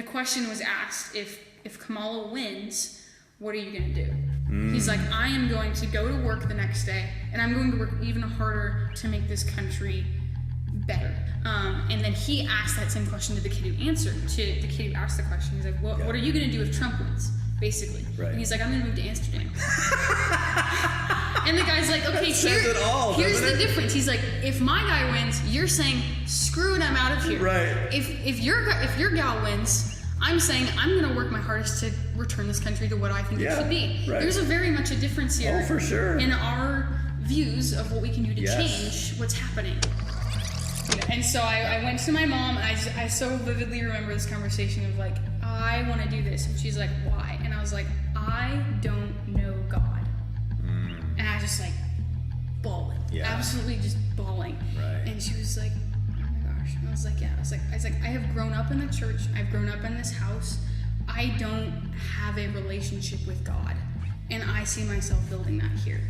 the question was asked, if Kamala wins, what are you going to do? He's like, I am going to go to work the next day, and I'm going to work even harder to make this country better. And then he asked that same question to the kid who asked the question. He's like, what are you going to do if Trump wins? Basically. Right. And he's like, I'm going to move to Amsterdam. And the guy's like, okay, here's the difference. He's like, if my guy wins, you're saying, screw it, I'm out of here. Right. If your gal wins, I'm saying I'm going to work my hardest to return this country to what I think it should be. Right. There's very much a difference here. Oh, for sure. In our views of what we can do to change what's happening. And so I went to my mom, and I so vividly remember this conversation of like, I want to do this. And she's like, why? And I was like, I don't know God. And I was just like bawling. Yeah. Absolutely just bawling. Right. And she was like, oh my gosh. And I was like, yeah. I was like, I have grown up in the church. I've grown up in this house. I don't have a relationship with God. And I see myself building that here.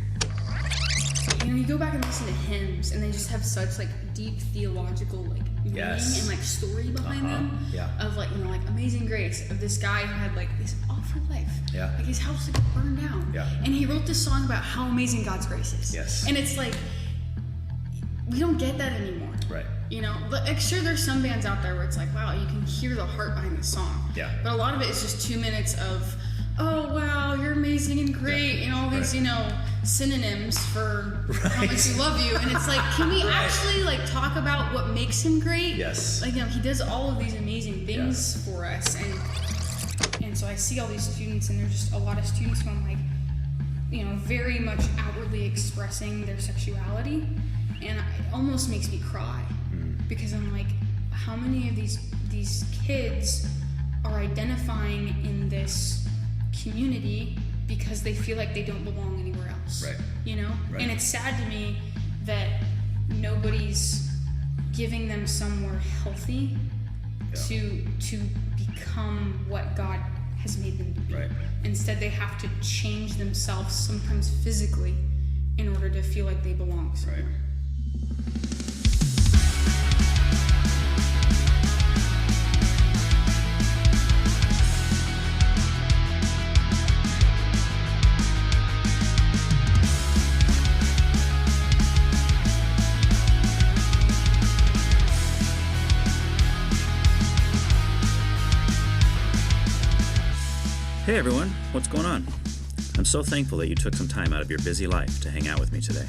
You know, you go back and listen to hymns, and they just have such like deep theological like meaning and like story behind them. Yeah. Of like, you know, like Amazing Grace, of this guy who had like this awful life. Yeah. Like his house like burned down. Yeah. And he wrote this song about how amazing God's grace is. Yes. And it's like, we don't get that anymore. Right. You know, like sure there's some bands out there where it's like, wow, you can hear the heart behind the song. Yeah. But a lot of it is just 2 minutes of, oh wow, you're amazing and great, and all these, you know, synonyms for how much we love you. And it's like, can we actually like talk about what makes him great? Yes. Like, you know, he does all of these amazing things for us, and so I see all these students, and there's just a lot of students who I'm like, you know, very much outwardly expressing their sexuality, and it almost makes me cry because I'm like, how many of these kids are identifying in this community because they feel like they don't belong anywhere else. Right. You know? Right. And it's sad to me that nobody's giving them somewhere healthy to become what God has made them to be. Right. Instead, they have to change themselves, sometimes physically, in order to feel like they belong somewhere. Right. Hey everyone, what's going on? I'm so thankful that you took some time out of your busy life to hang out with me today.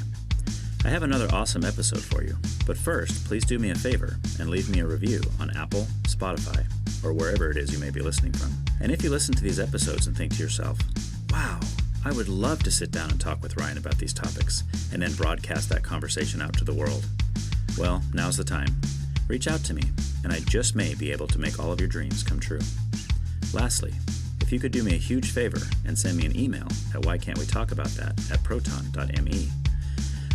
I have another awesome episode for you, but first, please do me a favor and leave me a review on Apple, Spotify, or wherever it is you may be listening from. And if you listen to these episodes and think to yourself, wow, I would love to sit down and talk with Ryan about these topics, and then broadcast that conversation out to the world, well, now's the time. Reach out to me, and I just may be able to make all of your dreams come true. Lastly, if you could do me a huge favor and send me an email at whycan'twetalkaboutthat@proton.me.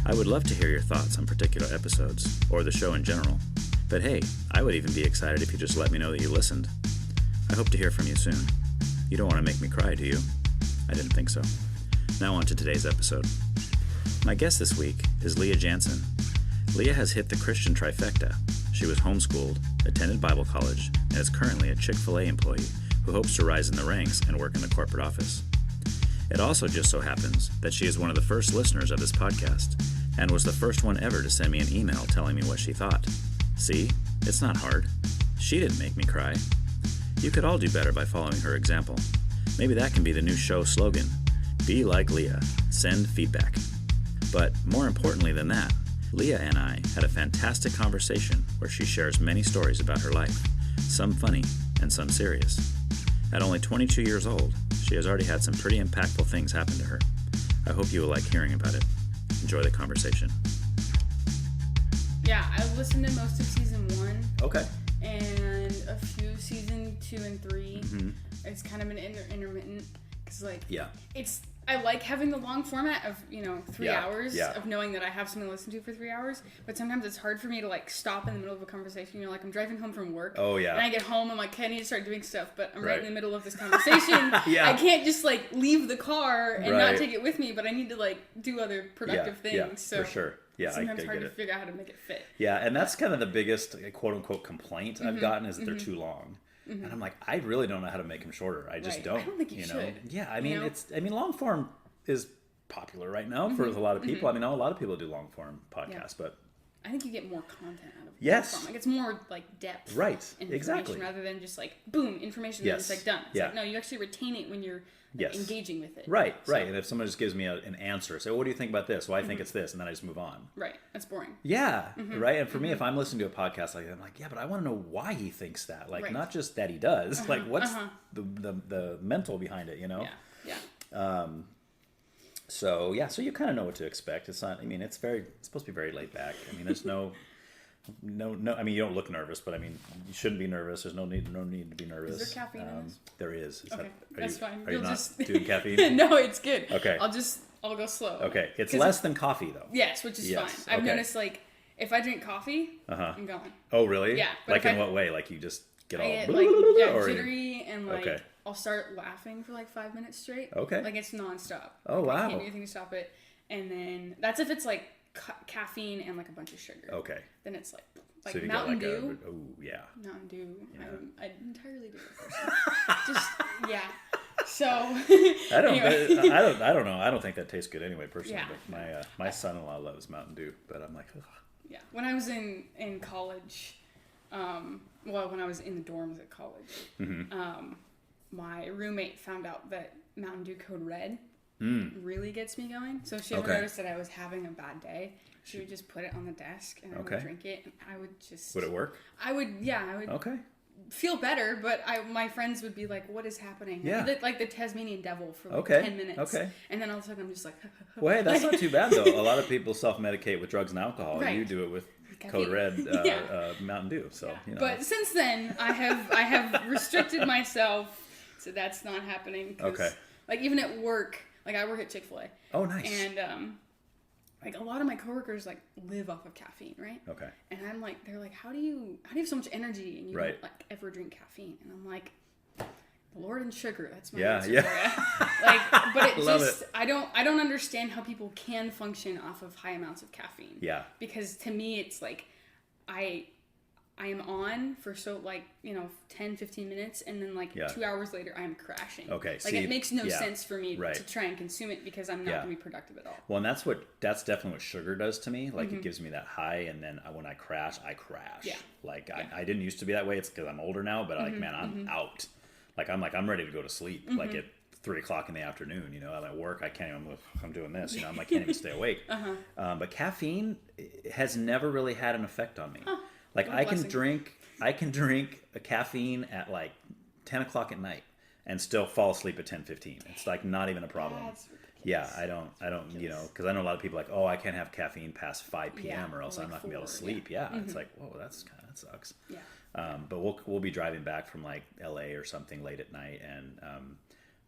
I would love to hear your thoughts on particular episodes, or the show in general. But hey, I would even be excited if you just let me know that you listened. I hope to hear from you soon. You don't want to make me cry, do you? I didn't think so. Now on to today's episode. My guest this week is Leah Jantzen. Leah has hit the Christian trifecta. She was homeschooled, attended Bible college, and is currently a Chick-Fil-A employee who hopes to rise in the ranks and work in the corporate office. It also just so happens that she is one of the first listeners of this podcast, and was the first one ever to send me an email telling me what she thought. See, it's not hard. She didn't make me cry. You could all do better by following her example. Maybe that can be the new show slogan. Be like Leah, send feedback. But more importantly than that, Leah and I had a fantastic conversation where she shares many stories about her life, some funny and some serious. At only 22 years old, she has already had some pretty impactful things happen to her. I hope you will like hearing about it. Enjoy the conversation. Yeah, I listened to most of season 1. Okay. And a few season 2 and 3. Mm-hmm. It's kind of been intermittent because, like, I like having the long format of, 3 hours of knowing that I have something to listen to for 3 hours. But sometimes it's hard for me to, like, stop in the middle of a conversation. Like, I'm driving home from work. Oh, yeah. And I get home, I'm like, okay, I need to start doing stuff. But I'm right in the middle of this conversation. I can't just, like, leave the car and not take it with me. But I need to, like, do other productive things. Yeah, so for sure. Yeah, sometimes hard to figure out how to make it fit. Yeah, and that's kind of the biggest quote-unquote complaint I've gotten is that they're too long. And I'm like, I really don't know how to make them shorter. I just don't. I don't think you should. Yeah, I mean, long form is popular right now for a lot of people. I mean, a lot of people do long form podcasts, but I think you get more content out of it. Yes. Like it's more like depth. Right. Information Exactly. rather than just like boom, information and it's like done. It's like no, you actually retain it when you're engaging with it. Right. And if someone just gives me an answer, say, well, what do you think about this? Well, I think it's this, and then I just move on. Right. That's boring. Yeah. Right. And for me, if I'm listening to a podcast like that, I'm like, yeah, but I want to know why he thinks that. Like, not just that he does. Like, what's the mental behind it? You know. Yeah. So you kind of know what to expect. It's not. I mean, it's supposed to be very laid back. I mean, there's no. I mean, you don't look nervous, but I mean, you shouldn't be nervous. There's no need to be nervous. Is there caffeine in this? There is. Okay, that's fine. Are you not doing caffeine? No, it's good. Okay. I'll go slow. Okay, it's less than coffee though. Yes, which is fine. I've noticed like if I drink coffee, I'm going. Oh, really? Yeah. Like in what way? Like you just get all jittery and like I'll start laughing for like 5 minutes straight. Okay. Like it's nonstop. Oh wow. I can't do anything to stop it. And then that's if it's like caffeine and like a bunch of sugar. Okay. Then it's like so Mountain Dew. Oh yeah. Mountain Dew. Yeah. I'm an entirely different person. Just So I don't know. I don't think that tastes good anyway, personally. Yeah. But my son-in-law loves Mountain Dew, but I'm like, ugh. Yeah. When I was in college, when I was in the dorms at college, my roommate found out that Mountain Dew Code Red really gets me going. So if she ever noticed that I was having a bad day, she would just put it on the desk and I would drink it, and I would just. Would it work? I would. Feel better, but my friends would be like, "What is happening?" Yeah. Like the Tasmanian devil for like 10 minutes. Okay. And then all of a sudden I'm just like. Well, hey, that's not too bad though. A lot of people self-medicate with drugs and alcohol. Right. You do it with Code Red Mountain Dew. So you know. But since then, I have restricted myself, so that's not happening. Okay. Like even at work, like I work at Chick-Fil-A. Oh, nice. And like a lot of my coworkers like live off of caffeine, right? Okay. And I'm like, they're like, how do you have so much energy and you don't like ever drink caffeine? And I'm like, the Lord and sugar. That's my answer. Yeah. Like, but it Love just I don't understand how people can function off of high amounts of caffeine. Yeah. Because to me, it's like I am on for 10, 15 minutes, and then 2 hours later, I am crashing. Okay. Like it makes no sense for me to try and consume it because I'm not going to be productive at all. Well, and that's definitely what sugar does to me. Like it gives me that high, and then when I crash. Yeah. Like I didn't used to be that way. It's because I'm older now, but man, I'm out. I'm ready to go to sleep. Like at 3:00 in the afternoon, I'm at work. I can't even. I'm doing this. I'm like can't even stay awake. But caffeine has never really had an effect on me. Huh. Like I can drink a caffeine at 10 o'clock at night and still fall asleep at 10:15. It's like not even a problem. That's ridiculous. Yeah, I don't, because I know a lot of people like, oh, I can't have caffeine past 5 p.m. or else I'm not gonna be able to sleep. Yeah, it's like, whoa, that sucks. Yeah. But we'll be driving back from LA or something late at night, and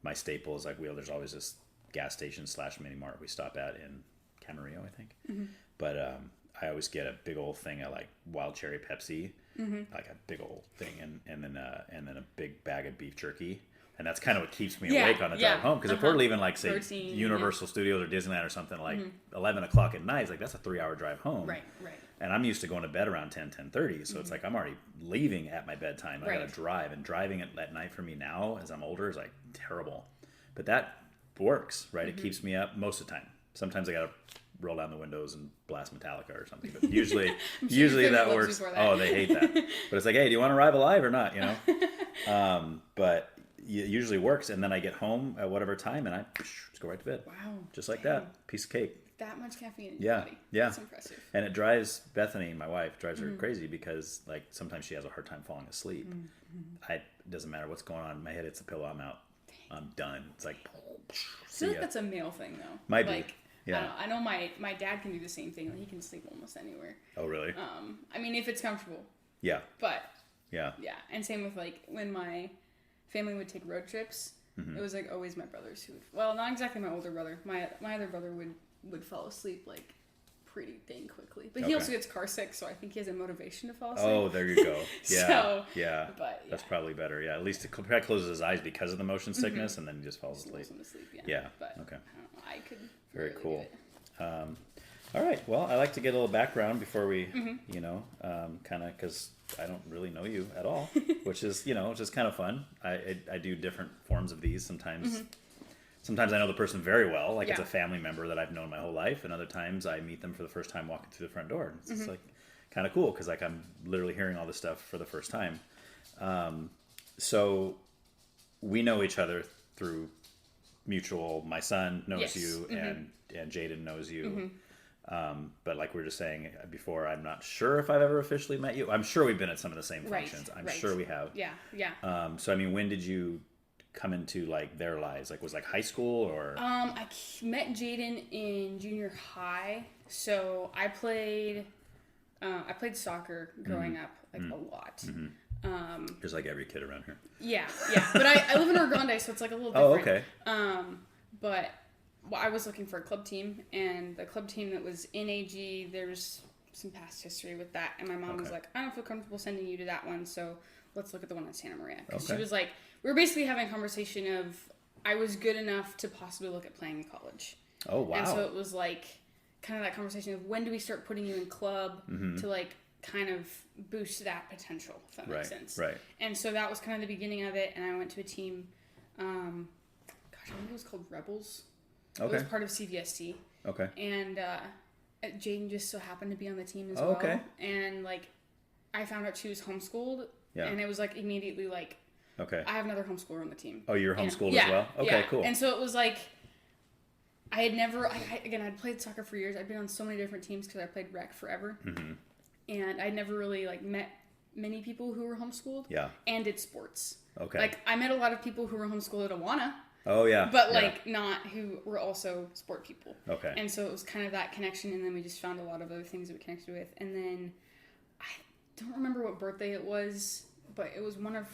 my staple is there's always this gas station / mini mart we stop at in Camarillo, I think. But I always get a big old thing of wild cherry Pepsi, like a big old thing, and then a big bag of beef jerky, and that's kind of what keeps me awake on the drive home. Because if we're leaving say Protein, Universal Studios or Disneyland or something 11 o'clock at night, it's that's a 3-hour drive home. Right. And I'm used to going to bed around 10:30, so it's I'm already leaving at my bedtime. I got to drive, and driving at night for me now, as I'm older, is terrible. But that works, right? It keeps me up most of the time. Sometimes I got to roll down the windows and blast Metallica or something, but usually that works. That. Oh, they hate that. But it's hey, do you want to arrive alive or not? But it usually works, and then I get home at whatever time, and I just go right to bed. Wow, just like that, piece of cake. That much caffeine in your body. Yeah, that's impressive. And it drives Bethany, my wife, her crazy because sometimes she has a hard time falling asleep. It doesn't matter what's going on in my head; it's a pillow. I'm out. I'm done. It's I feel like that's a male thing though. Might be. Yeah. I know my dad can do the same thing. He can sleep almost anywhere. Oh, really? I mean, if it's comfortable. Yeah. But. Yeah. Yeah, and same with when my family would take road trips. It was always my brothers who would. Well, not exactly my older brother. My other brother would fall asleep pretty dang quickly. But he also gets car sick, so I think he has a motivation to fall asleep. Oh, there you go. Yeah. But that's probably better. Yeah, at least it probably closes his eyes because of the motion sickness, and then he just falls asleep. Yeah. But okay. I don't know. I could. Very cool. All right. Well, I like to get a little background before we, kind of, because I don't really know you at all, which is kind of fun. I do different forms of these sometimes. Sometimes I know the person very well, like it's a family member that I've known my whole life, and other times I meet them for the first time walking through the front door. It's just like kind of cool because like I'm literally hearing all this stuff for the first time. So we know each other through mutual. My son knows you, and Jaden knows you. But like we were just saying before, I'm not sure if I've ever officially met you. I'm sure we've been at some of the same functions. I'm sure we have. Yeah. So I mean, when did you come into like their lives? Like was like high school or? I met Jaden in junior high. So I played soccer growing up like a lot. Just like every kid around here. Yeah. But I live in Rio Grande, so it's like a little different. Oh, okay. But I was looking for a club team, and the club team that was in AG, there's some past history with that. And my mom was like, I don't feel comfortable sending you to that one, so let's look at the one in Santa Maria. Because she was like, we were basically having a conversation of, I was good enough to possibly look at playing in college. Oh, wow. And so it was like, kind of that conversation of when do we start putting you in club to like kind of boost that potential, if that makes sense. Right. And so that was kind of the beginning of it, and I went to a team, I think it was called Rebels. Okay. It was part of CVST. Okay. And Jane just so happened to be on the team as well. Okay. And like, I found out she was homeschooled. Yeah. And it was like immediately like, okay, I have another homeschooler on the team. Oh, you're homeschooled as well? Okay, cool. And so it was like, I had never, I'd played soccer for years. I'd been on so many different teams because I played rec forever. And I'd never really like met many people who were homeschooled. Yeah. And did sports. Okay. Like I met a lot of people who were homeschooled at Awana. Oh, yeah. But, like, not who were also sport people. Okay. And so it was kind of that connection, and then we just found a lot of other things that we connected with. And then I don't remember what birthday it was, but it was one of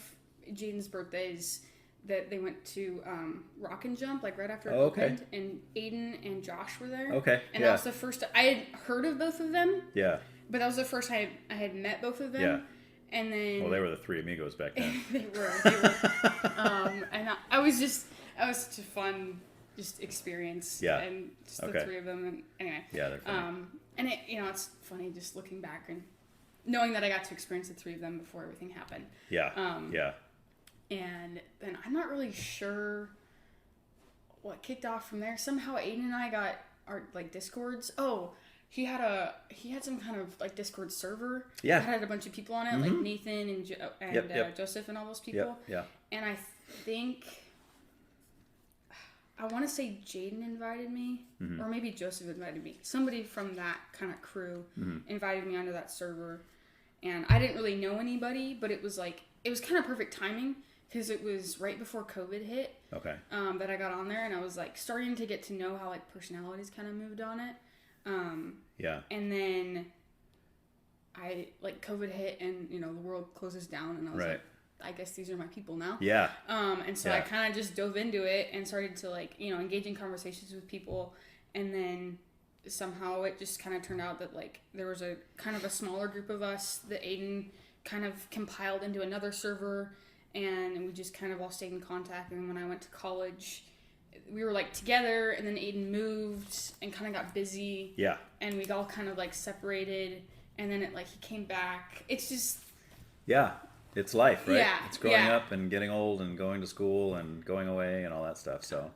Jaden's birthdays that they went to Rock and Jump, like, right after it opened. And Aiden and Josh were there. Okay. And that was the first... I had heard of both of them. Yeah. But that was the first I had met both of them. Yeah. And then... Well, they were the three amigos back then. They were. And I was just... That was such a fun, just experience. Yeah. And just the three of them. And anyway. Yeah, they're funny. And it, it's funny just looking back and knowing that I got to experience the three of them before everything happened. Yeah. Yeah. And then I'm not really sure what kicked off from there. Somehow Aiden and I got our like Discords. Oh, he had some kind of like Discord server. Yeah. That had a bunch of people on it, like Nathan and Joseph and all those people. Yeah. And I think. I want to say Jaden invited me, or maybe Joseph invited me. Somebody from that kind of crew invited me onto that server, and I didn't really know anybody, but it was kind of perfect timing because it was right before COVID hit. Okay. That I got on there, and I was like starting to get to know how like personalities kind of moved on it. Yeah. And then COVID hit, and the world closes down, and I was like, I guess these are my people now. Yeah. And so I kind of just dove into it and started to engage in conversations with people. And then somehow it just kind of turned out that there was a kind of a smaller group of us that Aiden kind of compiled into another server, and we just kind of all stayed in contact. And when I went to college, we were together, and then Aiden moved and kind of got busy. Yeah. And we all kind of separated, and then he came back. It's just... Yeah. It's life, right? Yeah. It's growing up and getting old and going to school and going away and all that stuff. So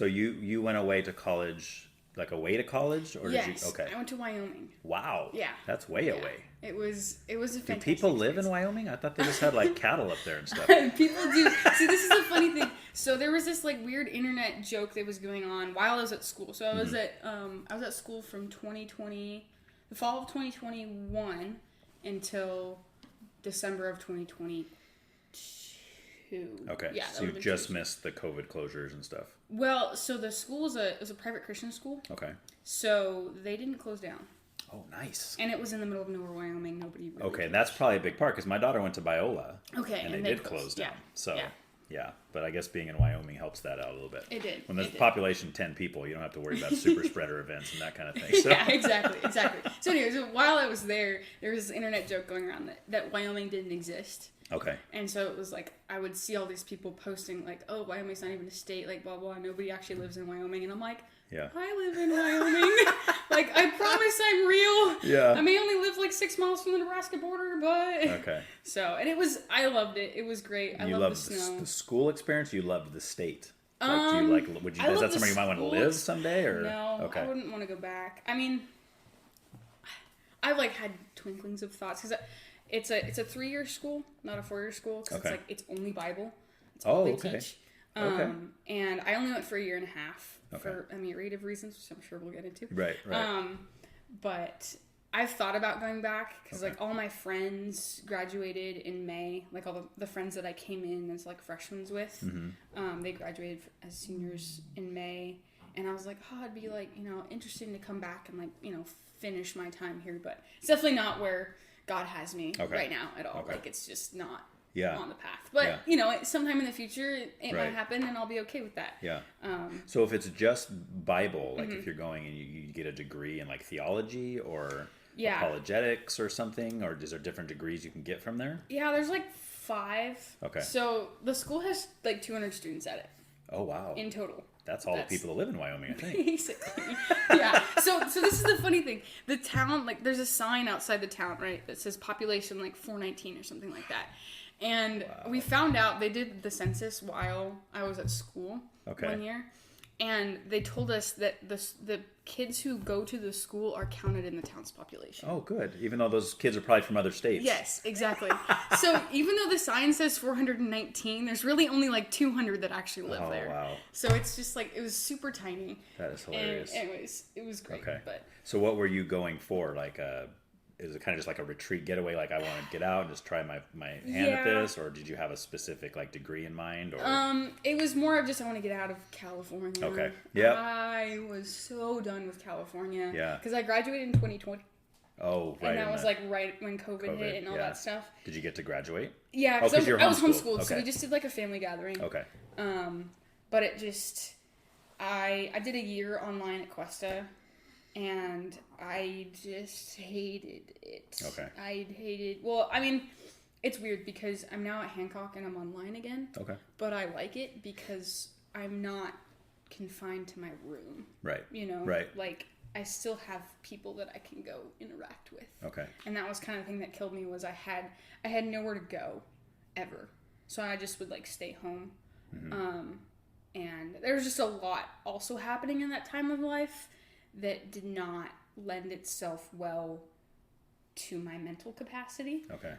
you went away to college, away to college, or did you? Okay. I went to Wyoming. Wow. Yeah. That's way away. It was a fantastic. Do people live in Wyoming? I thought they just had cattle up there and stuff. People do. See, this is the funny thing. So there was this weird internet joke that was going on while I was at school. So I was at school from 2020, the fall of 2021 until December of 2022. Okay. Yeah, so you just missed the COVID closures and stuff. Well, so the school is a private Christian school. Okay. So they didn't close down. Oh, nice. And it was in the middle of nowhere, Wyoming. Nobody really cares. That's probably a big part because my daughter went to Biola. Okay. And they did close down. Yeah. So, yeah. But I guess being in Wyoming helps that out a little bit. It did. When there's a population 10 people, you don't have to worry about super spreader events and that kind of thing. So. Yeah, exactly. So anyways, while I was there was this internet joke going around that Wyoming didn't exist. Okay. And so it was like, I would see all these people posting like, oh, Wyoming's not even a state, like blah, blah, nobody actually lives in Wyoming. And I'm like, yeah, I live in Wyoming. Like, I promise I'm real. Yeah. I may only live like 6 miles from the Nebraska border, but. Okay. So, and I loved it. It was great. I loved the snow. The school experience, you loved the state. Like, do you like, is that somewhere you might want to live someday, or? No, okay. I wouldn't want to go back. I mean, I've like had twinklings of thoughts, because it's a 3-year school, not a 4-year school, because it's like, it's only Bible. It's all they teach. Okay. And I only went for 1.5 years for a myriad of reasons, which I'm sure we'll get into. Right. But I've thought about going back, because like all my friends graduated in May, like all the friends that I came in as like freshmen with, they graduated as seniors in May, and I was like, oh, it'd be like, interesting to come back and like, finish my time here, but it's definitely not where God has me right now at all. Like, it's just not on the path. But, sometime in the future, it might happen, and I'll be okay with that. Yeah. So if it's just Bible, like if you're going and you get a degree in like theology or apologetics or something, or is there different degrees you can get from there? Yeah, there's like 5. Okay. So the school has like 200 students at it. Oh, wow. In total. That's all the people that live in Wyoming, I think. Basically. Yeah. So this is the funny thing. The town, like, there's a sign outside the town, right, that says population, like, 419 or something like that. And we found out they did the census while I was at school 1 year. And they told us that the kids who go to the school are counted in the town's population. Oh, good. Even though those kids are probably from other states. Yes, exactly. So even though the sign says 419, there's really only like 200 that actually live there. Wow. So it's just like, it was super tiny. That is hilarious. And anyways, it was great. Okay. But so what were you going for? Like is it kind of just like a retreat getaway? Like, I want to get out and just try my hand at this? Or did you have a specific like degree in mind? Or it was more of just, I want to get out of California. Okay. Yeah. I was so done with California. Yeah. Because I graduated in 2020. Oh, right. And that was like right when COVID hit and all that stuff. Did you get to graduate? Yeah, because I was homeschooled. So we just did like a family gathering. Okay. But it just, I did a year online at Cuesta. And I just hated it. Okay. Well, I mean, it's weird because I'm now at Hancock and I'm online again. Okay. But I like it because I'm not confined to my room. Right. Right. Like, I still have people that I can go interact with. Okay. And that was kind of the thing that killed me, was I had nowhere to go ever. So I just would like stay home. Mm-hmm. And there was just a lot also happening in that time of life that did not lend itself well to my mental capacity. Okay.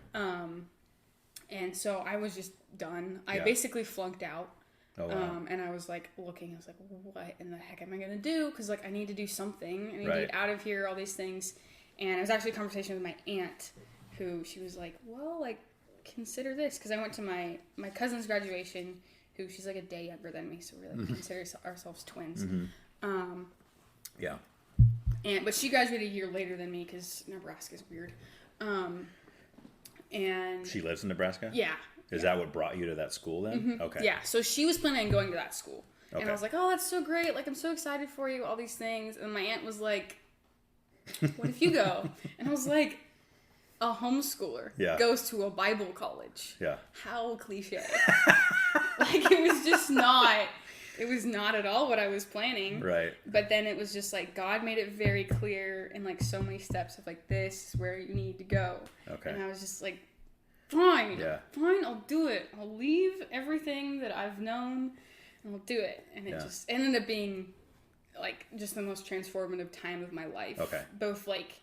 And so I was just done. I basically flunked out. Oh, wow. And I was like looking, I was like, what in the heck am I going to do? Because like, I need to do something. I need to get out of here, all these things. And it was actually a conversation with my aunt, who she was like, well, like, consider this. Because I went to my cousin's graduation, who she's like a day younger than me. So we like consider ourselves twins. Mm-hmm. Yeah. But she graduated a year later than me because Nebraska's weird. And she lives in Nebraska? Yeah. Is that what brought you to that school then? Mm-hmm. Okay. Yeah. So she was planning on going to that school. Okay. And I was like, oh, that's so great. Like, I'm so excited for you, all these things. And my aunt was like, what if you go? And I was like, a homeschooler goes to a Bible college. Yeah. How cliche. Like, it was just not... It was not at all what I was planning. Right. But then it was just like, God made it very clear in like so many steps of like, this is where you need to go. Okay. And I was just like, fine. Yeah. Fine, I'll do it. I'll leave everything that I've known and I'll do it. And it just ended up being like just the most transformative time of my life. Okay. Both like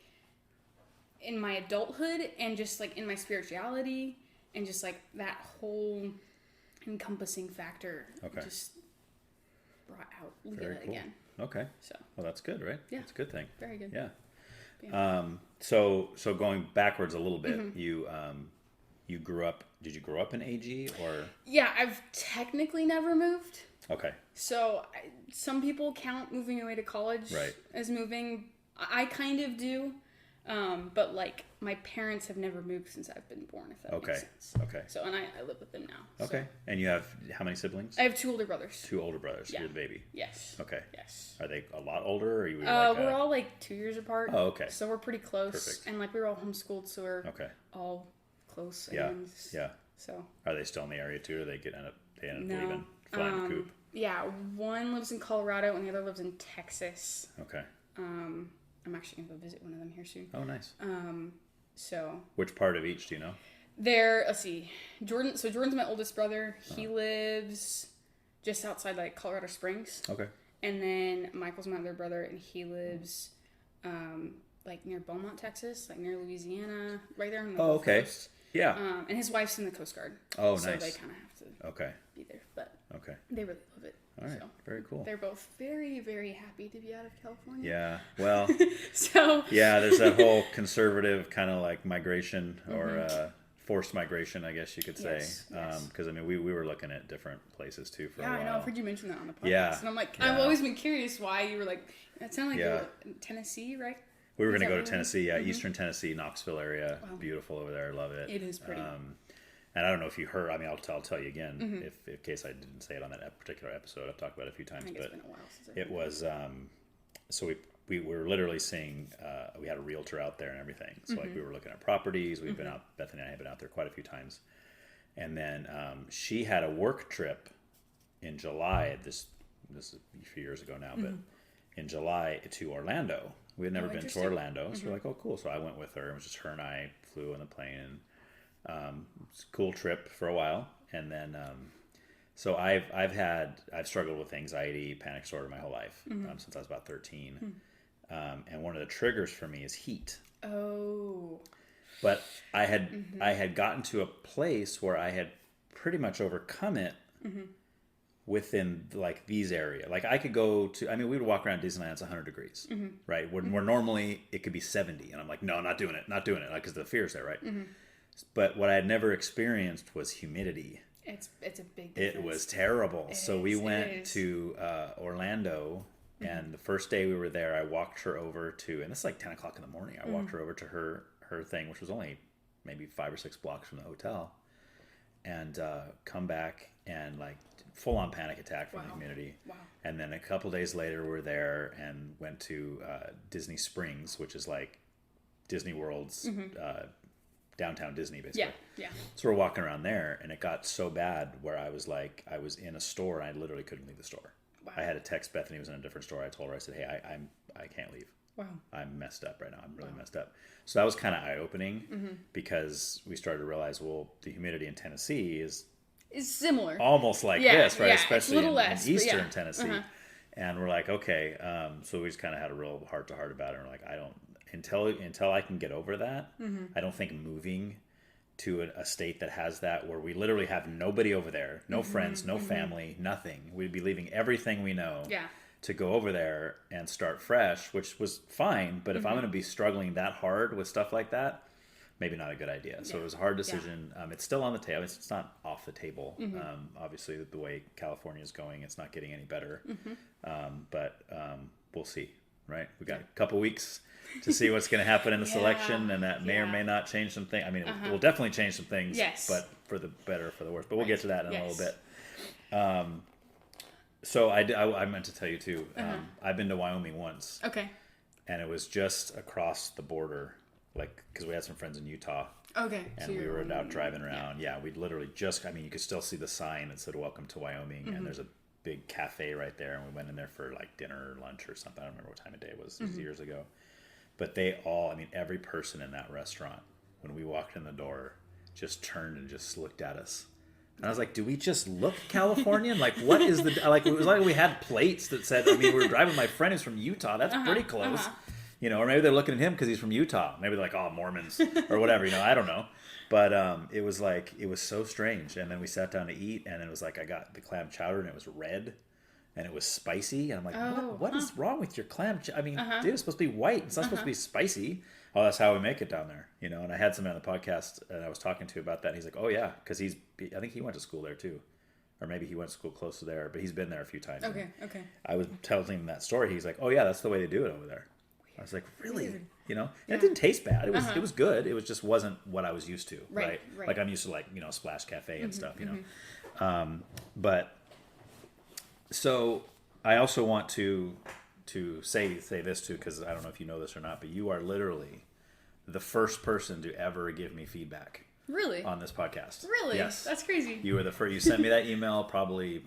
in my adulthood and just like in my spirituality and just like that whole encompassing factor. Okay. Just brought out Leah again. Okay. So. Well, that's good, right? Yeah. It's a good thing. Very good. Yeah. So going backwards a little bit, you grew up, did you grow up in AG or? Yeah, I've technically never moved. Okay. So some people count moving away to college as moving. I kind of do. But like my parents have never moved since I've been born, if that makes sense. Okay. So, and I live with them now. Okay. So. And you have how many siblings? I have 2 older brothers. 2 older brothers. Yeah. You're the baby. Yes. Okay. Yes. Are they a lot older, or are you? We're all like 2 years apart. Oh, okay. So we're pretty close. Perfect. And like we were all homeschooled, so we're all close. Yeah. And yeah. So. Are they still in the area too, or they end up No. leaving, flying the coop? Yeah, one lives in Colorado and the other lives in Texas. Okay. I'm actually gonna go visit one of them here soon. Oh, nice. So. Which part of each do you know? Let's see, Jordan. So Jordan's my oldest brother. He lives just outside like Colorado Springs. Okay. And then Michael's my other brother, and he lives like near Beaumont, Texas, like near Louisiana, right there on the Gulf Coast. Yeah. And his wife's in the Coast Guard. Oh, so nice. So they kind of have to be there, but they really love it. All right. So very cool. They're both very, very happy to be out of California. Yeah. Well. So. Yeah, there's that whole conservative kind of like migration or forced migration, I guess you could say. Yes. Because I mean, we were looking at different places too for a while. Yeah, I know. I've heard you mention that on the podcast. Yeah. And I'm like, I've always been curious why you were like, it sounded like you were in Tennessee, right? We were going to go to Tennessee, Eastern Tennessee, Knoxville area. Wow. Beautiful over there. Love it. It is pretty. And I don't know if you heard, I mean, I'll tell you again, if in case I didn't say it on that particular episode. I've talked about it a few times. It's been a while since it was, so we were literally seeing, we had a realtor out there and everything. So like we were looking at properties. We've been out, Bethany and I have been out there quite a few times. And then she had a work trip in July, this is a few years ago now, but in July to Orlando. We had never been to Orlando. So we're like, oh, cool. So I went with her. It was just her and I flew on the plane. And it's a cool trip for a while. And then, so I've struggled with anxiety, panic disorder my whole life since I was about 13. And one of the triggers for me is heat. Oh. But I had gotten to a place where I had pretty much overcome it within like these areas. Like I could go to, I mean, we would walk around Disneyland, it's 100 degrees, right? Where normally it could be 70. And I'm like, no, not doing it. Like, because the fear's there, right? But what I had never experienced was humidity. It's a big difference. It was terrible. So we went to Orlando, and the first day we were there, I walked her over to, and this is like 10 o'clock in the morning, I walked her over to her thing, which was only maybe 5 or 6 blocks from the hotel, and come back and like full on panic attack from the humidity. Wow. And then a couple days later, we were there and went to Disney Springs, which is like Disney World's downtown Disney, basically. Yeah. So we're walking around there, and it got so bad where I was in a store, and I literally couldn't leave the store. Wow. I had to text Bethany, who was in a different store. I told her, I said, hey, I can't leave. Wow. I'm messed up right now. I'm really messed up. So that was kind of eye-opening because we started to realize, well, the humidity in Tennessee is similar. Almost like this, right? Especially in eastern Tennessee. And we're like, okay. So we just kind of had a real heart-to-heart about it. And we're like, I don't, until I can get over that, I don't think moving to a state that has that, where we literally have nobody over there, no friends, no family, nothing. We'd be leaving everything we know to go over there and start fresh, which was fine. But if I'm going to be struggling that hard with stuff like that, maybe not a good idea. So it was a hard decision. It's still on the table. It's not off the table. Obviously, the way California is going, it's not getting any better. But we'll see, right? We got a couple weeks to see what's going to happen in the selection, and that may or may not change some things. I mean, it will definitely change some things, but for the better or for the worse. But we'll get to that in a little bit. So I meant to tell you too, I've been to Wyoming once. Okay. And it was just across the border, like, because we had some friends in Utah. Okay. And we were out driving around. Yeah, we'd literally just, I mean, you could still see the sign that said, welcome to Wyoming. And there's a big cafe right there. And we went in there for like dinner or lunch or something. I don't remember what time of day it was. It was years ago. But they all, I mean, every person in that restaurant, when we walked in the door, just turned and just looked at us. And I was like, do we just look Californian? Like, what is the, like, it was like we had plates that said, I mean, we were driving my friend who's from Utah. That's pretty close. You know, or maybe they're looking at him because he's from Utah. Maybe they're like, oh, Mormons or whatever, you know, I don't know. But it was like, it was so strange. And then we sat down to eat, and it was like, I got the clam chowder, and it was red. And it was spicy, and I'm like, what is wrong with your clam? I mean, dude, it's supposed to be white. It's not supposed to be spicy. Oh, that's how we make it down there, you know. And I had somebody on the podcast, and I was talking to about that. And he's like, oh yeah, because I think he went to school there too, or maybe he went to school close to there, but he's been there a few times. Okay. I was telling him that story. He's like, oh yeah, that's the way they do it over there. I was like, really? Weird. You know, and it didn't taste bad. It was good. It was just wasn't what I was used to, right? Like I'm used to, like, you know, Splash Cafe and stuff, you know. But so I also want to say this too, because I don't know if you know this or not, but you are literally the first person to ever give me feedback Really? On this podcast. Really? Yes. That's crazy. You were the first. You sent me that email probably,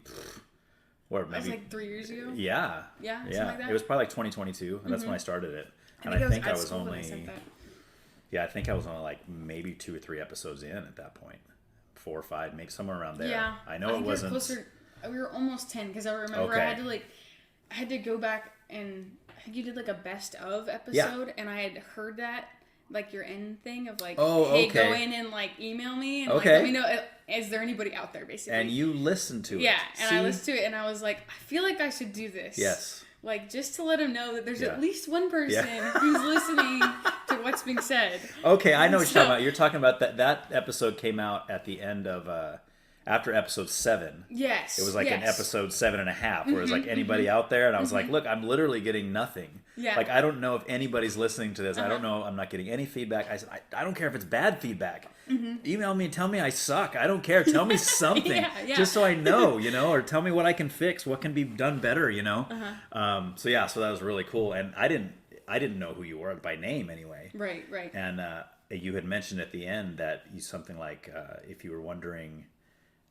or maybe. That was like 3 years ago? Yeah. Yeah, something like that? It was probably like 2022, and that's when I started it. And I think I was only. Yeah, I think I was only like maybe 2 or 3 episodes in at that point. 4 or 5, maybe somewhere around there. Yeah. I know it wasn't. We were almost 10 because I remember I had to go back and I think you did like a best of episode, and I had heard that like your end thing of like, hey, go in and like email me and like let me know, is there anybody out there basically? And you listened to it. Yeah, and I listened to it and I was like, I feel like I should do this. Yes. Like just to let him know that there's at least one person who's listening to what's being said. Okay, I know what you're talking about. You're talking about that episode came out at the end of after episode 7. Yes. It was like an episode 7.5 where it was like anybody out there, and I was like, look, I'm literally getting nothing. Yeah. Like, I don't know if anybody's listening to this. I don't know. I'm not getting any feedback. I said, I don't care if it's bad feedback. Email me and tell me I suck. I don't care. Tell me something. Just so I know, or tell me what I can fix, what can be done better, So that was really cool. And I didn't know who you were by name anyway. Right. And you had mentioned at the end that something like, if you were wondering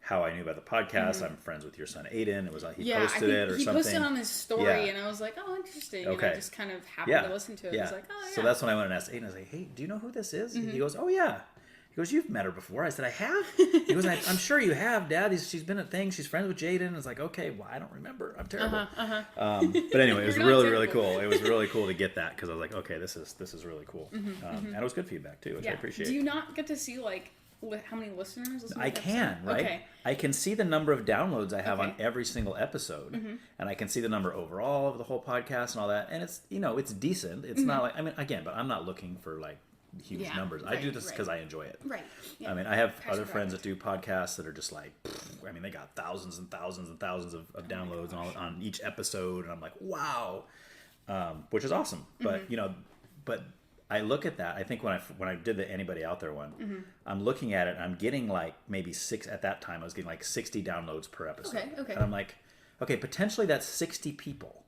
how I knew about the podcast, I'm friends with your son Aiden. It was like he posted it or something. He posted on his story, and I was like, "Oh, interesting." And I just kind of happened to listen to it. I was like, "Oh, yeah." So that's when I went and asked Aiden. I was like, "Hey, do you know who this is?" He goes, "Oh yeah." He goes, "You've met her before." I said, "I have." He goes, "I'm sure you have, Dad. She's been at things. She's friends with Jaden." I was like, "Okay, well, I don't remember. I'm terrible." But anyway, it was really, really cool. It was really cool to get that because I was like, "Okay, this is really cool." And it was good feedback too, which I appreciate. Do you not get to see like how many listeners listen to I can, right? Okay. I can see the number of downloads I have on every single episode, and I can see the number overall of the whole podcast and all that. And it's it's decent. It's not like but I'm not looking for like huge numbers. I do this because I enjoy it. Right. Yeah. I mean, I have other friends that do podcasts that are just like, they got thousands and thousands and thousands of downloads on each episode, and I'm like, wow, which is awesome. But but I look at that. I think when I did the Anybody Out There one, I'm looking at it and I'm getting like maybe 6 at that time. I was getting like 60 downloads per episode. Okay. And I'm like, okay, potentially that's 60 people.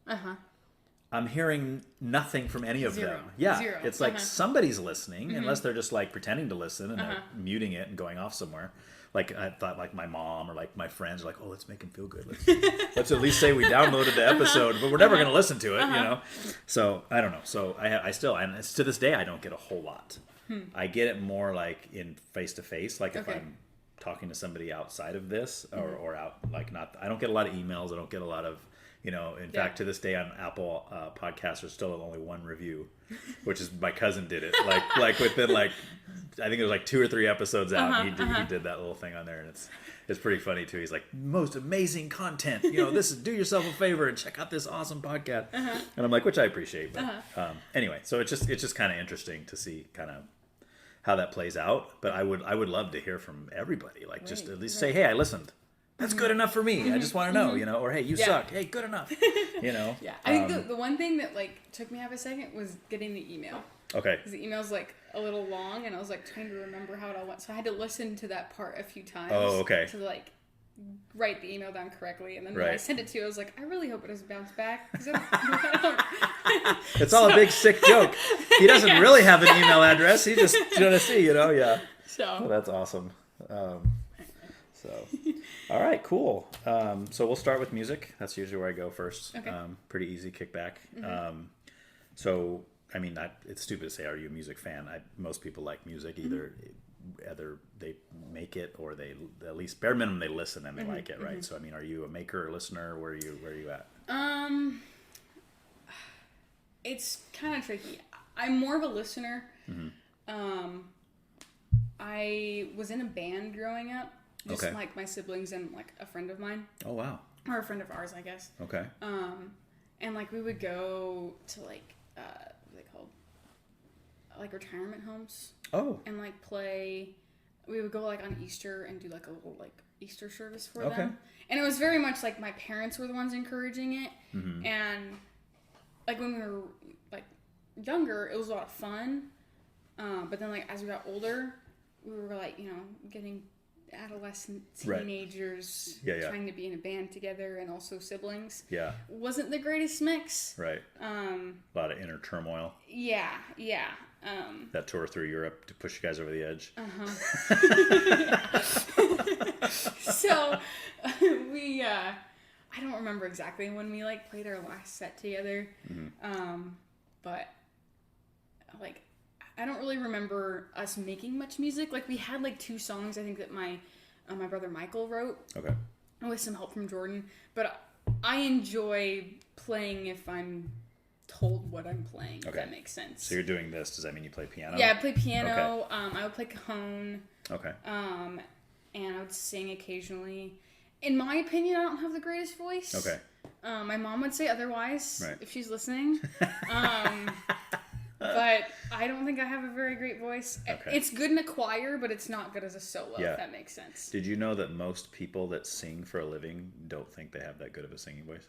I'm hearing nothing from any of them. Yeah. Zero. It's like somebody's listening, unless they're just like pretending to listen and they're muting it and going off somewhere. Like I thought, like my mom or like my friends are like, "Oh, let's make him feel good. Let's at least say we downloaded the episode, but we're never going to listen to it, So I don't know. So I still, and it's, to this day, I don't get a whole lot. I get it more like in face to face, like if I'm talking to somebody outside of this or out, like not. I don't get a lot of emails. I don't get a lot of. In fact, to this day on Apple Podcasts, there's still only one review, which is my cousin did it. Like within I think it was like 2 or 3 episods out, he did that little thing on there, and it's pretty funny too. He's like, most amazing content. This is do yourself a favor and check out this awesome podcast. And I'm like, which I appreciate. But anyway, so it's just kind of interesting to see kind of how that plays out. But I would love to hear from everybody. Like just at least say, hey, I listened. That's good enough for me. I just want to know, or hey, you suck. Hey, good enough. Yeah. I think the one thing that like took me half a second was getting the email. Okay. Because the email's like a little long, and I was like trying to remember how it all went, so I had to listen to that part a few times. Oh, okay. To like write the email down correctly, and then when I sent it to you, I was like, I really hope it doesn't bounce back. It's all a big sick joke. He doesn't really have an email address. He's just trying to see, yeah. So that's awesome. All right, cool. So we'll start with music. That's usually where I go first. Okay. Pretty easy kickback. So, I mean, it's stupid to say, are you a music fan? Most people like music. Either they make it or they, at least bare minimum, they listen and they like it, right? So, I mean, are you a maker or listener? Where are you at? It's kind of tricky. I'm more of a listener. I was in a band growing up. Just like my siblings and like a friend of mine. Oh, wow. Or a friend of ours, I guess. Okay. And like we would go to like, what are they called? Like retirement homes. Oh. And like play, we would go like on Easter and do like a little like Easter service for them. And it was very much like my parents were the ones encouraging it. And like when we were like younger, it was a lot of fun. But then like as we got older, we were like, getting adolescent teenagers trying to be in a band together and also siblings. Wasn't the greatest mix. Right. A lot of inner turmoil. Yeah. That tour through Europe to push you guys over the edge. So we, I don't remember exactly when we like played our last set together. But like, I don't really remember us making much music. Like we had like 2 songs I think that my brother Michael wrote. Okay. With some help from Jordan. But I enjoy playing if I'm told what I'm playing, if that makes sense. So you're doing this, does that mean you play piano? Yeah, I play piano. Okay. I would play cajon. Okay. And I would sing occasionally. In my opinion, I don't have the greatest voice. Okay. My mom would say otherwise, right. if she's listening. But I don't think I have a very great voice. Okay. It's good in a choir, but it's not good as a solo, if that makes sense. Did you know that most people that sing for a living don't think they have that good of a singing voice?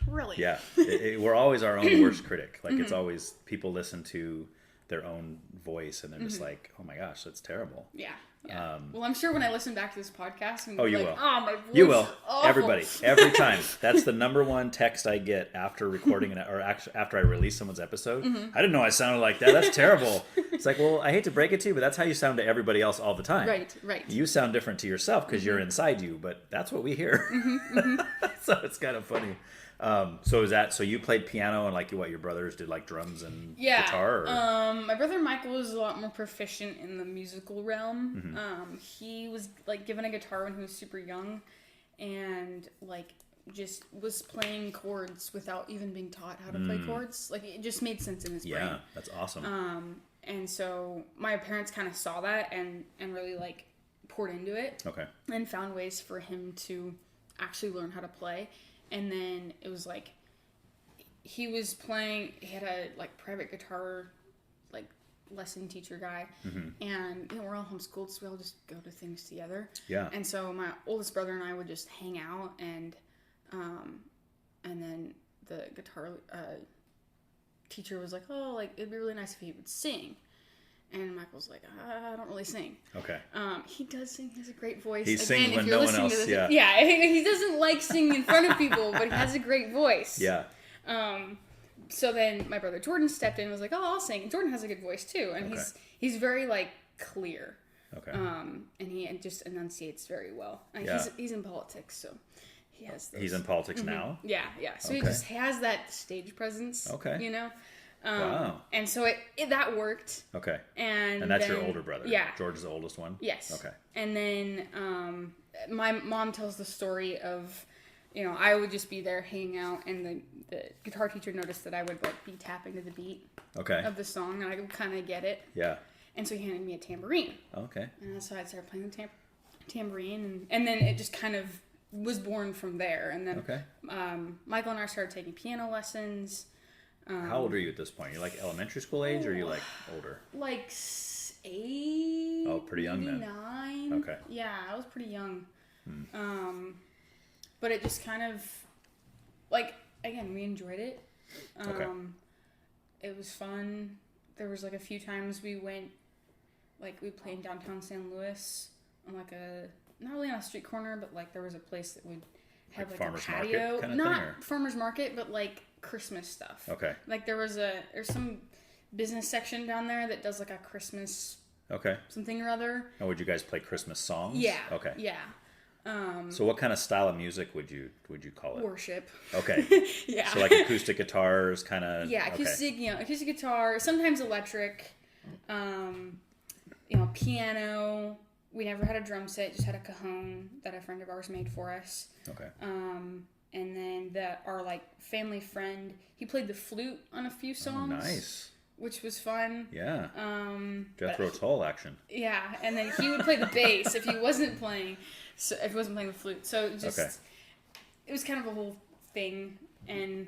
Really? Yeah. We're always our own worst critic. Like, it's always, people listen to their own voice and they're just like, oh my gosh, that's terrible. Yeah. Yeah. Well, I'm sure when I listen back to this podcast, I'm you like, will. Oh, my voice You will. is awful. Everybody. Every time. That's the number one text I get after recording or actually after I release someone's episode. I didn't know I sounded like that. That's terrible. It's like, well, I hate to break it to you, but that's how you sound to everybody else all the time. Right. You sound different to yourself because you're inside you, but that's what we hear. So it's kind of funny. So you played piano and like your brothers did like drums and guitar? Or? My brother Michael was a lot more proficient in the musical realm. He was like given a guitar when he was super young and like just was playing chords without even being taught how to play chords. Like it just made sense in his brain. Yeah, that's awesome. And so my parents kind of saw that and really like poured into it. Okay. And found ways for him to actually learn how to play. And then it was like, he was playing, he had a like private guitar, like lesson teacher guy. And we're all homeschooled, so we all just go to things together. Yeah. And so my oldest brother and I would just hang out and then the guitar teacher was like, oh, like it'd be really nice if he would sing. And Michael's like, I don't really sing. Okay. He does sing. He has a great voice. He sings when no one else, yeah, he doesn't like singing in front of people, but he has a great voice. Yeah. So then my brother Jordan stepped in and was like, oh, I'll sing. Jordan has a good voice too. And he's very like clear. Okay. And he just enunciates very well. And he's in politics, so he has those. He's in politics now? Yeah. So he just has that stage presence. Okay. You know? Wow. And so that worked. Okay. And that's your older brother? Yeah. George is the oldest one? Yes. Okay. And then my mom tells the story of, I would just be there hanging out, and the guitar teacher noticed that I would like be tapping to the beat of the song, and I could kind of get it. Yeah. And so he handed me a tambourine. Okay. And so I started playing the tambourine, and then it just kind of was born from there. And then Michael and I started taking piano lessons. How old are you at this point? You're like elementary school age, or are you like older? Like 8. Oh, pretty young then. 9. Okay. Yeah, I was pretty young. But it just kind of, like, again, we enjoyed it. It was fun. There was like a few times we went, like we played in downtown San Luis on like not really on a street corner, but like there was a place that would have like a patio. Kind of not thing, or? Farmer's market, but like Christmas stuff. Okay. Like there's some business section down there that does like a Christmas something or other. Oh, would you guys play Christmas songs? Yeah. Okay. Yeah. So what kind of style of music would you call it? Worship. Okay. Yeah. So like acoustic guitars, kind of. Yeah, acoustic. Acoustic guitar. Sometimes electric. Piano. We never had a drum set. Just had a cajon that a friend of ours made for us. Okay. And then our like family friend, he played the flute on a few songs. Oh, nice. Which was fun. Yeah. Jethro Tull action. Yeah, and then he would play the bass if he wasn't playing. So if he wasn't playing the flute, so it was kind of a whole thing, and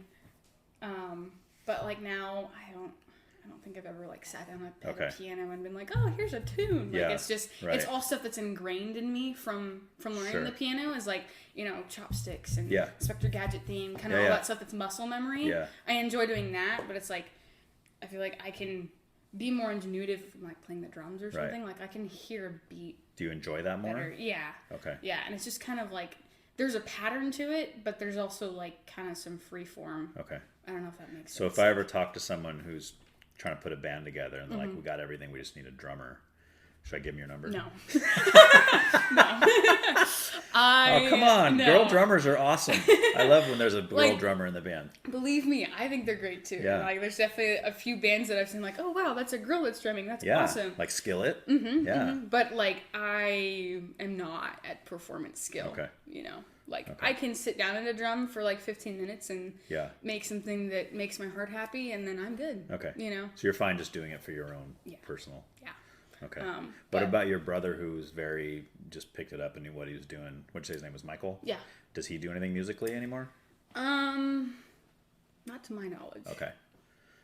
but like now I don't think I've ever like sat down at a piano and been like, oh, here's a tune. Like it's just it's all stuff that's ingrained in me from learning the piano, is like chopsticks and Spectre Gadget theme, kind of all that stuff that's muscle memory. Yeah. I enjoy doing that, but it's like I feel like I can be more ingenuitive if I'm like playing the drums or something. Right. Like I can hear a beat. Do you enjoy that more? Better. Yeah. Okay. Yeah, and it's just kind of like there's a pattern to it, but there's also like kind of some free form. Okay. I don't know if that makes sense. So if I ever talk to someone who's trying to put a band together, and they're like, we got everything, we just need a drummer. Should I give him your number? No. Oh, come on. No. Girl drummers are awesome. I love when there's a girl drummer in the band. Believe me, I think they're great too. Yeah. Like, there's definitely a few bands that I've seen like, oh wow, that's a girl that's drumming. That's awesome. Like Skillet. But like, I am not at performance skill. Okay. You know, like I can sit down at a drum for like 15 minutes and make something that makes my heart happy, and then I'm good. Okay. You know. So you're fine just doing it for your own personal. Yeah. Okay. What about your brother, who's just picked it up and knew what he was doing? What'd you say his name was, Michael? Yeah. Does he do anything musically anymore? Not to my knowledge. Okay.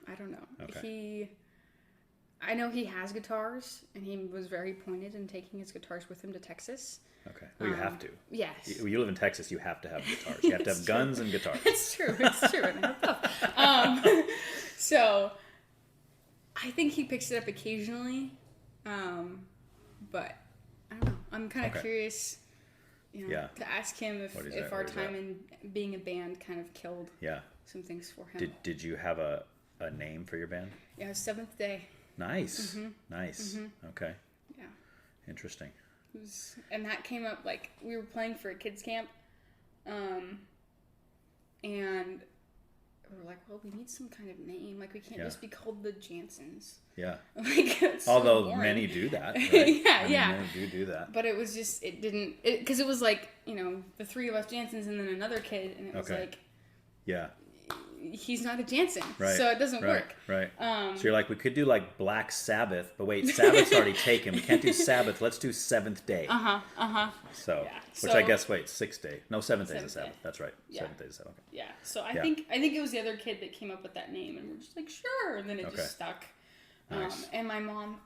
I don't know. Okay. I know he has guitars, and he was very pointed in taking his guitars with him to Texas. Okay. Well, you have to. Yes. You live in Texas, you have to have guitars. You have to have guns and guitars. It's true. It's true. And I have both. So, I think he picks it up occasionally. But I don't know. I'm kind of curious, to ask him if our time in being a band kind of killed some things for him. Did you have a name for your band? Yeah, Seventh Day. Nice. Nice. Okay. Yeah. Interesting. And that came up, like, we were playing for a kids camp, and we were like, well, we need some kind of name. Like, we can't just be called the Jantzens. Yeah. Like, it's although so many do that, right? Many do that. But it was just, because it was like, the three of us Jantzens and then another kid, and it was like, he's not a Jantzen, so it doesn't work. Right. So you're like, we could do like Black Sabbath, but wait, Sabbath's already taken. We can't do Sabbath. Let's do Seventh Day. So, which I guess, Sixth Day. No, Seventh Day is a Sabbath. That's right. Seventh Day is a Sabbath. Okay. Yeah. So I think it was the other kid that came up with that name, and we're just like, sure, and then it just stuck. Nice. And my mom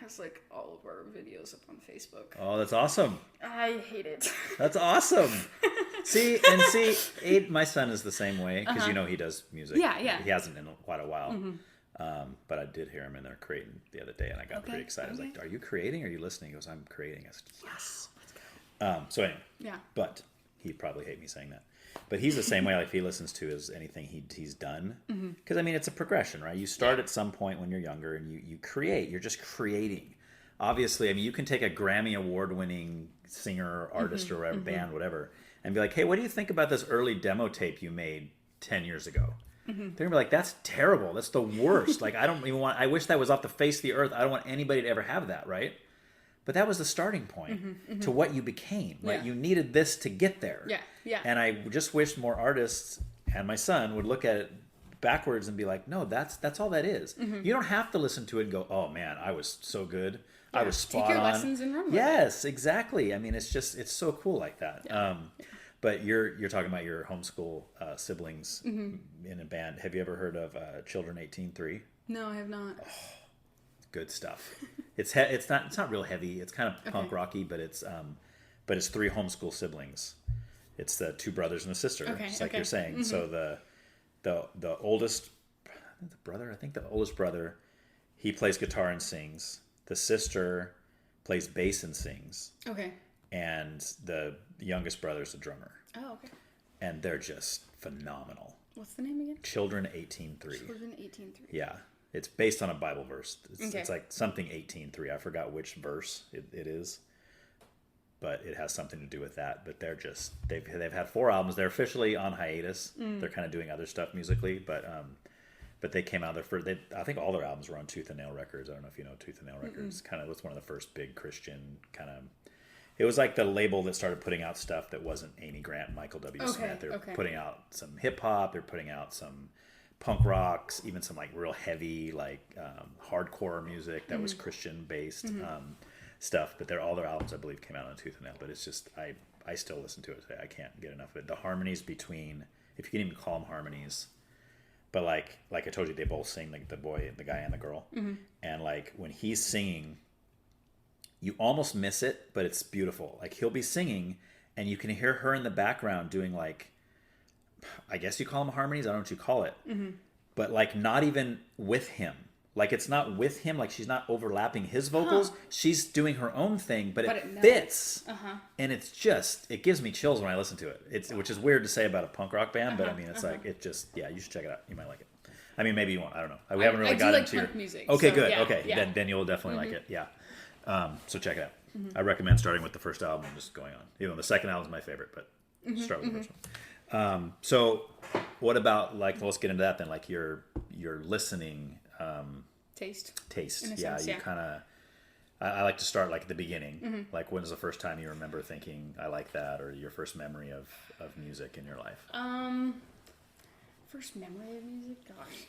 has like all of our videos up on Facebook. Oh, that's awesome. I hate it. That's awesome. See, my son is the same way, because he does music. Yeah. He hasn't in quite a while. But I did hear him in there creating the other day, and I got pretty excited. I was like, are you creating or are you listening? He goes, I'm creating. I said, yes. Let's go. So anyway. Yeah. But he'd probably hate me saying that. But he's the same way. Like, if he listens to anything he's done, because it's a progression, right? You start at some point when you're younger, and you create. You're just creating. Obviously, you can take a Grammy award-winning singer, or artist, or whatever, band, whatever, and be like, hey, what do you think about this early demo tape you made 10 years ago? They're gonna be like, that's terrible. That's the worst. Like, I don't even want. I wish that was off the face of the earth. I don't want anybody to ever have that, right? But that was the starting point to what you became, right? Yeah. You needed this to get there. Yeah. And I just wish more artists and my son would look at it backwards and be like, no, that's all that is. You don't have to listen to it and go, oh man, I was so good. Yeah. I was spot on. Take your lessons and run with it. Yes, exactly. it's so cool like that. Yeah. But you're talking about your homeschool siblings in a band. Have you ever heard of Children 18-3? No, I have not. Oh, good stuff. It's not real heavy. It's kind of punk rocky, but it's three homeschool siblings. It's the two brothers and a sister, just like you're saying. So the oldest, I think the oldest brother, he plays guitar and sings. The sister plays bass and sings. Okay. And the youngest brother's a drummer. Oh, okay. And they're just phenomenal. What's the name again? Children 18-3. Children 18-3. Yeah. It's based on a Bible verse. It's like something 18-3. I forgot which verse it is. But it has something to do with that. But they've had 4 albums. They're officially on hiatus. They're kind of doing other stuff musically, but they came out I think all their albums were on Tooth and Nail Records. I don't know if you know Tooth and Nail Records. Kind of was one of the first big Christian kind of. It was like the label that started putting out stuff that wasn't Amy Grant and Michael W. Smith. They're putting out some hip hop. They're putting out some punk rocks, even some like real heavy like hardcore music that was Christian based stuff. But all their albums, I believe, came out on Tooth and Nail. But it's just I still listen to it today. I can't get enough of it. The harmonies between, if you can even call them harmonies, but like I told you, they both sing, like the guy and the girl, and like when he's singing, you almost miss it, but it's beautiful. Like he'll be singing, and you can hear her in the background doing like, I guess you call them harmonies. I don't know what you call it, but like not even with him. Like it's not with him. Like she's not overlapping his vocals. She's doing her own thing, but it fits. And it's just, it gives me chills when I listen to it. Which is weird to say about a punk rock band, but I mean, it's like, you should check it out. You might like it. I mean, maybe you won't. I don't know. We haven't really I gotten like into your punk music. Okay, so, good. yeah, Okay, yeah. then you'll definitely like it. Yeah. So check it out. Mm-hmm. I recommend starting with the first album and just going on. You know, the second album is my favorite, but start with the first one. So, what about like? Let's get into that then. Like your listening Taste. taste. In a Yeah, sense, you yeah. kind of. I like to start like at the beginning. Like when was the first time you remember thinking I like that, or your first memory of music in your life? First memory of music, gosh.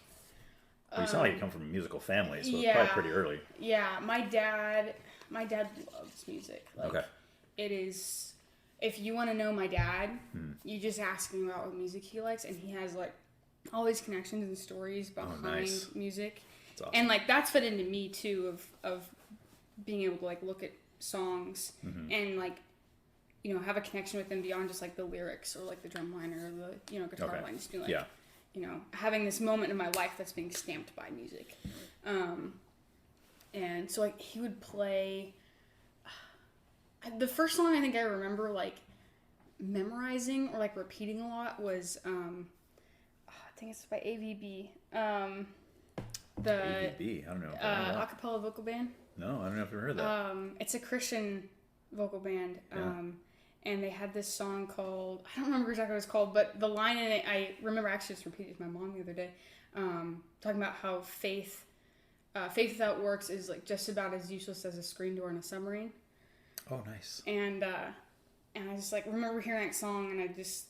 Well, you sound like you come from a musical family, so it's yeah. probably pretty early. Yeah, my dad loves music. Like, Okay. It is. If you want to know my dad, you just ask him about what music he likes, and he has like all these connections and stories behind music. That's awesome. And like that's fed into me too of being able to like look at songs and like have a connection with them beyond just like the lyrics or like the drum line or the guitar line. Just being like having this moment in my life that's being stamped by music. And so like he would play. The first song I think I remember like memorizing or like repeating a lot was I think it's by AVB. The AVB, I don't know. acapella vocal band. No, I don't know if you've heard that. It's a Christian vocal band. And they had this song called, I don't remember exactly what it's called, but the line in it, I remember actually just repeated to my mom the other day, talking about how faith without works is like just about as useless as a screen door in a submarine. Oh, nice. And I just like remember hearing that song, and I just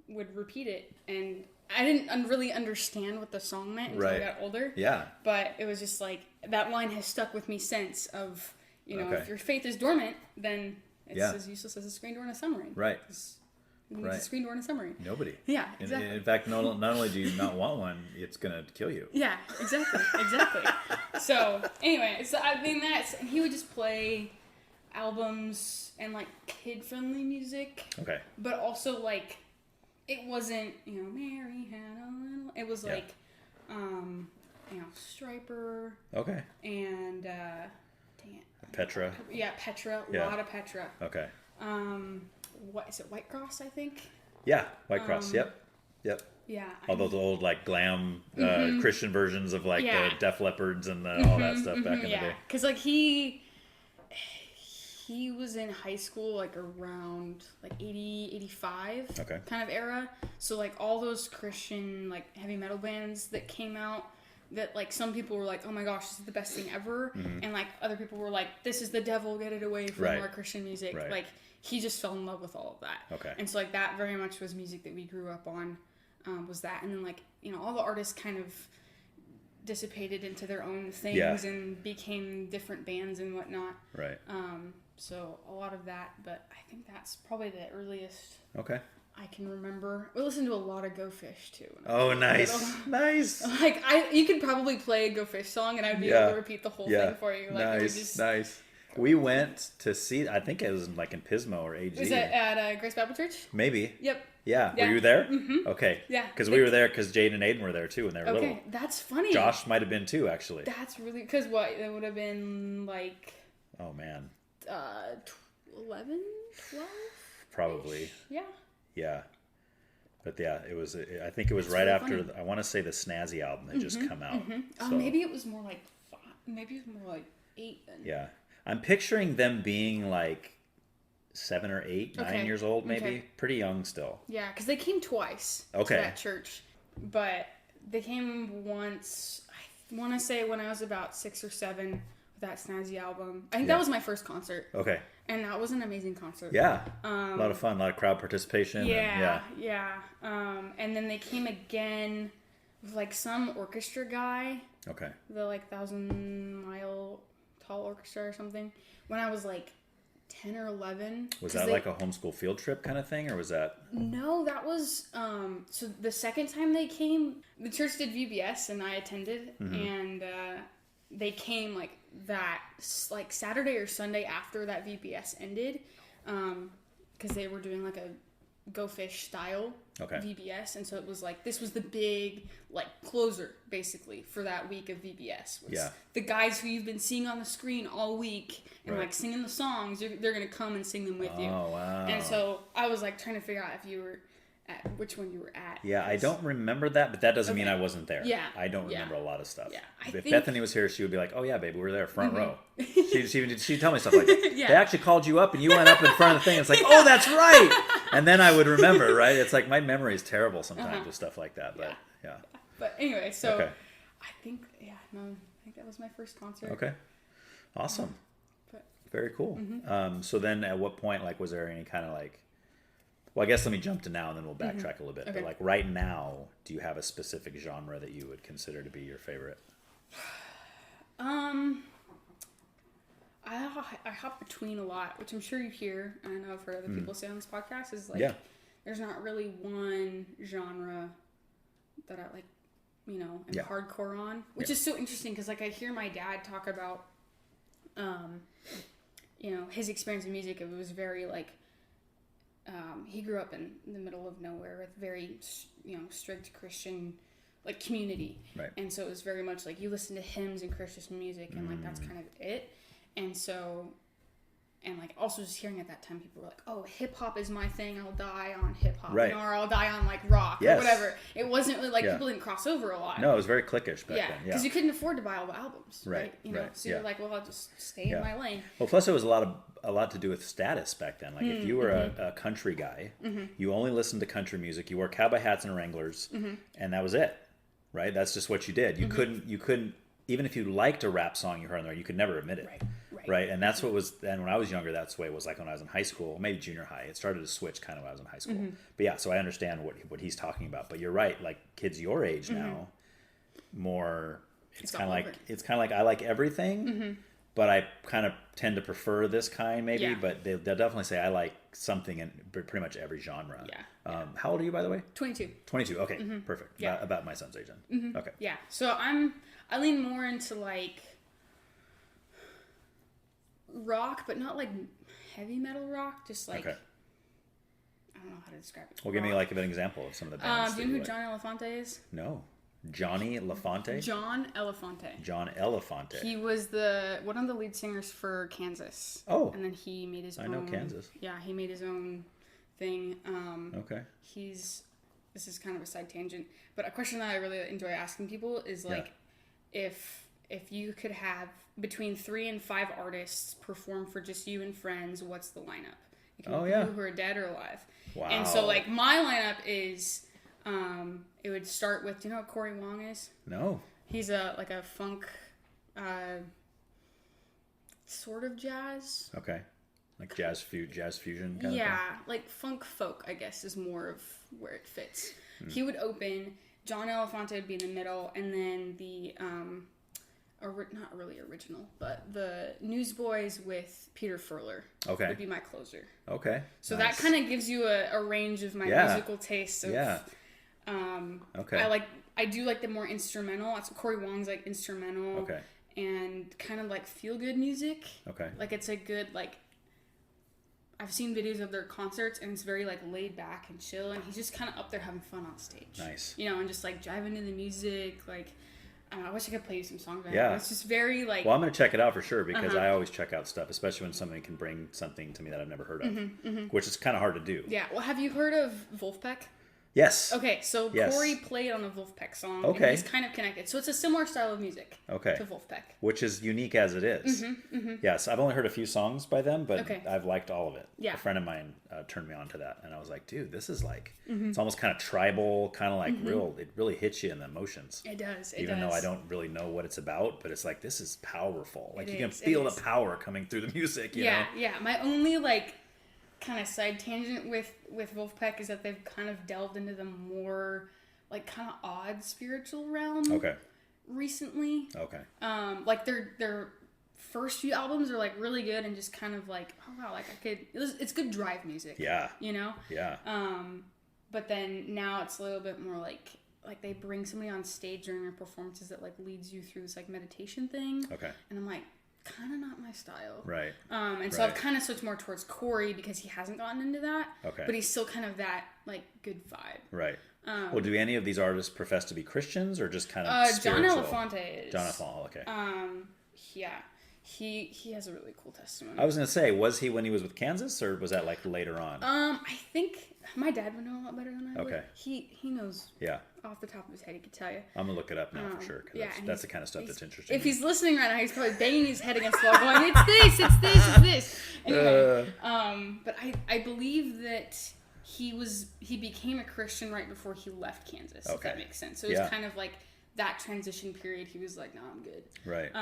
would repeat it, and I didn't really understand what the song meant until I got older. Yeah. But it was just like that line has stuck with me since. Of if your faith is dormant, then it's as useless as a screen door in a submarine. Right. Who needs a screen door in a submarine? Nobody. Yeah, exactly. In fact, not only do you not want one, it's gonna kill you. Yeah, exactly. So anyway, I mean and he would just play albums and like kid-friendly music. Okay. But also like it wasn't Mary had a little. It was like Striper. Okay. And dang it. Petra. Yeah, Petra. A lot of Petra. Okay. What is it? White Cross, I think. Yeah, White Cross. Yep. Yeah. All those old like glam Christian versions of like the Def Leopards and all that stuff back in the day. Because like he was in high school like around like 80, 85 kind of era. So like all those Christian like heavy metal bands that came out, that like some people were like, oh my gosh, this is the best thing ever, and like other people were like, this is the devil, get it away from our Christian music. Like he just fell in love with all of that. And so like that very much was music that we grew up on, was that. And then like all the artists kind of dissipated into their own things and became different bands and whatnot. So a lot of that, but I think that's probably the earliest I can remember. We listened to a lot of Go Fish too. Oh, nice. Nice. Like you could probably play a Go Fish song and I'd be able to repeat the whole thing for you. Like, nice. We went to see, I think it was like in Pismo or AG. Was it at Grace Bible Church? Maybe. Yep. Yeah. Were you there? Mm-hmm. Okay. Yeah. Because we were there because Jade and Aiden were there too, and they were little. Okay, that's funny. Josh might have been too, actually. That's really, because what, it would have been like... Oh, man. 11, 12? Probably. Yeah. Yeah. But yeah, it was. I think it was right after. I want to say the Snazzy album had just come out. So. Maybe it was more like 5. Maybe it was more like 8 then. Yeah, I'm picturing them being like 7 or 8, 9 years old, maybe pretty young still. Yeah, because they came twice to that church, but they came once. I want to say when I was about 6 or 7 with that Snazzy album. I think that was my first concert. Okay. And that was an amazing concert. Yeah. A lot of fun, a lot of crowd participation. Yeah. And then they came again with like some orchestra guy. Okay. The like 1,000-mile tall orchestra or something. When I was like 10 or 11. Was that like a homeschool field trip kind of thing, or was that? No, that was, so the second time they came, the church did VBS and I attended, and they came like that, like Saturday or Sunday after that VBS ended, because they were doing like a Go Fish style VBS, and so it was like, this was the big like closer basically for that week of VBS. Was the guys who you've been seeing on the screen all week and like singing the songs, they're gonna come and sing them with you. Oh wow! And so I was like trying to figure out at which one you were at. Yeah, I don't remember that, but that doesn't mean I wasn't there. Yeah. I don't remember a lot of stuff. Yeah. If Bethany was here, she would be like, "Oh yeah, baby, we were there, front row." She'd tell me stuff like that. They actually called you up and you went up in front of the thing. It's like, "Oh, that's right." And then I would remember, right? It's like my memory is terrible sometimes with stuff like that, but yeah. But anyway, so I think I think that was my first concert. Okay. Awesome. But, very cool. So then at what point, like, was there any kind of like, well, I guess let me jump to now and then we'll backtrack a little bit. Okay. But like right now, do you have a specific genre that you would consider to be your favorite? I hop between a lot, which I'm sure you hear, and I know I've heard other people say on this podcast, is like, there's not really one genre that I like, you know, am hardcore on, which is so interesting because like I hear my dad talk about, you know, his experience in music. It was very like, he grew up in the middle of nowhere with very, you know, strict Christian like community. Right. And so it was very much like you listen to hymns and Christian music and like that's kind of it. And so, and like also just hearing at that time people were like, oh, hip hop is my thing, I'll die on hip hop, right. you know, or I'll die on like rock or whatever. It wasn't really like people didn't cross over a lot. No, it was very cliquish back then. Yeah, because you couldn't afford to buy all the albums, right? You know, so you're like, well, I'll just stay in my lane. Well, plus it was a lot to do with status back then. Like if you were a country guy, you only listened to country music. You wore cowboy hats and Wranglers, and that was it, right? That's just what you did. You couldn't even if you liked a rap song you heard on there, you could never admit it. Right, and that's what was. And when I was younger, that's the way it was like when I was in high school, maybe junior high. It started to switch kind of when I was in high school. But yeah, so I understand what he's talking about. But you're right, like kids your age now, more. It's kind of like I like everything, but I kind of tend to prefer this kind maybe. Yeah. But they'll definitely say I like something in pretty much every genre. Yeah. How old are you, by the way? 22. 22. Okay, perfect. Yeah. About my son's age then. Okay. Yeah. So I lean more into like rock, but not like heavy metal rock, just like I don't know how to describe it. Well, give me like an example of some of the bands. Do you know who John Elefante is? No. Johnny Elefante? John Elefante. John Elefante. He was one of the lead singers for Kansas. Oh. And then he made his own. I know Kansas. Yeah, he made his own thing. Okay. This is kind of a side tangent, but a question that I really enjoy asking people is like, if you could have between 3 and 5 artists perform for just you and friends, what's the lineup? You can people who are dead or alive. Wow. And so like my lineup is, it would start with, do you know what Cory Wong is? No. He's a funk, sort of jazz. Okay. Like jazz fusion kind of thing? Like funk folk, I guess, is more of where it fits. He would open, John Elefante would be in the middle, and then the, not really original, but the Newsboys with Peter Furler would be my closer. Okay. So that kind of gives you a range of my musical tastes. I do like the more instrumental. That's Cory Wong's like instrumental. Okay. And kind of like feel good music. Okay. Like it's a good like. I've seen videos of their concerts and it's very like laid back and chill, and he's just kind of up there having fun on stage. Nice. You know, and just like driving to the music. Like, I wish I could play you some songs. Yeah. It's just very like. Well, I'm gonna check it out for sure because I always check out stuff, especially when somebody can bring something to me that I've never heard of, which is kind of hard to do. Yeah. Well, have you heard of Wolfpack? Yes. Okay, so Cory played on the Wolfpack song. Okay. And he's kind of connected. So it's a similar style of music to Wolfpack. Which is unique as it is. Yes, I've only heard a few songs by them, but I've liked all of it. Yeah. A friend of mine turned me on to that, and I was like, dude, this is like, it's almost kind of tribal, kind of like it really hits you in the emotions. It does. Even though I don't really know what it's about, but it's like, this is powerful. Like you can feel the power coming through the music, you know? Yeah, my only like kind of side tangent with Wolfpack is that they've kind of delved into the more like kind of odd spiritual realm recently. Like their first few albums are like really good and just kind of like, oh wow, like it's good drive music. Yeah. You know? Yeah. But then now it's a little bit more like they bring somebody on stage during their performances that like leads you through this like meditation thing. Okay. And I'm like, kind of not my style. Right. And so I've kind of switched more towards Cory because he hasn't gotten into that. Okay. But he's still kind of that like good vibe. Right. Well, do any of these artists profess to be Christians or just kind of spiritual? John Elefante is. John Elefante, okay. Yeah. He has a really cool testimony. I was going to say, was he when he was with Kansas, or was that like later on? I think my dad would know a lot better than I would. Okay. He knows. Yeah. Off the top of his head, he could tell you. I'm gonna look it up now for sure. Cause that's the kind of stuff that's interesting. If he's listening right now, he's probably banging his head against the wall, going, "It's this, it's this, it's this." Anyway, but I believe that he became a Christian right before he left Kansas. If that makes sense. So it was kind of like that transition period. He was like, "No, I'm good." Right.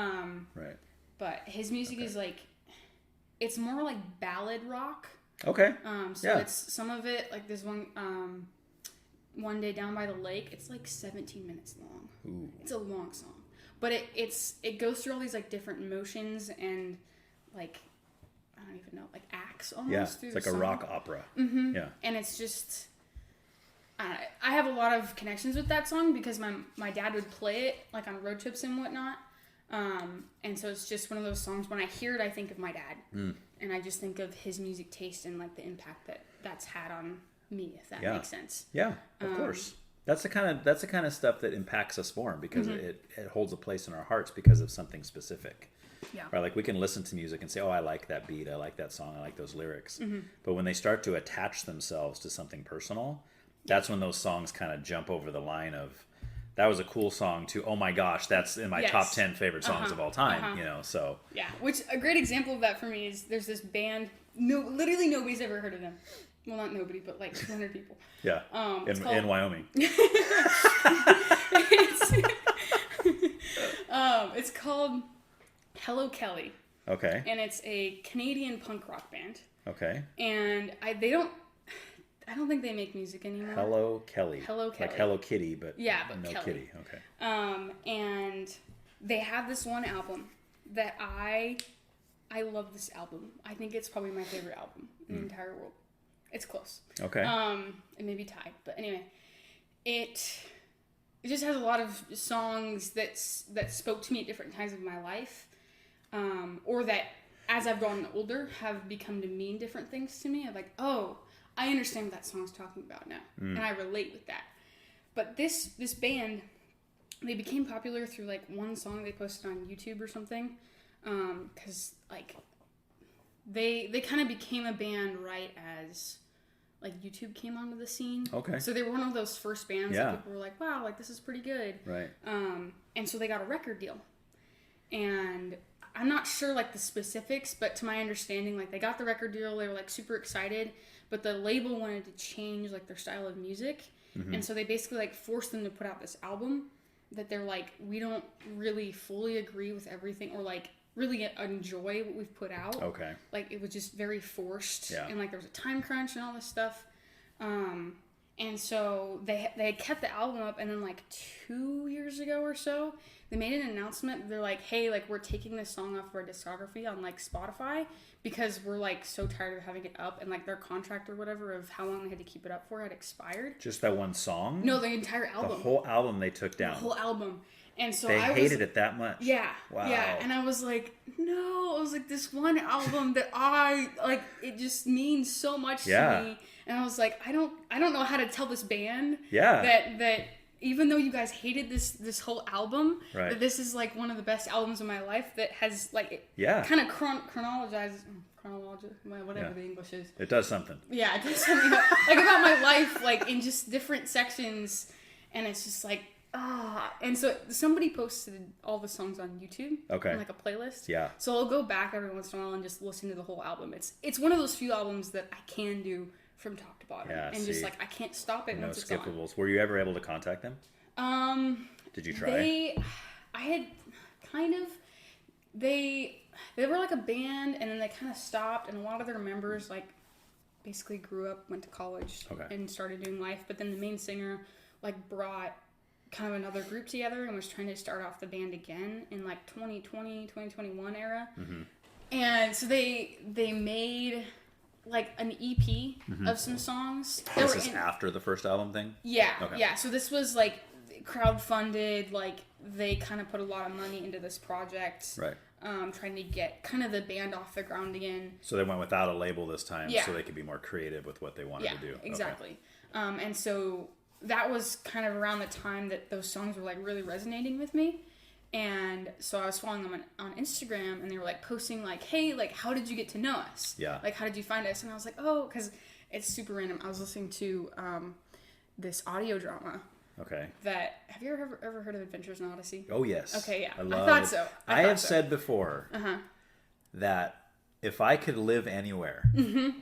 Right. But his music is like, it's more like ballad rock. Okay. So it's some of it like this One Day Down by the Lake. It's like 17 minutes long. Ooh. It's a long song, but it goes through all these like different emotions and like I don't even know, like acts almost. Through it's like the song. A rock opera. Mm-hmm. Yeah, and it's just I have a lot of connections with that song because my dad would play it like on road trips and whatnot. And so it's just one of those songs when I hear it, I think of my dad, and I just think of his music taste and like the impact that's had on me, if that makes sense. Yeah, of course. That's the kind of stuff that impacts us more because it holds a place in our hearts because of something specific. Yeah. Right, like we can listen to music and say, "Oh, I like that beat, I like that song, I like those lyrics." But when they start to attach themselves to something personal, that's when those songs kind of jump over the line of that was a cool song to, oh my gosh, that's in my top 10 favorite songs of all time, so. Yeah, which a great example of that for me is there's this band, literally nobody's ever heard of them. Well, not nobody, but like 200 people. Yeah, in Wyoming. It's called Hello Kelly. Okay. And it's a Canadian punk rock band. Okay. And I don't think they make music anymore. Hello Kelly. Hello Kelly. Like Hello Kitty, but yeah, but no Kelly. Kitty. Okay. And they have this one album that I love this album. I think it's probably my favorite album in the entire world. It's close. Okay. It may be tied, but anyway, it just has a lot of songs that spoke to me at different times of my life, or that as I've gotten older have become to mean different things to me. I'm like, oh, I understand what that song's talking about now, and I relate with that. But this band, they became popular through like one song they posted on YouTube or something, because like they kind of became a band right as like YouTube came onto the scene. Okay. So they were one of those first bands that people were like, wow, like this is pretty good. Right. And so they got a record deal. And I'm not sure like the specifics, but to my understanding, like they got the record deal, they were like super excited, but the label wanted to change like their style of music. And so they basically like forced them to put out this album that they're like, we don't really fully agree with everything or like really enjoy what we've put out. Okay. Like it was just very forced. Yeah. And like there was a time crunch and all this stuff. And so they had kept the album up, and then like 2 years ago or so, they made an announcement. They're like, hey, like we're taking this song off of our discography on like Spotify because we're like so tired of having it up, and like their contract or whatever of how long they had to keep it up for had expired. Just that one song? No, the entire album. The whole album they took down. The whole album. And so they hated it that much. Yeah. Wow. Yeah. And I was like, no, I was like, this one album that I like, it just means so much to me. And I was like, I don't know how to tell this band that even though you guys hated this whole album, that this is like one of the best albums of my life that has like kind of chronologizes whatever the English is. It does something. Yeah, it does something like about my life, like in just different sections, and it's just like. And so somebody posted all the songs on YouTube, in like a playlist. Yeah. So I'll go back every once in a while and just listen to the whole album. It's one of those few albums that I can do from top to bottom, and just like I can't stop it. No once skippables. It's on. Were you ever able to contact them? Did you try? I had kind of. They were like a band, and then they kind of stopped, and a lot of their members like basically grew up, went to college, and started doing life. But then the main singer like brought kind of another group together and was trying to start off the band again in like 2020, 2021 era. And so they made like an EP of some songs. This is after the first album thing? Yeah. Okay. Yeah. So this was like crowdfunded, like they kind of put a lot of money into this project. Right. Trying to get kind of the band off the ground again. So they went without a label this time so they could be more creative with what they wanted to do. Exactly. And so that was kind of around the time that those songs were like really resonating with me. And so I was following them on Instagram, and they were like posting like, hey, like, how did you get to know us? Yeah. Like, how did you find us? And I was like, oh, because it's super random. I was listening to this audio drama. Okay. That, have you ever heard of Adventures in Odyssey? Oh, yes. Okay, yeah. I love thought it. so. I have said before that if I could live anywhere,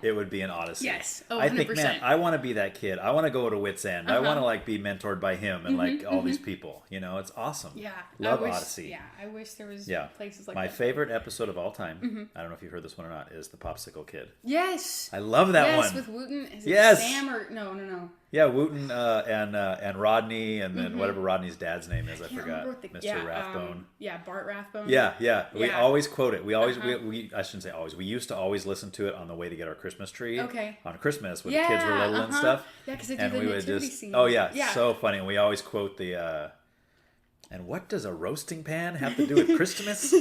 it would be an Odyssey. Yes. Oh, 100%. I think, man, I want to be that kid. I want to go to Wits End. I want to like be mentored by him and like all these people. You know, it's awesome. Yeah. Love Odyssey. Yeah, I wish there was places like My that. favorite episode of all time, I don't know if you've heard this one or not, is The Popsicle Kid. Yes. I love that one. Yes, with Wooten. Is it Yes. Sam or... No. Yeah, Wooten and Rodney, and then whatever Rodney's dad's name is, I forgot. Mr. Rathbone. Bart Rathbone. Yeah. We always quote it. We always, I shouldn't say always. We used to always listen to it on the way to get our Christmas tree. Okay. On Christmas when the kids were little and stuff. Yeah, because they do the nativity scene. Oh yeah, so funny. And we always quote the. And what does a roasting pan have to do with Christmas?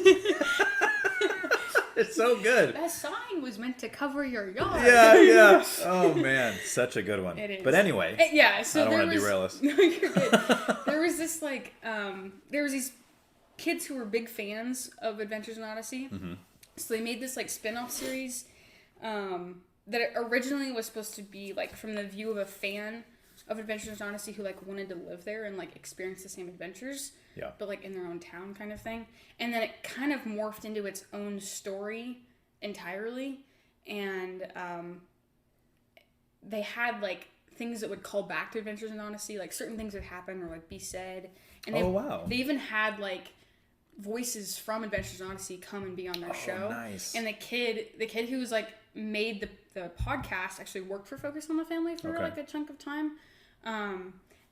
It's so good. That sign was meant to cover your yard. Yeah. Oh man, such a good one. It is. But anyway, so I don't want to derail us. No, you're good. There was this there was these kids who were big fans of Adventures in Odyssey. So they made this like spin-off series that originally was supposed to be like from the view of a fan of Adventures in Odyssey who like wanted to live there and like experience the same adventures. Yeah. But like in their own town kind of thing. And then it kind of morphed into its own story entirely. And they had like things that would call back to Adventures in Odyssey, like certain things would happen or like be said. And they even had like voices from Adventures in Odyssey come and be on their show. Nice. And the kid who was like made the podcast actually worked for Focus on the Family for like a chunk of time.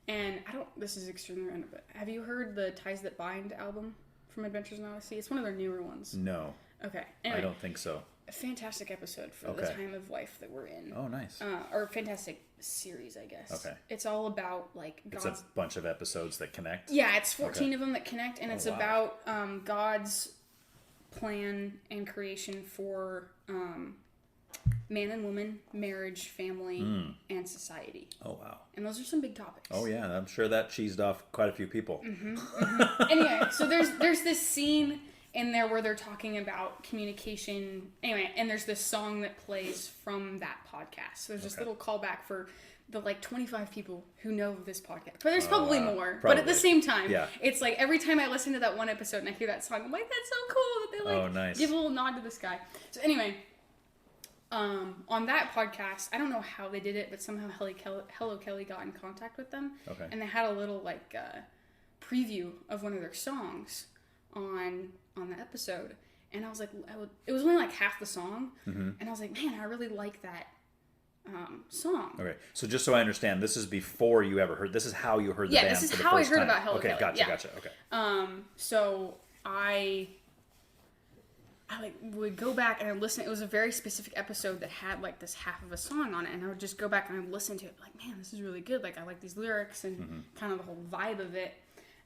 And this is extremely random, but have you heard the Ties That Bind album from Adventures in Odyssey? It's one of their newer ones. No. Okay. Anyway, I don't think so. A fantastic episode for the time of life that we're in. Oh, nice. Or fantastic series, I guess. Okay. It's all about like God's... It's a bunch of episodes that connect? Yeah, it's 14 of them that connect, and it's about God's plan and creation for man and woman, marriage, family, and society. Oh, wow. And those are some big topics. Oh, yeah. I'm sure that cheesed off quite a few people. Anyway, so there's this scene in there where they're talking about communication. Anyway, and there's this song that plays from that podcast. So there's this little callback for the like 25 people who know this podcast. But there's probably more. But at the same time, it's like every time I listen to that one episode and I hear that song, I'm like, that's so cool that they like give a little nod to this guy. So anyway... on that podcast, I don't know how they did it, but somehow Hello Kelly got in contact with them. Okay. And they had a little like preview of one of their songs on the episode, and I was like, it was only like half the song, and I was like, man, I really like that song. Okay, so just so I understand, this is before you ever heard. This is how you heard the band. Yeah, this is how I heard about Hello Kelly. Okay, gotcha. Okay. So I like would go back and I'd listen. It was a very specific episode that had like this half of a song on it, and I would just go back and I'd listen to it like, man, this is really good. Like I like these lyrics and kind of the whole vibe of it.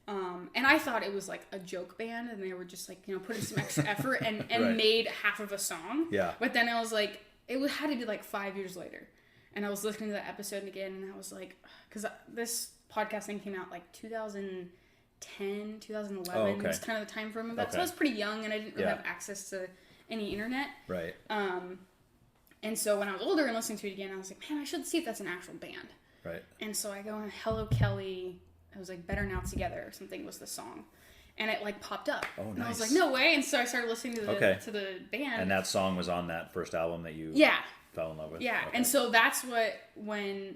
And I thought it was like a joke band, and they were just like, putting some extra effort and made half of a song. Yeah. But then I was like, had to be like 5 years later, and I was listening to that episode again, and I was like, because this podcast thing came out like 2010, 2011 was kind of the time frame of that. So I was pretty young, and I didn't really have access to any internet. Right. And so when I was older and listening to it again, I was like, man, I should see if that's an actual band. Right. And so I go on Hello Kelly. It was like Better Now Together or something was the song. And it like popped up. Oh, nice. And I was like, no way. And so I started listening to the band. And that song was on that first album that you fell in love with? Yeah. Okay. And so that's when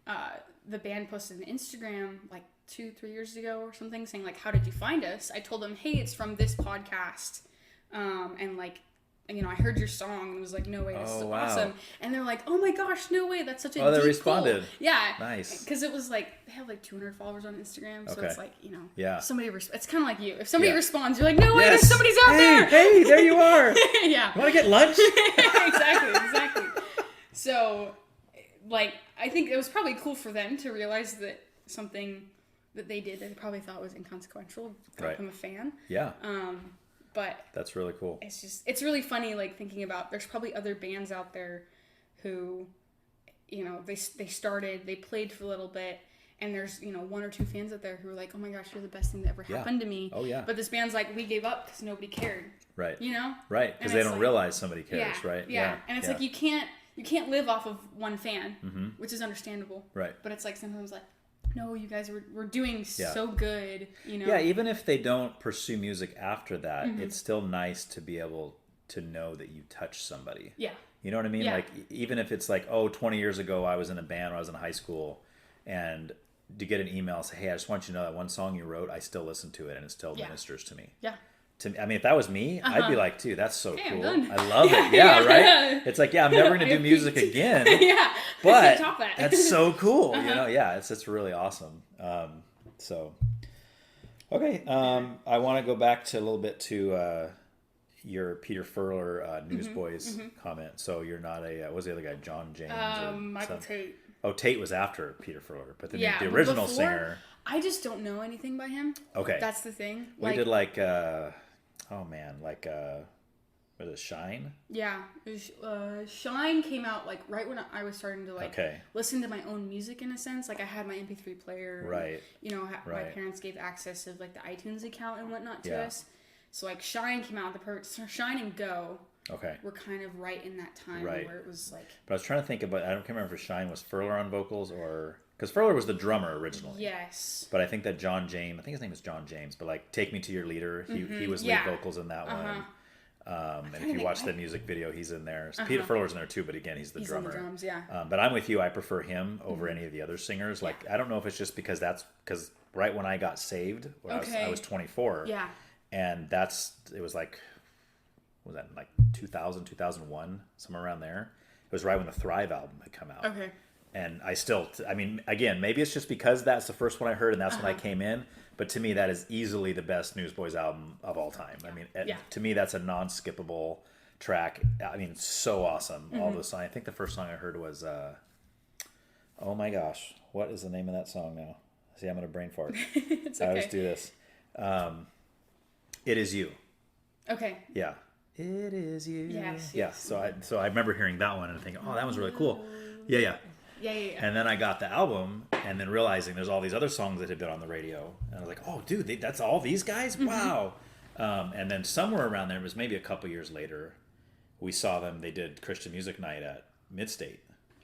the band posted an Instagram like 2-3 years ago or something saying like, how did you find us? I told them, hey, it's from this podcast. And like, I heard your song and was like, no way, this is awesome. And they're like, oh my gosh, no way, that's such a deep they responded. Pull. Yeah. Nice. Because it was like, they have like 200 followers on Instagram, so it's like, somebody, it's kind of like you. If somebody responds, you're like, no way, there's somebody's out there. Hey, there you are. Yeah. You want to get lunch? Exactly. So, like, I think it was probably cool for them to realize that something that they did that they probably thought was inconsequential got them a fan. Yeah. But that's really cool. It's really funny, like, thinking about, there's probably other bands out there who, they started, they played for a little bit, and there's, you know, 1 or 2 fans out there who are like, oh my gosh, you're the best thing that ever happened to me. Oh yeah. But this band's like, we gave up because nobody cared. Right. You know? Right. Because they don't realize somebody cares, yeah, right? Yeah. And it's like you can't live off of one fan, which is understandable. Right. But it's like sometimes like, no, you guys were doing so good, you know? Yeah, even if they don't pursue music after that, it's still nice to be able to know that you touched somebody. Yeah. You know what I mean? Yeah. Like, even if it's like, 20 years ago I was in a band when I was in high school, and to get an email say, hey, I just want you to know that one song you wrote, I still listen to it and it still ministers to me. Yeah. I mean, if that was me, I'd be like, dude, that's so cool. I love it. Yeah, right? It's like, I'm never going to do music again. Yeah. But top that. that's so cool. You know? Yeah, it's really awesome. Okay. I want to go back to a little bit to your Peter Furler Newsboys comment. So you're not what was the other guy? John James? Michael Tate. Oh, Tate was after Peter Furler, but the the original singer. I just don't know anything by him. Okay. That's the thing. We did like, was it Shine? Yeah. Shine came out like right when I was starting to like listen to my own music in a sense. Like I had my MP3 player. Right. And, you know, my parents gave access of like the iTunes account and whatnot to us. So like Shine came out, Shine and Go. Okay. We're kind of right in that time where it was like. But I was trying to think about. I can't remember if Shine was Furler on vocals or because Furler was the drummer originally. Yes. But I think that John James. I think his name is John James. But like, Take Me to Your Leader. He was lead vocals in that one. And if you watch the music video, he's in there. Peter Furler's in there too, but again, he's the drummer. On the drums, yeah. But I'm with you. I prefer him over any of the other singers. Like, I don't know if it's just because right when I got saved, when I was 24. Yeah. And it was like, what was that, like 2000, 2001, somewhere around there. It was right when the Thrive album had come out. Okay. And I mean, again, maybe it's just because that's the first one I heard and that's when I came in. But to me, that is easily the best Newsboys album of all time. I mean, to me, that's a non-skippable track. I mean, so awesome. All those songs. I think the first song I heard was, oh my gosh, what is the name of that song now? See, I'm going to brain fart. It's okay. I always do this. It Is You. Okay. Yeah. It is you. Yes. Yeah. So I remember hearing that one and thinking, oh, that one's really cool. Yeah. Yeah. And then I got the album and then realizing there's all these other songs that had been on the radio. And I was like, oh, dude, that's all these guys? Wow. And then somewhere around there, it was maybe a couple years later, we saw them. They did Christian Music Night at Midstate.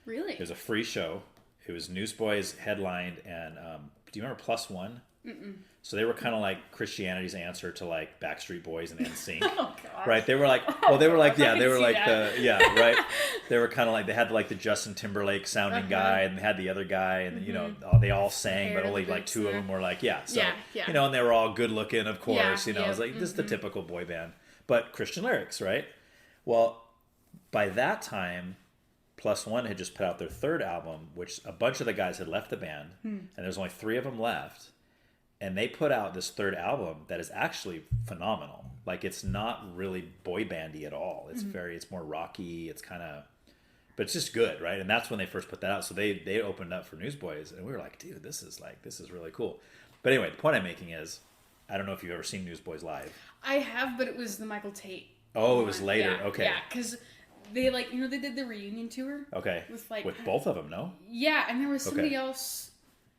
Really? It was a free show. It was Newsboys headlined. And do you remember Plus One? Mm-mm. So they were kind of like Christianity's answer to like Backstreet Boys and NSYNC. Oh god. Right? They were like, well, they were like, yeah, they were like right. They were kind of like, they had like the Justin Timberlake sounding guy, and they had the other guy, and you know, they all sang, but only like 2 of them were like, you know, and they were all good looking, of course. You know, it was like this is the typical boy band, but Christian lyrics, right? Well, by that time, Plus One had just put out their 3rd album, which a bunch of the guys had left the band, and there's only 3 of them left. And they put out this 3rd album that is actually phenomenal. Like, it's not really boy bandy at all. It's it's more rocky. It's kind of, but it's just good, right? And that's when they first put that out. So they opened up for Newsboys, and we were like, dude, this is really cool. But anyway, the point I'm making is, I don't know if you've ever seen Newsboys live. I have, but it was the Michael Tate. Oh, it was later. Yeah, okay. Yeah, because they they did the reunion tour. Okay. With both of them, no? Yeah, and there was somebody else.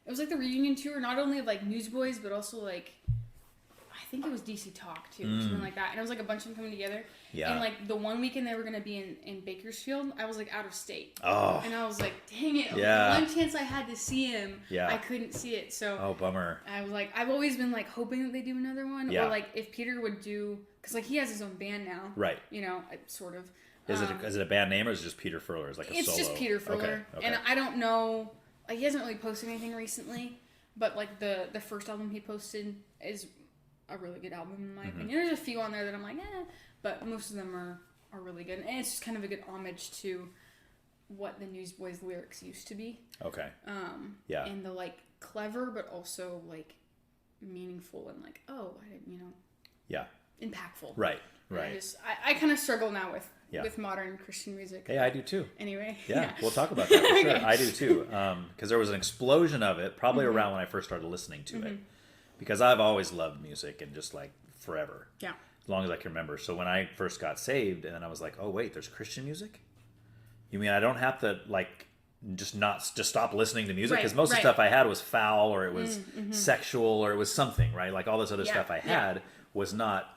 It was like the reunion tour, not only of like Newsboys, but also like, I think it was DC Talk too, or something like that. And it was like a bunch of them coming together. Yeah. And like the one weekend they were going to be in Bakersfield, I was like out of state. Oh. And I was like, dang it. Yeah. One chance I had to see him, I couldn't see it. So. Oh, bummer. I was like, I've always been like hoping that they do another one. Yeah. Or like if Peter would do, because like he has his own band now. Right. You know, sort of. Is it a band name or is it just Peter Furler? It's like a solo? It's just Peter Furler. Okay. And I don't know. Like, he hasn't really posted anything recently, but like the first album he posted is a really good album in my opinion. There's a few on there that I'm like, but most of them are really good, and it's just kind of a good homage to what the Newsboys lyrics used to be. Okay. Yeah. And the like clever, but also like meaningful and like yeah, impactful. Right. Right. I kind of struggle now with modern Christian music. Hey, I do too. Anyway. Yeah, we'll talk about that for sure. I do too. Because there was an explosion of it probably around when I first started listening to it. Because I've always loved music and just like forever. Yeah. As long as I can remember. So when I first got saved and then I was like, oh wait, there's Christian music? You mean I don't have to like just stop listening to music, because Right, most of the right. stuff I had was foul, or it was sexual, or it was something, right? Like all this other stuff I had was not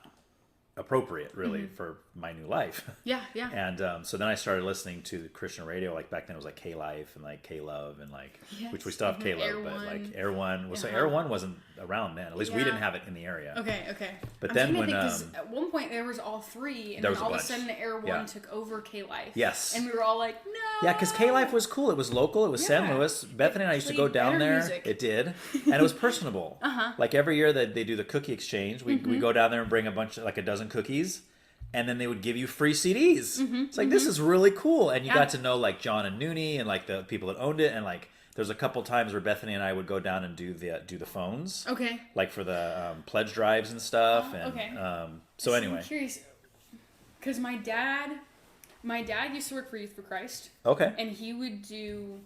appropriate really for my new life. Yeah, yeah. And so then I started listening to the Christian radio. Like back then it was like K-Life and like K-Love and like, which we still have K-Love, Air but One. like Air One. So Air One wasn't around then. At least we didn't have it in the area. Okay. But I'm then trying when to think, 'cause at one point there was all three, and there then was a all of a bunch. sudden Air One Yeah. took over K-Life. Yes. And we were all like, no. Yeah, because K-Life was cool. It was local. It was San Yeah. Luis. Bethany and I used to go Played down better there. music. It did. And it was personable. Like every year that they do the cookie exchange, we go down there and bring like a dozen cookies. And then they would give you free CDs. It's like, this is really cool. And you got to know like John and Nooney and like the people that owned it. And like, there's a couple times where Bethany and I would go down and do the phones. Okay. Like for the pledge drives and stuff. And okay. so anyway. I'm curious, because my dad used to work for Youth for Christ. Okay. And he would do,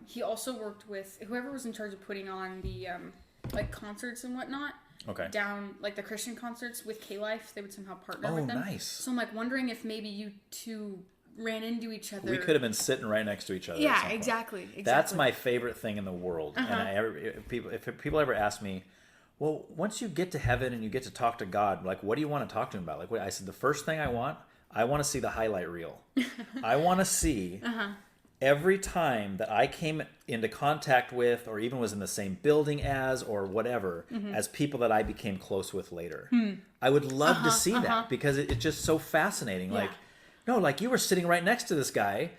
he also worked with whoever was in charge of putting on the, like concerts and whatnot. Okay. Down, like the Christian concerts with K-Life, they would somehow partner with them. Oh, nice. So I'm like wondering if maybe you two ran into each other. We could have been sitting right next to each other. Yeah, at some point. exactly. That's my favorite thing in the world. And if people ever ask me, well, once you get to heaven and you get to talk to God, like, what do you want to talk to him about? Like, what I said, the first thing I want to see the highlight reel. I want to see every time that I came into contact with, or even was in the same building as, or whatever, as people that I became close with later. I would love to see that, because it's just so fascinating. Yeah. Like, no, like you were sitting right next to this guy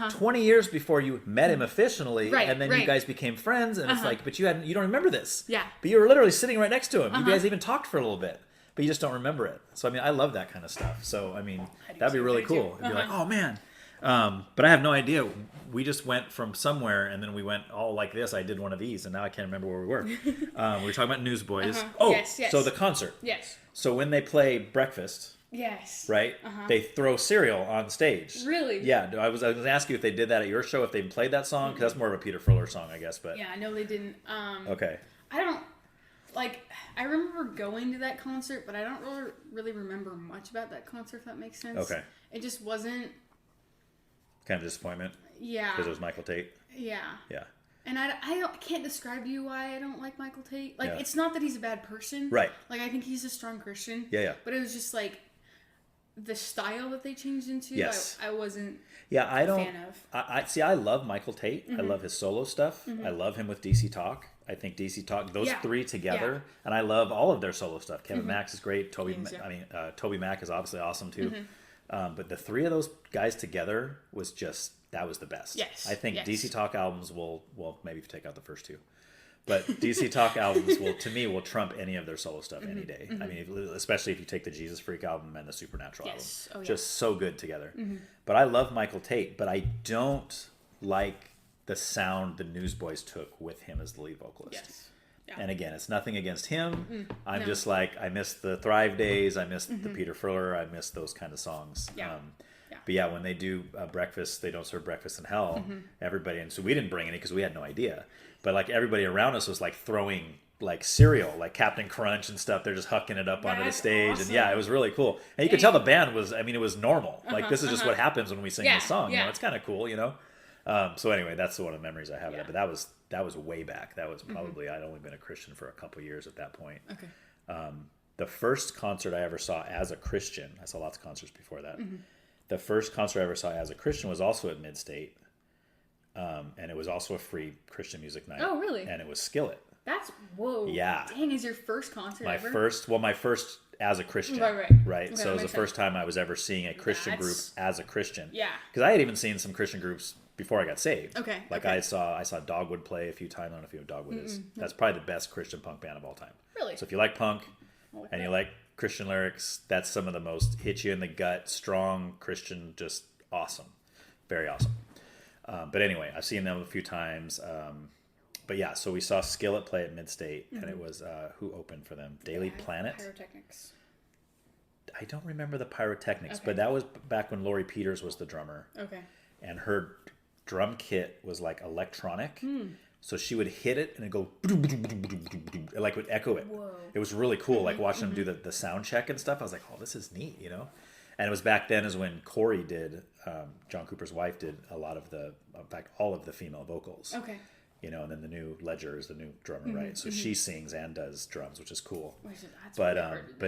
20 years before you met him officially, and then you guys became friends, and it's like, but you don't remember this. Yeah. But you were literally sitting right next to him. You guys even talked for a little bit, but you just don't remember it. So, I mean, I love that kind of stuff. So, I mean, that'd be really cool. It'd be like, oh man. But I have no idea. We just went from somewhere, and then we went all like this. I did one of these, and now I can't remember where we were. We were talking about Newsboys. Oh, yes. So the concert. Yes. So when they play breakfast, Yes. right? They throw cereal on stage. Really? Yeah. I was going to ask you if they did that at your show, if they played that song, because that's more of a Peter Fuller song, I guess. But Yeah, I know they didn't. okay. I don't, like, I remember going to that concert, but I don't really remember much about that concert, if that makes sense. Okay. It just wasn't. Kind of disappointment Yeah. because it was Michael Tate. Yeah. Yeah. And I can't describe to you why I don't like Michael Tate. Like, Yeah. it's not that he's a bad person. Right. Like, I think he's a strong Christian. Yeah. But it was just, like, the style that they changed into, Yes. I wasn't I don't. a fan of. I see. I love Michael Tate. I love his solo stuff. I love him with DC Talk. I think DC Talk, those three together, and I love all of their solo stuff. Kevin Max is great. Toby Mac is obviously awesome too. But the three of those guys together was that was the best. Yes. I think Yes. DC Talk albums will maybe if you take out the first two. But DC Talk albums will trump any of their solo stuff any day. I mean, especially if you take the Jesus Freak album and the Supernatural album. Oh, yeah. Just so good together. But I love Michael Tate, but I don't like the sound the Newsboys took with him as the lead vocalist. Yes. Yeah. And again, it's nothing against him. I'm just like, I miss the Thrive days. I miss the Peter Fuller. I miss those kind of songs. Yeah. But yeah, when they do breakfast, they don't serve breakfast in hell. Everybody, and so we didn't bring any because we had no idea. But like everybody around us was like throwing like cereal, like Captain Crunch and stuff. They're just hucking it up onto the stage, awesome. and yeah, it was really cool. And you could tell the band was, I mean, it was normal. Like this is just what happens when we sing this song. You know, it's kind of cool, you know. So anyway, that's one of the memories I have of that. But that was way back. That was probably I'd only been a Christian for a couple years at that point. Okay. The first concert I ever saw as a Christian, I saw lots of concerts before that. The first concert I ever saw as a Christian was also at Mid-State. And it was also a free Christian music night. Oh, really? And it was Skillet. That's, whoa. Yeah. Dang, is your first concert ever? My first as a Christian. Right. Okay, so it was the first time I was ever seeing a Christian group as a Christian. Yeah. Because I had even seen some Christian groups before I got saved. Okay. Like I saw Dogwood play a few times. I don't know if you know what Dogwood is. That's probably the best Christian punk band of all time. Really? So if you like punk and you like Christian lyrics, that's some of the most hit you in the gut, strong Christian, just awesome. Very awesome. But anyway, I've seen them a few times. But yeah, so we saw Skillet play at Mid-State, and it was, who opened for them? Daily Planet? Pyrotechnics. I don't remember the Pyrotechnics, but that was back when Lori Peters was the drummer. Okay. And her drum kit was like electronic. So she would hit it and it'd go, it like would echo it. Whoa. It was really cool. Like watching them do the sound check and stuff. I was like, oh, this is neat, you know? And it was back then is when Cory did, John Cooper's wife did a lot of in fact, all of the female vocals. Okay. You know, and then the new Ledger is the new drummer, right? So she sings and does drums, which is cool. But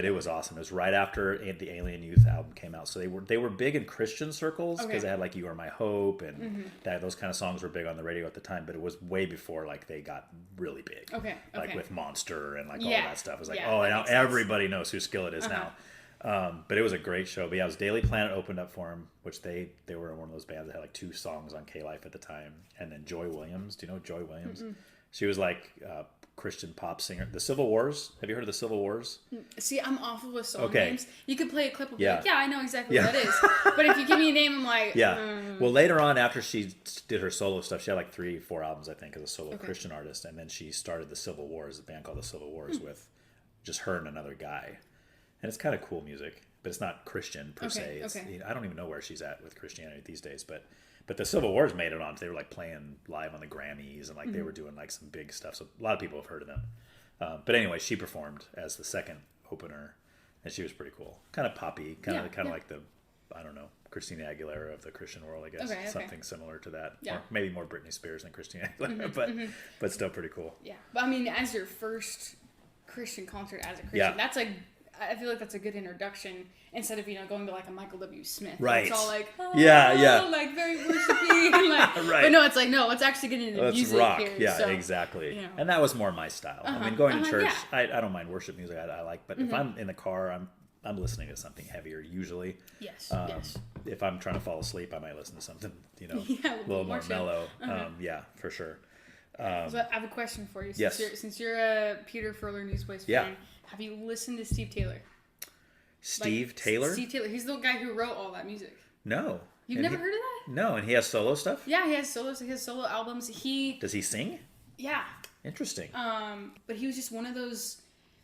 it was awesome. It was right after the Alien Youth album came out, so they were big in Christian circles because they had like "You Are My Hope" and those kind of songs were big on the radio at the time. But it was way before like they got really big, like with Monster and like all that stuff. It was like, now everybody knows who Skillet is now. But it was a great show. But yeah, it was Daily Planet opened up for him, which they were one of those bands that had like 2 songs on K-Life at the time. And then Joy Williams. Do you know Joy Williams? She was like a Christian pop singer. The Civil Wars. Have you heard of the Civil Wars? See, I'm awful with song names. You could play a clip of like, I know exactly what that is. But if you give me a name, I'm like, Well, later on, after she did her solo stuff, she had like 3-4 albums, I think, as a solo Christian artist. And then she started the Civil Wars, a band called the Civil Wars with just her and another guy. And it's kind of cool music, but it's not Christian per se. I don't even know where she's at with Christianity these days, but the Civil Wars made it on. They were like playing live on the Grammys and like they were doing like some big stuff. So a lot of people have heard of them. But anyway, she performed as the second opener, and she was pretty cool. Kind of poppy, kind of like the, I don't know, Christina Aguilera of the Christian world, I guess. Something similar to that. Yeah. Or maybe more Britney Spears than Christina Aguilera, but still pretty cool. Yeah, but I mean, as your first Christian concert as a Christian, that's like, I feel like that's a good introduction instead of, going to like a Michael W. Smith. Right. It's all like, like very worshipy. And like, But no, it's like, no, let's actually get into music rock. here. Yeah, so, exactly. And that was more my style. I mean, going to church, I don't mind worship music. I like, but if I'm in the car, I'm listening to something heavier usually. Yes. If I'm trying to fall asleep, I might listen to something, a little more mellow. Yeah, for sure. So I have a question for you. Since you're a Peter Furler Newsboys fan, have you listened to Steve Taylor? Steve Taylor? Steve Taylor. He's the guy who wrote all that music. No. You've never heard of that? No, and he has solo stuff? Yeah, he has solo albums. Does he sing? Yeah. Interesting. But he was just one of those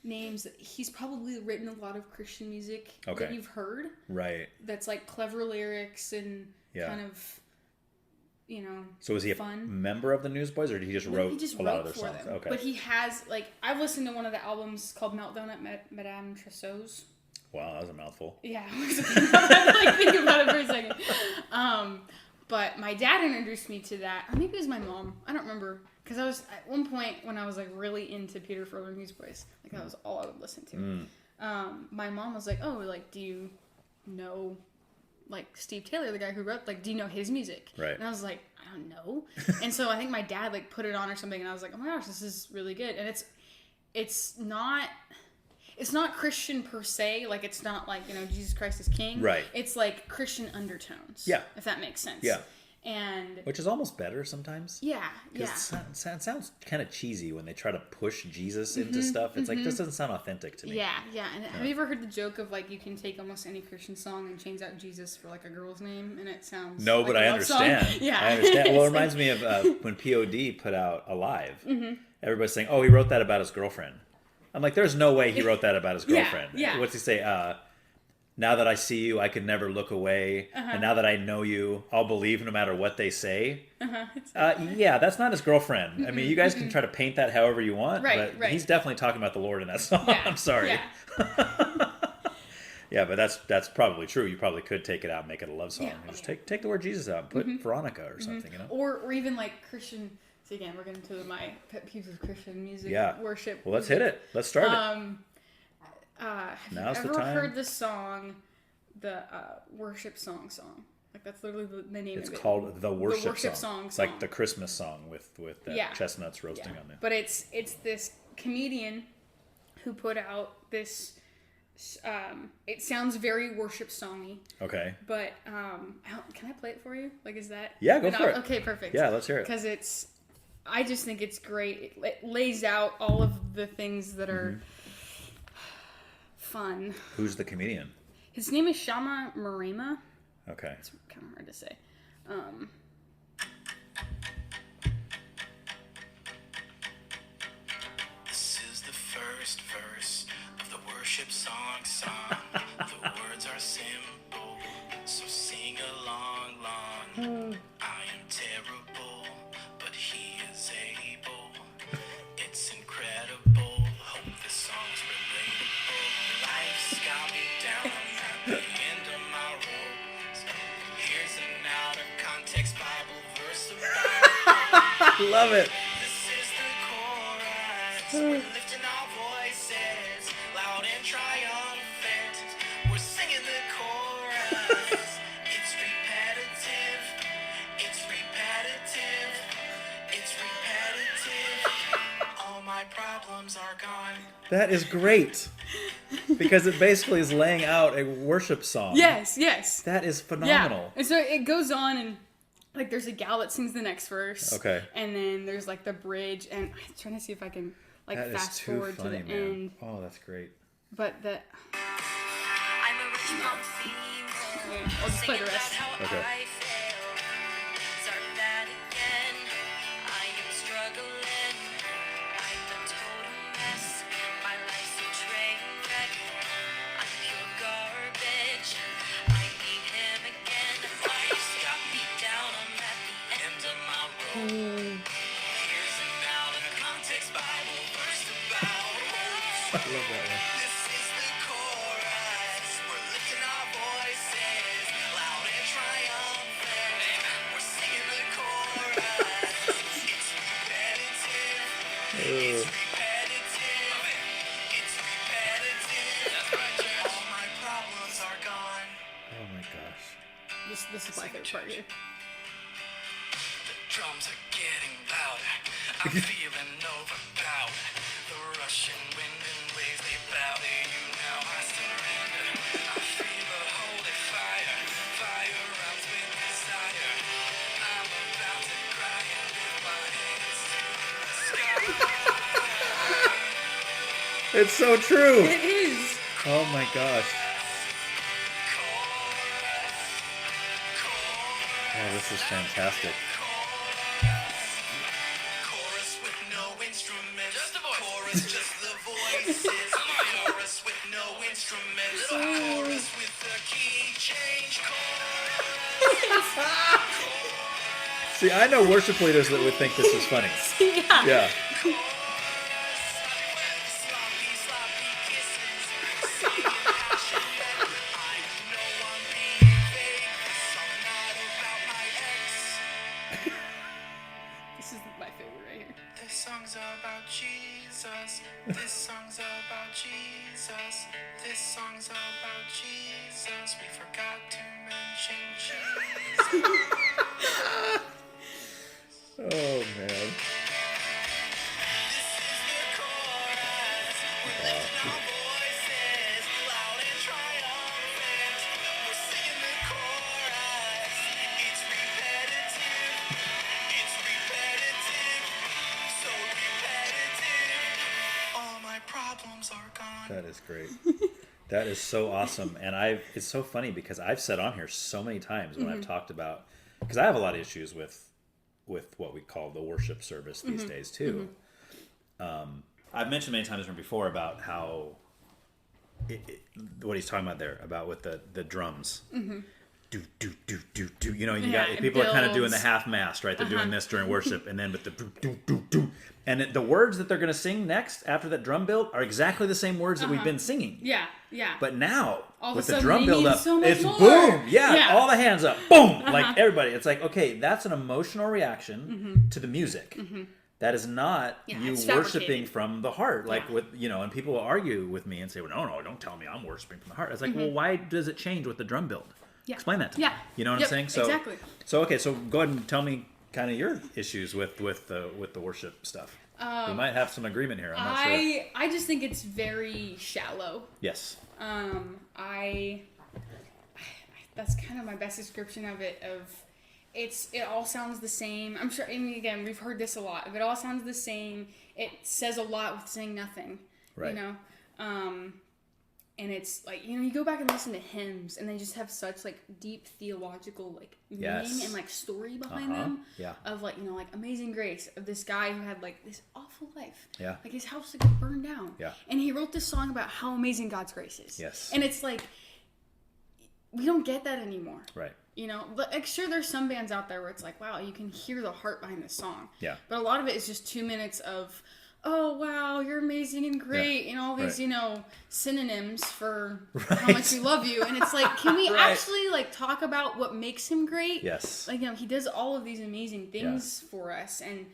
names that he's probably written a lot of Christian music that you've heard. Right. That's like clever lyrics and kind of, So was he fun. A member of the Newsboys, or did he just wrote a lot of their songs? Them. Okay. But he has, I've listened to one of the albums called Meltdown at Madame Tussauds. Wow, that was a mouthful. Yeah, I was thinking about it for a second. But my dad introduced me to that. Or maybe it was my mom. I don't remember. Because I was, at one point, when I was really into Peter Furler Newsboys, that was all I would listen to. My mom was like, oh, do you know Steve Taylor, the guy who wrote, do you know his music? Right. And I was like, I don't know. And so I think my dad put it on or something, and I was like, oh my gosh, this is really good. And it's not Christian per se, it's not Jesus Christ is King. Right. It's Christian undertones. Yeah. If that makes sense. Yeah. And which is almost better sometimes. Yeah. Because it sounds kind of cheesy when they try to push Jesus into stuff. It's this doesn't sound authentic to me. Yeah. And have you ever heard the joke of you can take almost any Christian song and change out Jesus for a girl's name, and it sounds but I understand. Yeah, I understand. Well, it reminds me of when POD put out Alive. Everybody's saying, "Oh, he wrote that about his girlfriend." I'm like, "There's no way he wrote that about his girlfriend." Yeah. What's he say? Now that I see you, I could never look away. And now that I know you, I'll believe no matter what they say. Yeah, that's not his girlfriend. I mean, you guys can try to paint that however you want, but he's definitely talking about the Lord in that song. Yeah, I'm sorry. Yeah. Yeah, but that's probably true. You probably could take it out and make it a love song. Just take the word Jesus out and put Veronica or something, Or even Christian. So again, we're getting to my pet peeves of Christian music, worship. Well, let's hit it. Let's start it. Have you ever heard the song, the worship song? That's literally the name of it. It's called the worship song. It's like the Christmas song with the chestnuts roasting on there. But it's this comedian who put out this. It sounds very worship songy. Okay. But can I play it for you? Is that? Yeah, go for it. Okay, perfect. Yeah, let's hear it. Because I just think it's great. It lays out all of the things that are fun. Who's the comedian? His name is Shama Marema. Okay. It's kind of hard to say. This is the first verse of the worship song. The words are simple, so sing along. I am terrible, but he is able. It's incredible. Hope this song's relatable. Life's got me down at the end of my Love it. This is the chorus. We're lifting our voices, loud and triumphant. We're singing the chorus. It's repetitive. It's repetitive. It's repetitive. All my problems are gone. That is great. Because it basically is laying out a worship song. Yes. That is phenomenal. Yeah. And so it goes on, and like there's a gal that sings the next verse. Okay. And then there's like the bridge, and I'm trying to see if I can like That is fast too forward funny, to the man. end. Oh, that's great. But the I'm a rich mom theme. yeah, I'll just play the rest. Okay. I love that one. This is the chorus. We're lifting our voices, loud and triumphant. We're singing the chorus. It's repetitive. It's repetitive. It's repetitive. All my problems are gone. Oh my gosh. This is my favorite part here. The drums are getting louder. I'm feeling overpowered. The rushing wind and waves, they bow to you now. I surrender. I feel a holy fire. Fire rounds with desire. I'm about to cry and lift my hands to the sky. It's so true. It is. Oh my gosh. Oh, this is fantastic. Chorus with no instruments. Just the voice. Chorus, just the voices. Chorus with no instruments. Chorus with the key change. See, I know worship leaders that would think this is funny. Yeah. Yeah. Sloppy, sloppy kisses. Singing passionate. I know I'm being vague. This song not about my ex. This is my favorite right here. This song's about Jesus. This song's about Jesus. This song's about Jesus. We forgot to mention Jesus. Oh man. This is the chorus. We're lifting our voices, loud and triumphant. We're singing the chorus. It's repetitive. It's repetitive. So repetitive. All my problems are gone. That is great. That is so awesome. And it's so funny because I've said on here so many times when I've talked about, because I have a lot of issues with what we call the worship service these days too. I've mentioned many times before about how what he's talking about there about with the drums. Do do do do do. You know, you Yeah, got it people are kind of doing builds. the half mast, right? They're doing this during worship, and then with the do do do do, and the words that they're going to sing next after that drum build are exactly the same words that we've been singing. Yeah. Yeah. But now, All of with a the sudden, drum they build mean up, so much it's more. boom! Yeah, Yeah. all the hands up, boom! Like everybody. It's like, okay, that's an emotional reaction to the music. That is not you it's worshiping fabricated. from the heart. Like Yeah. with, and people will argue with me and say, well, no, don't tell me I'm worshiping from the heart. It's like, well, why does it change with the drum build? Yeah. Explain that to me. Yeah. You know what Yep, I'm saying? So, exactly. So, okay, so go ahead and tell me kind of your issues with the worship stuff. We might have some agreement here. I'm not sure. I just think it's very shallow. Yes. That's kind of my best description of it. It all sounds the same. I'm sure. I mean, again, we've heard this a lot. If it all sounds the same, it says a lot with saying nothing. Right. You know. And it's like, you go back and listen to hymns, and they just have such like deep theological like meaning Yes. and like story behind them. Yeah. Of like, like Amazing Grace of this guy who had like this awful life. Yeah. Like his house like got burned down. Yeah. And he wrote this song about how amazing God's grace is. Yes. And it's like, we don't get that anymore. Right. But like, sure, there's some bands out there where it's like, wow, you can hear the heart behind this song. Yeah. But a lot of it is just 2 minutes of, oh, wow, you're amazing and great, and all these, synonyms for how much we love you. And it's like, can we actually, like, talk about what makes him great? Yes. Like, he does all of these amazing things for us. And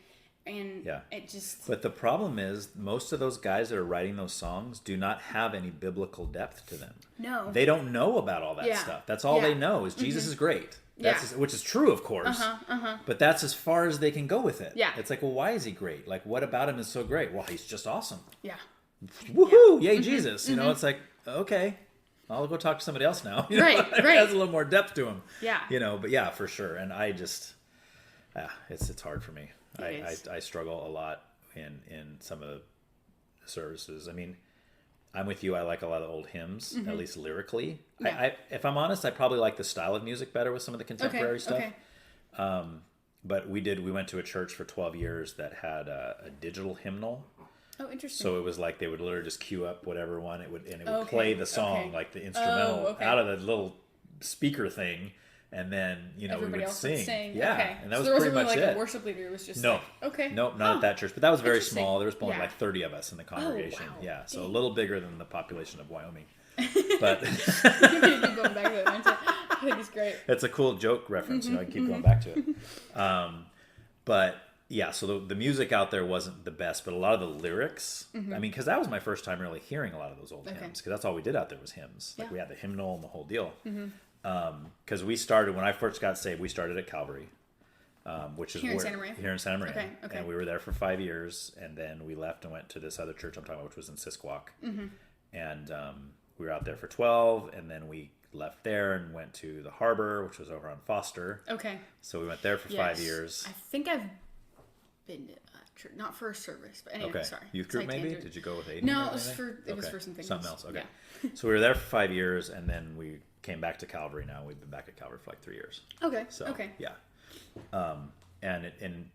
And Yeah. it just... But the problem is, most of those guys that are writing those songs do not have any biblical depth to them. No. They don't know about all that stuff. That's all they know is Jesus is great. Which is true, of course. But that's as far as they can go with it. Yeah. It's like, well, why is he great? Like, what about him is so great? Well, he's just awesome. Yeah. Woohoo! Yay, Jesus! You know, it's like, okay, I'll go talk to somebody else now. You know? Right. It has a little more depth to him. Yeah. You know, but yeah, for sure. And I just, it's hard for me. I struggle a lot in some of the services. I mean, I'm with you. I like a lot of old hymns, at least lyrically. Yeah. If I'm honest, I probably like the style of music better with some of the contemporary stuff. Okay. But we went to a church for 12 years that had a digital hymnal. Oh, interesting. So it was like they would literally just queue up whatever one it would play the song, like the instrumental okay. out of the little speaker thing. And then, you know, everybody we would else would sing. Yeah. Okay. And that was there pretty wasn't much really like it. a worship leader. It was just no. okay. Nope, not at that church. But that was very Interesting. small. There was only Yeah. like 30 of us in the congregation. wow. Yeah. So a little bigger than the population of Wyoming. But I'm going to keep going back to it. I think it's great. it's a cool joke reference. You know, I keep going back to it. But yeah, so the music out there wasn't the best, but a lot of the lyrics, I mean, because that was my first time really hearing a lot of those old hymns, because that's all we did out there was hymns. Like we had the hymnal and the whole deal. Because we started, when I first got saved, we started at Calvary, which is Here in Santa Maria? Here in Santa Maria. Okay. And we were there for 5 years, and then we left and went to this other church I'm talking about, which was in Sisquoc. And we were out there for 12, and then we left there and went to the Harbor, which was over on Foster. Okay. So we went there for 5 years. I think I've been to church, not for a service, but anyway, sorry. Youth group maybe? Tangent. Did you go with Aiden? No, it was for some things. Something else. Okay. Yeah. So we were there for 5 years, and then we came back to Calvary. Now we've been back at Calvary for like 3 years. Okay. So okay. yeah. And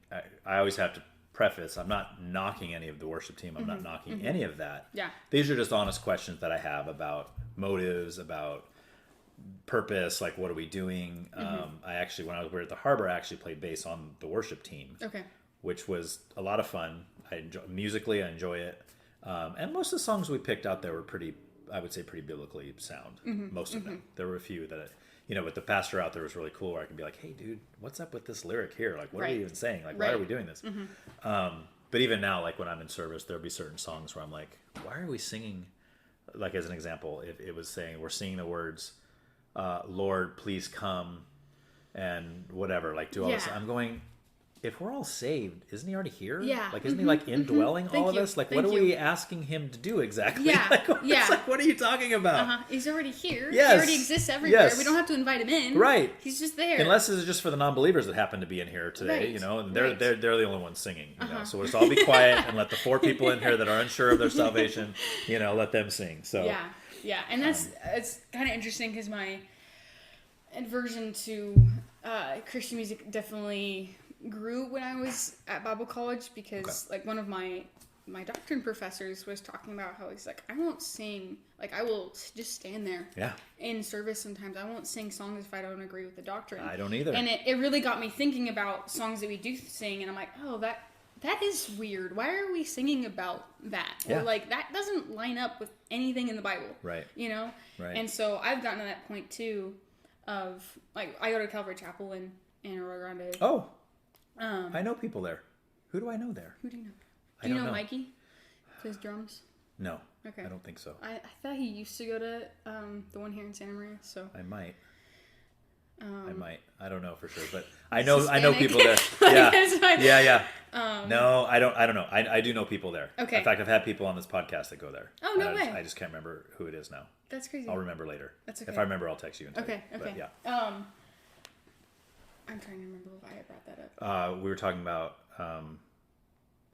I always have to preface, I'm not knocking any of the worship team. I'm not knocking any of that. Yeah. These are just honest questions that I have about motives, about purpose, like what are we doing? I actually, when we were at the Harbor, I actually played bass on the worship team. Okay. Which was a lot of fun. Musically, I enjoy it. And most of the songs we picked out there were pretty, I would say, pretty biblically sound. Most of them. There were a few that, but the pastor out there was really cool where I could be like, hey, dude, what's up with this lyric here? Like, what are we even saying? Like, why are we doing this? But even now, like when I'm in service, there'll be certain songs where I'm like, why are we singing? Like, as an example, if it was saying, we're singing the words, Lord, please come, and whatever, like do all this. I'm going, if we're all saved, isn't he already here? Yeah. Like, isn't he like indwelling all of us? Like, what are we asking him to do exactly? Yeah. It's like, what are you talking about? He's already here. Yes. He already exists everywhere. Yes. We don't have to invite him in. Right. He's just there. Unless this is just for the non-believers that happen to be in here today, Right. And they're the only ones singing. So let's all be quiet and let the 4 people in here that are unsure of their salvation, let them sing. So yeah, and it's kind of interesting because my aversion to Christian music definitely grew when I was at Bible college because like one of my doctrine professors was talking about how he's like, I won't sing, like I will just stand there in service sometimes. I won't sing songs if I don't agree with the doctrine. I don't either. And it really got me thinking about songs that we do sing, and I'm like, oh, that is weird. Why are we singing about that? Yeah. Or like that doesn't line up with anything in the Bible. Right. Right. And so I've gotten to that point too of like I go to Calvary Chapel in Rio Grande. Oh. I know people there. Who do I know there? Who do you know? Do you know Mikey? Plays drums? No. Okay. I don't think so. I thought he used to go to the one here in Santa Maria, so I might. I don't know for sure, but I know people there. Yeah. No, I don't know. I do know people there. Okay. In fact, I've had people on this podcast that go there. Oh, no way. I just can't remember who it is now. That's crazy. I'll remember later. That's okay. If I remember, I'll text you and tell you. Okay. But, yeah. I'm trying to remember if I had brought that up. We were talking about.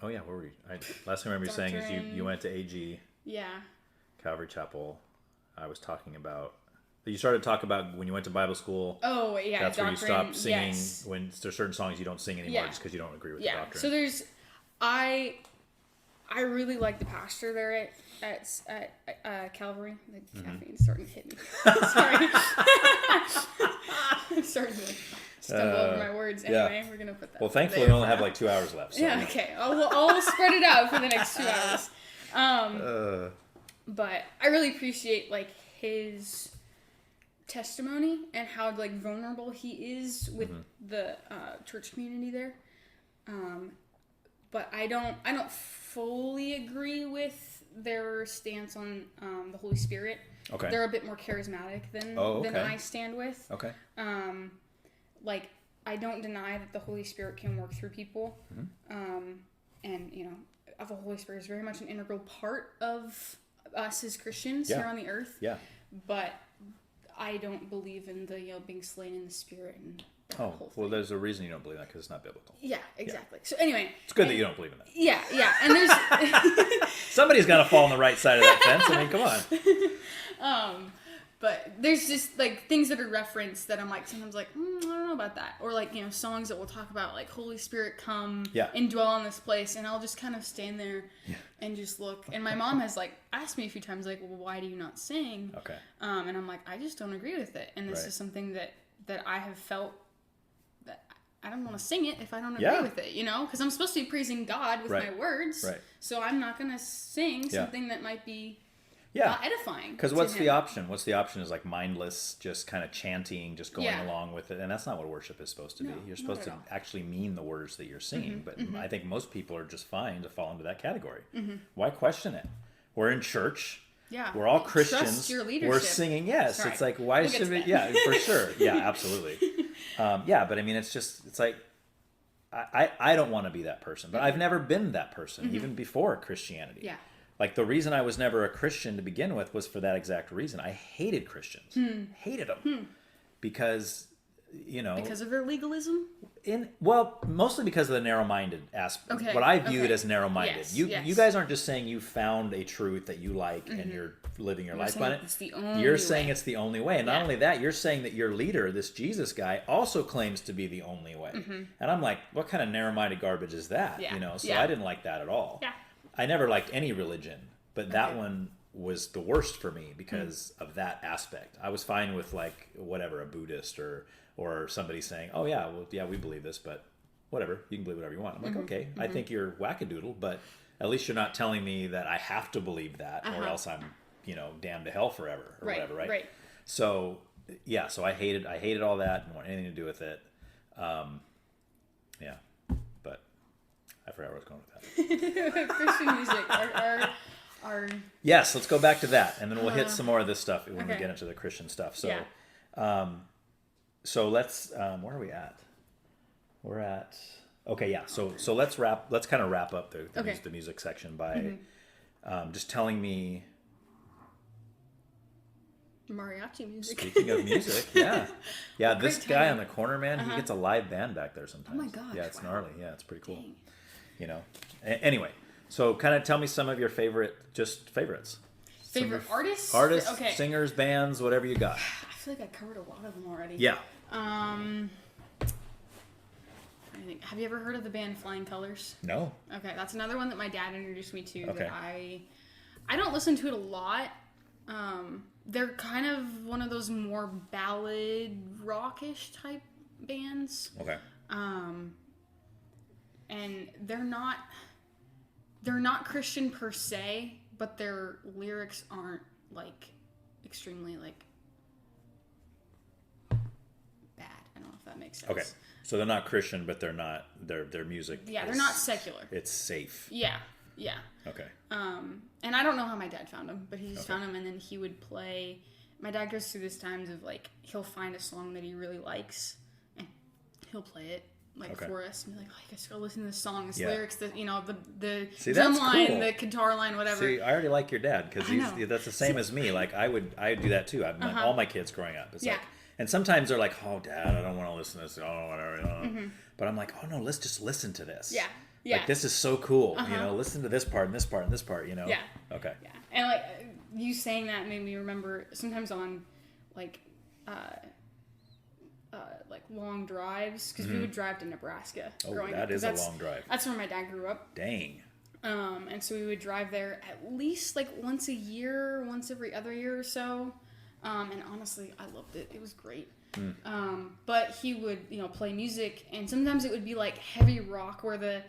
Oh yeah, where were we? Last thing I remember you saying is you went to AG. Yeah. Calvary Chapel. I was talking about. You started to talk about when you went to Bible school. Oh yeah, that's doctrine, where you stopped singing. Yes. When there's certain songs you don't sing anymore just because you don't agree with the doctrine. So there's, I really like the pastor there at Calvary. The caffeine's starting to hit me. Sorry. I'm starting to stumble over my words. Anyway, we're gonna put that. Well, thankfully we only have like 2 hours left. So. Yeah. Okay. I'll spread it out for the next 2 hours. But I really appreciate like his testimony and how like vulnerable he is with the church community there. but I don't fully agree with their stance on the Holy Spirit. Okay. They're a bit more charismatic than I stand with. Okay. Like, I don't deny that the Holy Spirit can work through people. And, you know, the Holy Spirit is very much an integral part of us as Christians here on the earth. Yeah. But I don't believe in the, you know, being slain in the Spirit and that whole thing. Well, there's a reason you don't believe that, because it's not biblical. Yeah, exactly. Yeah. So anyway. It's good that you don't believe in that. Yeah, yeah. And there's... Somebody's got to fall on the right side of that fence. I mean, come on. But there's just, like, things that are referenced that I'm, like, sometimes like, I don't know about that. Or, like, you know, songs that we'll talk about, like, Holy Spirit, come and dwell in this place. And I'll just kind of stand there and just look. And my mom has, like, asked me a few times, like, well, why do you not sing? Okay. And I'm like, I just don't agree with it. And this is something that I have felt that I don't want to sing it if I don't agree with it, you know? Because I'm supposed to be praising God with my words. Right. So I'm not going to sing something that might be... not edifying. Because what's the option? What's the option is like mindless, just kind of chanting, just going along with it. And that's not what worship is supposed to be. You're supposed to actually mean the words that you're singing. But I think most people are just fine to fall into that category. Why question it? We're in church. Yeah. We're all Christians. Trust your leadership. We're singing. Yes. Sorry. It's like, why should we? Yeah, for sure. Yeah, absolutely. But I mean, it's like, I don't want to be that person. But I've never been that person, even before Christianity. Yeah. Like, the reason I was never a Christian to begin with was for that exact reason. I hated Christians. Hated them. Because, you know... Because of their legalism? Mostly because of the narrow-minded aspect. Okay. What I viewed as narrow-minded. Yes, you guys aren't just saying you found a truth that you like and you're living your life by it. It's the only you're saying it's the only way. And not only that, you're saying that your leader, this Jesus guy, also claims to be the only way. And I'm like, what kind of narrow-minded garbage is that? You know, so I didn't like that at all. Yeah. I never liked any religion, but that one was the worst for me because of that aspect. I was fine with, like, whatever, a Buddhist or somebody saying, oh yeah, well, yeah, we believe this, but whatever, you can believe whatever you want. I'm like, okay, I think you're wackadoodle, but at least you're not telling me that I have to believe that or else I'm, you know, damned to hell forever or whatever, right? Right. So, yeah, so I hated all that, didn't want anything to do with it. Yeah. I forgot where I was going with that. Christian music. Our Yes, let's go back to that, and then we'll hit some more of this stuff when we get into the Christian stuff. So, so let's. Where are we at? We're at. Okay, yeah. So let's kind of wrap up the music section by just telling me. Mariachi music. Speaking of music, yeah. This guy on the corner, man, he gets a live band back there sometimes. Oh my gosh! Yeah, it's gnarly. Yeah, it's pretty cool. Dang. You know. Anyway, so kind of tell me some of your favorites. Favorite artists? Artists, singers, bands, whatever you got. I feel like I covered a lot of them already. Yeah. Have you ever heard of the band Flying Colors? No. Okay, that's another one that my dad introduced me to. Okay. That I don't listen to it a lot. They're kind of one of those more ballad rockish type bands. Okay. And they're not Christian per se, but their lyrics aren't like extremely like bad. I don't know if that makes sense. Okay. So they're not Christian, but they're not their music. Yeah, they're not secular. It's safe. Yeah. Yeah. Okay. And I don't know how my dad found them, but he just found them, and then he would play. My dad goes through this times of like he'll find a song that he really likes, and he'll play it for us, and be like, "Oh, you guys go listen to this song, this lyrics, the drum line, cool. The guitar line, whatever." See, I already like your dad because that's the same as me. Like I do that too. All my kids growing up. It's like, and sometimes they're like, "Oh, Dad, I don't want to listen to this." Oh, whatever. But I'm like, "Oh no, let's just listen to this." Yeah. Yeah. Like, this is so cool. You know, listen to this part and this part and this part, you know? Yeah. Okay. Yeah. And, like, you saying that made me remember sometimes on, like long drives, because we would drive to Nebraska growing up. That is a long drive. That's where my dad grew up. Dang. And so we would drive there at least, like, once a year, once every other year or so. And honestly, I loved it. It was great. But he would, play music, and sometimes it would be, like, heavy rock where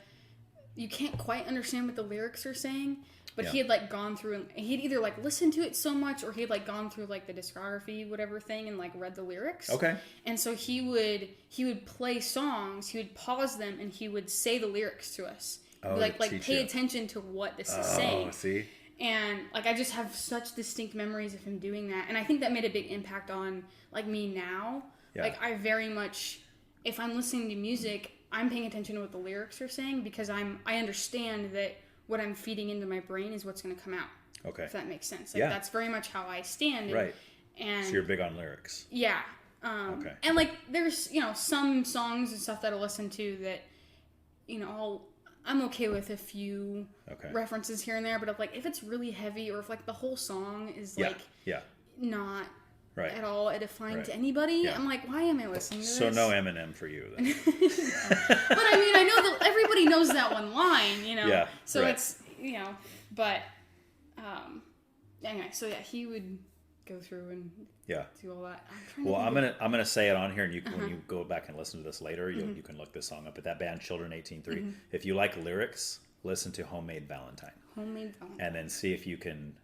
you can't quite understand what the lyrics are saying, but he had like gone through and he'd either like listened to it so much or he had like gone through like the discography, whatever thing, and like read the lyrics. Okay. And so he would play songs, he would pause them, and he would say the lyrics to us. like teach pay you. attention to what this is saying. See? And like I just have such distinct memories of him doing that, and I think that made a big impact on like me now. Yeah. Like I very much, if I'm listening to music, I'm paying attention to what the lyrics are saying because I understand that what I'm feeding into my brain is what's going to come out. Okay. If that makes sense. Like that's very much how I stand. Right. And so you're big on lyrics. Yeah. Okay. And like there's some songs and stuff that I listen to that I'm okay with a few references here and there, but if it's really heavy or if like the whole song is not at all edifying to anybody, I'm like, why am I listening to this? So no Eminem for you then. But I mean, I know that everybody knows that one line, Yeah. So it's but anyway, so he would go through and do all that. I'm gonna say it on here, and when you go back and listen to this later, you can look this song up. But that band Children 18-3. If you like lyrics, listen to Homemade Valentine. Homemade Valentine. And then see if you can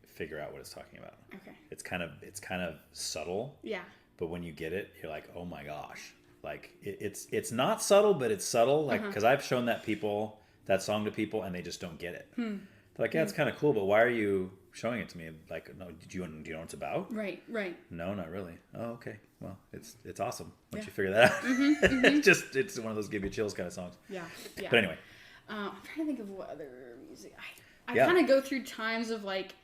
figure out what it's talking about. Okay. It's kind of subtle. Yeah. But when you get it, you're like, oh my gosh! Like it's not subtle, but it's subtle. Like because I've shown that song to people, and they just don't get it. They're like, yeah, it's kind of cool, but why are you showing it to me? Like, no, do you know what it's about? Right. No, not really. Oh, okay. Well, it's awesome once you figure that out. It's one of those give you chills kind of songs. Yeah. But anyway, I'm trying to think of what other music. I kind of go through times of like.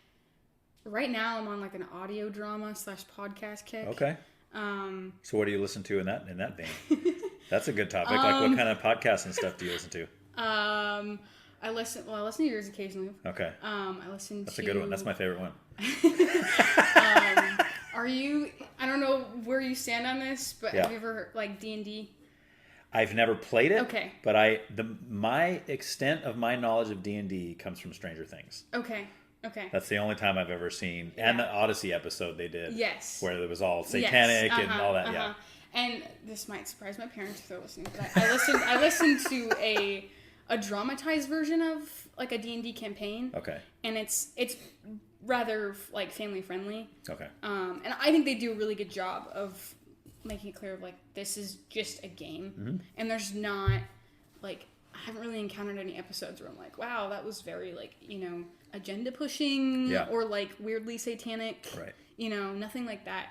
Right now, I'm on like an audio drama / podcast kick. Okay. So what do you listen to in that vein? That's a good topic. Like, what kind of podcasts and stuff do you listen to? I listen to yours occasionally. Okay. That's a good one. That's my favorite one. I don't know where you stand on this, but have you ever heard like D&D? I've never played it. Okay. But my extent of my knowledge of D&D comes from Stranger Things. Okay. That's the only time I've ever seen, and the Odyssey episode they did. Yes. Where it was all satanic and all that. Yeah. And this might surprise my parents if they're listening, but I listened to a dramatized version of like a D&D campaign. Okay. And it's rather like family friendly. Okay. And I think they do a really good job of making it clear like this is just a game, and there's not like I haven't really encountered any episodes where I'm like, wow, that was very like agenda pushing or like weirdly satanic. Right. Nothing like that.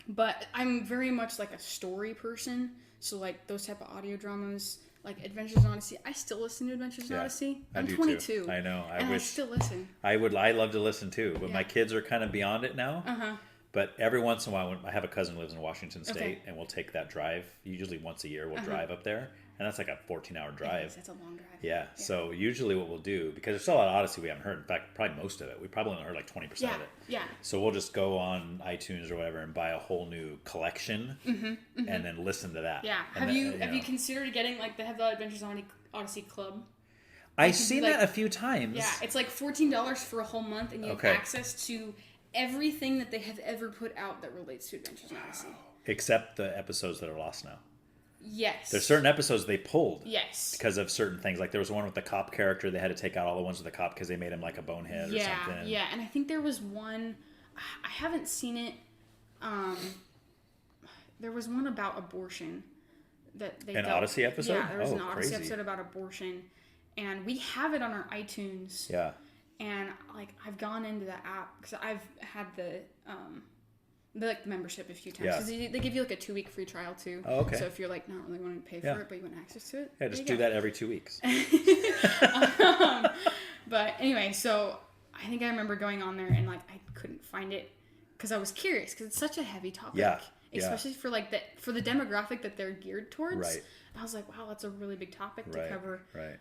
But I'm very much like a story person, so like those type of audio dramas. Like Adventures in Odyssey, I still listen to Adventures in Odyssey. I'm 22. Too. I know. I still listen. I love to listen too, but my kids are kind of beyond it now. But every once in a while, when I have a cousin who lives in Washington State, and we'll take that drive. Usually once a year, we'll drive up there, and that's like a 14-hour drive. That's a long drive. Yeah. So usually what we'll do, because there's still a lot of Odyssey we haven't heard. In fact, probably most of it. We probably only heard like 20% of it. Yeah. So we'll just go on iTunes or whatever and buy a whole new collection, and then listen to that. Yeah. Have you considered getting like the Adventures in Odyssey Club? I've seen that a few times. Yeah. It's like $14 for a whole month, and you have access to everything that they have ever put out that relates to Adventures in Odyssey. Except the episodes that are lost now. Yes. There's certain episodes they pulled. Yes. Because of certain things. Like there was one with the cop character. They had to take out all the ones with the cop because they made him like a bonehead or something. Yeah. And I think there was one, I haven't seen it. There was one about abortion. An Odyssey episode? Yeah, there was an Odyssey episode about abortion. And we have it on our iTunes. Yeah. And like I've gone into the app because I've had the membership a few times because they give you like a 2-week free trial too. Oh, okay. So if you're like not really wanting to pay for it but you want access to it, just do that every 2 weeks. But anyway, so I think I remember going on there and like I couldn't find it because I was curious because it's such a heavy topic, especially for like for the demographic that they're geared towards. Right. I was like, wow, that's a really big topic to cover. Right.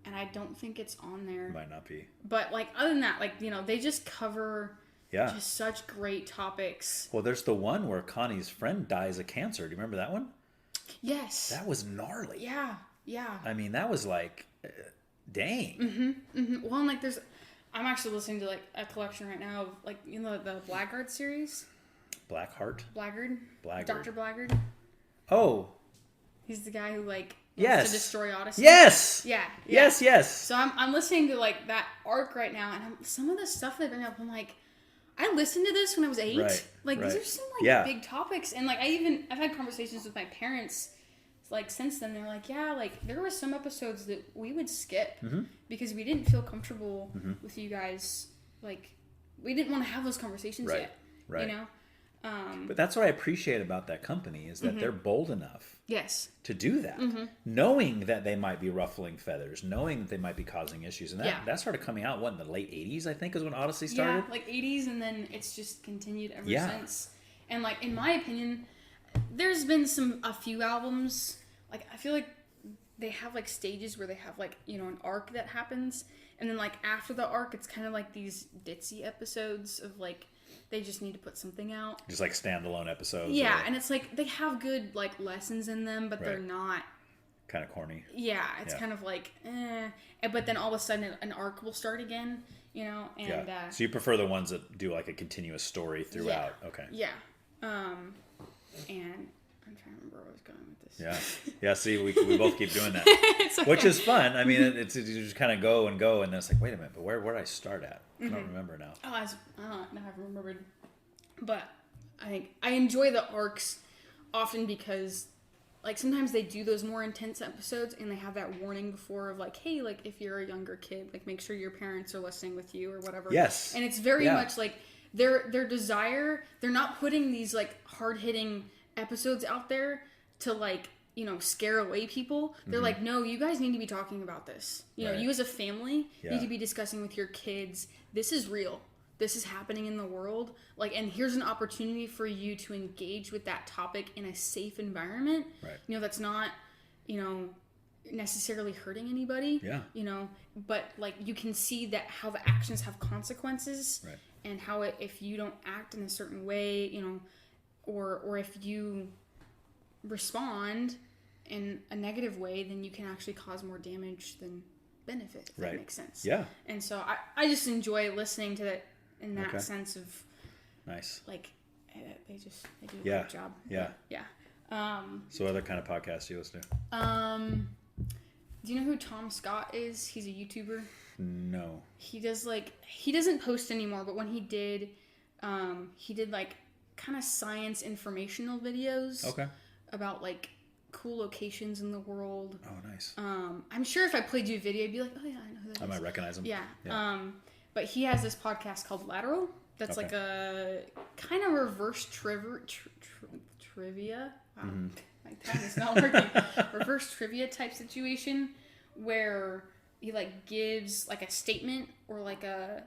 And I don't think it's on there. Might not be. But like other than that, like they just cover just such great topics. Well, there's the one where Connie's friend dies of cancer. Do you remember that one? Yes. That was gnarly. Yeah. I mean, that was like, dang. Well, and like I'm actually listening to like a collection right now of like the Blackguard series. Blackheart. Blackguard. Dr. Blackguard. Oh. He's the guy who like. To destroy Odyssey. Yes. Yeah. Yes. So I'm listening to like that arc right now, and some of the stuff they bring up, I'm like, I listened to this when I was 8. These are some like big topics, and like I've had conversations with my parents like since then they're like, yeah, like there were some episodes that we would skip because we didn't feel comfortable with you guys. Like we didn't want to have those conversations yet. Right. You know. But that's what I appreciate about that company is that they're bold enough. Yes. To do that, knowing that they might be ruffling feathers, knowing that they might be causing issues, and that started coming out in the late '80s, I think, is when Odyssey started. Yeah, like '80s, and then it's just continued ever since. And like in my opinion, there's been a few albums. Like I feel like they have like stages where they have like an arc that happens, and then like after the arc, it's kind of like these ditzy episodes of like. They just need to put something out. Just like standalone episodes. Yeah, and it's like they have good like lessons in them, but they're not kind of corny. Yeah, it's kind of like but then all of a sudden an arc will start again, and so you prefer the ones that do like a continuous story throughout. Okay. Yeah. And I'm trying to remember where I was going with this. Yeah. See, we both keep doing that. Okay. Which is fun. I mean, it's you just kind of go, and then it's like, wait a minute, but where did I start at? I don't remember now. Oh, now I've remembered. But I think I enjoy the arcs often because, like, sometimes they do those more intense episodes and they have that warning before of, like, hey, like, if you're a younger kid, like, make sure your parents are listening with you or whatever. Yes. And it's very much, like, their desire, they're not putting these, like, hard-hitting episodes out there to, like, scare away people. They're like, no, you guys need to be talking about this. You know, you as a family need to be discussing with your kids. This is real. This is happening in the world. Like, and here's an opportunity for you to engage with that topic in a safe environment. Right. That's not, necessarily hurting anybody. Yeah. But like you can see that how the actions have consequences. Right. And how if you don't act in a certain way, or if you respond in a negative way, then you can actually cause more damage than benefit, if that makes sense. Yeah. And so I just enjoy listening to that in that sense of nice. Like they do a great job. Yeah. Yeah. So other kind of podcasts you listen to? Do you know who Tom Scott is? He's a YouTuber. No. He doesn't post anymore, but when he did like kind of science informational videos. Okay. About like cool locations in the world. Oh, nice. I'm sure if I played you a video, you'd be like, oh yeah, I know who that is. I might recognize him. Yeah. But he has this podcast called Lateral. That's like a kind of reverse trivia. Wow, my tongue is not working. Reverse trivia type situation where he like gives like a statement or like a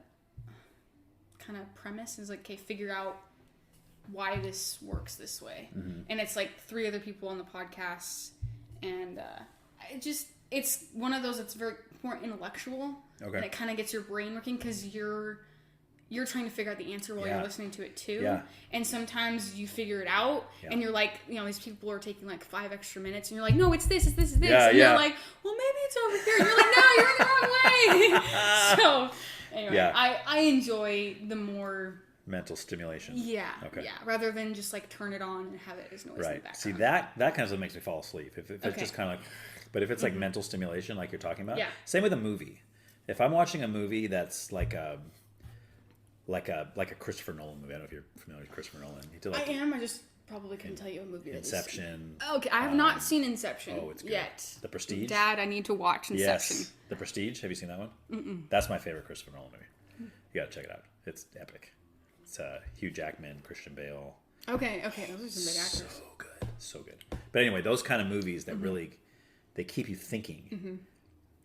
kind of premise. Is like, okay, figure out why this works this way. And it's like 3 other people on the podcast, and it's one of those that's very more intellectual. Okay. And it kind of gets your brain working because you're trying to figure out the answer while you're listening to it too. Yeah. And sometimes you figure it out and you're like, these people are taking like 5 extra minutes and you're like, no, it's this. Yeah, and you're like, well, maybe it's over here. And you're like, no, you're in the wrong way. So anyway, I enjoy the more mental stimulation. Yeah. Okay. Yeah. Rather than just like turn it on and have it as noise in the background. See, that kind of stuff makes me fall asleep. If it's just kind of like, but if it's like mental stimulation, like you're talking about, same with a movie. If I'm watching a movie that's like a Christopher Nolan movie. I don't know if you're familiar with Christopher Nolan. He did I am. I just probably couldn't tell you a movie. Inception. Okay, I have not seen Inception. Oh, it's good. Yet. The Prestige. Dad, I need to watch Inception. Yes. The Prestige. Have you seen that one? Mm-mm. That's my favorite Christopher Nolan movie. You gotta check it out. It's epic. It's Hugh Jackman, Christian Bale. Okay. Those are some big actors. So good. But anyway, those kind of movies that really they keep you thinking.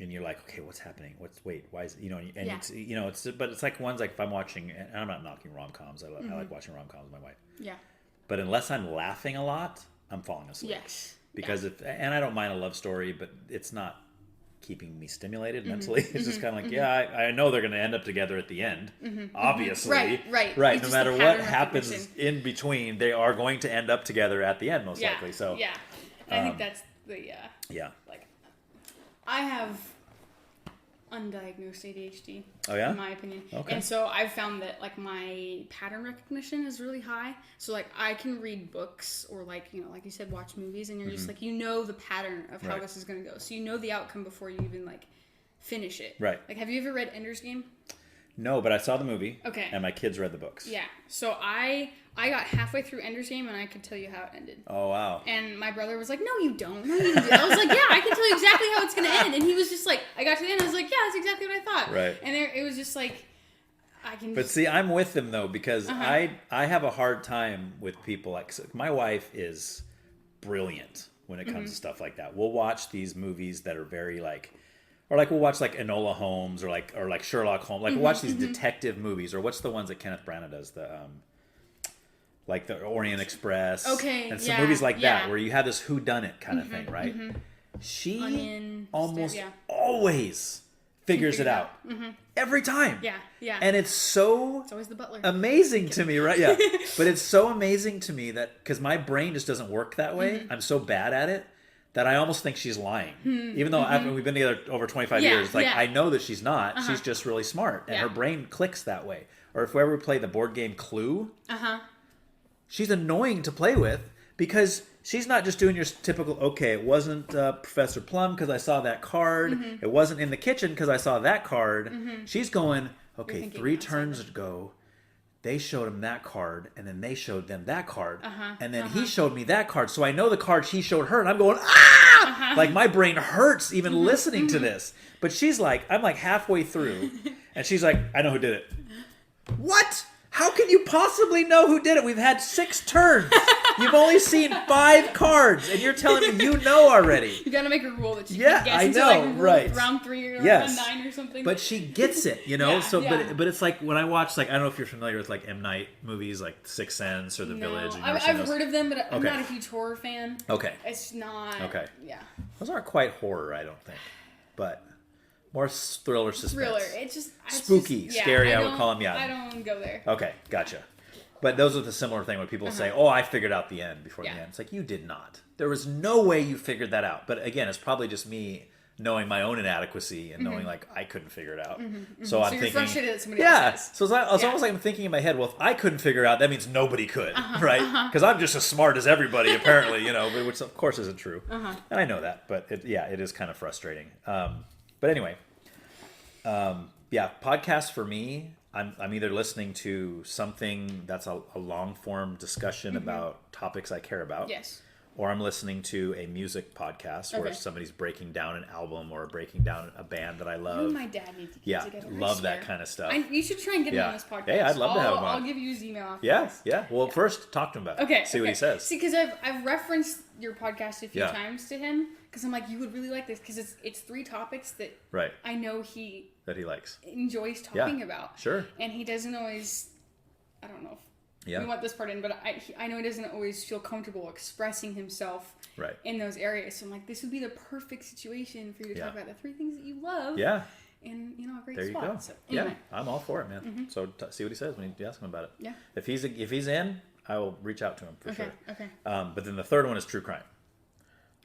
And you're like, okay, what's happening? Why is it, but it's like ones like if I'm watching, and I'm not knocking rom-coms. I like watching rom-coms with my wife. Yeah. But unless I'm laughing a lot, I'm falling asleep. Yes. Because and I don't mind a love story, but it's not keeping me stimulated mentally. It's just kind of like, I know they're going to end up together at the end. Obviously. Right. No matter what happens in between, they are going to end up together at the end, most likely. So yeah. I think that's the like. I have undiagnosed ADHD. Oh yeah? In my opinion. Okay. And so I've found that like my pattern recognition is really high. So like I can read books or like, like you said, watch movies and you're just like, the pattern of how this is going to go. So you know the outcome before you even like finish it. Right. Like have you ever read Ender's Game? No, but I saw the movie. Okay. And my kids read the books. Yeah. So I got halfway through Ender's Game and I could tell you how it ended. Oh, wow. And my brother was like, no, you don't. No, you don't. I was like, yeah, I can tell you exactly how it's going to end. And he was just like, I got to the end. I was like, yeah, that's exactly what I thought. Right. And it was just like, I can. But see, I'm with them though, because I have a hard time with people like, so my wife is brilliant when it comes to stuff like that. We'll watch these movies that are very like, or like we'll watch like Enola Holmes or like Sherlock Holmes. Like we'll watch these detective movies, or what's the ones that Kenneth Branagh does, like the Orient Express. Okay, and some movies like that where you have this whodunit kind of thing, right? She almost always figures it out every time. Yeah. And it's always the butler. amazing to me, right? Yeah. But it's so amazing to me that because my brain just doesn't work that way. I'm so bad at it that I almost think she's lying. Even though we've been together over 25 years, like I know that she's not. She's just really smart, and her brain clicks that way. Or if we ever play the board game Clue, she's annoying to play with because she's not just doing your typical, okay, it wasn't Professor Plum because I saw that card. It wasn't in the kitchen because I saw that card. She's going, okay, 3 turns ago, they showed him that card, and then they showed them that card, and then he showed me that card. So I know the card he showed her, and I'm going, ah! Like my brain hurts even listening to this. But she's like, I'm like halfway through, and she's like, I know who did it. What? How can you possibly know who did it? We've had 6 turns. You've only seen 5 cards, and you're telling me you know already. You gotta make a rule that you can guess until like round 3 or round 9 or something. But she gets it, you know. But it's like when I watch, like, I don't know if you're familiar with like M. Night movies, like Sixth Sense or The Village. I've heard of them, but I'm not a huge horror fan. Okay. It's not. Okay. Yeah. Those aren't quite horror, I don't think, but more thriller, suspense. Thriller. It's just spooky, scary. I would call them. Yeah. I don't go there. Okay, gotcha. But those are the similar thing when people say, "Oh, I figured out the end before the end." It's like you did not. There was no way you figured that out. But again, it's probably just me knowing my own inadequacy and knowing like I couldn't figure it out. So I'm thinking, frustrated that somebody else does. So it's almost like I'm thinking in my head, well, if I couldn't figure it out, that means nobody could, right? Because I'm just as smart as everybody, apparently, you know, which of course isn't true. And I know that, but it is kind of frustrating. But anyway. Podcasts for me, I'm either listening to something that's a long form discussion about topics I care about. Yes. Or I'm listening to a music podcast where somebody's breaking down an album or breaking down a band that I love. You and my dad need to get together. Love that kind of stuff. You should try and get him on this podcast. Yeah, I'd love to have him on. I'll give you his email after this. Yeah. Well, first talk to him about it. Okay. See what he says. See, because I've referenced your podcast a few times to him because I'm like, you would really like this because it's 3 topics that I know he likes, enjoys talking about. Sure. And he doesn't always, I don't know if we want this part in, but I know he doesn't always feel comfortable expressing himself in those areas. So I'm like, this would be the perfect situation for you to talk about the 3 things that you love. Yeah. And, you know, a great there spot. You go. So, anyway. Yeah, I'm all for it, man. So see what he says when you ask him about it. Yeah. If he's in, I will reach out to him for sure. Okay. But then the third one is true crime.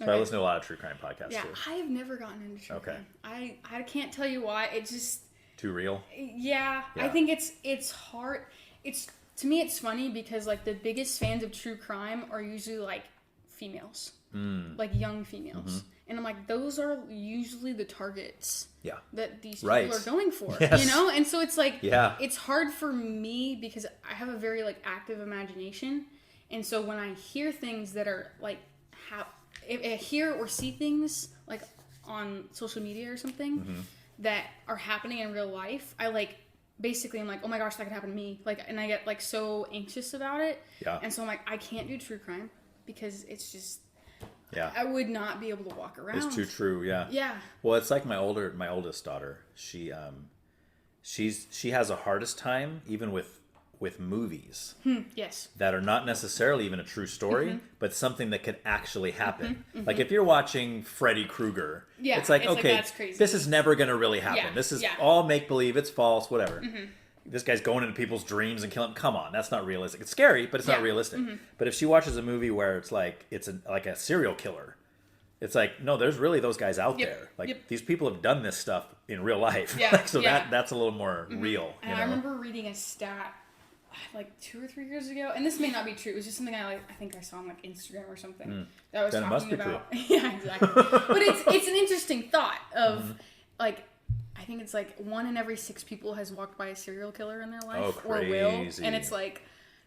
So I listen to a lot of true crime podcasts too. I have never gotten into true crime. I can't tell you why. It just too real. Yeah. I think it's hard. To me it's funny because like the biggest fans of true crime are usually like females, like young females, and I'm like those are usually the targets. That these people are going for, you know, and so it's like it's hard for me because I have a very like active imagination, and so when I hear things that are like if I hear or see things like on social media or something that are happening in real life, I like basically I'm like, oh my gosh, that could happen to me, like, and I get like so anxious about it, and so I'm like, I can't do true crime because it's just I would not be able to walk around. It's too true. Yeah. Well, it's like my oldest daughter. She has a hardest time even with movies. Yes. That are not necessarily even a true story, but something that could actually happen. Like if you're watching Freddy Krueger, it's like, okay, that's crazy. This is never going to really happen. This is all make believe. It's false. Whatever. This guy's going into people's dreams and killing them. Come on, that's not realistic. It's scary, but it's not realistic. But if she watches a movie where it's like like a serial killer, it's like, no, there's really those guys out there. Like these people have done this stuff in real life. So that's a little more real. And I remember reading a stat like 2 or 3 years ago, and this may not be true. It was just something I think I saw on like Instagram or something that was then talking it must be about. True. Yeah, exactly. But it's an interesting thought of like I think it's like 1 in every 6 people has walked by a serial killer in their life. Oh, crazy. Or will. And it's like,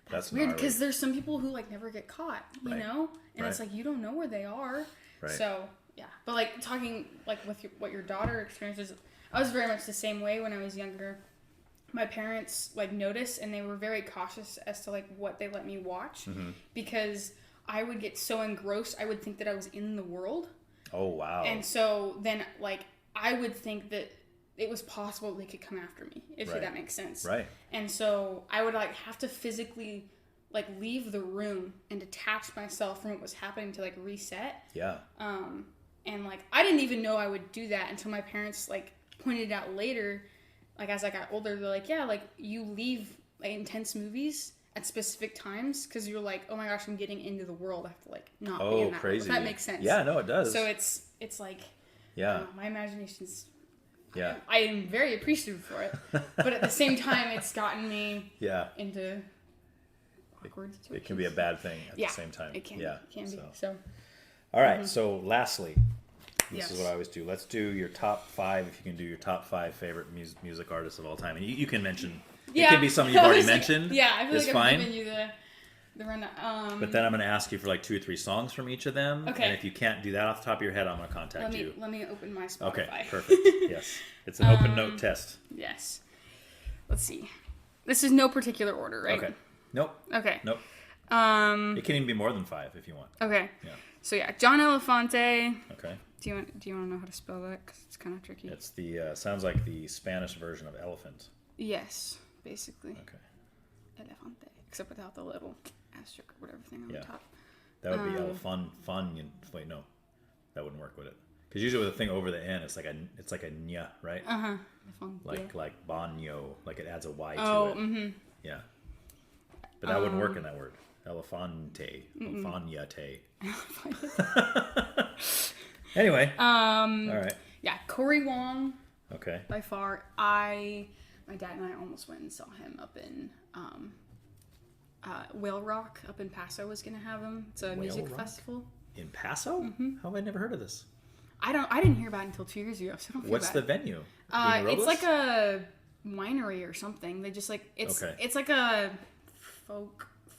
that's weird gnarly. because there's some people who like never get caught, you know? And it's like, you don't know where they are. Right. So, yeah. But like talking like with what your daughter experiences, I was very much the same way when I was younger. My parents like noticed and they were very cautious as to like what they let me watch because I would get so engrossed, I would think that I was in the world. Oh, wow. And so then like I would think that it was possible they could come after me, if that makes sense. Right. And so I would like have to physically like leave the room and detach myself from what was happening to like reset. Yeah. And like I didn't even know I would do that until my parents like pointed it out later. Like as I got older, they're like, yeah, like you leave like intense movies at specific times because you're like, oh my gosh, I'm getting into the world. I have to like not be in that world. If that makes sense. Yeah, no, it does. So it's like, my imagination's. Yeah. I am very appreciative for it, but at the same time, it's gotten me into awkward situations. It can be a bad thing at the same time. It can. Yeah, it can be. So. All right. So lastly, this is what I always do. Let's do your top 5. If you can do your top 5 favorite music artists of all time, and you can mention. It can be something you've already mentioned. Yeah, I feel like fine. I'm giving you the rundown. But then I'm going to ask you for like 2 or 3 songs from each of them. Okay. And if you can't do that off the top of your head, I'm going to contact you. Let me open my Spotify. Okay, perfect. Yes. It's an open note test. Yes. Let's see. This is no particular order, right? Okay. Nope. Okay. Nope. It can even be more than 5 if you want. Okay. Yeah. So yeah, John Elefante. Okay. Do you want to know how to spell that? Because it's kind of tricky. It's the sounds like the Spanish version of elephant. Yes, basically. Okay. Elefante, except without the little asterisk or whatever thing on the top. That would be fun. Wait, no, that wouldn't work, would it? Because usually with a thing over the n, it's like a nya, right? Like banyo, like it adds a y to it. Mm-hmm. Yeah. But that wouldn't work in that word. Elefante. Elefante. Anyway. All right. Yeah, Cory Wong. Okay. By far, my dad and I almost went and saw him up in Whale Rock up in Paso. Was gonna have him. It's a music festival in Paso. Mm-hmm. How have I never heard of this? I didn't hear about it until 2 years ago. So I don't feel What's bad. The venue? It's like a winery or something. They just like it's like a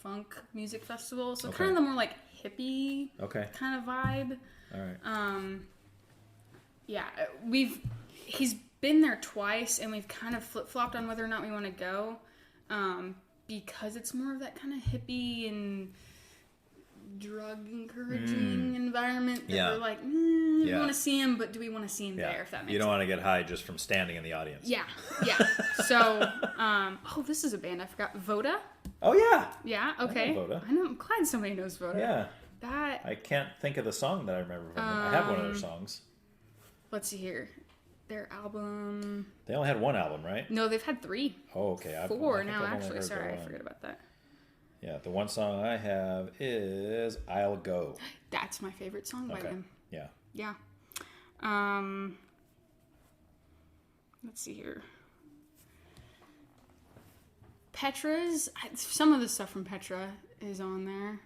funk music festival. So kind of the more like hippie kind of vibe. All right. Yeah, he's been there twice, and we've kind of flip-flopped on whether or not we want to go, because it's more of that kind of hippie and drug-encouraging environment that we're like, we want to see him, but do we want to see him there, if that makes sense? You don't want to get high just from standing in the audience. Yeah. So, this is a band I forgot. Voda? Oh, yeah. Yeah, okay. I know Voda. I know, I'm glad somebody knows Voda. Yeah. I can't think of the song that I remember from them. I have one of their songs. Let's see here. Their album... They only had one album, right? No, they've had 3. Oh, okay. 4 now, actually. Sorry, I forgot about that. Yeah, the one song I have is I'll Go. That's my favorite song by them. Yeah. Yeah. Let's see here. Petra's... Some of the stuff from Petra is on there.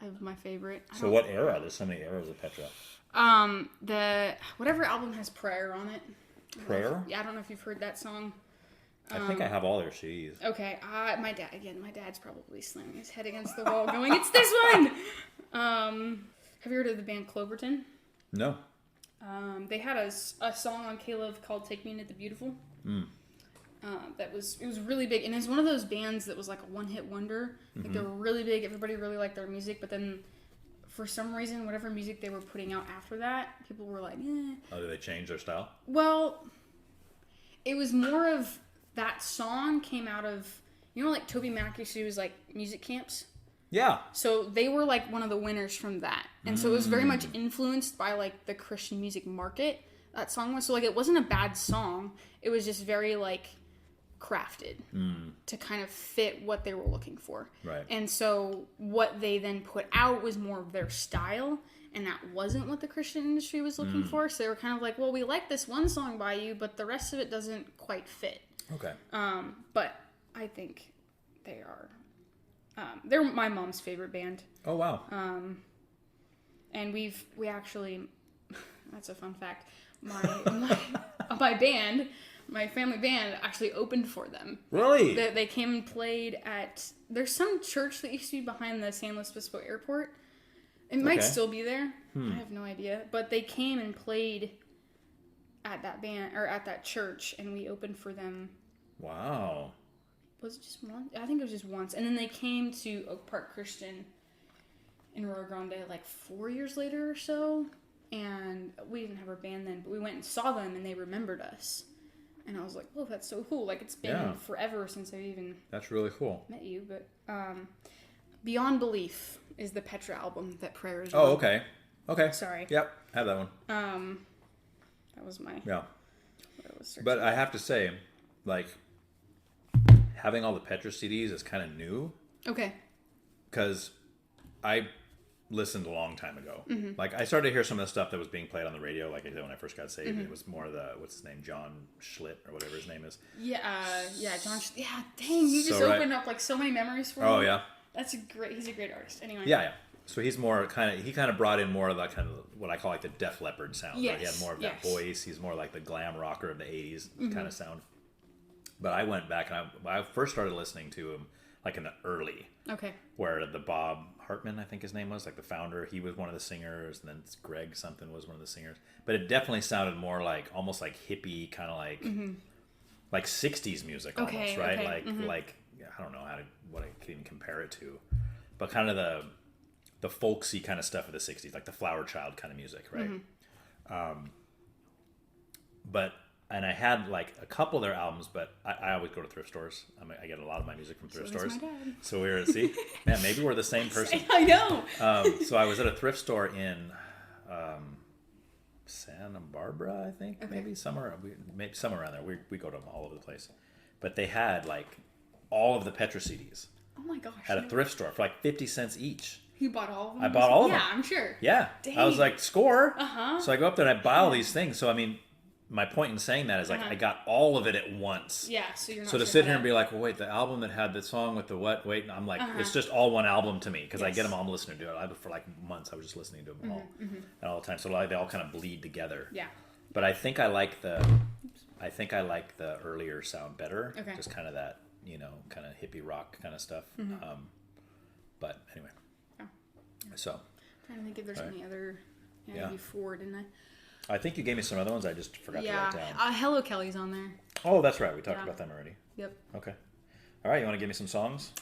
Of my favorite. So what era? There's so many eras of Petra. The whatever album has Prayer on it. Prayer? I don't know if you've heard that song. I think I have all their CDs. Okay. My dad's probably slamming his head against the wall going, it's this one! Have you heard of the band Cloverton? No. They had a song on K-Love called Take Me Into the Beautiful. It was really big, and it's one of those bands that was like a one-hit wonder. Like they were really big, everybody really liked their music, but then for some reason, whatever music they were putting out after that, people were like, eh. Oh, did they change their style? Well, it was more of that song came out of, like Toby Mac used to do like music camps? Yeah. So they were like one of the winners from that. And so it was very much influenced by like the Christian music market, that song was. So like it wasn't a bad song, it was just very like crafted to kind of fit what they were looking for. Right. And so what they then put out was more of their style, and that wasn't what the Christian industry was looking for. So they were kind of like, well, we like this one song by you, but the rest of it doesn't quite fit. Okay. But I think they are they're my mom's favorite band. Oh wow. And we actually that's a fun fact. My my band, my family band, actually opened for them. Really? They came and played at... There's some church that used to be behind the San Luis Obispo Airport. It might still be there. I have no idea. But they came and played at that band, or at that church, and we opened for them. Wow. Was it just once? I think it was just once. And then they came to Oak Park Christian in Rio Grande like 4 years later or so. And we didn't have our band then, but we went and saw them, and they remembered us. And I was like, "Oh, that's so cool!" Like it's been forever since I even that's really cool. met you. But Beyond Belief is the Petra album that Prayer is. Oh, okay. Okay. Sorry. Yep, have that one. That was my. Yeah. What I was searching. But I have to say, like, having all the Petra CDs is kind of new. Okay. Because I listened a long time ago. Like, I started to hear some of the stuff that was being played on the radio, like I did when I first got saved. It was more the, what's his name, John Schlitt, or whatever his name is. Yeah, John. Yeah, dang, you just opened up like so many memories for me. Oh, yeah. He's a great artist. Anyway. Yeah. So he's more he kind of brought in more of that kind of what I call like the Def Leppard sound. Yes. Right? He had more of that voice. He's more like the glam rocker of the 80s kind of sound. But I went back and I first started listening to him like in the early. Okay. Where the Bob Hartman, I think his name was, like the founder, he was one of the singers, and then Greg something was one of the singers. But it definitely sounded more like almost like hippie, kind of like 60s music almost, right? Okay. Like I don't know what I can even compare it to, but kind of the folksy kind of stuff of the 60s, like the Flower Child kind of music, right? And I had like a couple of their albums, but I always go to thrift stores. I get a lot of my music from thrift stores. My dad. So we were, see, man, maybe we're the same person. I know. So I was at a thrift store in Santa Barbara, I think, maybe somewhere around there. We go to them all over the place, but they had like all of the Petra CDs. Oh my gosh. At a thrift store for like 50 cents each. You bought all of them? I bought all of them. Yeah, I'm sure. Yeah. Dang. I was like, score. Uh-huh. So I go up there and I buy all these things. So I mean, my point in saying that is like I got all of it at once. Yeah, so you're not so to sit here and be like, well, wait, the album that had the song with the what? Wait, I'm like, it's just all one album to me because I get them all, I'm listening to it. For like months, I was just listening to them all and all the time. So like, they all kind of bleed together. Yeah. But I think I like the earlier sound better. Okay. Just kind of that, kind of hippie rock kind of stuff. But anyway. Oh. So. I'm trying to think if there's any other. Yeah. Before, didn't I? I think you gave me some other ones. I just forgot to write down. Hello Kelly's on there. Oh, that's right. We talked about them already. Yep. Okay. All right. You want to give me some songs?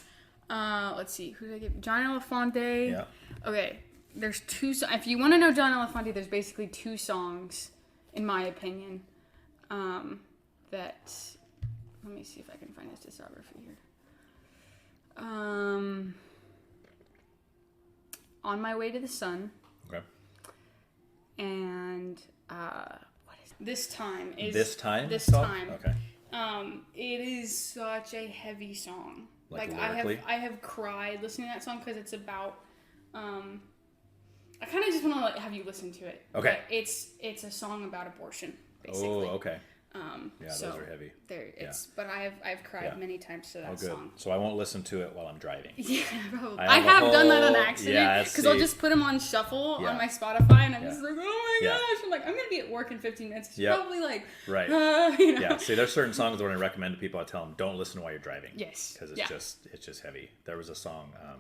Let's see. Who did I give? John Elefante. Yeah. Okay. There's two. If you want to know John Elefante, there's basically two songs, in my opinion, that. Let me see if I can find his discography here. On My Way to the Sun. Okay. And what is it? This Time is This Time? This Time. Okay. It is such a heavy song. Like I have cried listening to that song because it's about I kind of just want to have you listen to it. Okay. But it's a song about abortion, basically. Oh, okay. Yeah, those are heavy. But I've cried many times to that song. So I won't listen to it while I'm driving. Yeah, probably. I have done that on accident because I'll just put them on shuffle on my Spotify, and I'm just like, oh my gosh! I'm like, I'm gonna be at work in 15 minutes. It's probably like, right. Yeah. See, there's certain songs that when I recommend to people, I tell them don't listen while you're driving. Yes. Because it's just heavy. There was a song. I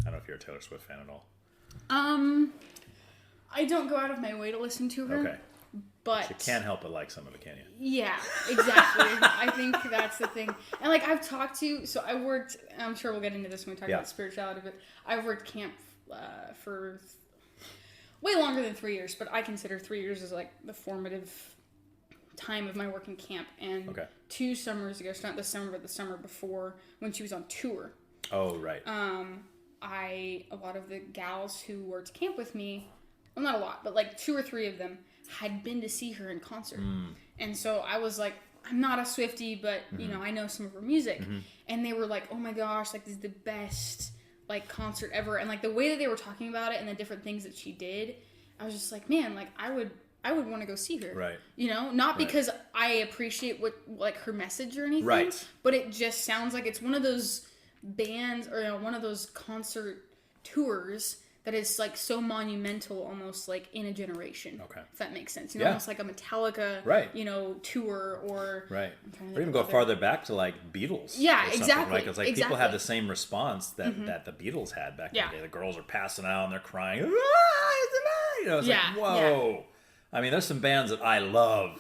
don't know if you're a Taylor Swift fan at all. I don't go out of my way to listen to her. Okay. But you can't help but like some of it, can you? Yeah, exactly. I think that's the thing. And like I've talked to, so I worked, I'm sure we'll get into this when we talk about spirituality, but I've worked camp for way longer than 3 years, but I consider 3 years as like the formative time of my work in camp. And 2 summers ago, so not this summer, but the summer before, when she was on tour. Oh, right. A lot of the gals who worked camp with me, well, not a lot, but like 2 or 3 of them had been to see her in concert. And so I was like, I'm not a Swiftie, but I know some of her music. And they were like, oh my gosh, like this is the best like concert ever. And like the way that they were talking about it and the different things that she did, I was just like, man, like I would want to go see her. Right. Not because I appreciate what like her message or anything. Right. But it just sounds like it's one of those bands or one of those concert tours that is like so monumental, almost like in a generation. Okay. If that makes sense. You know, almost like a Metallica, right. you know, tour or... Right. Or even go farther back to like Beatles. Yeah, exactly. Right? Because like people had the same response that the Beatles had back in the day. The girls are passing out and they're crying. You know, it's like, whoa. Yeah. I mean, there's some bands that I love,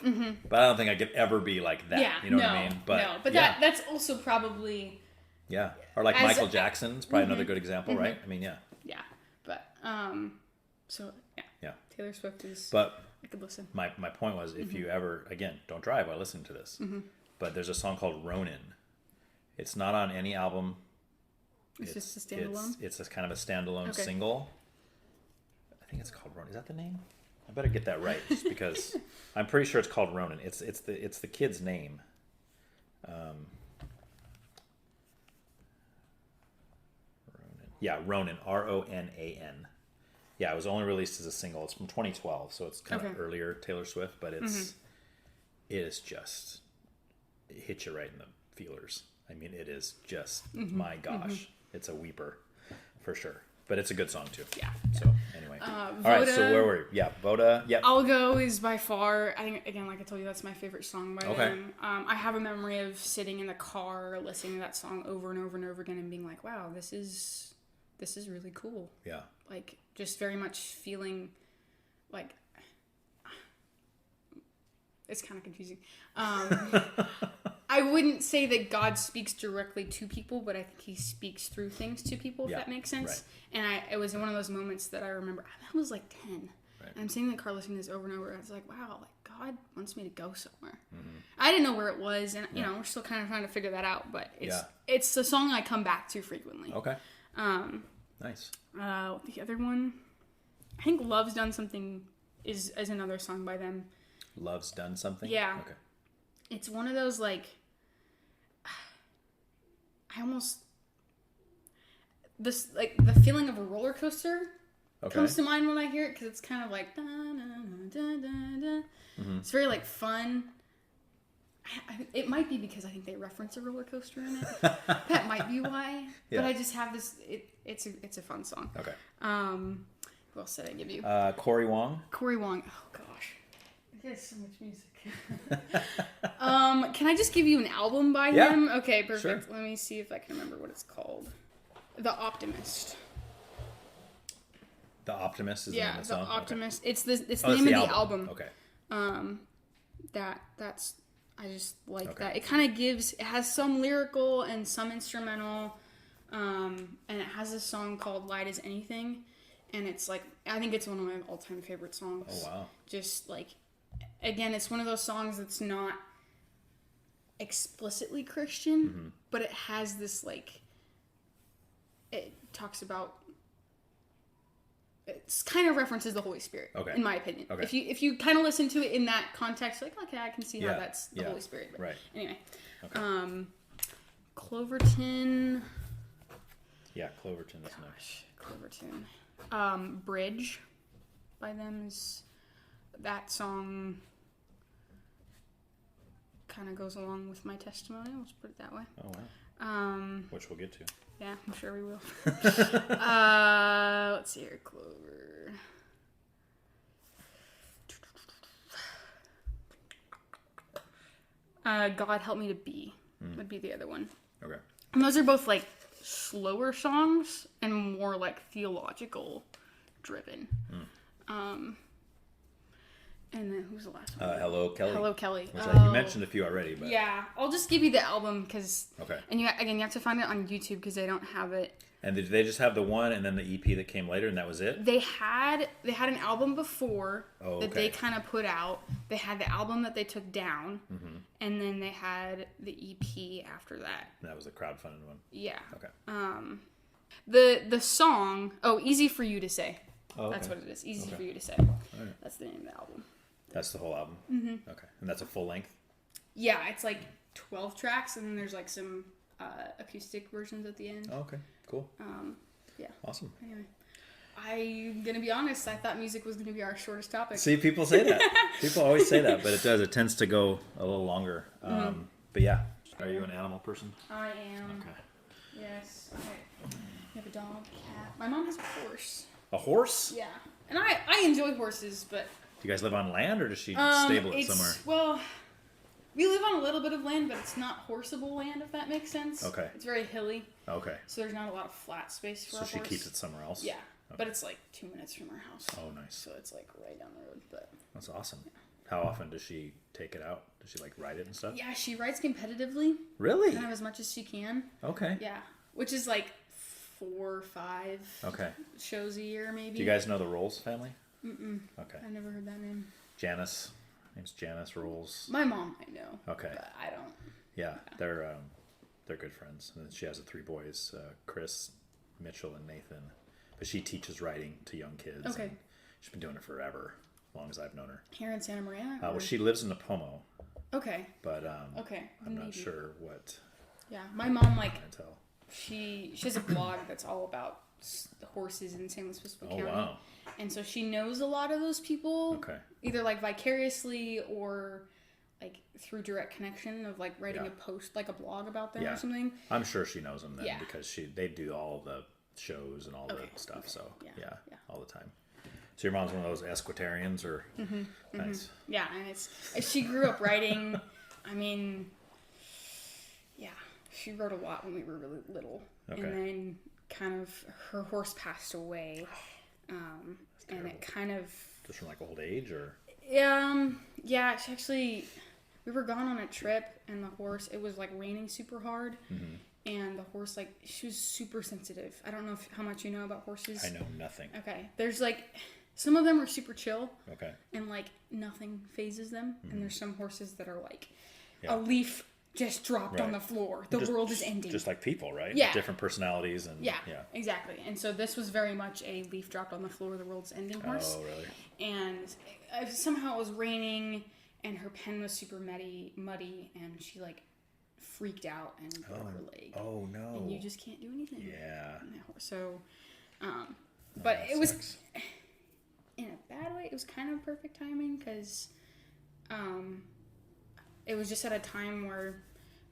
but I don't think I could ever be like that. Yeah, you know what I mean? But that's also probably... Yeah. Or like Michael Jackson's probably another good example, right? I mean, yeah. Yeah. But, so, yeah. Yeah. Taylor Swift is... But I could listen. My point was, if you ever, again, don't drive while listening to this, but there's a song called Ronin. It's not on any album. It's just a standalone? It's a kind of a standalone single. I think it's called Ronin. Is that the name? I better get that right, just because I'm pretty sure it's called Ronin. It's the kid's name. Ronin. Yeah, Ronin. Ronan. Yeah, it was only released as a single. It's from 2012, so it's kind of earlier Taylor Swift, but it is just, it hits you right in the feelers. I mean, it is just, my gosh, it's a weeper for sure. But it's a good song too. Yeah. So anyway, all right. So where were you? Yeah, Voda. Yeah. I'll Go is by far. I think again, like I told you, that's my favorite song by them. I have a memory of sitting in the car listening to that song over and over and over again and being like, "Wow, this is really cool." Yeah. Like just very much feeling like it's kind of confusing. I wouldn't say that God speaks directly to people, but I think he speaks through things to people, if that makes sense. Right. And it was one of those moments that I remember, I was like 10. Right. And I'm sitting in the car listening to this over and over. And I was like, wow, like God wants me to go somewhere. I didn't know where it was. And, you know, we're still kind of trying to figure that out. But it's a song I come back to frequently. Okay. Nice. The other one, I think Love's Done Something is another song by them. Love's Done Something? Yeah. Okay. It's one of those, like, the feeling of a roller coaster comes to mind when I hear it, because it's kind of like, da, da, da, da, da. It's very, like, fun. It might be because I think they reference a roller coaster in it. That might be why. Yeah. But I just have this, it's a fun song. Okay. Who else did I give you? Cory Wong. Cory Wong. Oh, gosh. There's so much music. Can I just give you an album by him? Okay, perfect. Sure. Let me see if I can remember what it's called. The Optimist. The Optimist is the name of the song? The Optimist. Okay. It's the name of the album. Okay. That's I just like that. It kind of it has some lyrical and some instrumental, and it has a song called Light as Anything, and it's like, I think it's one of my all-time favorite songs. Oh, wow. Just like, again, it's one of those songs that's not explicitly Christian, but it has this, like, it talks about, it kind of references the Holy Spirit, in my opinion. Okay. If you kind of listen to it in that context, like, okay, I can see how that's the Holy Spirit. But anyway. Okay. Cloverton. Yeah, Cloverton. That's nice. Cloverton. Bridge by them is, that song kind of goes along with my testimony. Let's put it that way. Oh, wow. Which we'll get to. Yeah, I'm sure we will. Let's see here. Clover. God Help Me to Be would be the other one. Okay. And those are both, like, slower songs and more, like, theological driven. And then who's the last one? Hello, Kelly. Hello, Kelly. Which you mentioned a few already, but yeah, I'll just give you the album because. Okay. And you have to find it on YouTube because they don't have it. And did they just have the one and then the EP that came later, and that was it? They had an album before that they kind of put out. They had the album that they took down, and then they had the EP after that. And that was the crowdfunded one. Yeah. Okay. The song, Easy for You to Say. Oh, okay. That's what it is. Easy for You to Say. Right. That's the name of the album. That's the whole album? Okay. And that's a full length? Yeah, it's like 12 tracks, and then there's like some acoustic versions at the end. Oh, okay. Cool. Yeah. Awesome. Anyway, I'm going to be honest, I thought music was going to be our shortest topic. See, people say that. People always say that, but it does. It tends to go a little longer. But yeah. Are you an animal person? I am. Okay. Yes. You have a dog, cat. My mom has a horse. A horse? Yeah. And I enjoy horses, but... Do you guys live on land, or does she stable it somewhere? Well, we live on a little bit of land, but it's not horseable land, if that makes sense. Okay. It's very hilly. Okay. So there's not a lot of flat space for a horse. So she keeps it somewhere else? Yeah. Okay. But it's like 2 minutes from our house. Oh, nice. So it's like right down the road. But that's awesome. Yeah. How often does she take it out? Does she like ride it and stuff? Yeah, she rides competitively. Really? Kind of as much as she can. Okay. Yeah. Which is like 4 or 5 shows a year, maybe. Do you guys know the Rolls family? Mm-mm. Okay. I've never heard that name. Janice. Name's Janice Rolls. My mom I know. Okay. But I don't. Yeah, they're good friends. And then she has 3 boys, Chris, Mitchell, and Nathan. But she teaches writing to young kids. Okay. She's been doing it forever, as long as I've known her. Here in Santa Maria? Well, she lives in Napomo. Okay. But okay. I'm not sure what. Yeah, my mom tell. she has a blog that's all about the horses in San Luis Obispo County. Wow. And so she knows a lot of those people. Okay. Either like vicariously or like through direct connection of like writing a post, like a blog about them or something. I'm sure she knows them then because they do all the shows and all the stuff. Okay. So yeah, all the time. So your mom's one of those esquitarians, or nice. Yeah, and she grew up writing. I mean, yeah, she wrote a lot when we were really little, and then kind of her horse passed away, and it kind of just from like old age, or yeah, she actually, we were gone on a trip, and the horse, it was like raining super hard. And the horse, like, she was super sensitive. I don't know how much you know about horses. I know nothing. Okay. There's, like, some of them are super chill. Okay. And, like, nothing phases them. And there's some horses that are, like, a leaf just dropped on the floor. The world is ending. Just like people, right? Yeah. Different personalities. And yeah, exactly. And so this was very much a leaf dropped on the floor, the world's ending horse. Oh, really? And somehow it was raining, and her pen was super muddy, and she, like, freaked out and broke her leg. Oh no! And you just can't do anything. Yeah. So, but it was in a bad way. It was kind of perfect timing because, it was just at a time where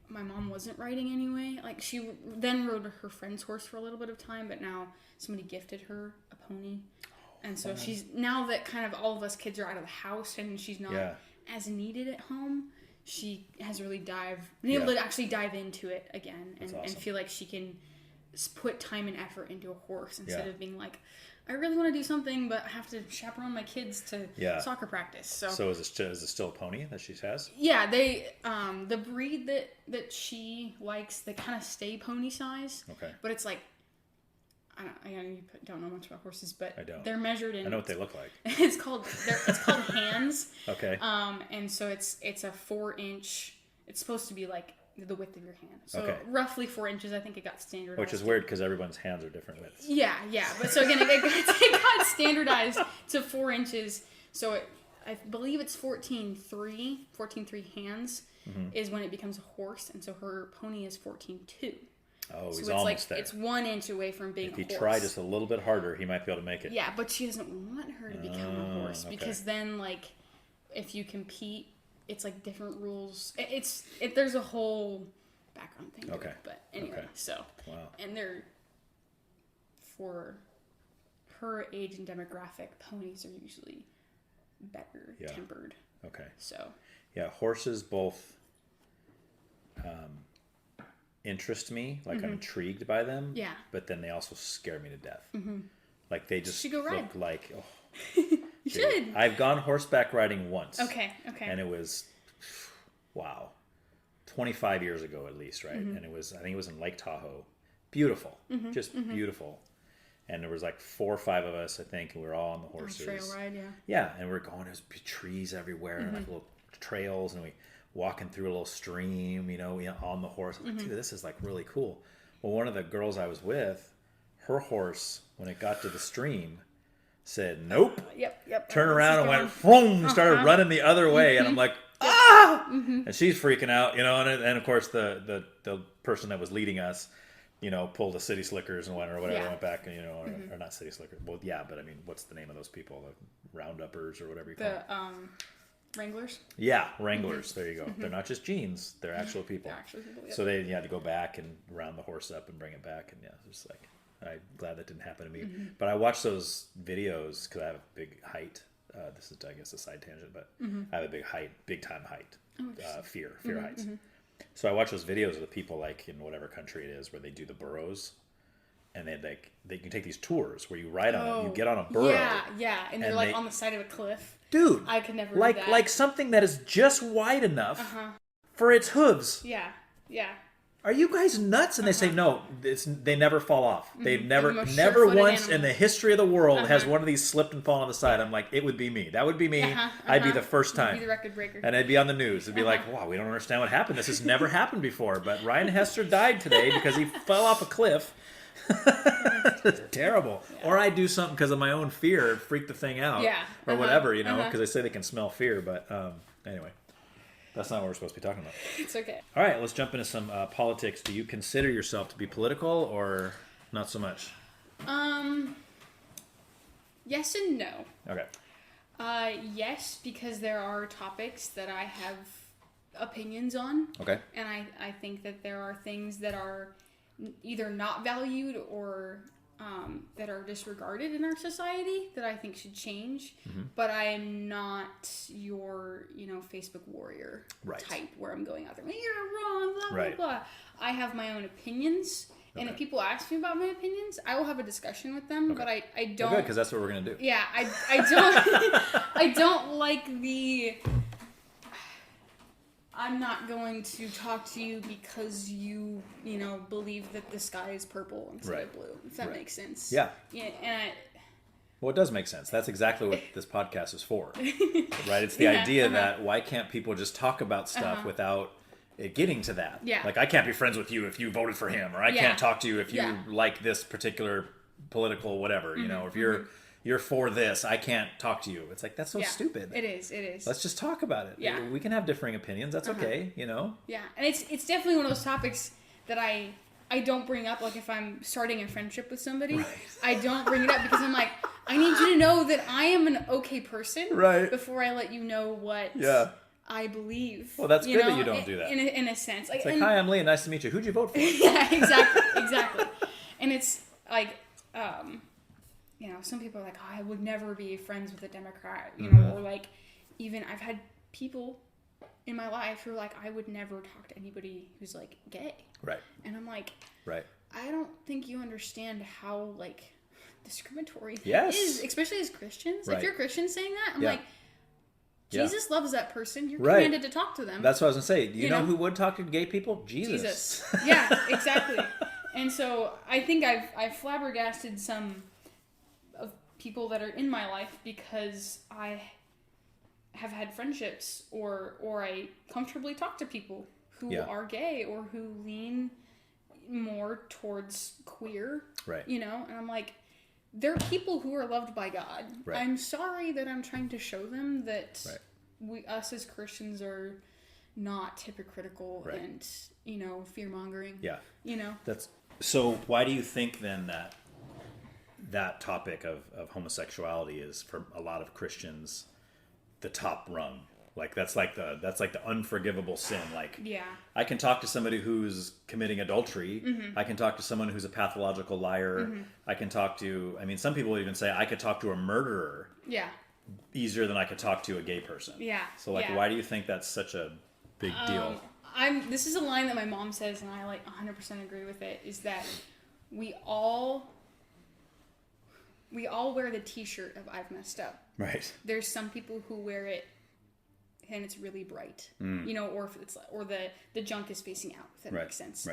my mom wasn't riding anyway. Like she then rode her friend's horse for a little bit of time, but now somebody gifted her a pony, and so she's now that kind of all of us kids are out of the house and she's not as needed at home. She has really been able to actually dive into it again and feel like she can put time and effort into a horse instead of being like, I really want to do something, but I have to chaperone my kids to soccer practice. So is it still a pony that she has? Yeah, they the breed that she likes, they kind of stay pony size. Okay. But it's like, you don't know much about horses, but I don't. They're measured in. I know what they look like. It's called hands. Okay. And so it's a 4-inch. It's supposed to be like the width of your hand. So roughly 4 inches. I think it got standardized. Which is weird because everyone's hands are different widths. Yeah. But so again, it got standardized to 4 inches. So I believe it's 14.3 hands is when it becomes a horse, and so her pony is 14.2. Oh, so he's almost there. It's 1 inch away from being a horse. If he tried just a little bit harder, he might be able to make it. Yeah, but she doesn't want her to become a horse because then, like, if you compete, it's like different rules. There's a whole background thing to it. But anyway, and they're, for her age and demographic, ponies are usually better tempered. Okay. So. Yeah, horses both interest me, like I'm intrigued by them. Yeah. But then they also scare me to death. Like they just look like, you should. I've gone horseback riding once. Okay. And it was, 25 years ago at least, right? And I think it was in Lake Tahoe. Beautiful. Just beautiful. And there was like 4 or 5 of us, I think, and we were all on the horses. Trail ride, Yeah, and we're going, there's trees everywhere and like little trails, and we walking through a little stream, on the horse. I'm like, dude, this is like really cool. Well, one of the girls I was with, her horse, when it got to the stream, said, nope. Yep. Turned around and went, boom, started running the other way. And I'm like, and she's freaking out, and of course the person that was leading us, pulled the city slickers and went back, or not city slickers. Well, yeah, but I mean, what's the name of those people? The rounduppers or whatever you call them. Wranglers? Yeah, Wranglers. There you go. They're not just jeans. They're actual people. They're actual people, So they had to go back and round the horse up and bring it back. And it's just like, I'm glad that didn't happen to me. But I watch those videos because I have a big height. This is, I guess, a side tangent, but I have a big time height, fear heights. So I watch those videos of the people like in whatever country it is where they do the burrows, and they can take these tours where you ride on it, you get on a burrow. Yeah, and they're like on the side of a cliff. Dude, I could never like do that. like something that is just wide enough for its hooves. Yeah. Are you guys nuts? And they say no. They never fall off. They've never once animal. in the history of the world has one of these slipped and fallen on the side. I'm like, it would be me. That would be me. I'd be the first time. You'd be the record breaker. And I'd be on the news. It'd be like, wow, we don't understand what happened. This has never happened before. But Ryan Hester died today because he fell off a cliff. It's terrible. Yeah. Or I do something because of my own fear, freak the thing out, or whatever, because they say they can smell fear. But anyway, that's not what we're supposed to be talking about. It's okay. All right, let's jump into some politics. Do you consider yourself to be political or not so much? Yes and no. Okay. Yes, because there are topics that I have opinions on. Okay. And I think that there are things that are either not valued or that are disregarded in our society that I think should change. But I am not your, Facebook warrior type where I'm going out there, you're wrong, blah, blah, blah. I have my own opinions. And if people ask me about my opinions, I will have a discussion with them, but I don't... Well, good, because that's what we're going to do. Yeah, I don't... I don't like the... I'm not going to talk to you because you believe that the sky is purple instead of blue, if that makes sense. Yeah. Yeah, and well, it does make sense. That's exactly what this podcast is for, right? It's the idea that why can't people just talk about stuff without it getting to that? Yeah. Like, I can't be friends with you if you voted for him, or I can't talk to you if you like this particular political whatever, or if you're for this, I can't talk to you. It's like, that's so stupid. It is. Let's just talk about it. Yeah. We can have differing opinions. That's okay, Yeah, and it's definitely one of those topics that I don't bring up. Like, if I'm starting a friendship with somebody, I don't bring it up because I'm like, I need you to know that I am an okay person before I let you know what I believe. Well, that's good that you don't do that. In a sense. It's like, hi, I'm Leah. Nice to meet you. Who'd you vote for? Yeah, exactly. And it's like... some people are like, oh, I would never be friends with a Democrat, or like, even I've had people in my life who are like, I would never talk to anybody who's like gay. Right. And I'm like, I don't think you understand how like discriminatory that is, especially as Christians. If you're Christian saying that, I'm like, Jesus loves that person. You're commanded to talk to them. That's what I was gonna say. You know who would talk to gay people? Jesus. Yeah, exactly. And so I think I've flabbergasted some of people that are in my life because I have had friendships or I comfortably talk to people who are gay or who lean more towards queer, and I'm like, they're people who are loved by God. I'm sorry that I'm trying to show them that us as Christians are not hypocritical and, fear-mongering. That's so. Why do you think then that topic of homosexuality is for a lot of Christians the top rung? Like that's like the unforgivable sin. Like, I can talk to somebody who's committing adultery. I can talk to someone who's a pathological liar. I can talk to, some people even say I could talk to a murderer easier than I could talk to a gay person. So why do you think that's such a big deal? This is a line that my mom says, and I 100% agree with it, is that we all wear the t-shirt of I've messed up. There's some people who wear it and it's really bright, or if it's, or the junk is facing out, if that makes sense.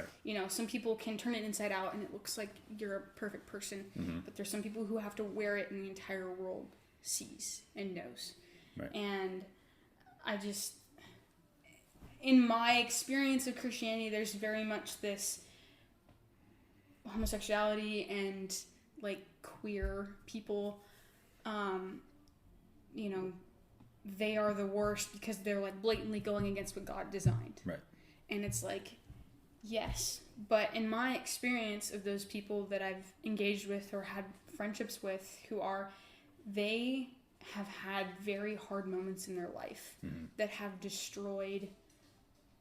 Some people can turn it inside out and it looks like you're a perfect person, but there's some people who have to wear it and the entire world sees and knows. And I just, in my experience of Christianity, there's very much this homosexuality and queer people, they are the worst because they're blatantly going against what God designed. And it's yes, but in my experience of those people that I've engaged with or had friendships with they have had very hard moments in their life that have destroyed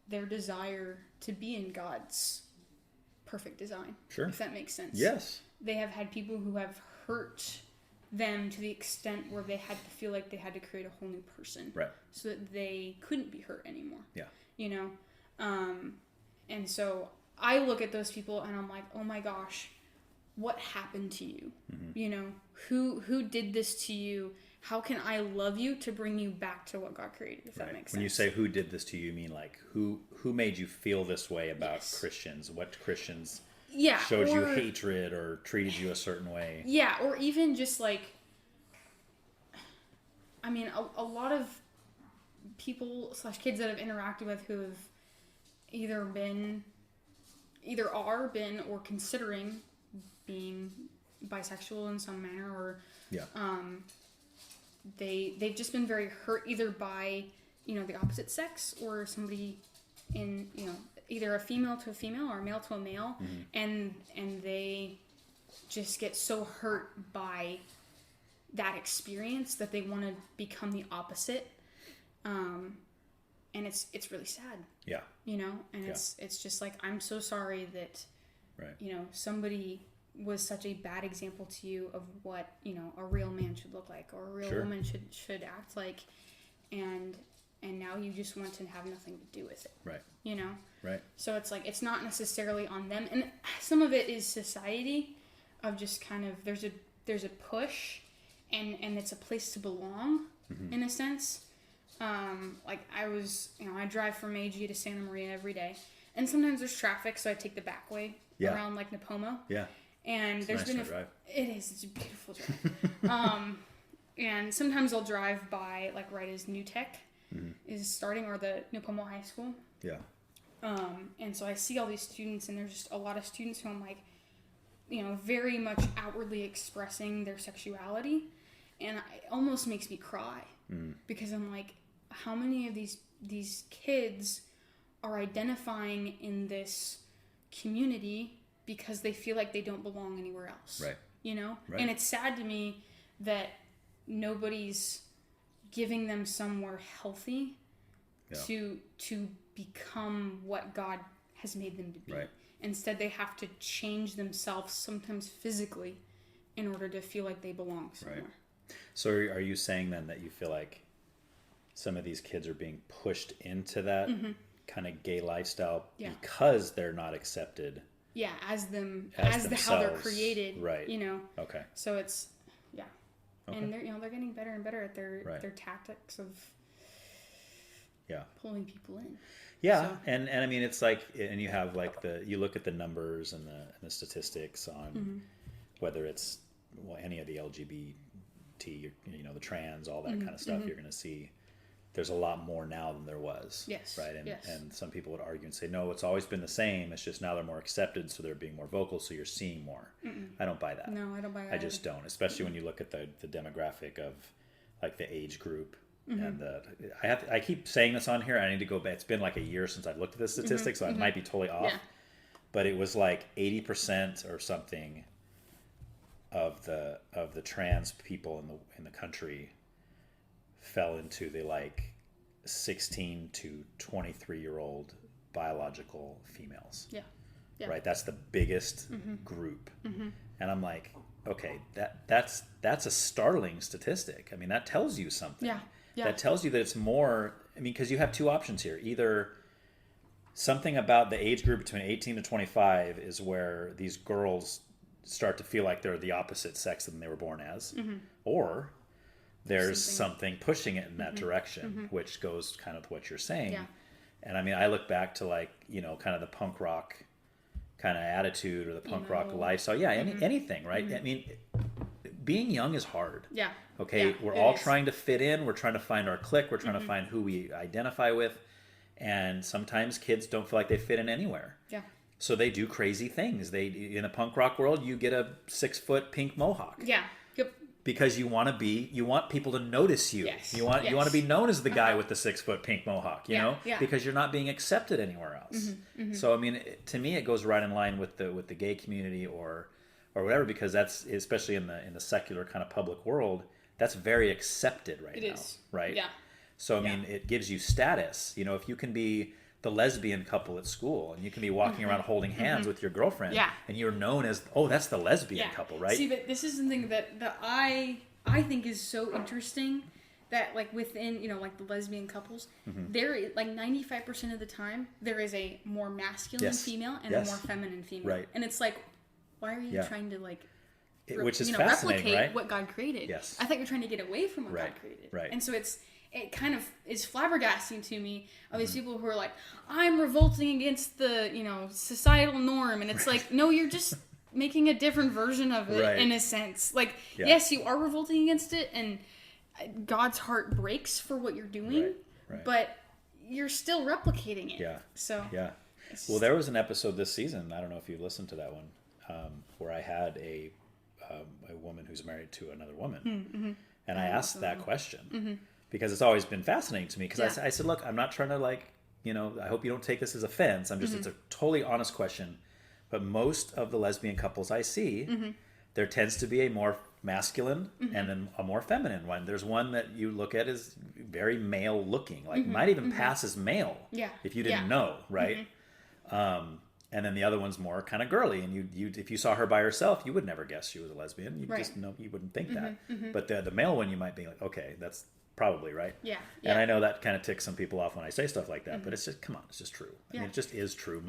their desire to be in God's perfect design. If that makes sense. Yes. they have had people who have hurt them to the extent where they had to feel like they had to create a whole new person. Right. So that they couldn't be hurt anymore. Yeah. You know? And so I look at those people and I'm like, oh my gosh, what happened to you? Mm-hmm. You know, who did this to you? How can I love you to bring you back to what God created, if that makes sense? When you say who did this to you, you mean like who made you feel this way about Christians? What Christians showed you hatred or treated you a certain way? Yeah, or even just like, I mean, a lot of people / kids that I've interacted with who have either are or considering being bisexual in some manner, or they've just been very hurt either by, you know, the opposite sex or somebody in, you know, either a female to a female or a male to a male, and they just get so hurt by that experience that they want to become the opposite, and it's really sad. Yeah. You know, and it's just like, I'm so sorry that, you know, somebody was such a bad example to you of what, you know, a real man should look like, or a real woman should act like, and now you just want to have nothing to do with it. Right. You know? Right. So it's like, it's not necessarily on them, and some of it is society of just kind of, there's a push, and it's a place to belong, in a sense. Like I drive from AG to Santa Maria every day, and sometimes there's traffic, so I take the back way around like Napomo. Yeah. And there's been it's a beautiful drive. And sometimes I'll drive by like right as New Tech is starting, or the Napomo High School. Yeah. And so I see all these students, and there's just a lot of students who I'm like, you know, very much outwardly expressing their sexuality, and it almost makes me cry because I'm like, how many of these kids are identifying in this community because they feel like they don't belong anywhere else. Right. You know? Right. And it's sad to me that nobody's giving them somewhere healthy to become what God has made them to be. Right. Instead, they have to change themselves, sometimes physically, in order to feel like they belong somewhere. Right. So are you saying then that you feel like some of these kids are being pushed into that kind of gay lifestyle because they're not accepted? Yeah, as how they're created, right? You know. Okay. So it's and they're getting better and better at their tactics of pulling people in. Yeah, so. and I mean, it's like, and you have like you look at the numbers and the statistics on whether it's any of the LGBT, you know, the trans, all that kind of stuff. You're going to see there's a lot more now than there was. Yes. Right. And some people would argue and say, no, it's always been the same. It's just now they're more accepted, so they're being more vocal, so you're seeing more. I don't buy that. No, I don't buy that. I just don't, especially when you look at the demographic of like the age group. And I keep saying this on here. I need to go back. It's been like a year since I've looked at this statistic, so I might be totally off. Yeah. But it was like 80% or something of the trans people in the country fell into the like 16 to 23-year-old biological females. Yeah. Right. That's the biggest group. And I'm like, okay, that's a startling statistic. I mean, that tells you something. Yeah. That tells you that it's more. I mean, because you have two options here. Either something about the age group between 18 to 25 is where these girls start to feel like they're the opposite sex than they were born as, or there's something pushing it in that direction, which goes kind of what you're saying. Yeah. And I mean, I look back to like, you know, kind of the punk rock kind of attitude or the punk rock lifestyle. Yeah, anything, right? I mean, being young is hard. Yeah. Okay, we're all trying to fit in. We're trying to find our clique. We're trying to find who we identify with. And sometimes kids don't feel like they fit in anywhere. Yeah. So they do crazy things. In the punk rock world, you get a 6-foot pink mohawk. Yeah. Yep. Because you want people to notice you. Yes. You want to be known as the guy with the 6-foot pink mohawk, you know? Yeah. Because you're not being accepted anywhere else. So I mean, to me, it goes right in line with the gay community or whatever, because that's, especially in the secular kind of public world, that's very accepted right now. It is. Right? Yeah. So I mean, it gives you status. You know, if you can be the lesbian couple at school, and you can be walking around holding hands with your girlfriend, and you're known as, oh, that's the lesbian couple, right? See, but this is something that I think is so interesting, that like within, like the lesbian couples, there, like 95% of the time, there is a more masculine female and a more feminine female. Right. And it's like, why are you trying to like, which is fascinating, replicate right? what God created? Yes. I thought you're trying to get away from what God created. Right. And so it kind of is flabbergasting to me of these people who are like, I'm revolting against the, societal norm. And it's like, no, you're just making a different version of it in a sense. Like, yes, you are revolting against it, and God's heart breaks for what you're doing, but you're still replicating it. Yeah. So. Yeah. Well, there was an episode this season, I don't know if you listened to that one, where I had a woman who's married to another woman. And I asked that question because it's always been fascinating to me. Because I said, look, I'm not trying to I hope you don't take this as offense. I'm just, it's a totally honest question. But most of the lesbian couples I see, there tends to be a more masculine and then a more feminine one. There's one that you look at as very male looking, like might even pass as male if you didn't know, right? And then the other one's more kind of girly, and you if you saw her by herself, you would never guess she was a lesbian. You just know, you wouldn't think that. But the male one, you might be like, okay, that's probably right. Yeah. And I know that kind of ticks some people off when I say stuff like that, but it's just, come on, it's just true. I mean, it just is true.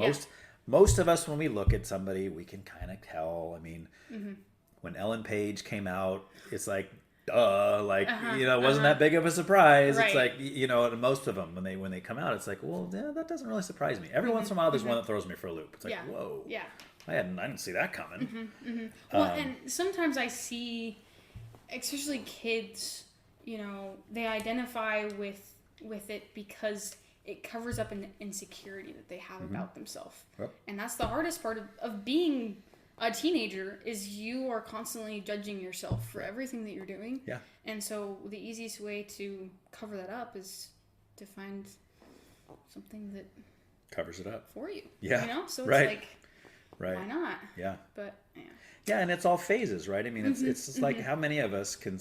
Most of us, when we look at somebody, we can kind of tell. I mean, when Ellen Page came out, it's like, duh, like, it wasn't that big of a surprise. It's like, and most of them, when they come out, it's like, well, yeah, that doesn't really surprise me. Every once in a while, there's one that throws me for a loop. It's like, whoa, I didn't see that coming. Well, and sometimes I see, especially kids, they identify with it because it covers up an insecurity that they have about themselves. Yep. And that's the hardest part of being a teenager, is you are constantly judging yourself for everything that you're doing. Yeah. And so the easiest way to cover that up is to find something that covers it up for you. Yeah. So it's like, right. Why not? Yeah. But yeah, and it's all phases, right? I mean, it's just like, how many of us can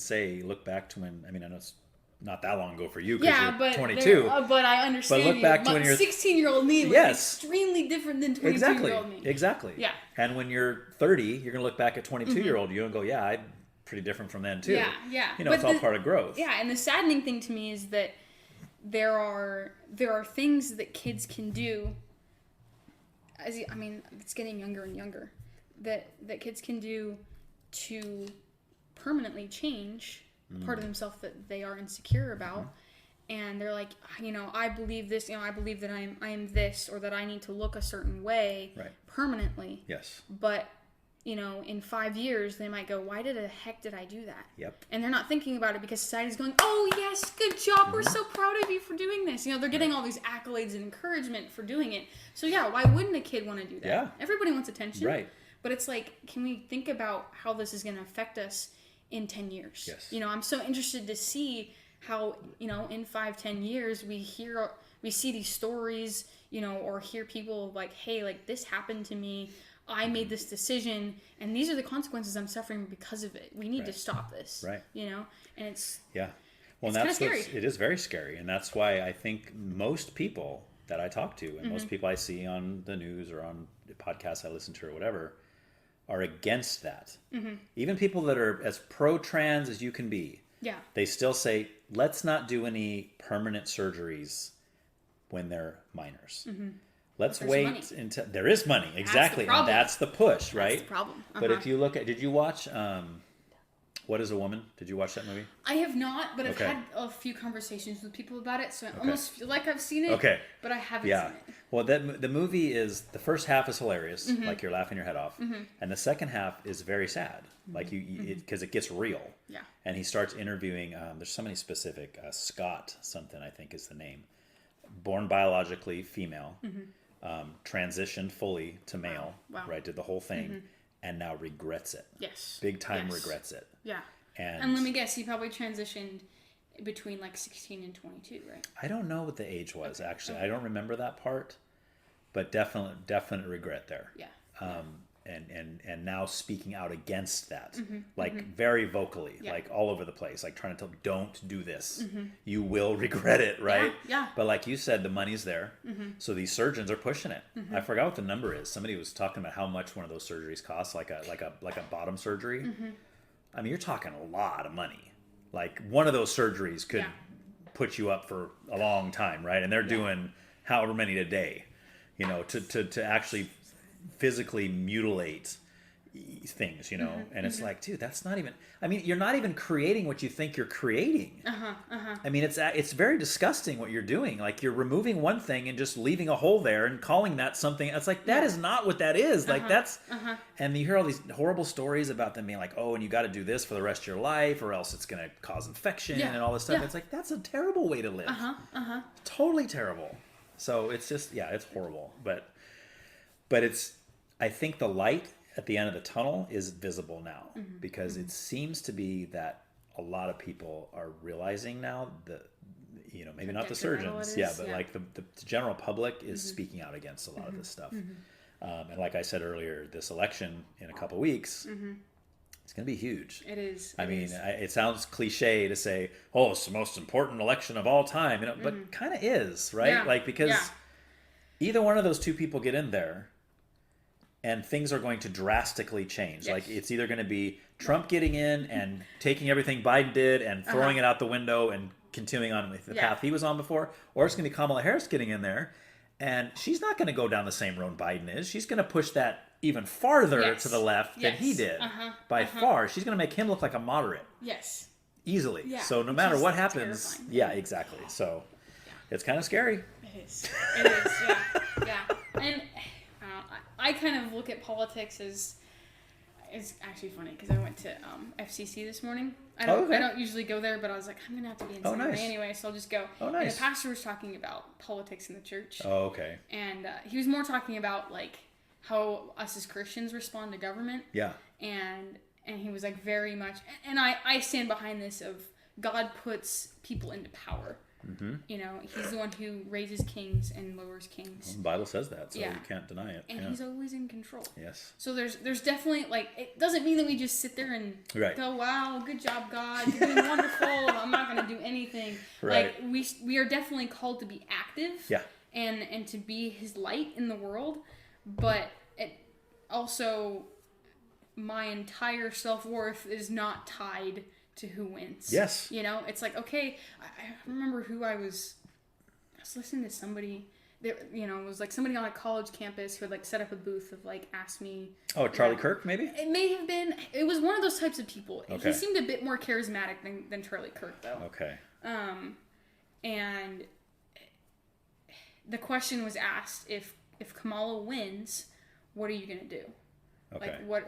look back to when, I mean, I know it's not that long ago for you because you're 22. But I understand. But look back to when you're 16-year-old me was extremely different than 22-year-old me. Exactly. Yeah. And when you're 30, you're going to look back at 22-year-old you and go, yeah, I'm pretty different from then too. Yeah, yeah. It's all part of growth. Yeah, and the saddening thing to me is that there are things that kids can do. It's getting younger and younger. That kids can do to permanently change part of themselves that they are insecure about, and they're like, I believe this, I believe that I am this, or that I need to look a certain way permanently. Yes. But in 5 years they might go, why the heck did I do that? Yep. And they're not thinking about it because society's going, oh yes, good job, we're so proud of you for doing this. They're getting all these accolades and encouragement for doing it. So yeah, why wouldn't a kid want to do that? Yeah. Everybody wants attention. Right. But it's like, can we think about how this is going to affect us in 10 years? Yes. I'm so interested to see how, in 5-10 years we see these stories, or hear people like, hey, like this happened to me. I made this decision and these are the consequences I'm suffering because of it. We need to stop this. Right. And it's... Yeah. Well, that's scary. It is very scary. And that's why I think most people that I talk to and most people I see on the news or on podcasts I listen to or whatever are against that. Even people that are as pro-trans as you can be, they still say, let's not do any permanent surgeries when they're minors. Let's wait until there is money. Exactly. And that's the push, right? That's the problem. But if you look at, did you watch What Is a Woman? Did you watch that movie? I have not, but I've had a few conversations with people about it, so I almost feel like I've seen it, but I haven't seen it. Well, the movie is, the first half is hilarious, like you're laughing your head off, and the second half is very sad, like because it gets real. Yeah. And he starts interviewing, there's somebody specific, Scott something I think is the name, born biologically female, transitioned fully to male, right, did the whole thing, and now regrets it. Yes. Big time regrets it. Yeah. And let me guess, he probably transitioned between like 16 and 22, right? I don't know what the age was, actually. I don't remember that part, but definite regret there. Yeah. and now speaking out against that, like very vocally, like all over the place, like trying to tell, don't do this. You will regret it, right? Yeah. But like you said, the money's there. So these surgeons are pushing it. I forgot what the number is. Somebody was talking about how much one of those surgeries costs, like a bottom surgery. I mean, you're talking a lot of money. Like one of those surgeries could put you up for a long time, right? And they're doing however many a day, you know, to actually physically mutilate things, you know. And it's like, dude, that's not even, I mean, you're not even creating what you think you're creating. I mean, it's very disgusting what you're doing. Like you're removing one thing and just leaving a hole there and calling that something. It's like, that is not what that is. Like that's, and you hear all these horrible stories about them being like, oh, and you got to do this for the rest of your life or else it's going to cause infection and all this stuff. It's like, that's a terrible way to live. Totally terrible. So it's just, it's horrible. But it's, I think the light at the end of the tunnel is visible now because it seems to be that a lot of people are realizing now that, you know, maybe not the surgeons, but like the general public is speaking out against a lot of this stuff. And like I said earlier, this election in a couple of weeks, it's going to be huge. It is. It sounds cliche to say, oh, it's the most important election of all time, you know, but kind of is, right? Yeah. Like, because either one of those two people get in there, and things are going to drastically change. Yes. Like it's either going to be Trump getting in and taking everything Biden did and throwing it out the window and continuing on with the path he was on before, or it's going to be Kamala Harris getting in there, and she's not going to go down the same road Biden is. She's going to push that even farther to the left than he did by far. She's going to make him look like a moderate. Yes. Easily. Yeah. So no matter what happens, terrifying. Exactly. So it's kind of scary. It is. It is. Yeah. And I kind of look at politics as, it's actually funny because I went to FCC this morning. I don't usually go there, but I was like, I'm gonna have to be in San Jose anyway, so I'll just go. Oh, nice. And the pastor was talking about politics in the church. Oh, okay. And he was more talking about like how us as Christians respond to government. Yeah. And he was like very much, and I stand behind this of God puts people into power. You know, he's the one who raises kings and lowers kings. Well, the Bible says that, so you can't deny it. And he's always in control. Yes. So there's definitely, like, it doesn't mean that we just sit there and go, wow, good job, God, you're doing wonderful, I'm not going to do anything. Right. Like, we are definitely called to be active. Yeah. And to be his light in the world. But it also, my entire self-worth is not tied to who wins. Yes. You know, it's like, okay, I remember who I was listening to somebody, that, you know, it was like somebody on a college campus who had like set up a booth of like, asked me. Oh, Charlie Kirk, maybe? It may have been, it was one of those types of people. Okay. He seemed a bit more charismatic than Charlie Kirk though. Okay. And the question was asked, if Kamala wins, what are you going to do? Okay. Like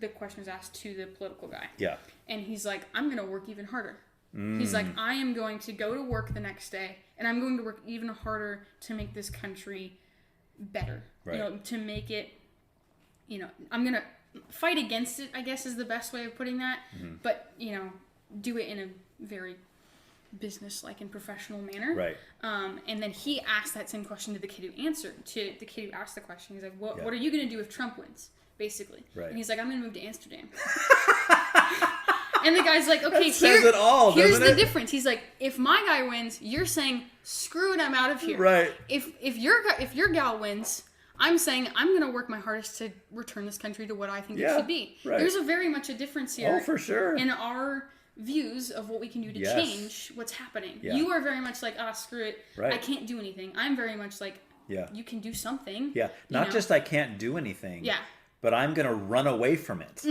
the question was asked to the political guy. Yeah. And he's like, I'm going to work even harder. He's like, I am going to go to work the next day and I'm going to work even harder to make this country better. Right. You know, to make it, you know, I'm going to fight against it, I guess is the best way of putting that. But, you know, do it in a very business-like and professional manner. Right. And then he asked that same question to the kid who answered, to the kid who asked the question. He's like, what are you going to do if Trump wins? Basically. Right. And he's like, I'm going to move to Amsterdam. And the guy's like, okay, here's the difference. He's like, if my guy wins, you're saying, screw it, I'm out of here. Right. If your gal wins, I'm saying I'm going to work my hardest to return this country to what I think it should be. Right. There's very much a difference here. Oh, for sure. In our views of what we can do to change what's happening. Yeah. You are very much like, screw it. Right. I can't do anything. I'm very much like, you can do something. Yeah. Not just I can't do anything. Yeah. But I'm going to run away from it,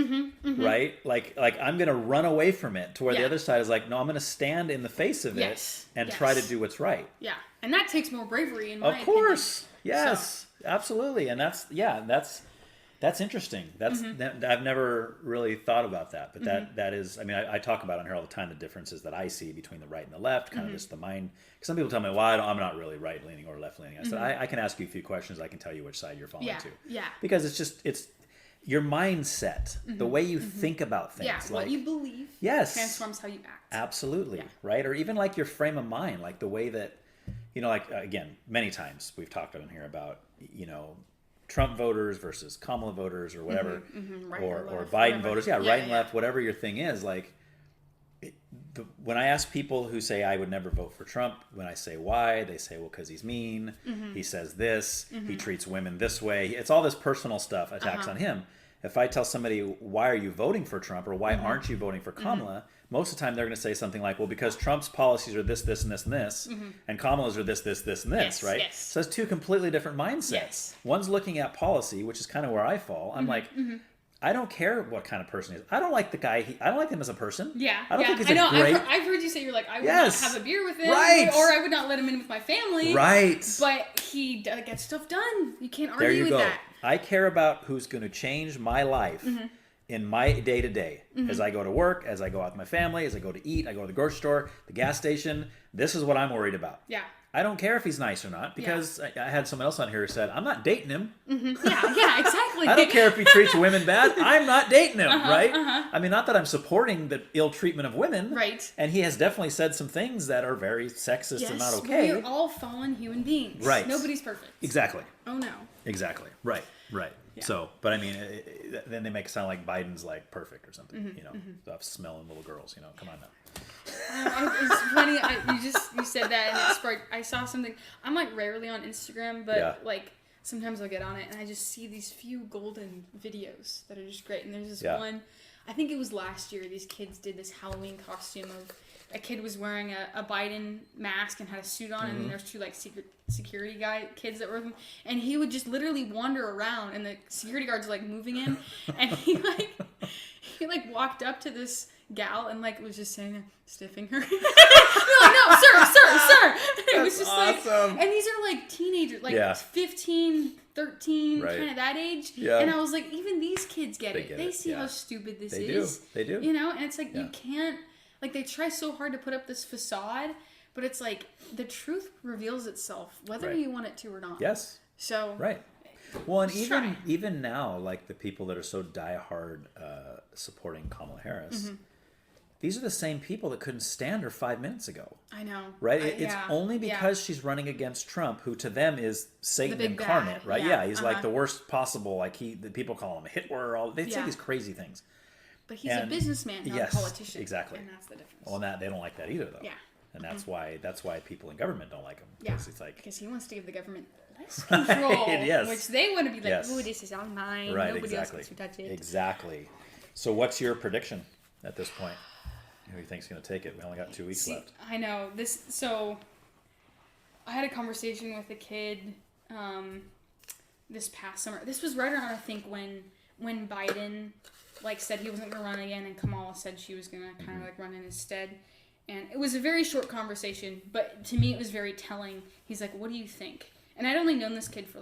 right? Like I'm going to run away from it to where the other side is like, no, I'm going to stand in the face of it and try to do what's right. Yeah, and that takes more bravery in my opinion. Of course, yes, absolutely, and that's interesting. That, I've never really thought about that, but that is, I mean, I talk about on here all the time the differences that I see between the right and the left, kind of just the mind. Because some people tell me, well, I'm not really right leaning or left leaning. I said, I can ask you a few questions. I can tell you which side you're falling to. Yeah. Because it's your mindset, the way you think about things. Yeah, what you believe transforms how you act. Absolutely, right? Or even like your frame of mind, like the way that, you know, like, again, many times we've talked on here about, you know, Trump voters versus Kamala voters or whatever, Right or left, Biden whatever. voters, right and left, whatever your thing is, like, when I ask people who say I would never vote for Trump, when I say why, they say, well, because he's mean, he says this, he treats women this way. It's all this personal stuff attacks on him. If I tell somebody, why are you voting for Trump, or why aren't you voting for Kamala, most of the time they're going to say something like, well, because Trump's policies are this, this, and this, and this, and Kamala's are this, this, this, and this, Yes, right? yes. So it's two completely different mindsets. Yes. One's looking at policy, which is kind of where I fall. I'm like, I don't care what kind of person he is. I don't like the guy. I don't like him as a person. Yeah, I don't think he's I know. great. I've heard you say you're like, I would Yes. not have a beer with him, Right. or I would not let him in with my family. Right. But he gets stuff done. You can't argue There you with go. that. I care about who's going to change my life in my day to day. As I go to work, as I go out with my family, as I go to eat, I go to the grocery store, the gas station. This is what I'm worried about. Yeah. I don't care if he's nice or not, because I had someone else on here who said, I'm not dating him. Yeah, exactly. I don't care if he treats women bad. I'm not dating him, right? I mean, not that I'm supporting the ill treatment of women. Right. And he has definitely said some things that are very sexist and not okay. We're all fallen human beings. Right. Nobody's perfect. Exactly. Oh, no. Exactly. Right. So, but I mean, then they make it sound like Biden's like perfect or something, stuff smelling little girls, come on now. It's funny. You said that, and it sparked. I saw something. I'm like rarely on Instagram, but like sometimes I'll get on it, and I just see these few golden videos that are just great. And there's this one. I think it was last year. These kids did this Halloween costume of a kid was wearing a Biden mask and had a suit on, and then there's two like secret security kids that were with him, and he would just literally wander around, and the security guards were like moving in, and he walked up to this gal and like was just saying, sniffing her. Like, no, sir. It was just awesome. like, and these are like teenagers, like 15, 13, kind of that age. Yeah. And I was like, even these kids get it. They see how stupid this is. They do. And it's like, you can't, like, they try so hard to put up this facade, but it's like, the truth reveals itself, whether you want it to or not. Yes. So. Right. Well, and even now, like the people that are so diehard supporting Kamala Harris, these are the same people that couldn't stand her 5 minutes ago. I know. Right? It's only because she's running against Trump, who to them is Satan incarnate, right? Yeah, he's like the worst possible. Like the people call him a Hitler. They say these crazy things. But he's a businessman, not a politician. Exactly. And that's the difference. Well, they don't like that either, though. Yeah. And that's why people in government don't like him. Yeah. It's like, because he wants to give the government less control. Yes. Which they want to be like, oh, this is all mine. Right, Nobody exactly. else gets to touch it. Exactly. So what's your prediction at this point? Who do you think's going to take it? We only got 2 weeks left. I know. So I had a conversation with a kid this past summer. This was right around, I think, when Biden said he wasn't going to run again, and Kamala said she was going to kind of run in his stead. And it was a very short conversation, but to me it was very telling. He's like, what do you think? And I'd only known this kid for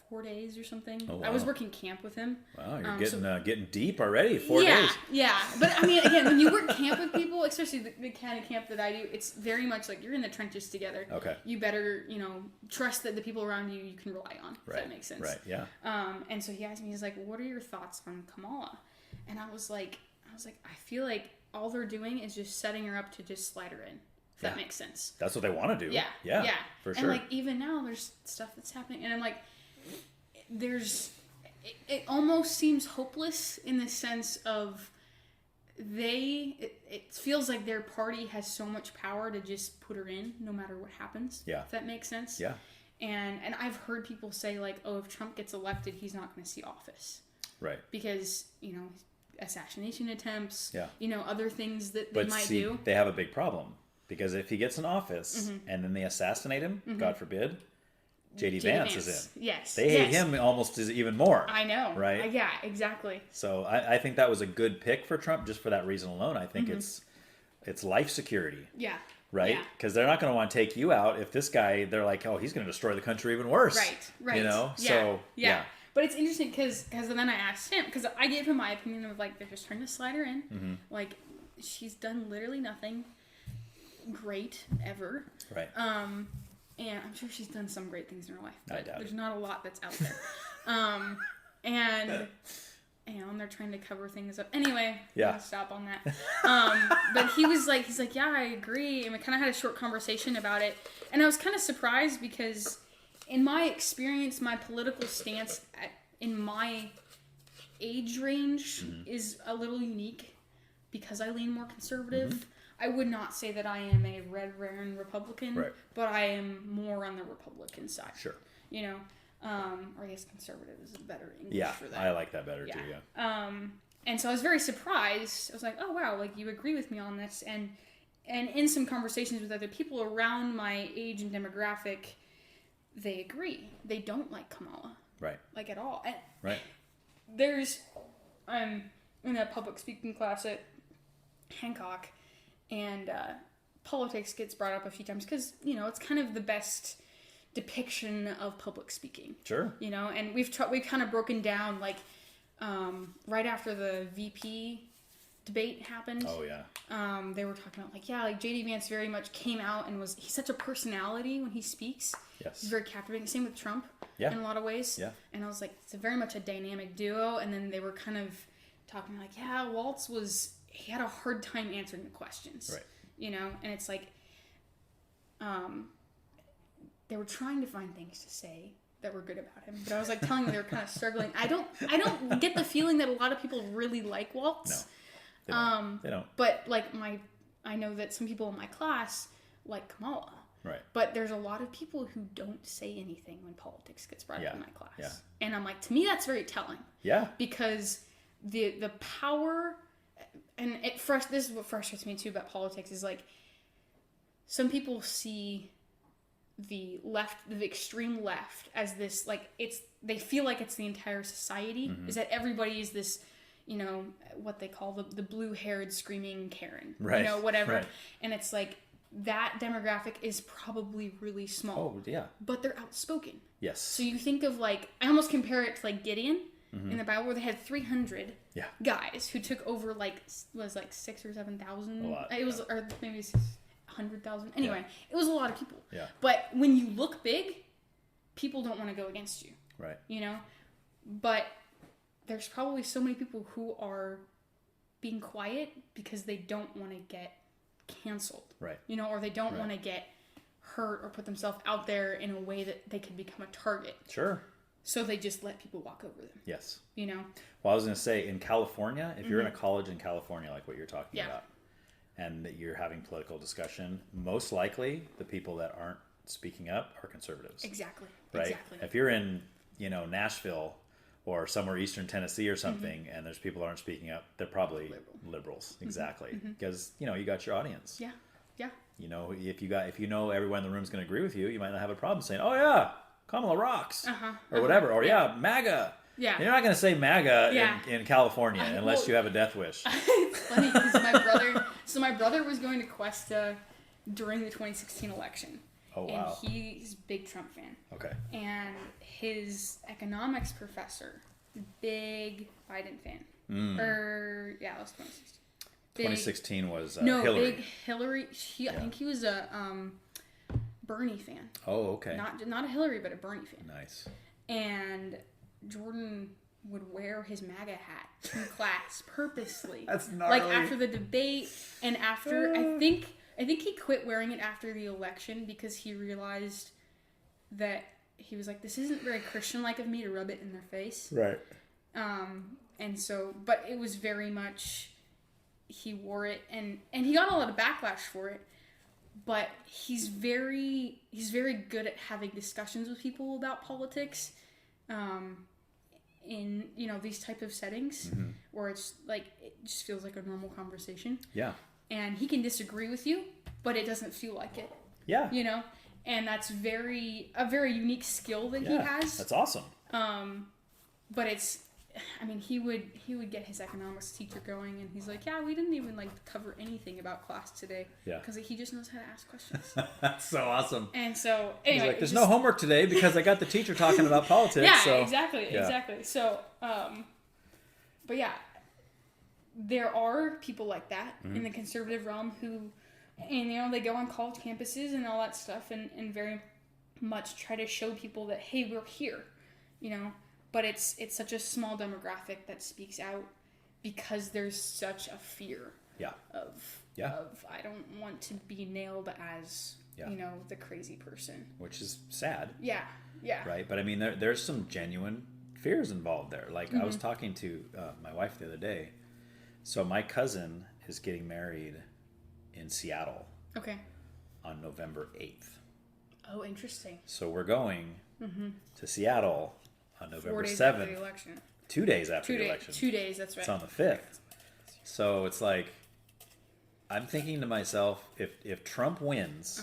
4 days or something. Oh, wow. I was working camp with him. Wow, you're getting deep already. 4 days. Yeah. But I mean, again, when you work camp with people, especially the kind of camp that I do, it's very much like you're in the trenches together. Okay. You better, trust that the people around you can rely on. If that makes sense. Right. Yeah. And so he asked me, he's like, what are your thoughts on Kamala? And I was like, I feel like all they're doing is just setting her up to just slide her in. If that makes sense. That's what they want to do. Yeah. For sure. And even now there's stuff that's happening, and I'm like, it almost seems hopeless in the sense of it feels like their party has so much power to just put her in no matter what happens. Yeah. If that makes sense. Yeah. And I've heard people say if Trump gets elected, he's not going to see office. Right. Because, assassination attempts, other things that they might do. They have a big problem. Because if he gets in office and then they assassinate him, God forbid, J.D. Vance is in. Yes. They hate him almost even more. I know. Right? Yeah, exactly. So I think that was a good pick for Trump just for that reason alone. I think it's life security. Yeah. Right? Because they're not going to want to take you out if this guy, they're like, oh, he's going to destroy the country even worse. Right. Yeah. So, yeah. But it's interesting because then I asked him, because I gave him my opinion of they're just trying to slide her in. She's done literally nothing great ever. Right. And I'm sure she's done some great things in her life, I but doubt there's it. not a lot that's out there. And they're trying to cover things up. Anyway, I'll stop on that. But he's like, yeah, I agree. And we kind of had a short conversation about it. And I was kind of surprised because in my experience, my political stance in my age range is a little unique because I lean more conservative. I would not say that I am a red Raren Republican, but I am more on the Republican side. Sure. You know, or I guess conservative is better English for that. I like that better too. Yeah. And so I was very surprised. I was like, oh wow, like you agree with me on this, and in some conversations with other people around my age and demographic, they agree. They don't like Kamala. Right. Like at all. And right. I'm in a public speaking class at Hancock, and politics gets brought up a few times because, you know, it's kind of the best depiction of public speaking. Sure. You know, and we've kind of broken down, like, right after the VP debate happened. Oh, yeah. They were talking about, like, like J.D. Vance very much came out and he's such a personality when he speaks. Yes. He's very captivating. Same with Trump in a lot of ways. Yeah. And I was like, it's very much a dynamic duo. And then they were kind of talking like, Waltz he had a hard time answering the questions. Right. You know, and it's like, they were trying to find things to say that were good about him, but I was like telling them they were kind of struggling. I don't get the feeling that a lot of people really like Waltz. No, they don't. But like I know that some people in my class like Kamala. Right. But there's a lot of people who don't say anything when politics gets brought up in my class. Yeah. And I'm like, to me, that's very telling. Yeah. Because the power, and this is what frustrates me too about politics, is like, some people see the extreme left as this, like, they feel like it's the entire society, is that everybody is this, you know, what they call the blue-haired screaming Karen. Right. You know, whatever. Right. And it's like, that demographic is probably really small. Oh, yeah. But they're outspoken. Yes. So you think of, like, I almost compare it to, like, Gideon in the Bible, where they had 300 guys who took over, like, was like 6,000 or 7,000. A lot. It was, or maybe 100,000. Anyway, it was a lot of people. Yeah. But when you look big, people don't want to go against you. Right. You know? But there's probably so many people who are being quiet because they don't want to get canceled. Right. You know, or they don't want to get hurt or put themselves out there in a way that they could become a target. Sure. So they just let people walk over them. Yes. You know? Well, I was going to say, in California, if you're in a college in California, like what you're talking about, and that you're having political discussion, most likely the people that aren't speaking up are conservatives. Exactly. Right? Exactly. If you're in, you know, Nashville or somewhere eastern Tennessee or something, and there's people that aren't speaking up, they're probably liberals. Exactly. Because, you know, you got your audience. Yeah. Yeah. You know, if you know everyone in the room is going to agree with you, you might not have a problem saying, "Oh yeah, Kamala rocks," or whatever, or MAGA. Yeah. And you're not going to say MAGA in California unless you have a death wish. It's funny because my brother was going to Cuesta during the 2016 election. Oh, wow. And he's a big Trump fan. Okay. And his economics professor, big Biden fan. That was 2016. 2016 was Hillary. Big Hillary. I think he was a Bernie fan. Oh, okay. Not a Hillary, but a Bernie fan. Nice. And Jordan would wear his MAGA hat in class purposely. That's gnarly. Like after the debate, and after I think he quit wearing it after the election because he realized that he was like, this isn't very Christian-like of me to rub it in their face. Right. And so, but it was very much, he wore it, and he got a lot of backlash for it. But he's very good at having discussions with people about politics, in, you know, these type of settings where it's like, it just feels like a normal conversation. Yeah. And he can disagree with you, but it doesn't feel like it. Yeah. You know, and that's a very unique skill that he has. That's awesome. But it's, I mean, he would get his economics teacher going, and he's like, yeah, we didn't even like cover anything about class today. Yeah. Because he just knows how to ask questions. That's so awesome. And so, anyway. He's like, there's no homework today because I got the teacher talking about politics. Yeah, so. Exactly. So, but yeah, there are people like that in the conservative realm who, and, you know, they go on college campuses and all that stuff and very much try to show people that, hey, we're here, you know. But it's such a small demographic that speaks out because there's such a fear of I don't want to be nailed as you know, the crazy person. Which is sad. Yeah. Yeah. Right. But I mean, there's some genuine fears involved there. Like I was talking to my wife the other day. So my cousin is getting married in Seattle. Okay. On November 8th. Oh, interesting. So we're going to Seattle on November 4 days 7th. after the election. 2 days after the election. 2 days, that's right. It's on the 5th. So it's like, I'm thinking to myself, if Trump wins,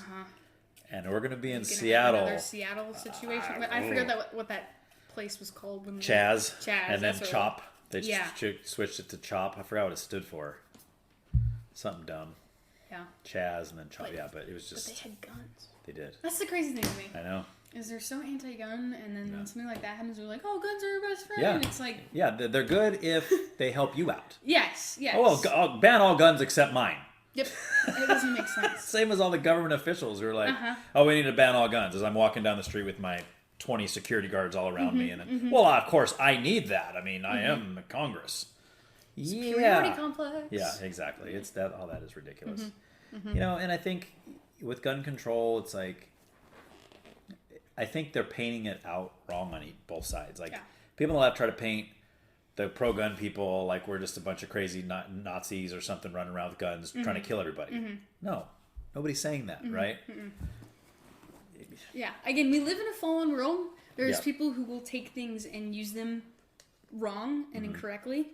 and we're going to be in Seattle. Another Seattle situation. I forgot what that place was called. When Chaz. And then that's Chop. They switched it to Chop. I forgot what it stood for. Something dumb. Yeah. Chaz and then Chop. Yeah, but it was just. But they had guns. They did. That's the crazy thing to me. I know. Is they're so anti-gun, and then when something like that happens, they're like, "Oh, guns are your best friend." Yeah. And it's like, yeah, they're good if they help you out. Yes. Oh, well, ban all guns except mine. Yep. It doesn't make sense. Same as all the government officials who are like, "Oh, we need to ban all guns." As I'm walking down the street with my 20 security guards all around me, and then, well, of course, I need that. I mean, I am Congress. Superiority complex. Yeah, exactly. It's that. All that is ridiculous. You know, and I think with gun control, it's like, I think they're painting it out wrong on both sides. Like people on the left try to paint the pro-gun people like we're just a bunch of crazy Nazis or something running around with guns trying to kill everybody. No, nobody's saying that, right? Yeah. Again, we live in a fallen world. There's people who will take things and use them wrong and incorrectly.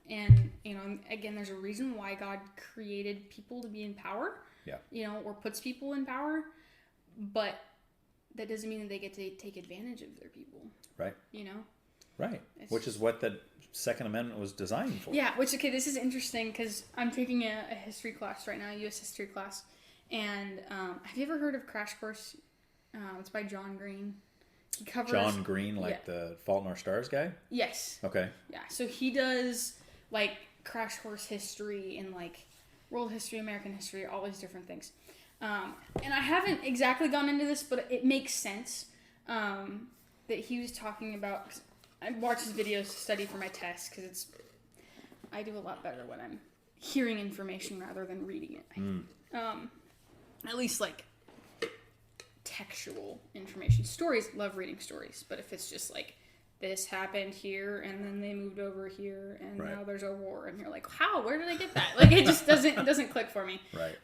And, you know, again, there's a reason why God created people to be in power. Yeah. You know, or puts people in power. But that doesn't mean that they get to take advantage of their people. Right. You know? Right. Which is what the Second Amendment was designed for. Yeah, which, okay, this is interesting because I'm taking a history class right now, a U.S. history class. And have you ever heard of Crash Course? It's by John Green. He covers... John Green, like the Fault in Our Stars guy? Yes. Okay. Yeah, so he does, like, Crash Course history and, like, world history, American history, all these different things. And I haven't exactly gone into this, but it makes sense that he was talking about... Cause I watch his videos to study for my test, because I do a lot better when I'm hearing information rather than reading it. At least, like, textual information. Stories, love reading stories, but if it's just like, this happened here, and then they moved over here, and now there's a war, and you're like, how? Where did I get that? Like, it just doesn't click for me. Right.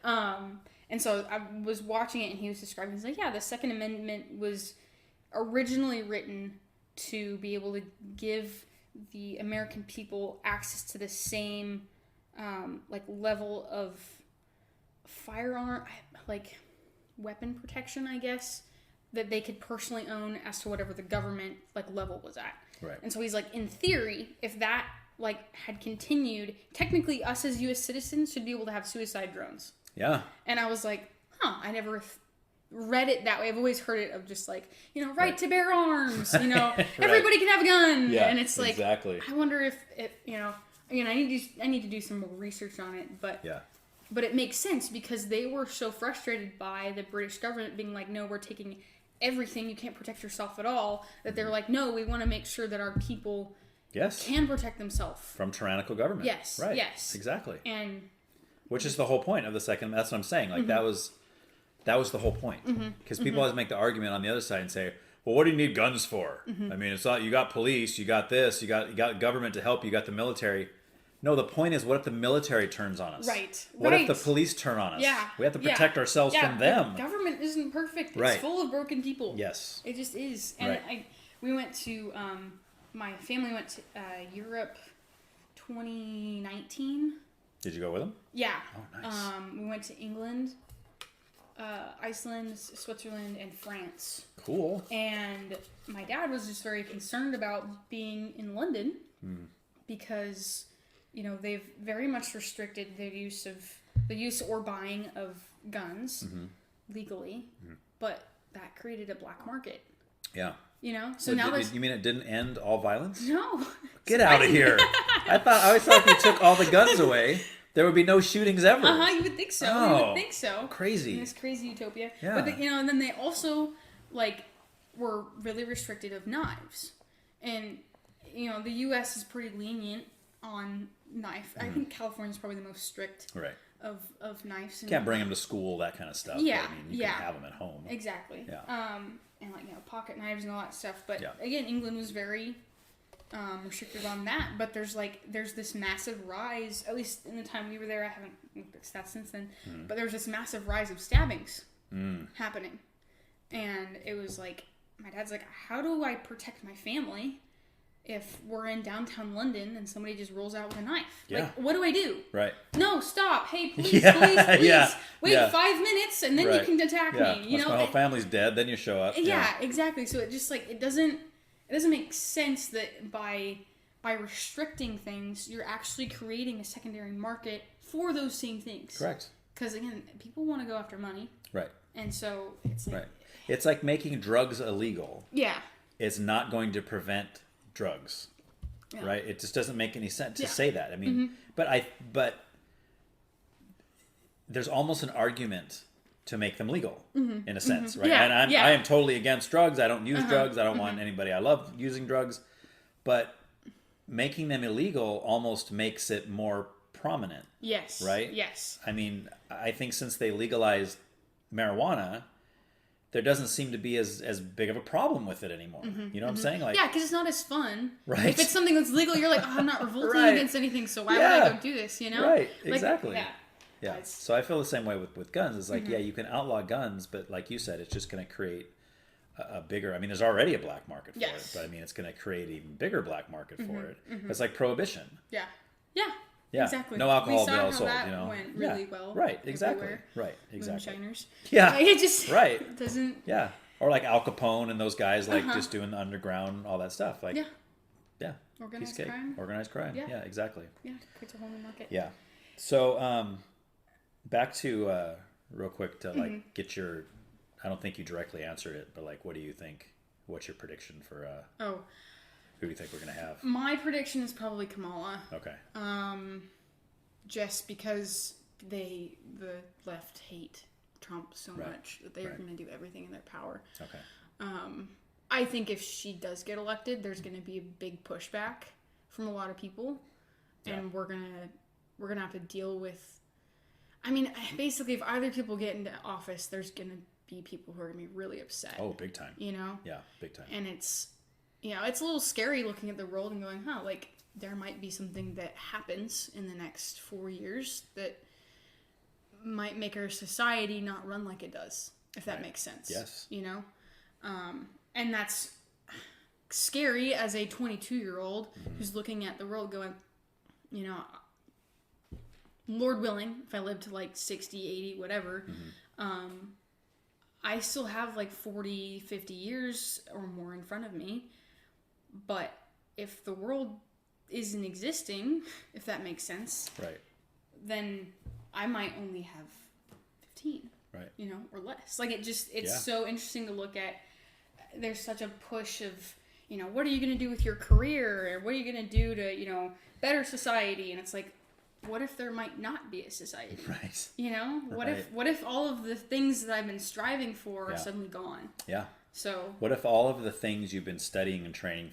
And so I was watching it, and he was describing, he's like, yeah, the Second Amendment was originally written to be able to give the American people access to the same, like, level of firearm, like, weapon protection, I guess, that they could personally own as to whatever the government, like, level was at. Right. And so he's like, in theory, if that, like, had continued, technically us as U.S. citizens should be able to have suicide drones. Yeah. And I was like, I never read it that way. I've always heard it of just like, you know, right to bear arms, you know, everybody can have a gun. Yeah, and it's like, exactly. I wonder if it, you know, again, I need to do some more research on it, but but it makes sense because they were so frustrated by the British government being like, no, we're taking everything, you can't protect yourself at all, that they're like, no, we want to make sure that our people can protect themselves from tyrannical government. Yes. Right. Yes. Exactly. And which is the whole point of the Second. That's what I'm saying. Like that was the whole point. Because people always make the argument on the other side and say, well, what do you need guns for? I mean, it's not, you got police, you got this, you got government to help, you got the military. No, the point is, what if the military turns on us? Right. What if the police turn on us? Yeah. We have to protect ourselves from them. The government isn't perfect. It's full of broken people. Yes. It just is. And we went to, my family went to Europe 2019. Did you go with them? Yeah. Oh, nice. We went to England, Iceland, Switzerland, and France. Cool. And my dad was just very concerned about being in London because, you know, they've very much restricted the use or buying of guns legally, but that created a black market. Yeah. You know, so now you mean it didn't end all violence? No. Get out of here! I always thought if you took all the guns away, there would be no shootings ever. You would think so. You would think so. Crazy. In this crazy utopia. Yeah. But you know, and then they also like were really restricted of knives, and you know, the U.S. is pretty lenient on knife. I think California is probably the most strict of knives. And, Can't bring them to school, that kind of stuff. Yeah, But, I mean, you can have them at home. Exactly. Yeah. And like, pocket knives and all that stuff. But Yeah. again, England was very restricted on that. But there's this massive rise, at least in the time we were there. I haven't looked at stats since then. But there was this massive rise of stabbings happening. And it was like, my dad's like, how do I protect my family if we're in downtown London and somebody just rolls out with a knife? Yeah. Like, what do I do? Right. No, stop. Hey, please, Yeah, please. yeah, Wait yeah. 5 minutes and then you can attack Yeah. me. You Once know, my whole family's dead, then you show up. yeah, exactly. So it just like it doesn't make sense that by restricting things, you're actually creating a secondary market for those same things. Correct. Because again, people want to go after money, Right. and so it's like, Right. It's like making drugs illegal. yeah, It's not going to prevent drugs. Yeah. Right? It just doesn't make any sense to Yeah. say that. I mean, but there's almost an argument to make them legal in a sense, right? Yeah, And yeah. I am totally against drugs. I don't use drugs. I don't want anybody I love using drugs. But making them illegal almost makes it more prominent. yes, Right? yes, I mean, I think since they legalized marijuana, there doesn't seem to be as big of a problem with it anymore. You know what I'm saying? Like, yeah, because it's not as fun. Right. If it's something that's legal, you're like, oh, I'm not revolting Right. against anything, so why would Yeah. I go do this? You know? Right, Like, exactly. yeah. Yeah. It's- So I feel the same way with guns. It's like, yeah, you can outlaw guns, but like you said, it's just going to create a bigger, I mean, there's already a black market for Yes. it, but I mean, it's going to create an even bigger black market for it. It's like prohibition. Yeah. Yeah. Yeah. Exactly. No alcohol we saw be all how sold, that you know. went really well. Right. Exactly. everywhere. Right. Exactly. Moonshiners. Yeah. Like, it just Right. doesn't. Yeah. Or like Al Capone and those guys like just doing the underground, all that stuff. Like, Yeah. yeah. Organized piece of cake. crime. Organized crime. Yeah. Yeah, exactly. Yeah. Creates a whole new market. Yeah. So, back to real quick to like get your. I don't think you directly answered it, but like, what do you think? What's your prediction for Oh, who do you think we're gonna have? my prediction is probably Kamala. Okay. Just because the left hate Trump so Right. much that they're Right. going to do everything in their power. Okay. I think if she does get elected, there's going to be a big pushback from a lot of people, and we're gonna have to deal with. I mean, basically, if either people get into office, there's going to be people who are going to be really upset. Oh, big time. You know? Yeah, big time. And it's, it's a little scary looking at the world and going, like, there might be something that happens in the next 4 years that might make our society not run like it does, if that makes sense. Yes. You know? And that's scary as a 22-year-old who's looking at the world going, Lord willing, if I live to like 60, 80, whatever, I still have like 40, 50 years or more in front of me. But if the world isn't existing, if that makes sense, Right. then I might only have 15, Right. or less. Like it's Yeah. so interesting to look at. There's such a push of, what are you going to do with your career? Or what are you going to do to, better society? And it's like, what if there might not be a society? Right. What if all of the things that I've been striving for are Yeah. suddenly gone? Yeah. So What if all of the things you've been studying and training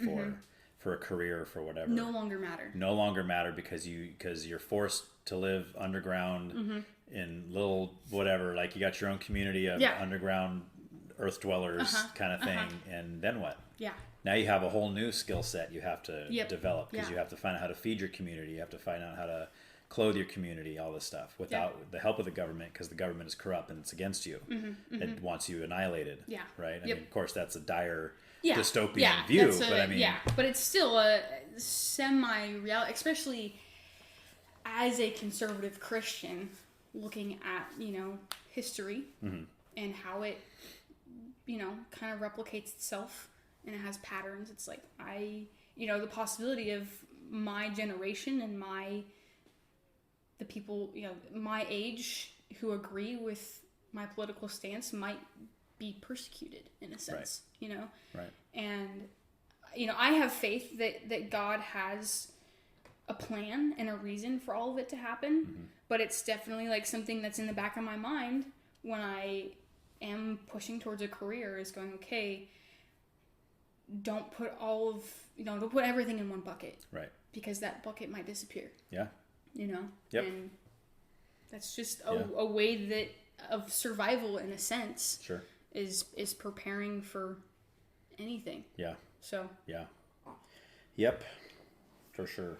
for a career, for whatever, no longer matter? because you're forced to live underground in little whatever, like you got your own community of underground earth dwellers kind of thing, and then what? Yeah. Now you have a whole new skill set you have to develop, because Yeah. you have to find out how to feed your community, you have to find out how to clothe your community, all this stuff, without the help of the government, because the government is corrupt and it's against you. It wants you annihilated. Yeah. Right. I Yep. mean, of course, that's a dire Yeah. dystopian view, that's but I mean, but it's still a semi-reality, especially as a conservative Christian looking at, history and how it, kind of replicates itself and it has patterns. It's like the possibility of my generation and the people, my age who agree with my political stance might be persecuted in a sense, Right. And, I have faith that God has a plan and a reason for all of it to happen, but it's definitely like something that's in the back of my mind when I am pushing towards a career is going, okay, don't put don't put everything in one bucket. Right. Because that bucket might disappear. Yeah. Yep. Yep. And That's just a way that of survival in a sense. Sure. Is preparing for anything. Yeah. So. Yeah. Yep. For sure.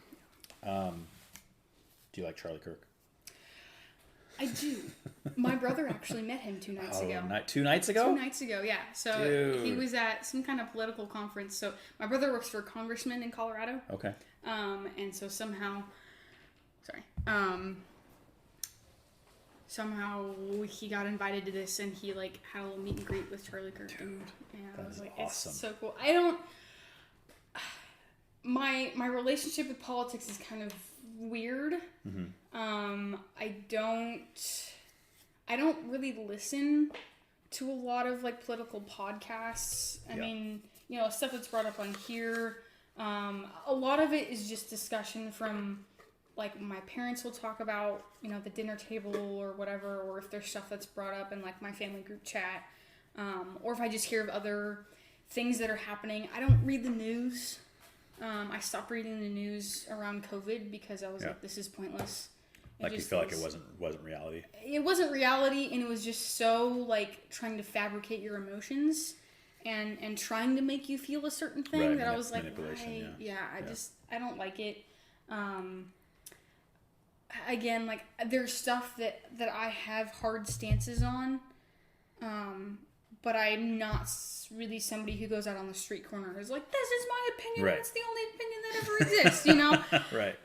Do you like Charlie Kirk? I do. My brother actually met him 2 nights ago. 2 nights ago? 2 nights ago, yeah. So Dude. he was at some kind of political conference. So my brother works for a congressman in Colorado. Okay. And so somehow he got invited to this, and he like had a little meet and greet with Charlie Kirk. Dude, and that I was is like, awesome. It's so cool. I don't. My relationship with politics is kind of weird. Mm-hmm. I don't really listen to a lot of like political podcasts. I mean, you know, stuff that's brought up on here. A lot of it is just discussion from like my parents will talk about, you know, the dinner table or whatever, or if there's stuff that's brought up in like my family group chat, or if I just hear of other things that are happening. I don't read the news. I stopped reading the news around COVID because I was like, this is pointless. Like you feel like it wasn't reality. It wasn't reality, and it was just so like trying to fabricate your emotions and trying to make you feel a certain thing that I was like, I don't like it. Again, like there's stuff that I have hard stances on, but I'm not really somebody who goes out on the street corner and is like, this is my opinion. Right. It's the only opinion that ever exists, you know? Right.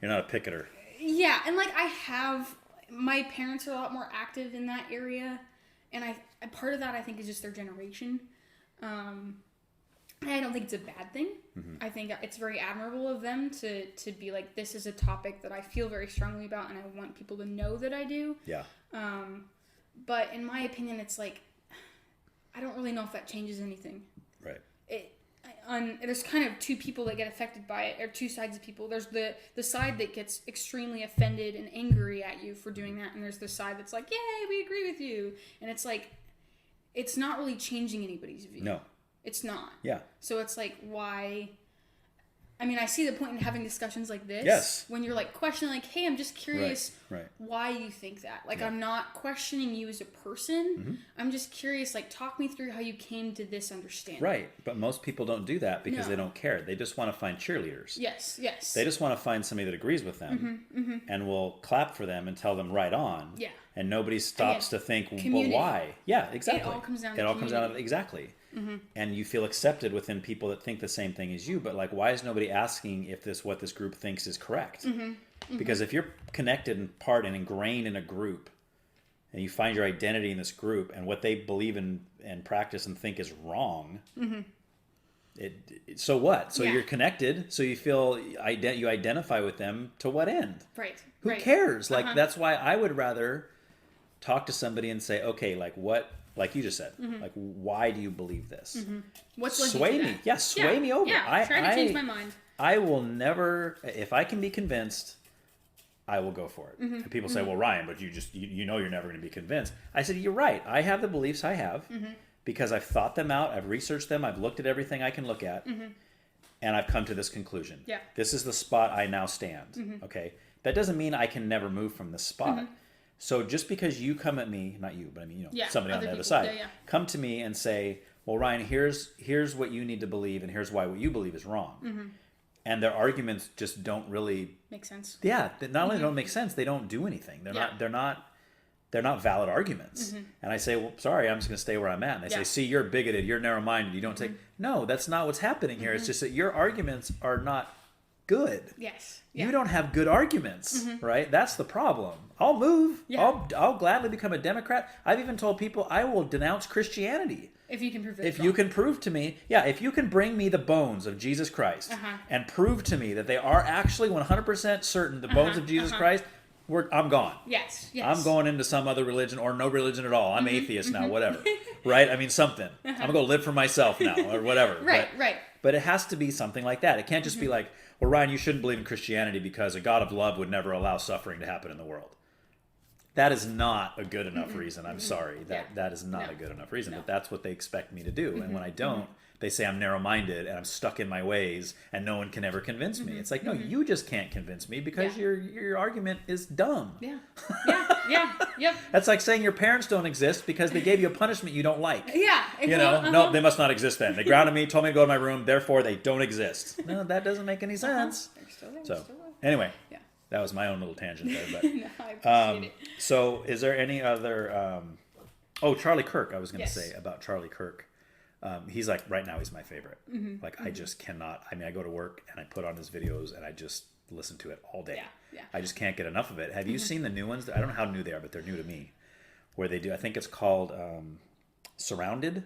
You're not a picketer. Yeah, and like my parents are a lot more active in that area, and part of that I think is just their generation. I don't think it's a bad thing. Mm-hmm. I think it's very admirable of them to be like, this is a topic that I feel very strongly about, and I want people to know that I do. Yeah. But in my opinion, it's like, I don't really know if that changes anything. Right. There's kind of two people that get affected by it, or two sides of people. There's the side that gets extremely offended and angry at you for doing that, and there's the side that's like, yay, we agree with you. And it's like, it's not really changing anybody's view. No. It's not. Yeah. So it's like, why? I mean, I see the point in having discussions like this. Yes. When you're like questioning, like, hey, I'm just curious why you think that. Like, I'm not questioning you as a person. Mm-hmm. I'm just curious, like, talk me through how you came to this understanding. Right. But most people don't do that because they don't care. They just want to find cheerleaders. Yes, yes. They just want to find somebody that agrees with them and will clap for them and tell them right on. Yeah. And nobody stops to think, community. well, why? Yeah, exactly. It all comes down to It all comes down to exactly. Mm-hmm. And you feel accepted within people that think the same thing as you. But like, why is nobody asking if what this group thinks is correct? Mm-hmm. Mm-hmm. Because if you're connected and part and ingrained in a group, and you find your identity in this group, and what they believe in and practice and think is wrong, so what? So you're connected. So you feel you identify with them to what end? Right. Who cares? Like that's why I would rather talk to somebody and say, okay, like what? Like you just said, like, why do you believe this? Mm-hmm. What's led sway you to me? that? Yeah, sway me over. Yeah, try to change my mind. I will never, if I can be convinced, I will go for it. Mm-hmm. And people say, well, Ryan, but you know you're never going to be convinced. I said, you're right. I have the beliefs I have because I've thought them out, I've researched them, I've looked at everything I can look at, and I've come to this conclusion. Yeah. This is the spot I now stand. Okay? That doesn't mean I can never move from this spot. So just because you come at me, not you, but I mean, somebody on the other side, come to me and say, well, Ryan, here's what you need to believe, and here's why what you believe is wrong. And their arguments just don't really make sense. Yeah, not only don't make sense, they don't do anything. They're not valid arguments. And I say, well, sorry, I'm just going to stay where I'm at. And they say, see, you're bigoted, you're narrow-minded, you don't take. No, that's not what's happening here. It's just that your arguments are not good. Yes. You don't have good arguments, right? That's the problem. I'll move. Yeah. I'll gladly become a Democrat. I've even told people I will denounce Christianity. If you can prove it. If you can prove to me, if you can bring me the bones of Jesus Christ and prove to me that they are actually 100% certain the bones of Jesus Christ, I'm gone. Yes. I'm going into some other religion or no religion at all. I'm atheist now, whatever. Right? I mean, something. I'm going to go live for myself now or whatever. Right. But it has to be something like that. It can't just be like, well, Ryan, you shouldn't believe in Christianity because a God of love would never allow suffering to happen in the world. That is not a good enough reason. I'm sorry. That is not a good enough reason. But that's what they expect me to do. And when I don't, they say I'm narrow-minded and I'm stuck in my ways and no one can ever convince me. It's like, no, you just can't convince me because your argument is dumb. Yeah. Yep. That's like saying your parents don't exist because they gave you a punishment you don't like. Yeah. You know, no, they must not exist then. They grounded me, told me to go to my room, therefore they don't exist. No, that doesn't make any sense. So, anyway, that was my own little tangent there. But no, I appreciate it. So, is there any other? Charlie Kirk. I was going to say about Charlie Kirk. He's like right now. He's my favorite. Like I just cannot. I mean, I go to work and I put on his videos and I just listen to it all day. Yeah. I just can't get enough of it. Have you seen the new ones? I don't know how new they are, but they're new to me. Where they do, I think it's called Surrounded.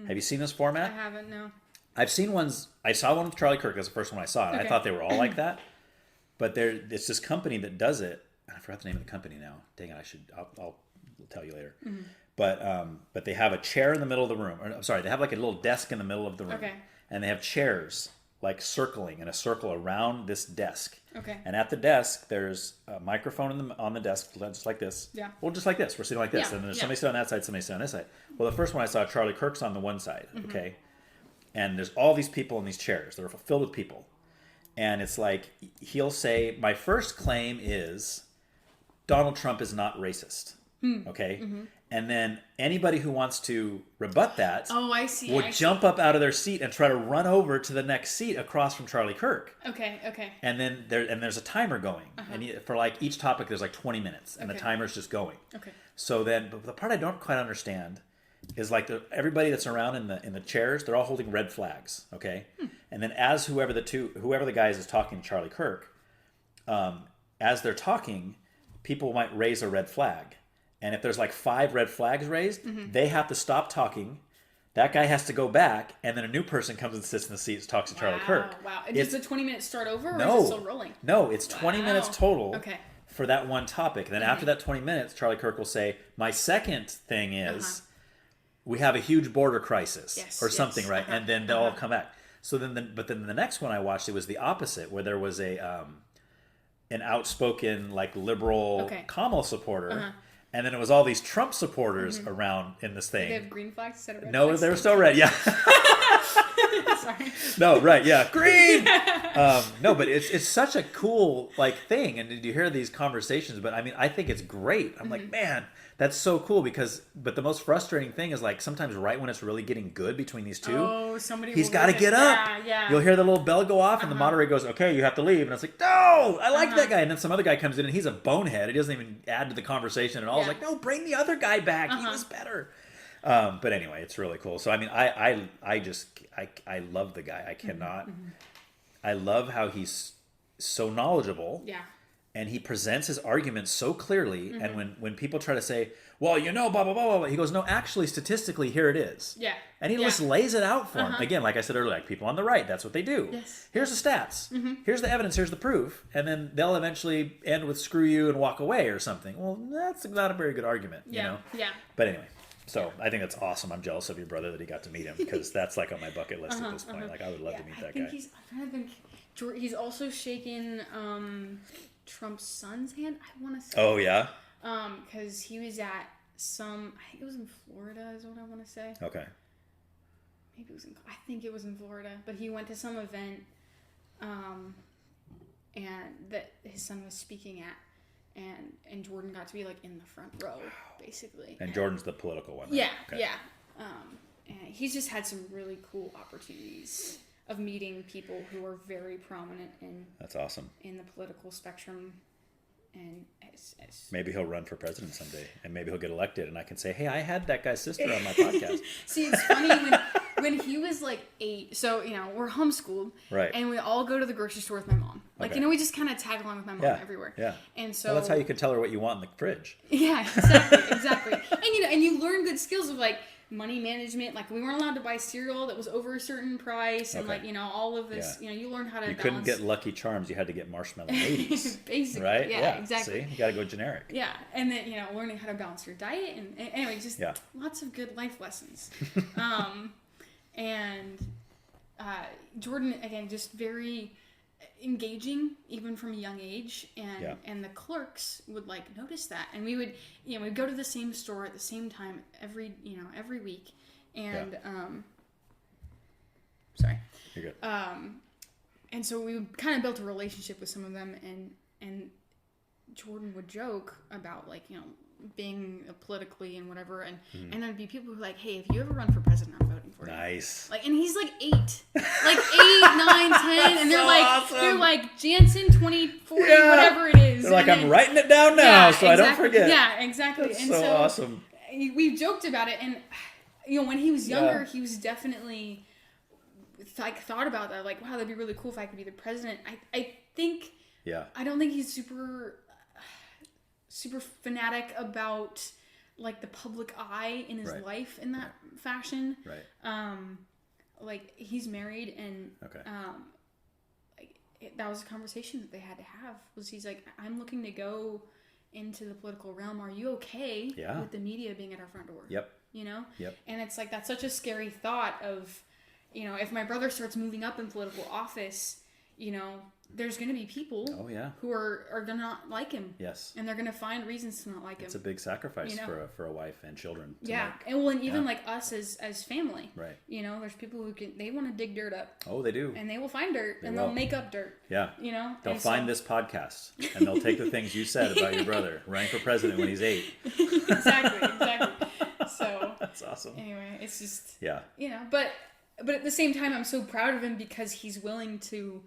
Have you seen this format? I haven't. No. I've seen ones. I saw one with Charlie Kirk. That's the first one I saw. And I thought they were all like that. But it's this company that does it. I forgot the name of the company now. Dang it! I'll tell you later. But they have a chair in the middle of the room. Or, I'm sorry, they have like a little desk in the middle of the room. Okay. And they have chairs like circling in a circle around this desk. Okay. And at the desk, there's a microphone on the desk, just like this. Yeah. Well, just like this. We're sitting like this. Yeah. And there's somebody sitting on that side, somebody sitting on this side. Well, the first one I saw, Charlie Kirk's on the one side. Okay. And there's all these people in these chairs. They're filled with people. And it's like, he'll say, my first claim is Donald Trump is not racist. Okay? And then anybody who wants to rebut that I see. will jump up out of their seat and try to run over to the next seat across from Charlie Kirk. Okay. And then there's a timer going. And for like each topic, there's like 20 minutes. And the timer's just going. Okay. So then, but the part I don't quite understand is like everybody that's around in the chairs, they're all holding red flags. Okay. And then as whoever the guy is talking to Charlie Kirk, as they're talking, people might raise a red flag. And if there's like 5 red flags raised, they have to stop talking. That guy has to go back, and then a new person comes and sits in the seat and talks to Charlie Kirk. Wow. And does the 20 minutes start over, or no, is it still rolling? No, it's 20 minutes total for that one topic. And then after that 20 minutes, Charlie Kirk will say, my second thing is we have a huge border crisis or something, right? And then they'll all come back. So then, but then the next one I watched, it was the opposite, where there was an outspoken, like, liberal Kamala supporter. And then it was all these Trump supporters around in this thing. They have green flags instead of red No, flags? they were still red, yeah. Sorry. No, right, yeah. Green! No, but it's such a cool, like, thing. And you hear these conversations, but I mean, I think it's great. I'm like, man, that's so cool but the most frustrating thing is, like, sometimes right when it's really getting good between these two, he's got to get up. Yeah. You'll hear the little bell go off and the moderator goes, okay, you have to leave. And it's like, no, I like that guy. And then some other guy comes in and he's a bonehead. He doesn't even add to the conversation at all. It's like, no, bring the other guy back. He was better. But anyway, it's really cool. So, I mean, I love the guy. I cannot. I love how he's so knowledgeable. Yeah. And he presents his arguments so clearly. And when people try to say, well, you know, blah, blah, blah, blah, he goes, no, actually, statistically, here it is. Yeah. And he just lays it out for him. Again, like I said earlier, like people on the right, that's what they do. Yes. Here's the stats. Here's the evidence. Here's the proof. And then they'll eventually end with screw you and walk away or something. Well, that's not a very good argument, you know? Yeah. But anyway, so I think that's awesome. I'm jealous of your brother that he got to meet him because that's like on my bucket list at this point. Like, I would love to meet that guy. I'm trying to think. He's also shaken Trump's son's hand, I want to say. Oh, yeah? Because he was at I think it was in Florida is what I want to say. Okay. Maybe I think it was in Florida, but he went to some event and that his son was speaking at, and Jordan got to be like in the front row, basically. And Jordan's the political one, right? Yeah, okay. yeah. And he's just had some really cool opportunities of meeting people who are very prominent That's awesome. in the political spectrum. And maybe he'll run for president someday, and maybe he'll get elected, and I can say, hey, I had that guy's sister on my podcast. See, it's funny when he was like 8, so, you know, we're homeschooled, right? And we all go to the grocery store with my mom. Like, you know, we just kind of tag along with my mom everywhere. Yeah. And so... Well, that's how you can tell her what you want in the fridge. Yeah, exactly. And, you know, and you learn good skills of, like, money management. Like, we weren't allowed to buy cereal that was over a certain price, and like, you know, all of this, you know, you learn how to balance. Couldn't get Lucky Charms, you had to get Marshmallow Ladies. Basically, right? Yeah, exactly. See, you gotta go generic. Yeah, and then, you know, learning how to balance your diet, and anyway, just lots of good life lessons. And Jordan, again, just very engaging even from a young age, and the clerks would like notice that, and we would, you know, we'd go to the same store at the same time every week, and Sorry. You're good. And so we kind of built a relationship with some of them, and Jordan would joke about, like, you know, being politically and whatever, and there'd be people who were like, hey, if you ever run for president, I'm voting for you. Nice. Like, and he's like 8, like 8, 9, 10, and they're so like, awesome. they're like Jantzen 2040, whatever it is. They're like, and I'm writing it down now, so exactly. I don't forget. Yeah, exactly. That's and so awesome. We joked about it, and you know, when he was younger, he was definitely like thought about that, like, wow, that'd be really cool if I could be the president. I think. Yeah. I don't think he's super fanatic about, like, the public eye in his life in that fashion. Right. Like, he's married, and that was a conversation that they had to have. Was he's like, I'm looking to go into the political realm. Are you okay with the media being at our front door? Yep. You know? Yep. And it's like, that's such a scary thought of, you know, if my brother starts moving up in political office, you know, there's going to be people who are going to not like him. Yes. And they're going to find reasons to not like him. It's a big sacrifice, you know? for a wife and children to make. And even like us as family. Right. You know, there's people who they want to dig dirt up. Oh, they do. And they will find dirt, and they'll make up dirt. Yeah. You know? They'll find this podcast, and they'll take the things you said about your brother running for president when he's 8. Exactly. So. That's awesome. Anyway, it's just. Yeah. You know, but at the same time, I'm so proud of him because he's willing to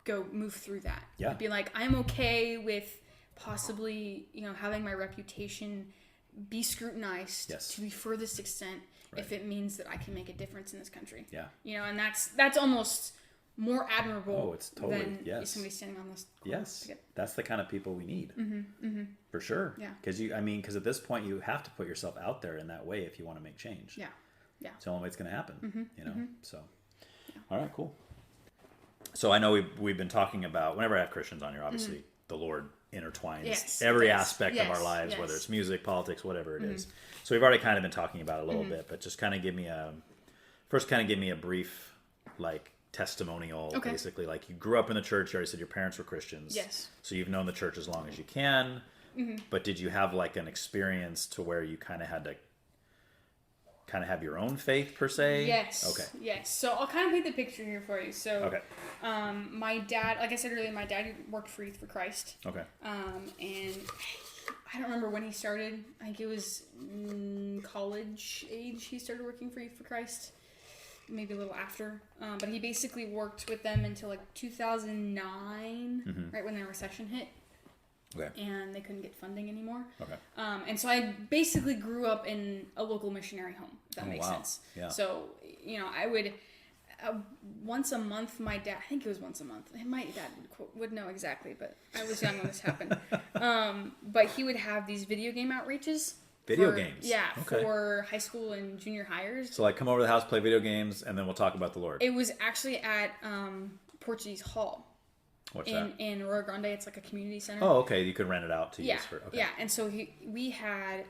go move through that. Yeah. Be like, I'm okay with possibly, you know, having my reputation be scrutinized to the furthest extent if it means that I can make a difference in this country. Yeah. You know, and that's almost more admirable than somebody standing on this corner. Yes. That's the kind of people we need. For sure. Yeah. Because at this point you have to put yourself out there in that way if you want to make change. Yeah. Yeah. It's the only way it's going to happen, you know? So, all right, cool. So I know we've been talking about, whenever I have Christians on here, obviously the Lord intertwines every aspect of our lives, whether it's music, politics, whatever it is. So we've already kind of been talking about it a little bit, but just kind of give me a brief, like, testimonial, basically. Like, you grew up in the church, you already said your parents were Christians. Yes. So you've known the church as long as you can, but did you have, like, an experience to where you kind of had to have your own faith per se? Yes. Okay. Yes. So I'll kind of paint the picture here for you. So, my dad, like I said earlier, my dad worked for Youth for Christ. Okay. And I don't remember when he started. I think it was college age he started working for Youth for Christ. Maybe a little after. But he basically worked with them until like 2009, right when the recession hit. Okay. And they couldn't get funding anymore. Okay. And so I basically grew up in a local missionary home, if that makes sense. Yeah. So, you know, I would, once a month, my dad, I think it was once a month. My dad would know exactly, but I was young when this happened. But he would have these video game outreaches. Video games? Yeah, for high school and junior hires. So, like, come over to the house, play video games, and then we'll talk about the Lord. It was actually at Portuguese Hall. What's that? In Rio Grande, it's like a community center. Oh, okay. You could rent it out to use for. Okay. Yeah, and so he had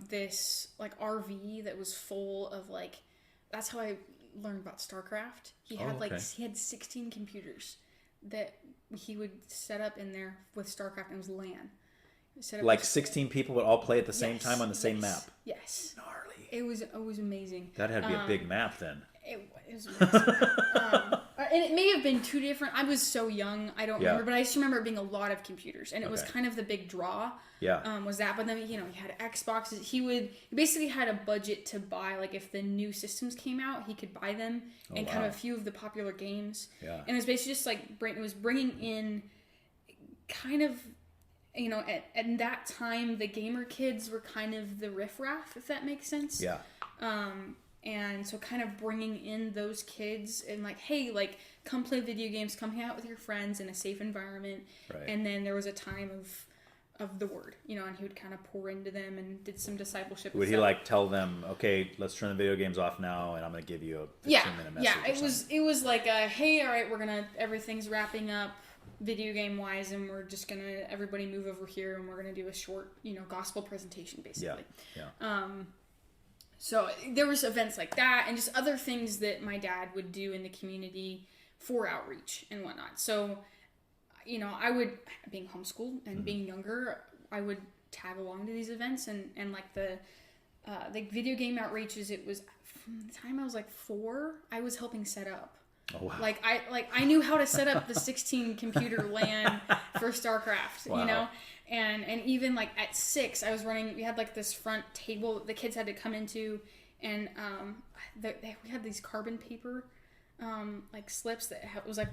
this like RV that was full of like. That's how I learned about StarCraft. He had 16 computers that he would set up in there with StarCraft, and it was LAN. Like 16 people would all play at the same time on the same map. Yes. Gnarly. It was amazing. That had to be a big map then. It was amazing. And it may have been 2 different. I was so young, I don't remember, but I just remember it being a lot of computers, and it was kind of the big draw. Yeah. Was that? But then he had Xboxes. He basically had a budget to buy, like, if the new systems came out, he could buy them and kind of a few of the popular games. Yeah. And it was basically just like it was bringing in kind of. You know, at that time, the gamer kids were kind of the riffraff, if that makes sense. Yeah. And so kind of bringing in those kids and like, hey, like, come play video games, come hang out with your friends in a safe environment. Right. And then there was a time of the word, you know, and he would kind of pour into them and did some discipleship. Would he like tell them, okay, let's turn the video games off now, and I'm going to give you a 15-minute message? Yeah, it was like, hey, all right, everything's wrapping up video game wise, and we're just going to everybody move over here, and we're going to do a short, you know, gospel presentation basically. Yeah. So there was events like that and just other things that my dad would do in the community for outreach and whatnot. So, you know, I would, being homeschooled and being younger, I would tag along to these events and like the video game outreaches. It was from the time I was like 4, I was helping set up. Oh, wow. Like I knew how to set up the 16 computer LAN for StarCraft, Wow. you know? And even like at 6, I was running, we had like this front table that the kids had to come into, and we had these carbon paper like slips that was like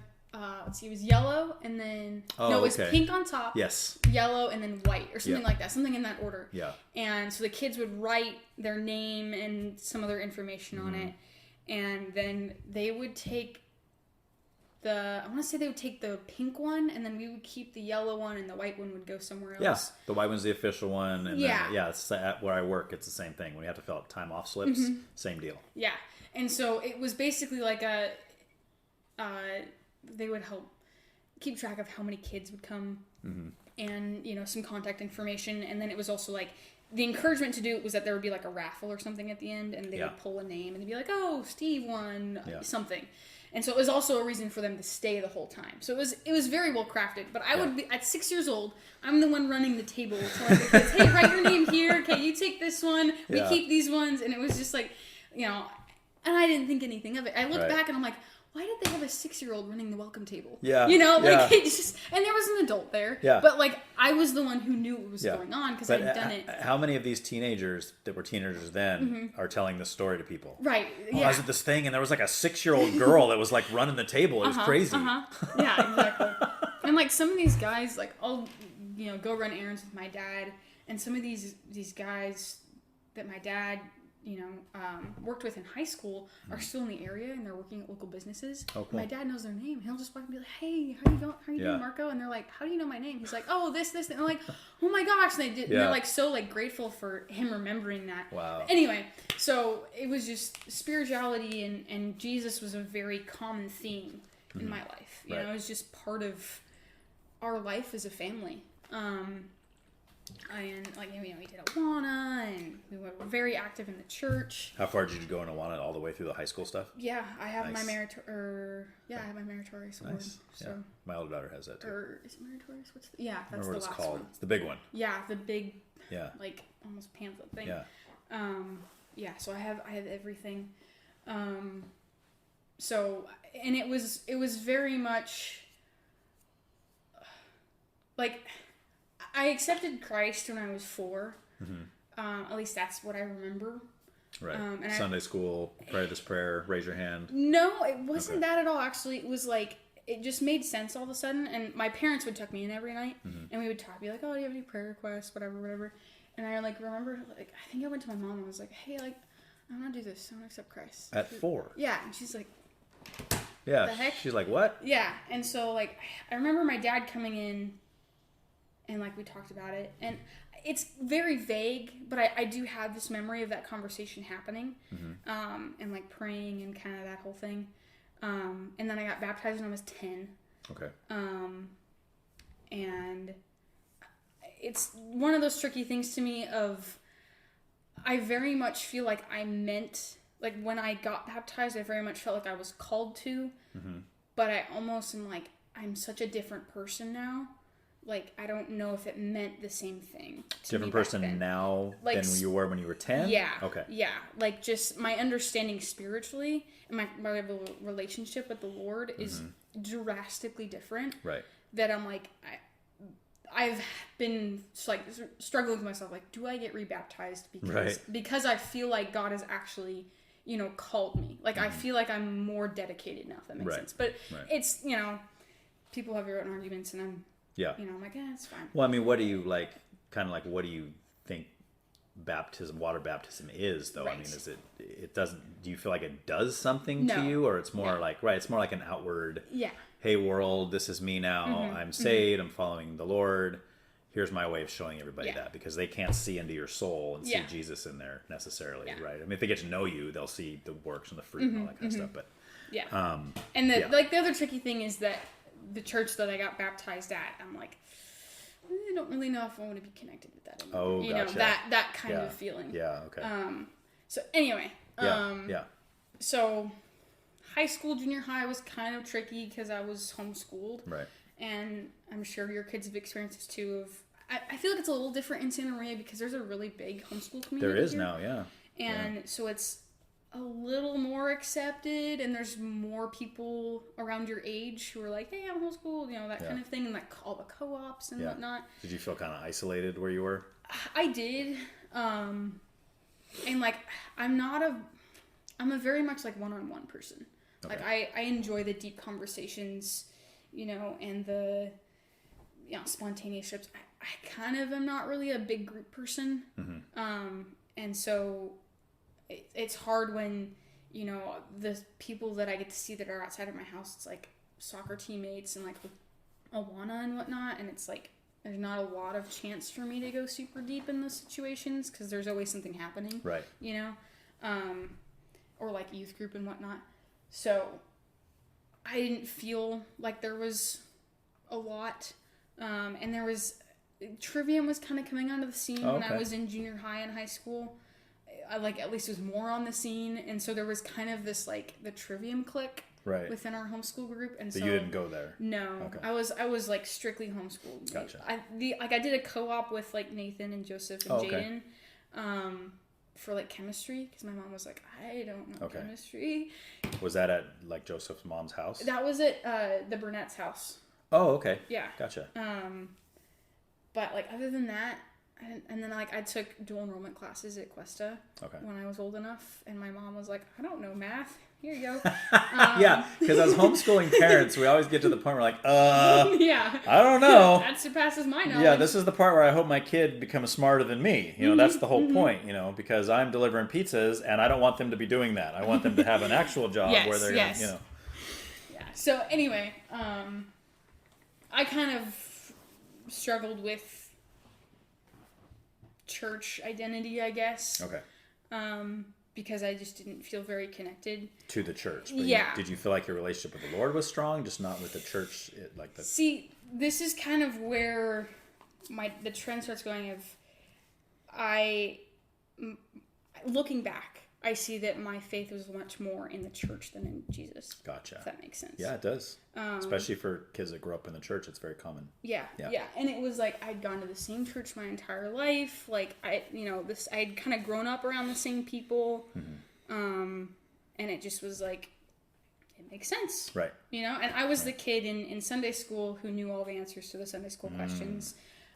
let's see, it was yellow and then it was pink on top, yes, yellow and then white or something like that, something in that order. Yeah. And so the kids would write their name and some other information on it, and then they would take I want to say they would take the pink one, and then we would keep the yellow one, and the white one would go somewhere else. Yeah, the white one's the official one. And yeah. Then, it's at where I work, it's the same thing. When you have to fill out time off slips, same deal. Yeah. And so it was basically like they would help keep track of how many kids would come and, you know, some contact information. And then it was also like, the encouragement to do it was that there would be like a raffle or something at the end, and they would pull a name, and they'd be like, oh, Steve won something. And so it was also a reason for them to stay the whole time. So it was very well crafted. But I would be, at 6 years old, I'm the one running the table, telling the kids, hey, write your name here. Okay, you take this one. We keep these ones. And it was just like, you know, and I didn't think anything of it. I look back and I'm like, why did they have a 6-year-old running the welcome table? Yeah. You know, like it just, and there was an adult there. Yeah. But like, I was the one who knew what was going on because I'd done it. How many of these teenagers that were teenagers then are telling this story to people? Right. I was at this thing and there was like a 6-year-old girl that was like running the table. It was crazy. Yeah, exactly. And like some of these guys, like I'll, you know, go run errands with my dad, and some of these guys that my dad, you know, worked with in high school are still in the area, and they're working at local businesses. Oh, cool. My dad knows their name. He'll just walk and be like, hey, how you doing, Marco? And they're like, how do you know my name? He's like, oh, this. And I'm like, oh my gosh. And they're like so like grateful for him remembering that. Wow. Anyway, so it was just spirituality and Jesus was a very common theme in my life. You know, it was just part of our life as a family. And like, you know, we did Awana, and we were very active in the church. How far did you go in Awana? All the way through the high school stuff? Yeah, I have my meritorious award. Nice. So. Yeah. My older daughter has that too. Or is it meritorious? That's the last what it's called. one. It's the big one. Yeah, the big, like almost pamphlet thing. Yeah. So I have everything. So, and it was very much like, I accepted Christ when I was 4. At least that's what I remember. Right. And Sunday school, pray this prayer, raise your hand. No, it wasn't that at all. Actually, it was like, it just made sense all of a sudden. And my parents would tuck me in every night, and we would talk, be like, oh, do you have any prayer requests, whatever. And I like remember, like, I think I went to my mom and was like, hey, like, I want to do this. I want to accept Christ. At 4? Yeah. And she's like, yeah. the heck? She's like, what? Yeah. And so, like, I remember my dad coming in, and like we talked about it, and it's very vague, but I do have this memory of that conversation happening, and like praying and kind of that whole thing. And then I got baptized when I was 10. Okay. And it's one of those tricky things to me of, I very much feel like I meant, like when I got baptized, I very much felt like I was called to, but I almost am like, I'm such a different person now. Like, I don't know if it meant the same thing to Different me person back then. now like, than you were when you were 10? Yeah. Okay. Yeah. Like, just my understanding spiritually and my relationship with the Lord is drastically different. Right. That I'm like, I've been like struggling with myself. Like, do I get rebaptized? Because I feel like God has actually, you know, called me. Like, I feel like I'm more dedicated now, if that makes sense. But it's, you know, people have their own arguments, and I'm, you know, I'm like, it's fine. Well, I mean, what do you like, kind of like, what do you think water baptism is, though? I mean, is it doesn't, do you feel like it does something to you, or it's more like, it's more like an outward, hey world, this is me now, I'm saved, I'm following the Lord, here's my way of showing everybody that, because they can't see into your soul and see Jesus in there necessarily, right? I mean, if they get to know you, they'll see the works and the fruit and all that kind of stuff, but and the like, the other tricky thing is that the church that I got baptized at, I'm like, I don't really know if I want to be connected with that anymore. Oh, you gotcha. know, that kind of feeling. Yeah, okay. So anyway, so high school, junior high was kind of tricky because I was homeschooled. Right. And I'm sure your kids have experienced this too. I feel like it's a little different in Santa Maria because there's a really big homeschool community. There is here. now, yeah. And so it's a little more accepted, and there's more people around your age who are like, hey, I'm homeschooled, you know, that kind of thing, and like all the co-ops and whatnot. Did you feel kind of isolated where you were? I did. And like, I'm a very much like one-on-one person. Okay. Like I enjoy the deep conversations, you know, and the, you know, spontaneous trips. I kind of am not really a big group person. And so it's hard when, you know, the people that I get to see that are outside of my house, it's like soccer teammates and like Awana and whatnot. And it's like, there's not a lot of chance for me to go super deep in those situations because there's always something happening. Right. You know? Or like youth group and whatnot. So I didn't feel like there was a lot. And there was, Trivium was kind of coming onto the scene when I was in junior high and high school. I like, at least was more on the scene. And so there was kind of this like the Trivium clique within our homeschool group. And but so you didn't go there? No. Okay. I was like strictly homeschooled. Gotcha. I did a co-op with like Nathan and Joseph and Jaden. For like chemistry, because my mom was like, I don't know chemistry. Was that at like Joseph's mom's house? That was at the Burnett's house. Oh, okay. Yeah. Gotcha. But like other than that, and then like I took dual enrollment classes at Cuesta when I was old enough, and my mom was like, I don't know math. Here you go. Yeah, because as homeschooling parents, we always get to the point where like, I don't know. That surpasses my knowledge. Yeah, this is the part where I hope my kid becomes smarter than me. You know, that's the whole point, you know, because I'm delivering pizzas and I don't want them to be doing that. I want them to have an actual job where they're, you know. Yeah, so anyway, I kind of struggled with church identity, I guess. Okay. Because I just didn't feel very connected to the church. But did you feel like your relationship with the Lord was strong, just not with the church? See, this is kind of where the trend starts going. Looking back, I see that my faith was much more in the church than in Jesus. Gotcha. If that makes sense. Yeah, it does. Especially for kids that grew up in the church, it's very common. Yeah. And it was like I'd gone to the same church my entire life. Like I'd kind of grown up around the same people, and it just was like it makes sense, right? You know. And I was the kid in Sunday school who knew all the answers to the Sunday school questions.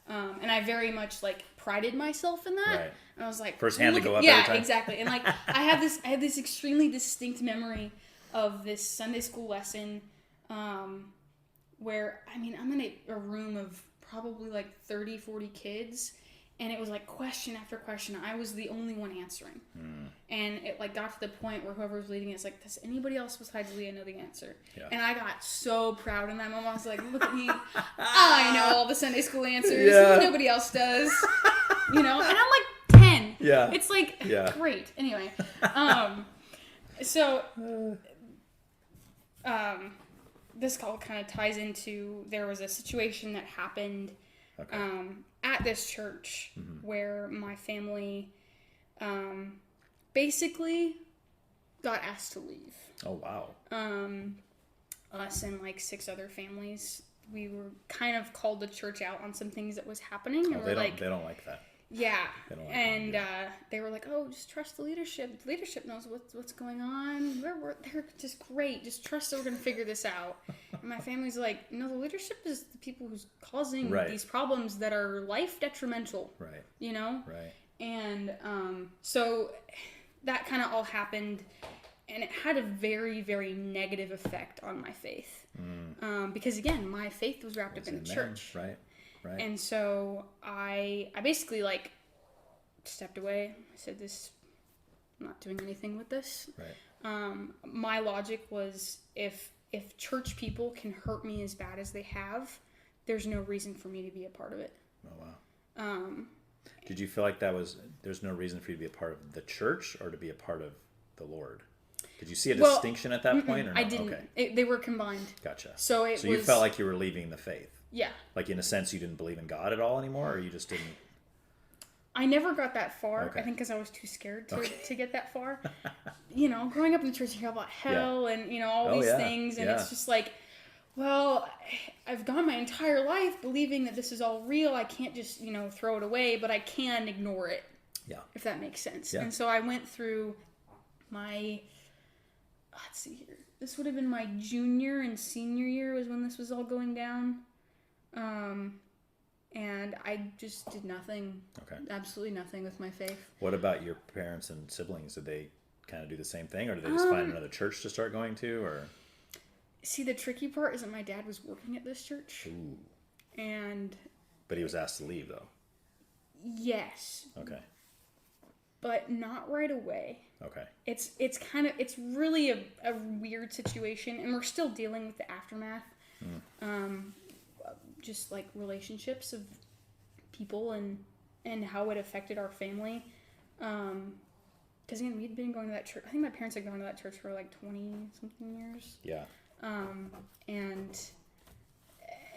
And I very much like prided myself in that. Right. And I was like, first hand to go up every time. Yeah, exactly. And like I had this extremely distinct memory of this Sunday school lesson, where I'm in a room of probably like 30, 40 kids, and it was like question after question. I was the only one answering. And it like got to the point where whoever was leading it's like, does anybody else besides Leah know the answer? Yeah. And I got so proud in that moment. I was like, look at me. I know all the Sunday school answers. Yeah. Nobody else does. You know? And I'm like 10. Yeah. It's like, great. Anyway. This all kind of ties into, there was a situation that happened at this church where my family basically got asked to leave. Oh, wow. Us and like 6 other families, we were kind of called the church out on some things that was happening. And they don't like that. Yeah. They were like, oh, just trust the leadership. The leadership knows what's going on. They're just great. Just trust that we're going to figure this out. And my family's like, no, the leadership is the people who's causing these problems that are life detrimental. Right. You know? Right. And so that kind of all happened, and it had a very, very negative effect on my faith. Because again, my faith was wrapped up in the church. Right. Right. And so I basically like stepped away. I said, I'm not doing anything with this. Right. My logic was if church people can hurt me as bad as they have, there's no reason for me to be a part of it. Oh, wow. Did you feel like there's no reason for you to be a part of the church or to be a part of the Lord? Did you see a distinction at that point? Or no? I didn't. Okay. They were combined. Gotcha. So you felt like you were leaving the faith? Yeah. Like in a sense you didn't believe in God at all anymore, or you just didn't? I never got that far. Okay. I think because I was too scared to get that far. You know, growing up in the church, you hear about hell and, you know, all these things. And it's just like, well, I've gone my entire life believing that this is all real. I can't just, you know, throw it away, but I can ignore it. Yeah. If that makes sense. Yeah. And so I went through let's see here. This would have been my junior and senior year was when this was all going down. And I just did nothing. Okay. Absolutely nothing with my faith. What about your parents and siblings? Did they kind of do the same thing, or did they just find another church to start going to, or? See, the tricky part is that my dad was working at this church. Ooh. But he was asked to leave, though. Yes. Okay. But not right away. Okay. It's really a weird situation, and we're still dealing with the aftermath. Just like relationships of people and how it affected our family. Because again, we'd been going to that church. I think my parents had gone to that church for like 20-something years. Yeah.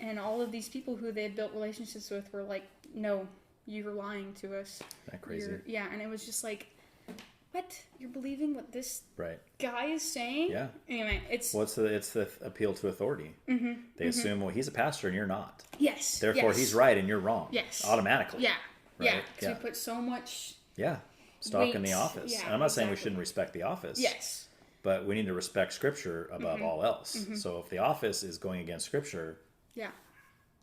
And all of these people who they had built relationships with were like, no, you're lying to us. Isn't that crazy? And it was just like, what? You're believing what this guy is saying? Yeah. Anyway, it's the appeal to authority. Mm-hmm. They assume, well, he's a pastor and you're not. Yes. Therefore, he's right and you're wrong. Yes. Automatically. Yeah. Right? Yeah. So you put so much. Yeah. Stock in the office. Yeah, and I'm not saying we shouldn't respect the office. Yes. But we need to respect Scripture above all else. Mm-hmm. So if the office is going against Scripture,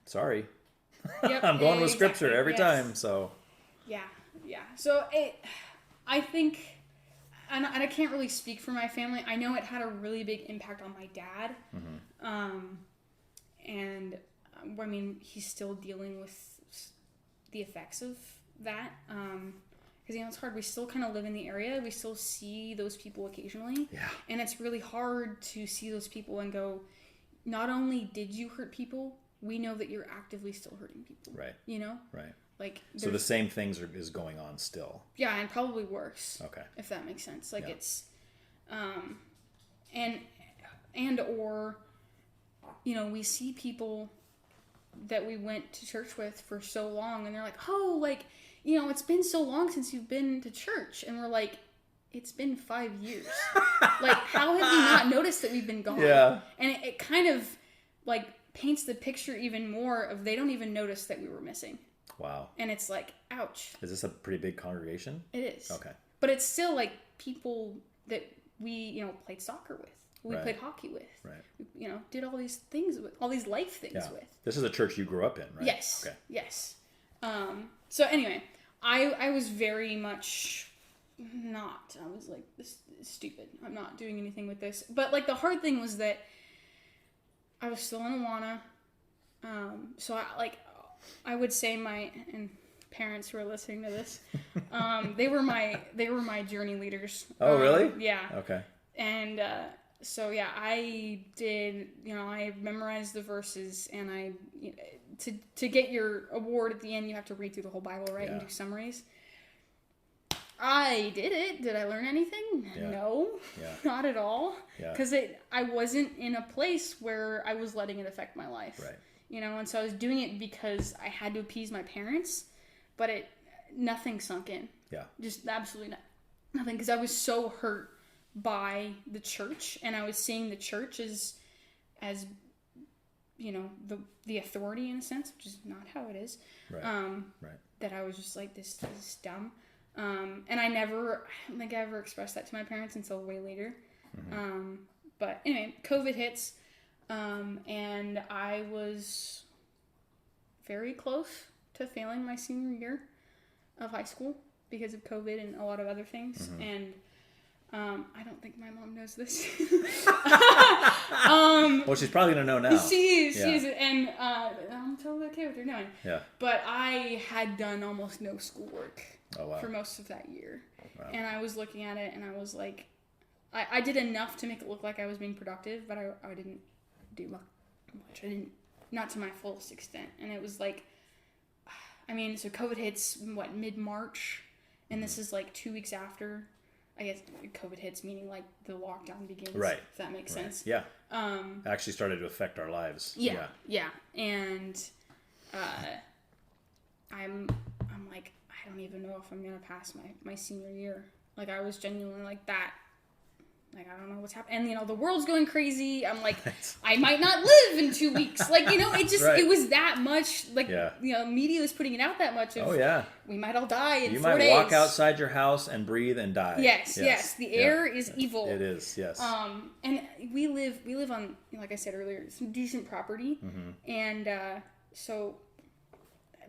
sorry, yep. I'm going with Scripture every time. So yeah. So I think, and I can't really speak for my family. I know it had a really big impact on my dad, and I mean he's still dealing with the effects of that. Because, it's hard. We still kind of live in the area. We still see those people occasionally. Yeah. And it's really hard to see those people and go, not only did you hurt people, we know that you're actively still hurting people. Right. Right. Like, so the same things is going on still. Yeah, and probably worse. Okay. If that makes sense. Like, it's, or, we see people that we went to church with for so long, and they're like, oh, like, it's been so long since you've been to church. And we're like, it's been 5 years. Like, how have you not noticed that we've been gone? Yeah. And it kind of, like, paints the picture even more of they don't even notice that we were missing. Wow. And it's like, ouch. Is this a pretty big congregation? It is. Okay. But it's still, like, people that we, played soccer with. We played hockey with. Right. We, did all these things with, all these life things with. This is a church you grew up in, right? Yes. Okay. Yes. So anyway, I was very much not. I was like, this is stupid. I'm not doing anything with this. But like the hard thing was that I was still in Awana. So I would say and parents who are listening to this, they were my journey leaders. Oh, really? Yeah. Okay. And so yeah, I did. I memorized the verses, and to get your award at the end, you have to read through the whole Bible, right, and do summaries. I did it. Did I learn anything? Yeah. No, not at all. Because I wasn't in a place where I was letting it affect my life. Right. And so I was doing it because I had to appease my parents, but nothing sunk in. Yeah. Just absolutely nothing, because I was so hurt by the church, and I was seeing the church as the authority in a sense, which is not how it is. Right. Right. That I was just like, this is dumb. And I don't think I ever expressed that to my parents until way later. Mm-hmm. But anyway, COVID hits, and I was very close to failing my senior year of high school because of COVID and a lot of other things. Mm-hmm. And I don't think my mom knows this. Well, she's probably going to know now. She is. And I'm totally okay with her knowing. Yeah. But I had done almost no schoolwork for most of that year. Wow. And I was looking at it, and I was like, I did enough to make it look like I was being productive, but I didn't do much. Not to my fullest extent. And it was like, so COVID hits, mid-March? And this is like 2 weeks after. I guess COVID hits, meaning like the lockdown begins. Right. If that makes sense. Yeah. Actually started to affect our lives. Yeah. Yeah. And I'm like, I don't even know if I'm gonna pass my senior year. Like, I was genuinely like that. like, I don't know what's happening. And, you know, the world's going crazy. I'm like, I might not live in 2 weeks. Like, you know, it just, it was that much, like, you know, media was putting it out that much. Of, we might all die in 4 days. You might walk outside your house and breathe and die. Yes. The air is evil. It is, yes. And we live on, like I said earlier, some decent property. And so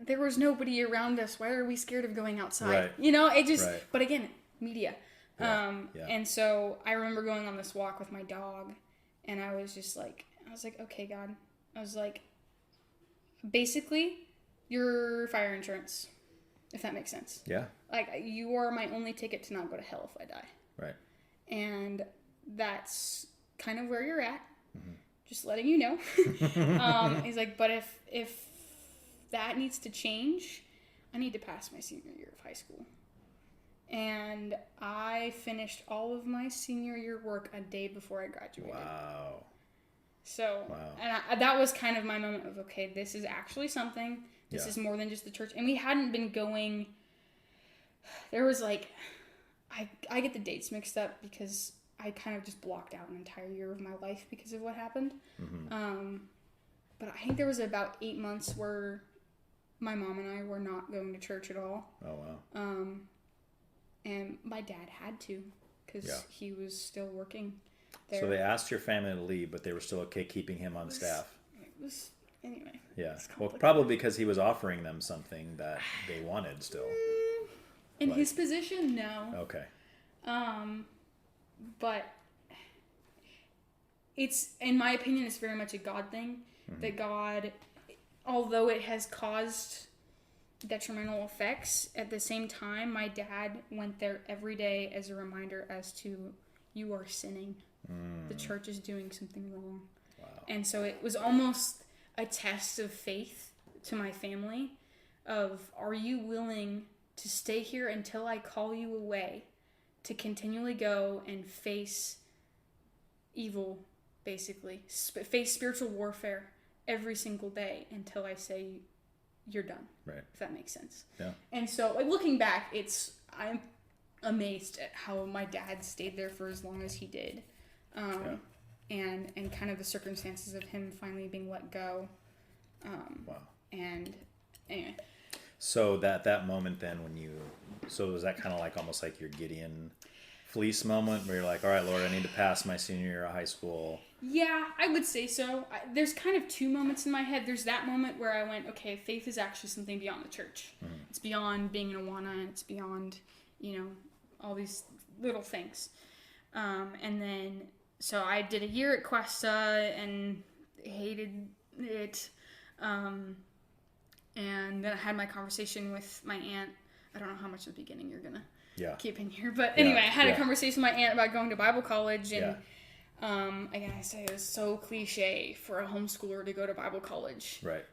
there was nobody around us. Why are we scared of going outside? You know, it just, but again, media. And so I remember going on this walk with my dog, and I was like, okay, God. I was like, basically, your fire insurance, if that makes sense. Yeah. Like, you are my only ticket to not go to hell if I die. Right. And that's kind of where you're at. Just letting you know. He's like, but if that needs to change, I need to pass my senior year of high school. And I finished all of my senior year work a day before I graduated. Wow. So, and that was kind of my moment of, okay, this is actually something. This is more than just the church. And we hadn't been going, there was like, I get the dates mixed up because I kind of just blocked out an entire year of my life because of what happened. But I think there was about 8 months where my mom and I were not going to church at all. Oh, wow. And my dad had to, because he was still working there. So they asked your family to leave, but they were still okay keeping him on staff. Anyway. Yeah. Well, probably because he was offering them something that they wanted still. In his position, no. Okay. But it's, in my opinion, it's very much a God thing. That God, although it has caused detrimental effects, at the same time, my dad went there every day as a reminder as to, you are sinning. The church is doing something wrong. Wow. And so it was almost a test of faith to my family of, are you willing to stay here until I call you away, to continually go and face evil, basically, face spiritual warfare every single day until I say you're done. Right. If that makes sense. Yeah. And so, like, looking back, I'm amazed at how my dad stayed there for as long as he did. And kind of the circumstances of him finally being let go. Wow. And anyway. So that moment then so was that kind of like almost like your Gideon fleece moment where you're like, all right, Lord, I need to pass my senior year of high school? Yeah, I would say so. There's kind of two moments in my head. There's that moment where I went, okay, faith is actually something beyond the church. It's beyond being an Awana. It's beyond, all these little things. And then, so I did a year at Cuesta and hated it. And then I had my conversation with my aunt. I don't know how much of the beginning you're going to keep in here. But anyway, I had a conversation with my aunt about going to Bible college. And again, I say it was so cliche for a homeschooler to go to Bible college. Right.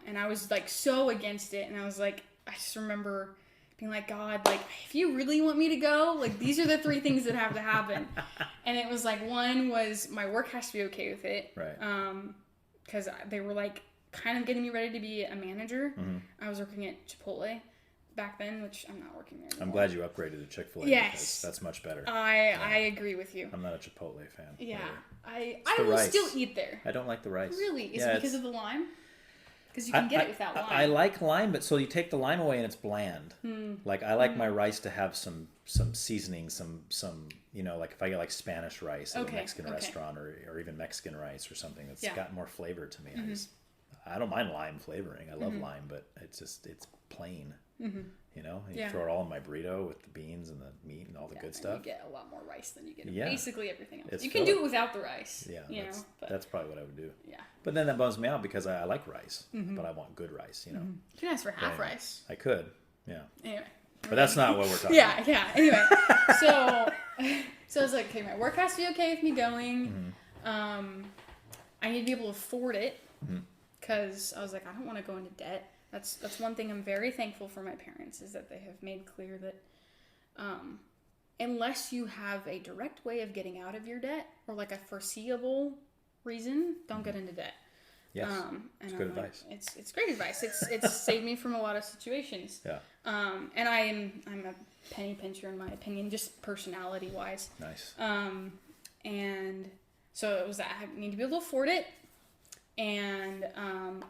And I was like so against it. And I was like, I just remember being like, God, like, if you really want me to go, like, these are the 3 things that have to happen. And it was like, one was my work has to be okay with it. Right. Because they were like kind of getting me ready to be a manager. I was working at Chipotle back then, which I'm not working there anymore. I'm glad you upgraded to Chick-fil-A. Yes. That's much better. I agree with you. I'm not a Chipotle fan. Yeah. I will still eat there. I don't like the rice. Really? Is it because of the lime? Because you can get it without lime. I like lime, but so you take the lime away and it's bland. Like, I like my rice to have some seasoning, some like if I get like Spanish rice at a Mexican restaurant or even Mexican rice or something that's got more flavor to me. I don't mind lime flavoring. I love lime, but it's plain. You throw it all in my burrito with the beans and the meat and all the good stuff. You get a lot more rice than you get basically everything else. You can do it without the rice. Yeah, that's probably what I would do. Yeah. But then that bums me out because I like rice, but I want good rice, You can ask for half rice. I could, yeah. Anyway. But that's not what we're talking about. Yeah. Anyway, so I was like, okay, my work has to be okay with me going. I need to be able to afford it because I was like, I don't want to go into debt. That's one thing I'm very thankful for my parents is that they have made clear that unless you have a direct way of getting out of your debt or like a foreseeable reason, don't get into debt. Yes, it's good advice. It's great advice. It's saved me from a lot of situations. Yeah. And I'm a penny pincher in my opinion, just personality wise. Nice. And so it was that I need to be able to afford it. And I'm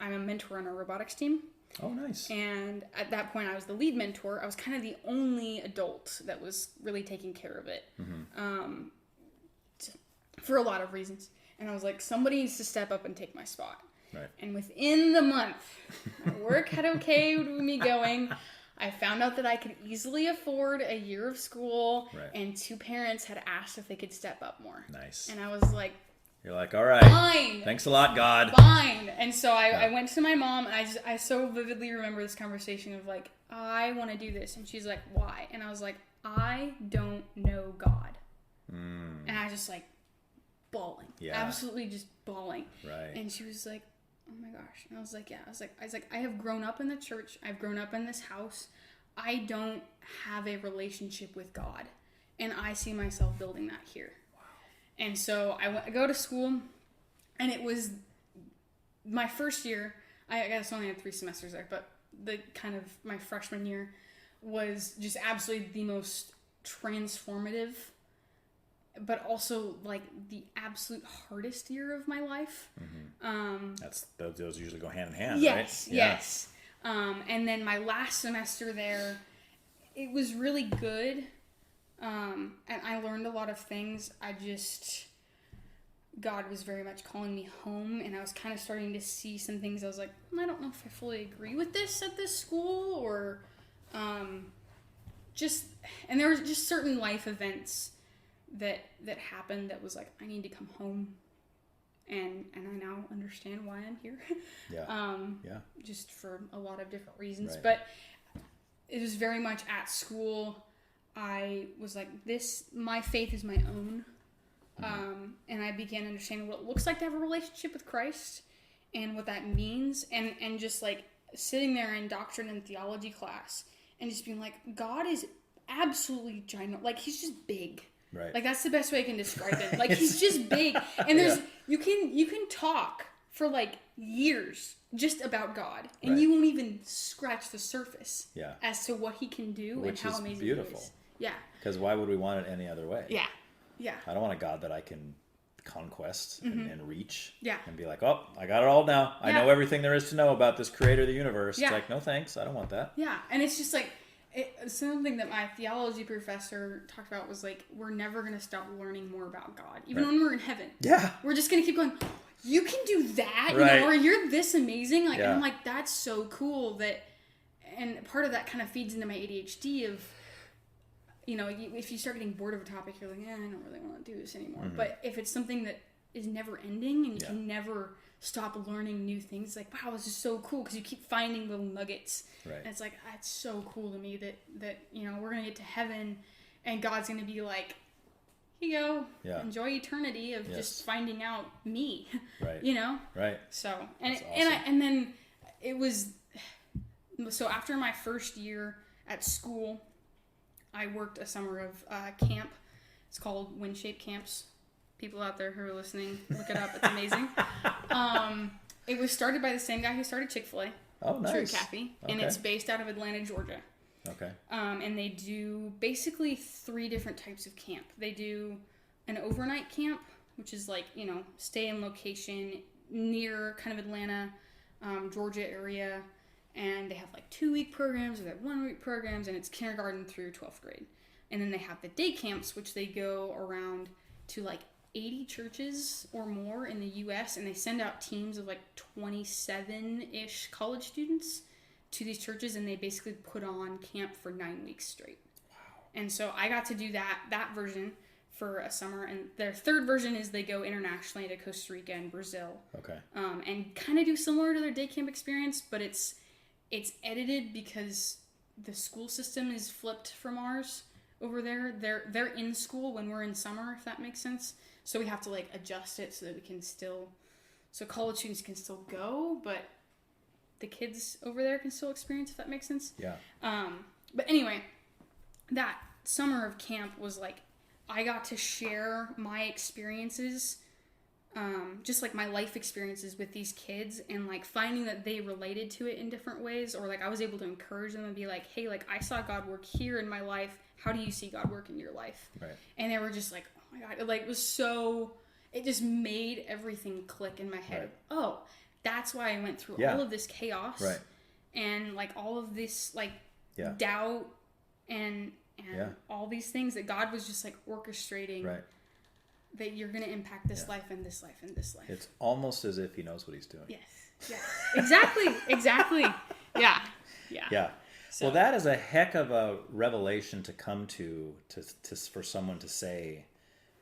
a mentor on our robotics team. Oh, nice. And at that point, I was the lead mentor. I was kind of the only adult that was really taking care of it, for a lot of reasons. And I was like, somebody needs to step up and take my spot. Right. And within the month, my work had okayed with me going. I found out that I could easily afford a year of school, Right. and 2 parents had asked if they could step up more. Nice. And I was like, You're like, all right. fine. Thanks a lot, God. Fine. And so I went to my mom, and I so vividly remember this conversation of like, I want to do this. And she's like, why? And I was like, I don't know God. And I was just like bawling. Yeah. Absolutely just bawling. Right. And she was like, oh my gosh. And I was like, yeah. I was like, I have grown up in the church. I've grown up in this house. I don't have a relationship with God. And I see myself building that here. And so I go to school, and it was my first year. I guess I only had 3 semesters there, but the kind of my freshman year was just absolutely the most transformative, but also like the absolute hardest year of my life. Those usually go hand in hand, Yes, right? yes. And then my last semester there, it was really good. And I learned a lot of things. God was very much calling me home, and I was kind of starting to see some things. I was like, I don't know if I fully agree with this at this school, or and there was just certain life events that happened that was like, I need to come home, and I now understand why I'm here. Yeah. Just for a lot of different reasons. Right. But it was very much at school. I was like, my faith is my own. And I began understanding what it looks like to have a relationship with Christ and what that means. And just like sitting there in doctrine and theology class and just being like, God is absolutely giant. Like, he's just big. Right. Like, that's the best way I can describe it. Like, he's just big. And you can talk for like years just about God, and you won't even scratch the surface as to what he can do. Which and how is amazing beautiful. he is. Yeah. Because why would we want it any other way? Yeah. Yeah. I don't want a God that I can conquest and reach. Yeah. And be like, oh, I got it all now. I know everything there is to know about this creator of the universe. Yeah. It's like, no thanks. I don't want that. Yeah. And it's just like, something that my theology professor talked about was like, we're never going to stop learning more about God. Even when we're in heaven. Yeah. We're just going to keep going, you can do that, Right. you know, or you're this amazing. Like, Yeah. and I'm like, that's so cool that, and part of that kind of feeds into my ADHD of, you know, if you start getting bored of a topic, you're like, I don't really want to do this anymore. But if it's something that is never ending and you can never stop learning new things, it's like, wow, this is so cool, because you keep finding little nuggets. Right. And it's like, it's so cool to me that you know, we're going to get to heaven and God's going to be like, here you go, enjoy eternity of just finding out me. Right. You know? Right. So, and That's awesome. and then it was, so after my first year at school, I worked a summer of camp. It's called Wind Shape Camps. People out there who are listening, look it up. It's amazing. It was started by the same guy who started Chick-fil-A. Oh, nice. True Cappy. And Okay. it's based out of Atlanta, Georgia. Okay. And they do basically 3 different types of camp. They do an overnight camp, which is like, you know, stay in location near kind of Atlanta, Georgia area. And they have like 2-week programs or they have 1-week programs, and it's kindergarten through 12th grade. And then they have the day camps, which they go around to like 80 churches or more in the U.S. and they send out teams of like 27-ish college students to these churches, and they basically put on camp for 9 weeks straight. Wow. And so I got to do that version for a summer, and their third version is they go internationally to Costa Rica and Brazil. Okay. And kind of do similar to their day camp experience, but it's edited because the school system is flipped from ours over there. They're in school when we're in summer, if that makes sense. So we have to like adjust it so that we can still, so college students can still go, but the kids over there can still experience, if that makes sense. Yeah. But anyway, that summer of camp was like, I got to share my experiences, just like my life experiences with these kids, and like finding that they related to it in different ways, or like I was able to encourage them and be like, hey, like I saw God work here in my life. How do you see God work in your life? Right. And they were just like, oh my God, it was so, it just made everything click in my head. Right. Oh, that's why I went through all of this chaos. Right. And like all of this like doubt and all these things that God was just like orchestrating. Right. That you're going to impact this life and this life and this life. It's almost as if he knows what he's doing. Yes. Exactly. Yeah. So, well, that is a heck of a revelation to come to for someone to say,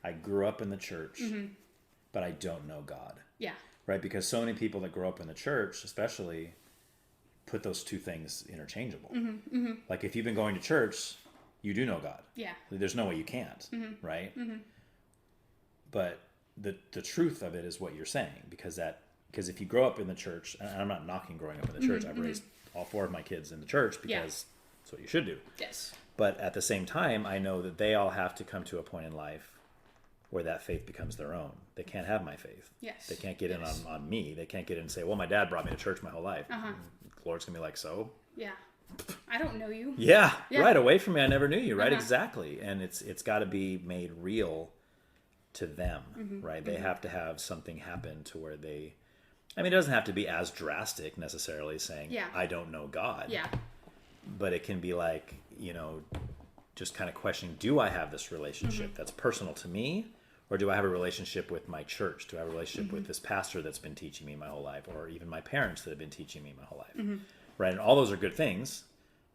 I grew up in the church, but I don't know God. Yeah. Right? Because so many people that grow up in the church, especially, put those two things interchangeable. Like if you've been going to church, you do know God. Yeah. There's no way you can't, right? But the truth of it is what you're saying, because if you grow up in the church, and I'm not knocking growing up in the church, I've raised all 4 of my kids in the church because that's what you should do. Yes. But at the same time, I know that they all have to come to a point in life where that faith becomes their own. They can't have my faith. Yes. They can't get in on me. They can't get in and say, well, my dad brought me to church my whole life. The Lord's going to be like, so? Yeah. I don't know you. Yeah, right. Away from me, I never knew you. Right, exactly. And it's got to be made real to them, right? They have to have something happen to where they... I mean, it doesn't have to be as drastic necessarily saying, I don't know God. Yeah. But it can be like, just kind of questioning, do I have this relationship that's personal to me? Or do I have a relationship with my church? Do I have a relationship with this pastor that's been teaching me my whole life? Or even my parents that have been teaching me my whole life? Right? And all those are good things.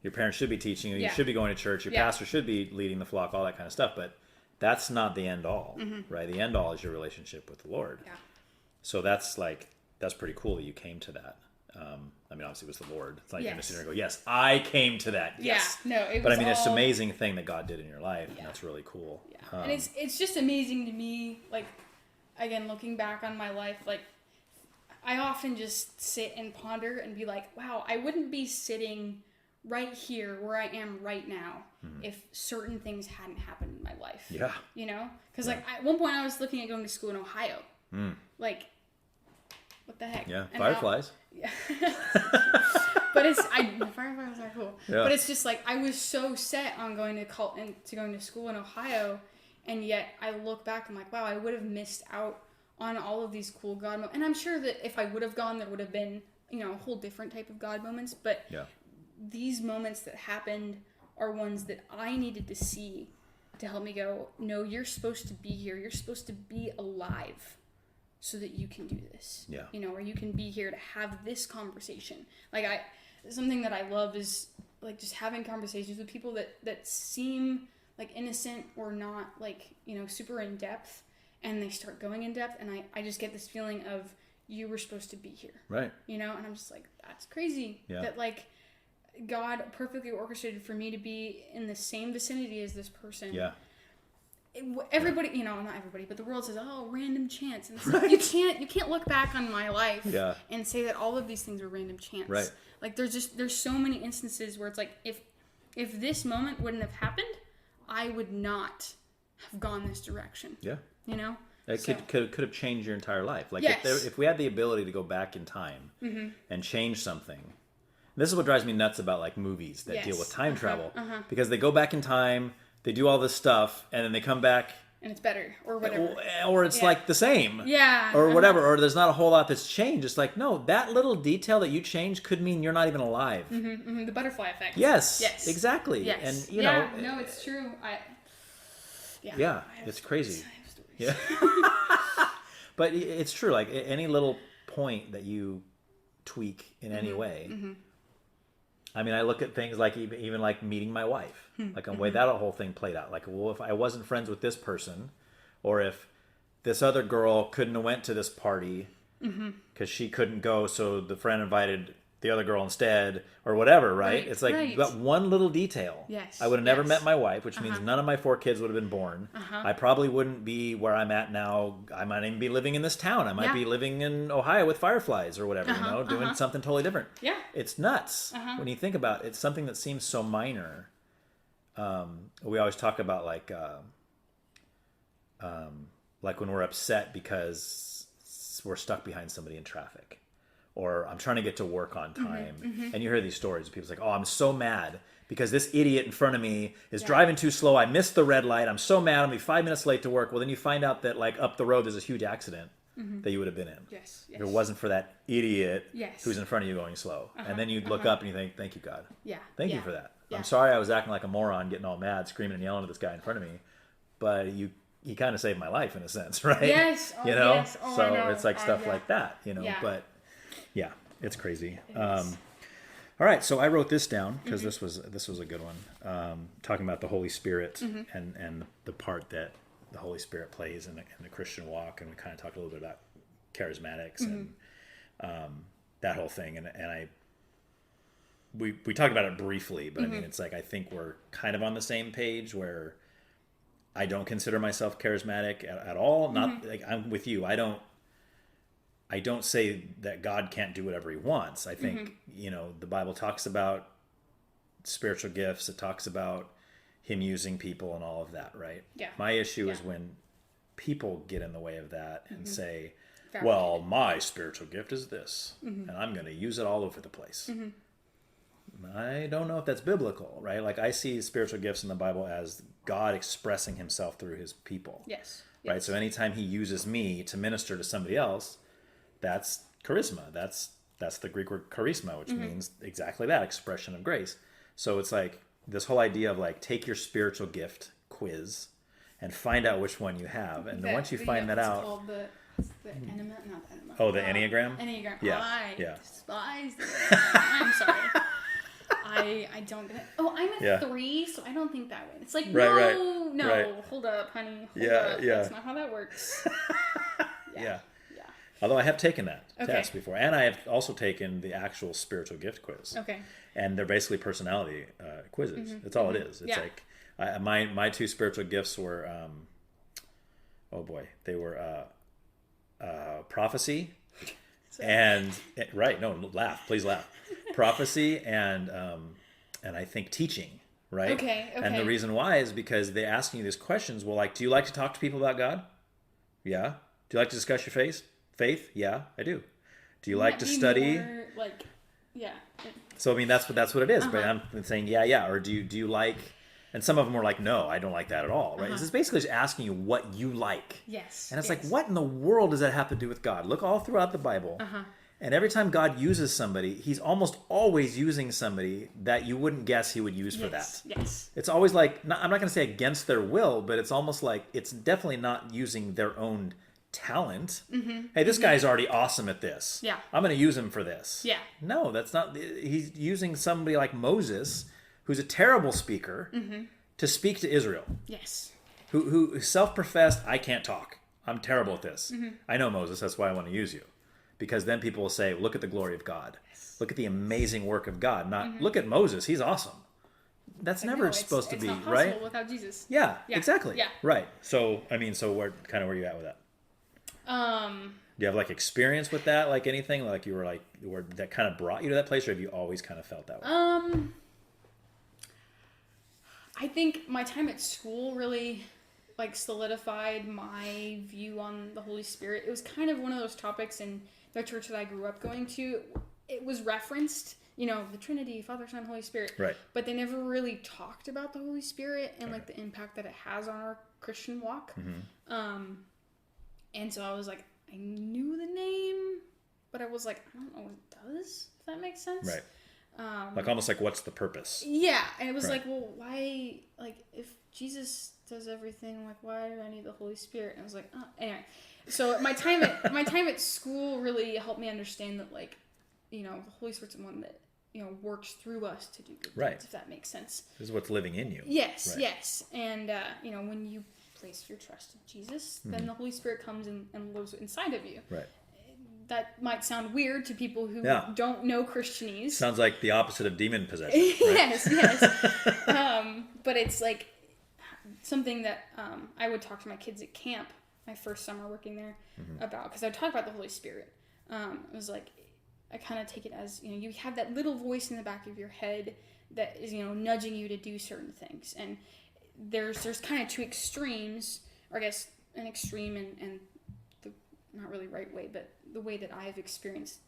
Your parents should be teaching you. You should be going to church. Your pastor should be leading the flock, all that kind of stuff. But that's not the end all, right? The end all is your relationship with the Lord. Yeah. So that's pretty cool that you came to that. I mean, obviously it was the Lord. It's not you're going to sit there and go, yes, I came to that. Yes. Yeah, no, it was But I mean, it's an amazing thing that God did in your life. And that's really cool. Yeah. And it's just amazing to me, like, again, looking back on my life, like, I often just sit and ponder and be like, wow, I wouldn't be sitting right here where I am right now if certain things hadn't happened in my life. Yeah. Because like at one point I was looking at going to school in Ohio. Like, what the heck? Yeah. And Fireflies. Now, but fireflies are cool. Yeah. But it's just like I was so set on going to school in Ohio, and yet I look back and I'm like, wow, I would have missed out on all of these cool God moments. And I'm sure that if I would have gone, there would have been a whole different type of God moments. But these moments that happened are ones that I needed to see to help me go, no, you're supposed to be here. You're supposed to be alive so that you can do this. Yeah. Or you can be here to have this conversation. Like something that I love is like just having conversations with people that seem like innocent or not like, super in depth, and they start going in depth, and I just get this feeling of you were supposed to be here. Right. And I'm just like, that's crazy. Yeah. That like God perfectly orchestrated for me to be in the same vicinity as this person. Yeah. Everybody, not everybody, but the world says, "Oh, random chance," and it's like, you can't look back on my life and say that all of these things are random chance. Right. Like there's so many instances where it's like if this moment wouldn't have happened, I would not have gone this direction. Yeah. It could have changed your entire life. Like if we had the ability to go back in time and change something. This is what drives me nuts about like movies that deal with time travel, because they go back in time, they do all this stuff, and then they come back and it's better or whatever, or it's like the same, or whatever, or there's not a whole lot that's changed. It's like, no, that little detail that you changed could mean you're not even alive. The butterfly effect. Yes, exactly. Yes. And no, it's true. It's crazy. Yeah. But it's true. Like any little point that you tweak in any way. I mean, I look at things like even like meeting my wife, like on the way that whole thing played out. Like, well, if I wasn't friends with this person, or if this other girl couldn't have went to this party because she couldn't go, so the friend invited the other girl instead, or whatever, right? It's like you got one little detail. Yes. I would have never met my wife, which means none of my 4 kids would have been born. I probably wouldn't be where I'm at now. I might even be living in this town. I might be living in Ohio with fireflies or whatever, doing something totally different. Yeah. It's nuts when you think about it. It's something that seems so minor. We always talk about like when we're upset because we're stuck behind somebody in traffic. Or I'm trying to get to work on time. And you hear these stories of people like, oh, I'm so mad because this idiot in front of me is driving too slow. I missed the red light. I'm so mad. I'm going to be 5 minutes late to work. Well, then you find out that like up the road there's a huge accident that you would have been in. Yes. If it wasn't for that idiot Yes. who's in front of you going slow. And then you look up and you think, thank you, God. Yeah. Thank you for that. Yeah. I'm sorry I was acting like a moron, getting all mad, screaming and yelling at this guy in front of me. But he kind of saved my life in a sense, right? Yes. Oh, you know? yes. Oh, so I know. it's like stuff like that, you know? Yeah. But yeah, it's crazy. It is. All right, so I wrote this down because this was a good one. Talking about the Holy Spirit and the part that the Holy Spirit plays in the Christian walk, and we kind of talked a little bit about charismatics and that whole thing. And we talked about it briefly, but I mean, it's like I think we're kind of on the same page where I don't consider myself charismatic at all. Not like I'm with you. I don't say that God can't do whatever he wants. I think, you know, the Bible talks about spiritual gifts. It talks about him using people and all of that, right? Yeah. My issue is when people get in the way of that and say, Fabricated. well, my spiritual gift is this, and I'm going to use it all over the place. I don't know if that's biblical, right? Like I see spiritual gifts in the Bible as God expressing himself through his people. Yes. Right? So anytime he uses me to minister to somebody else, that's charisma. That's the Greek word charisma, which means exactly that, expression of grace. So it's like this whole idea of like take your spiritual gift quiz and find out which one you have. And then once you find that out... Called the enema, not the enema. Oh, the Enneagram? Enneagram. Yeah. I Yeah. despise the I'm sorry. I don't get it. Oh, I'm a 3, so I don't think that way. It's like, no, hold up, honey. Hold up. That's not how that works. Yeah. Although I have taken that test before. And I have also taken the actual spiritual gift quiz. Okay. And they're basically personality quizzes. That's all it is. It's like, my 2 spiritual gifts were, they were prophecy and, laugh. Please laugh. Prophecy and I think teaching, right? Okay. And the reason why is because they're asking you these questions. Well, like, do you like to talk to people about God? Yeah. Do you like to discuss your faith? Yeah, I do. Do you like to study? More, So I mean, that's what it is. But I'm saying yeah. Or do you like? And some of them were like, no, I don't like that at all. Right? It's basically just asking you what you like. Yes. And it's like, what in the world does that have to do with God? Look all throughout the Bible. And every time God uses somebody, he's almost always using somebody that you wouldn't guess he would use for that. Yes. It's always like, I'm not going to say against their will, but it's almost like it's definitely not using their own talent. Hey, this guy's already awesome at this. Yeah. I'm going to use him for this. Yeah. No, that's not. He's using somebody like Moses, who's a terrible speaker, to speak to Israel. Yes. Who self-professed, I can't talk. I'm terrible at this. I know, Moses, that's why I want to use you. Because then people will say, look at the glory of God. Yes. Look at the amazing work of God. Not look at Moses, he's awesome. That's never supposed to be, not right? possible without Jesus. Yeah, exactly. Yeah. Right. So, I mean, where are you at with that? Do you have like experience with that? Like anything? Like you were like, that kind of brought you to that place, or have you always kind of felt that way? I think my time at school really like solidified my view on the Holy Spirit. It was kind of one of those topics in the church that I grew up going to. It was referenced, you know, the Trinity, Father, Son, Holy Spirit. Right. But they never really talked about the Holy Spirit and like the impact that it has on our Christian walk. And so I was like, I knew the name, but I was like, I don't know what it does, if that makes sense. Right. Like almost like, what's the purpose? Yeah. And it was like, well, why, like, if Jesus does everything, like, why do I need the Holy Spirit? And I was like, oh, anyway. So my time at school really helped me understand that, like, you know, the Holy Spirit's the one that, you know, works through us to do good things, if that makes sense. This is what's living in you. Yes, yes. And, you know, when you place your trust in Jesus, then the Holy Spirit comes and lives inside of you. Right. That might sound weird to people who don't know Christianese. Sounds like the opposite of demon possession. Right? Yes. But it's like something that I would talk to my kids at camp, my first summer working there, about, because I would talk about the Holy Spirit. It was like, I kind of take it as, you know, you have that little voice in the back of your head that is, you know, nudging you to do certain things. And there's kind of two extremes, or I guess an extreme and the not really right way, but the way that I've experienced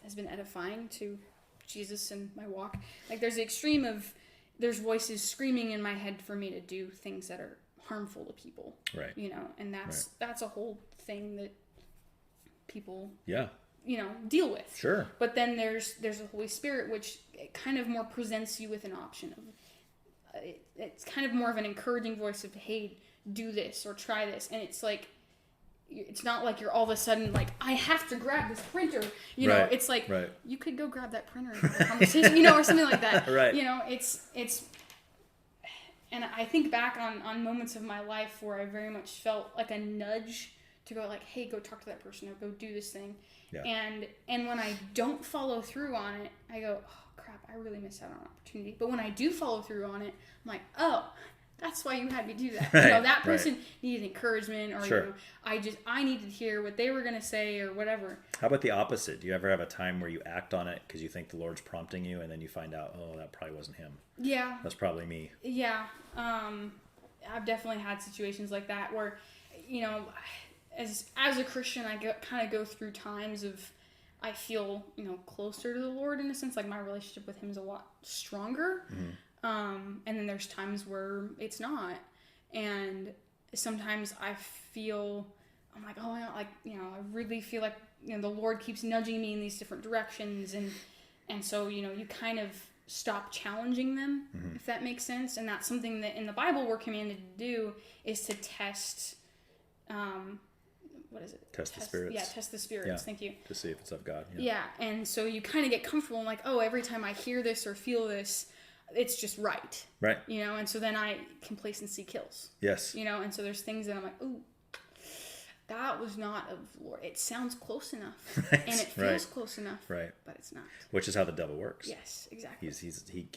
has been edifying to Jesus and my walk. Like, there's the extreme of there's voices screaming in my head for me to do things that are harmful to people. Right. You know, and that's a whole thing that people you know, deal with. Sure. But then there's the Holy Spirit, which kind of more presents you with an option of it's kind of more of an encouraging voice of, hey, do this or try this. And it's like, it's not like you're all of a sudden like, I have to grab this printer. You know, it's like, you could go grab that printer and have a conversation, you know, or something like that. Right. You know, it's, and I think back on moments of my life where I very much felt like a nudge to go like, hey, go talk to that person or go do this thing. Yeah. And when I don't follow through on it, I go, oh crap, I really missed out on an opportunity. But when I do follow through on it, I'm like, oh, that's why you had me do that. Right. You know, that person needed encouragement, or you know, I needed to hear what they were going to say or whatever. How about the opposite? Do you ever have a time where you act on it because you think the Lord's prompting you, and then you find out, oh, that probably wasn't him? Yeah. That's probably me. Yeah. I've definitely had situations like that where, you know, as a Christian, I kind of go through times of, I feel, you know, closer to the Lord in a sense, like my relationship with him is a lot stronger. Mm-hmm. And then there's times where it's not. And sometimes I feel, I'm like, oh, like, you know, I really feel like, you know, the Lord keeps nudging me in these different directions. And so, you know, you kind of stop challenging them, mm-hmm. if that makes sense. And that's something that in the Bible we're commanded to do, is to test, what is it? Test the spirits. Yeah, test the spirits. Yeah, thank you. To see if it's of God. Yeah, and so you kind of get comfortable and like, oh, every time I hear this or feel this, it's just right. Right. You know, and so then complacency kills. Yes. You know, and so there's things that I'm like, ooh, that was not of the Lord. It sounds close enough. Right. And it feels close enough. Right. But it's not. Which is how the devil works. Yes, exactly.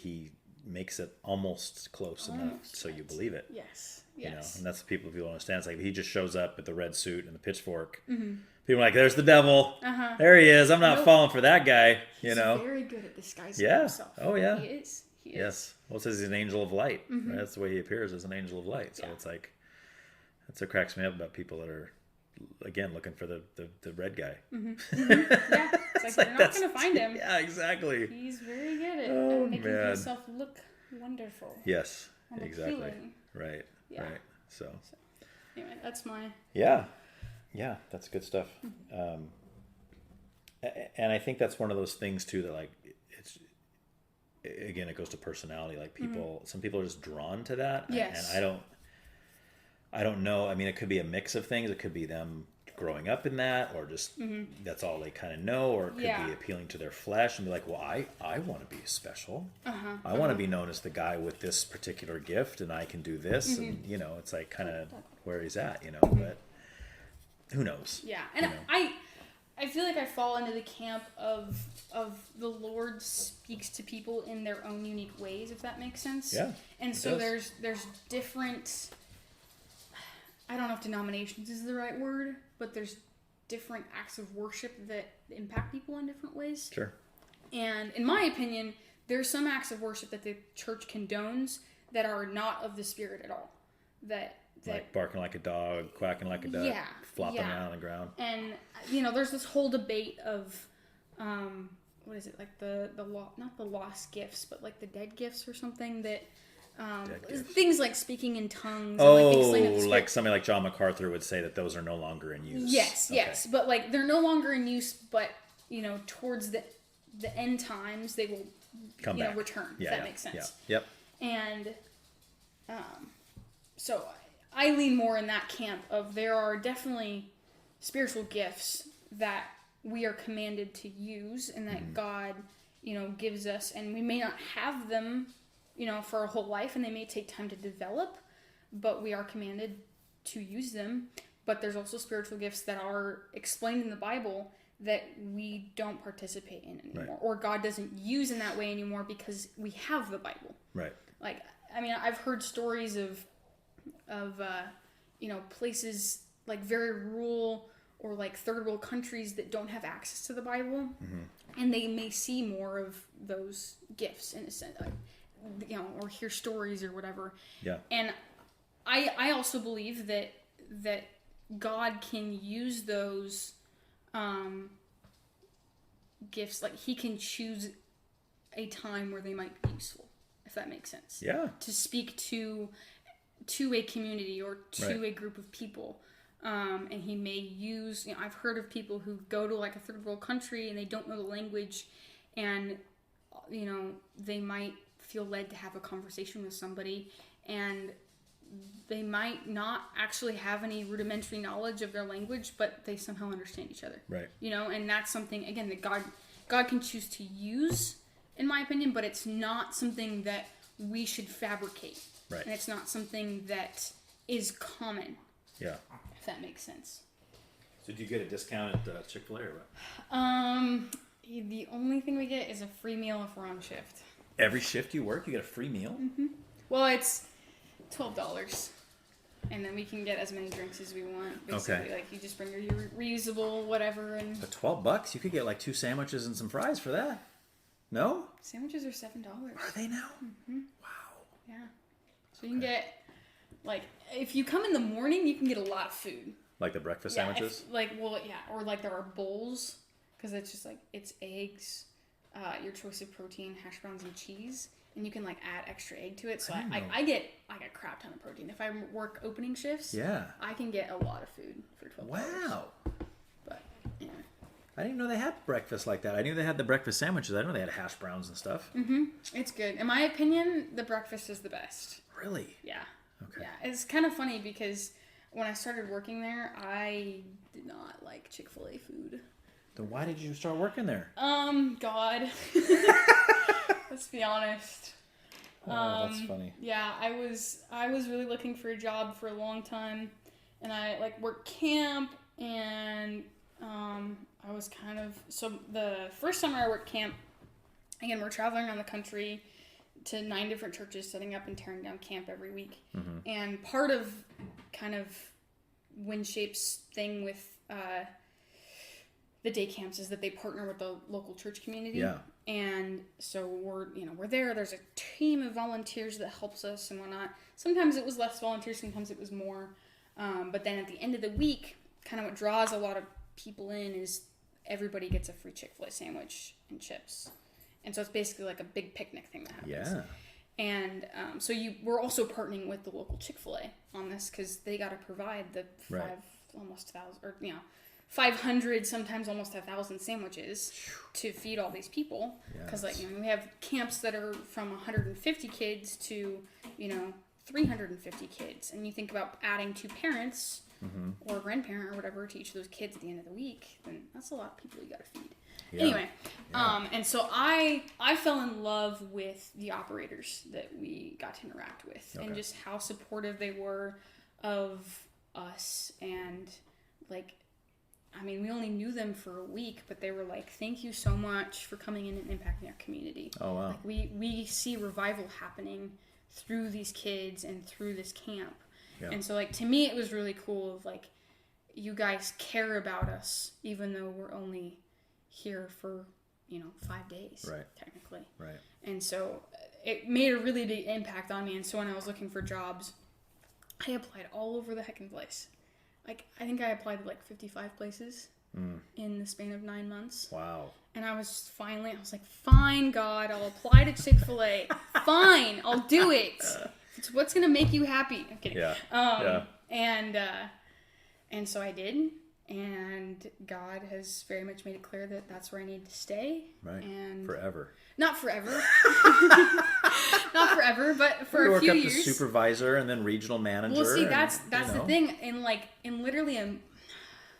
He makes it almost close enough so you believe it. Yes. You know, and that's what people understand. It's like he just shows up with the red suit and the pitchfork. Mm-hmm. People are like, "There's the devil. Uh-huh. There he is. I'm not falling for that guy." You know, he's very good at disguising himself. Oh yeah, he is. Yes. Well, it says he's an angel of light. Mm-hmm. Right? That's the way he appears, as an angel of light. So it's like, that's what cracks me up about people that are, again, looking for the red guy. Mm-hmm. Mm-hmm. Yeah, it's like, you're not going to find him. Yeah, exactly. He's very good at making himself look wonderful. Yes, exactly. Appealing. Right. Yeah. Right. So anyway, that's my yeah, that's good stuff. Mm-hmm. And I think that's one of those things too that, like, it's, again, it goes to personality. Like people, mm-hmm. some people are just drawn to that. Yes. And I don't know. I mean, it could be a mix of things. It could be them growing up in that, or just mm-hmm. that's all they kind of know, or it could be appealing to their flesh and be like, well, I want to be special. Uh-huh. I want to be known as the guy with this particular gift, and I can do this. Mm-hmm. And, you know, it's like kind of where he's at, you know, mm-hmm. but who knows? Yeah. And you know? I feel like I fall into the camp of the Lord speaks to people in their own unique ways, if that makes sense. Yeah. And so there's different, I don't know if denominations is the right word, but there's different acts of worship that impact people in different ways. Sure. And in my opinion, there's some acts of worship that the church condones that are not of the Spirit at all. That like barking like a dog, quacking like a duck, flopping around on the ground. And, you know, there's this whole debate of, what is it, like the not the lost gifts, but like the dead gifts or something that, things like speaking in tongues. Oh, and like somebody like John MacArthur would say that those are no longer in use. Yes, okay. Yes. But like they're no longer in use, but, you know, towards the end times, they will come back. Return, if that makes sense. Yeah. Yep. And so I lean more in that camp of there are definitely spiritual gifts that we are commanded to use and that mm-hmm. God, you know, gives us, and we may not have them, you know, for a whole life, and they may take time to develop, but we are commanded to use them. But there's also spiritual gifts that are explained in the Bible that we don't participate in anymore, or God doesn't use in that way anymore because we have the Bible. Right. Like, I mean, I've heard stories of you know, places like very rural or like third world countries that don't have access to the Bible, mm-hmm. and they may see more of those gifts in a sense, like, you know, or hear stories or whatever. Yeah. And I also believe that God can use those gifts, like he can choose a time where they might be useful, if if that makes sense. Yeah. To speak to a community or to a group of people. And he may use, I've heard of people who go to like a third world country and they don't know the language, and, they might feel led to have a conversation with somebody, and they might not actually have any rudimentary knowledge of their language, but they somehow understand each other. Right. And that's something, again, that God can choose to use, in my opinion, but it's not something that we should fabricate. Right. And it's not something that is common. Yeah. If that makes sense. So do you get a discount at Chick-fil-A or what? The only thing we get is a free meal if we're on shift. Every shift you work, you get a free meal? Mm-hmm. Well, it's $12. And then we can get as many drinks as we want. Basically, Okay. like you just bring your reusable whatever, and But $12, you could get like 2 sandwiches and some fries for that. No? sandwiches are $7. Are they now? Mm-hmm. Wow. Yeah. So you can get, like, if you come in the morning, you can get a lot of food. Like the breakfast sandwiches? Or like there are bowls, because it's just like, it's eggs, your choice of protein, hash browns, and cheese. And you can like add extra egg to it. So I get like a crap ton of protein. If I work opening shifts, I can get a lot of food for $12. Wow. But yeah. I didn't know they had breakfast like that. I knew they had the breakfast sandwiches. I didn't know they had hash browns and stuff. Mm-hmm. It's good. In my opinion, the breakfast is the best. Really? Yeah. Okay. Yeah. It's kind of funny because when I started working there, I did not like Chick-fil-A food. Then why did you start working there? God. Let's be honest. Oh, that's funny. Yeah, I was really looking for a job for a long time, and I like worked camp, and I was kind of, so the first summer I worked camp, again, we're traveling around the country to 9 different churches, setting up and tearing down camp every week. Mm-hmm. And part of kind of WindShape's thing with the day camps is that they partner with the local church community. Yeah. And so we're there. There's a team of volunteers that helps us and whatnot. Sometimes it was less volunteers, sometimes it was more. But then at the end of the week, kind of what draws a lot of people in is everybody gets a free Chick-fil-A sandwich and chips. And so it's basically like a big picnic thing that happens. Yeah. And so we're also partnering with the local Chick-fil-A on this because they got to provide the 500, sometimes almost 1,000 sandwiches to feed all these people. Because we have camps that are from 150 kids to 350 kids, and you think about adding 2 parents or a grandparent or whatever to each of those kids at the end of the week, then that's a lot of people you got to feed. Yeah. Anyway, and so I fell in love with the operators that we got to interact with, and just how supportive they were of us, and we only knew them for a week, but they were like, thank you so much for coming in and impacting our community. Oh, wow. Like, we see revival happening through these kids and through this camp. Yeah. And so, to me, it was really cool of, you guys care about us, even though we're only here for, 5 days, technically. Right. And so it made a really big impact on me. And so when I was looking for jobs, I applied all over the heckin' place. I think I applied to 55 places in the span of 9 months. Wow. And I was like, fine, God, I'll apply to Chick-fil-A. Fine, I'll do it. It's what's going to make you happy. I'm kidding. Yeah. And so I did. And God has very much made it clear that that's where I need to stay. Right. And forever. Not forever. Not forever, but for a few years. Work up to supervisor and then regional manager. Well, see, that's the thing. In literally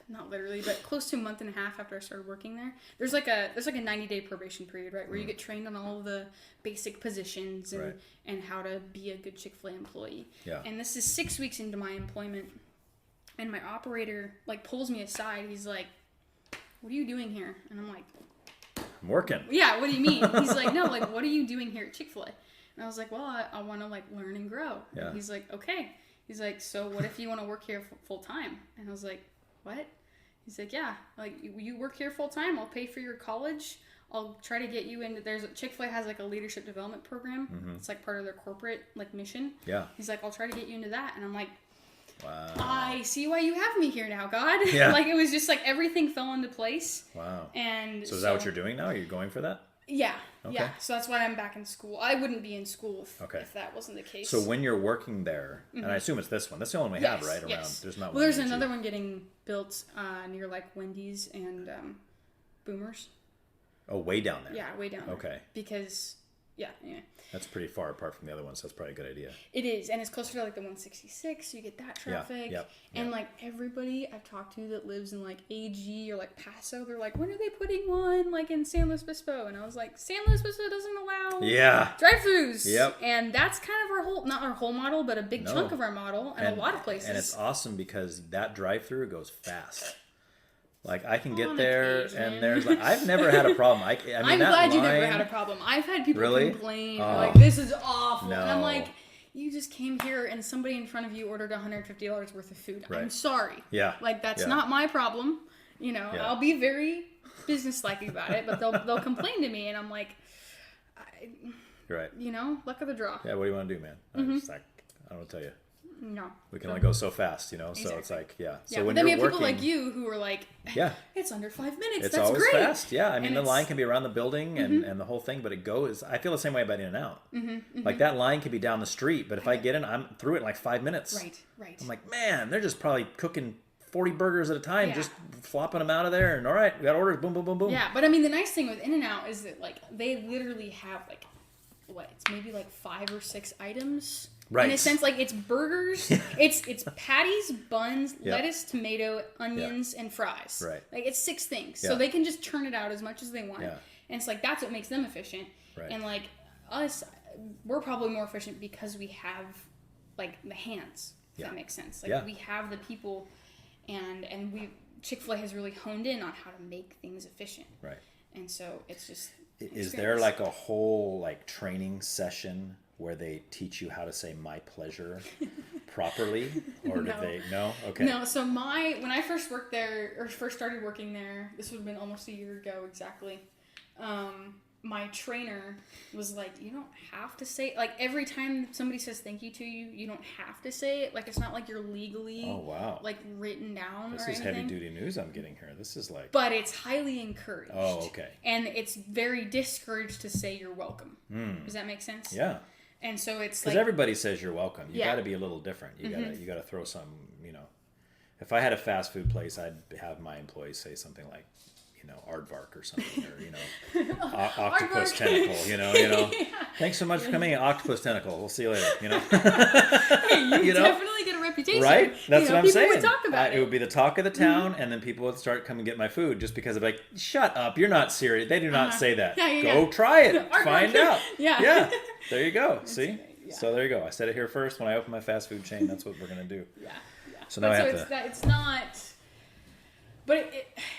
not literally, but close to a month and a half after I started working there, there's like a 90-day probation period, right, where you get trained on all of the basic positions and how to be a good Chick-fil-A employee. Yeah. And this is 6 weeks into my employment, and my operator pulls me aside. He's like, "What are you doing here?" And I'm like, "I'm working." Yeah. What do you mean? He's like, "No, what are you doing here at Chick-fil-A?" And I was like, "Well, I want to learn and grow." Yeah. And he's like, "Okay." He's like, "So what if you want to work here full time?" And I was like, "What?" He's like, "Yeah, you work here full time. I'll pay for your college. I'll try to get you into." Chick-fil-A has a leadership development program. Mm-hmm. It's part of their corporate mission. Yeah. He's like, "I'll try to get you into that." And I'm like, "Wow, I see why you have me here now, God." Yeah. It was just everything fell into place. Wow. And so is that what you're doing now? Are you going for that? Yeah, Okay. yeah. So that's why I'm back in school. I wouldn't be in school Okay. if that wasn't the case. So when you're working there, and I assume it's this one. That's the only one we have, right? Around. Yes. There's not. Well, there's another one getting built near like Wendy's and Boomers. Oh, way down there. Yeah, way down there. Okay. Because anyway. That's pretty far apart from the other ones. So that's probably a good idea. It is, and it's closer to like the 166, so you get that traffic. Yep. And like everybody I've talked to that lives in like AG or like Paso, they're like, when are they putting one like in San Luis Obispo? And I was like, San Luis Obispo doesn't allow drive-thrus. Yep. And that's kind of our whole, not our whole model, but a big chunk of our model, and a lot of places. And it's awesome because that drive-through goes fast. Like I can get On there, occasion. and there's like I've never had a problem. I mean, I'm that glad you line, never had a problem. I've had people Really? complain Oh. like, this is awful. No. And I'm like, you just came here and somebody in front of you ordered $150 worth of food. I'm Right. sorry. Yeah. Like that's Yeah. not my problem. You know, Yeah. I'll be very businesslike about it, but they'll complain to me, and I'm like, You're right. you know, luck of the draw. Yeah. What do you want to do, man? I'm just like, I don't tell you. No. We can only go so fast, you know. So it's Exactly. like, yeah. So Yeah, when but then we you're have working, people like you who are like, yeah, it's under 5 minutes. it's That's always great. fast. Yeah, I mean And the it's- line can be around the building and the whole thing, but it goes. I feel the same way about In-N-Out. Like that line could be down the street, but if I get in, I'm through it in like 5 minutes. Right. I'm like, man, they're just probably cooking 40 burgers at a time, Yeah. just flopping them out of there. And all right, we got orders. Boom, boom, boom, boom. Yeah, but I mean, the nice thing with In-N-Out is that like they literally have like it's maybe like 5 or 6 items. Right. In a sense, like it's burgers, it's patties, buns, Yeah. lettuce, tomato, onions, and fries. Right. Like it's 6 things, Yeah. so they can just churn it out as much as they want. Yeah. And it's like that's what makes them efficient. Right. And like us, we're probably more efficient because we have like the hands. If Yeah. that makes sense. Like Yeah. we have the people, and we Chick-fil-A has really honed in on how to make things efficient. Right. And so it's just. Is there like a whole like training session where they teach you how to say "my pleasure" properly, or No. did they? No. Okay. No, so when I first worked there, or first started working there, this would have been almost a year ago exactly. My trainer was like, you don't have to say, like every time somebody says thank you to you, you don't have to say it. Like it's not like you're legally Oh wow. like written down This or is anything. heavy duty news I'm getting here. This is like. But it's highly encouraged. Oh, okay. And it's very discouraged to say you're welcome. Does that make sense? Yeah. And so it's Because like everybody says you're welcome. You Yeah. got to be a little different. You gotta throw some. You know, if I had a fast food place, I'd have my employees say something like, you know, aardvark or something, or you know, octopus Aardvark. tentacle. You know. Yeah. Thanks so much for coming, octopus tentacle. We'll see you later. You know. hey, you know? definitely get a reputation. Right? That's what I'm people saying. Would talk about It would be the talk of the town, and then people would start coming get my food just because of like, shut up, you're not serious. They do not say that. Yeah, Go try it. Aardvark. Find out. Yeah. There you go. See? Yeah. So there you go. I said it here first. When I open my fast food chain, that's what we're going to do. Yeah. So now I have to... It's not... But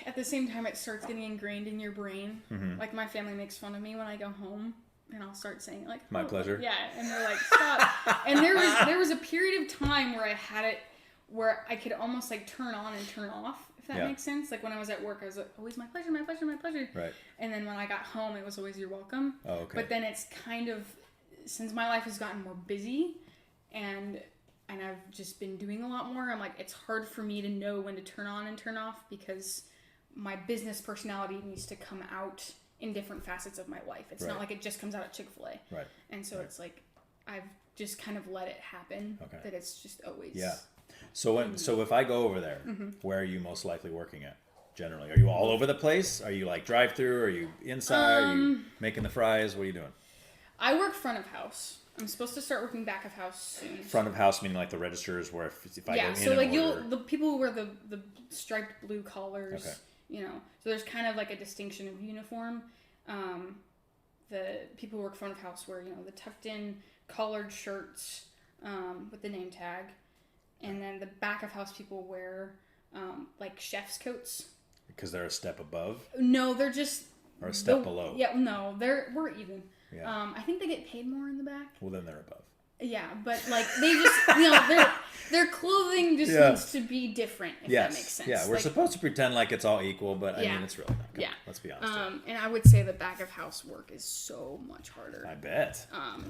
at the same time, it starts getting ingrained in your brain. Mm-hmm. Like, my family makes fun of me when I go home, and I'll start saying, like... My pleasure. Yeah, and they're like, stop. And there was a period of time where I had it where I could almost, like, turn on and turn off, if that Yeah. makes sense. Like, when I was at work, I was like, always my pleasure, my pleasure, my pleasure. Right. And then when I got home, it was always you're welcome. Oh, okay. But then it's kind of... Since my life has gotten more busy, and I've just been doing a lot more, I'm like, it's hard for me to know when to turn on and turn off because my business personality needs to come out in different facets of my life. It's Right. not like it just comes out at Chick-fil-A. Right. And so it's like, I've just kind of let it happen. Okay. That it's just always... Yeah. So if I go over there, Mm-hmm. where are you most likely working at? Generally, are you all over the place? Are you like drive-through? Are you inside? Are you making the fries? What are you doing? I work front of house. I'm supposed to start working back of house soon. Front of house meaning like the registers where if I go in so and like order... the people who wear the striped blue collars, Okay. you know, so there's kind of like a distinction of uniform. The people who work front of house wear, you know, the tucked in collared shirts with the name tag, and then the back of house people wear like chef's coats. Because they're a step above? No, they're just Or a step below? Yeah, no, we're even. Yeah. I think they get paid more in the back. Well, then they're above. Yeah, but like they just, you know, their clothing just needs to be different, if that makes sense. Yeah, we're like, supposed to pretend like it's all equal, but I mean, it's really not. Yeah. Let's be honest. And I would say the back of house work is so much harder. I bet.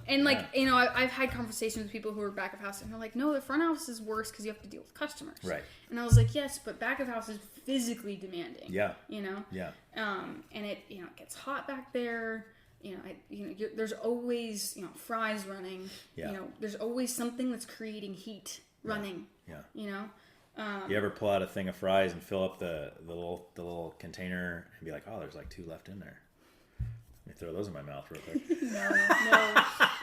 And like, you know, I've had conversations with people who are back of house and they're like, no, the front house is worse because you have to deal with customers. Right. And I was like, yes, but back of house is physically demanding. Yeah. You know? Yeah. And it, you know, it gets hot back there. You know, there's always, you know, fries running. Yeah. You know, there's always something that's creating heat running. Yeah. You know? You ever pull out a thing of fries and fill up the little container and be like, oh, there's like 2 left in there. Let me throw those in my mouth real quick. No.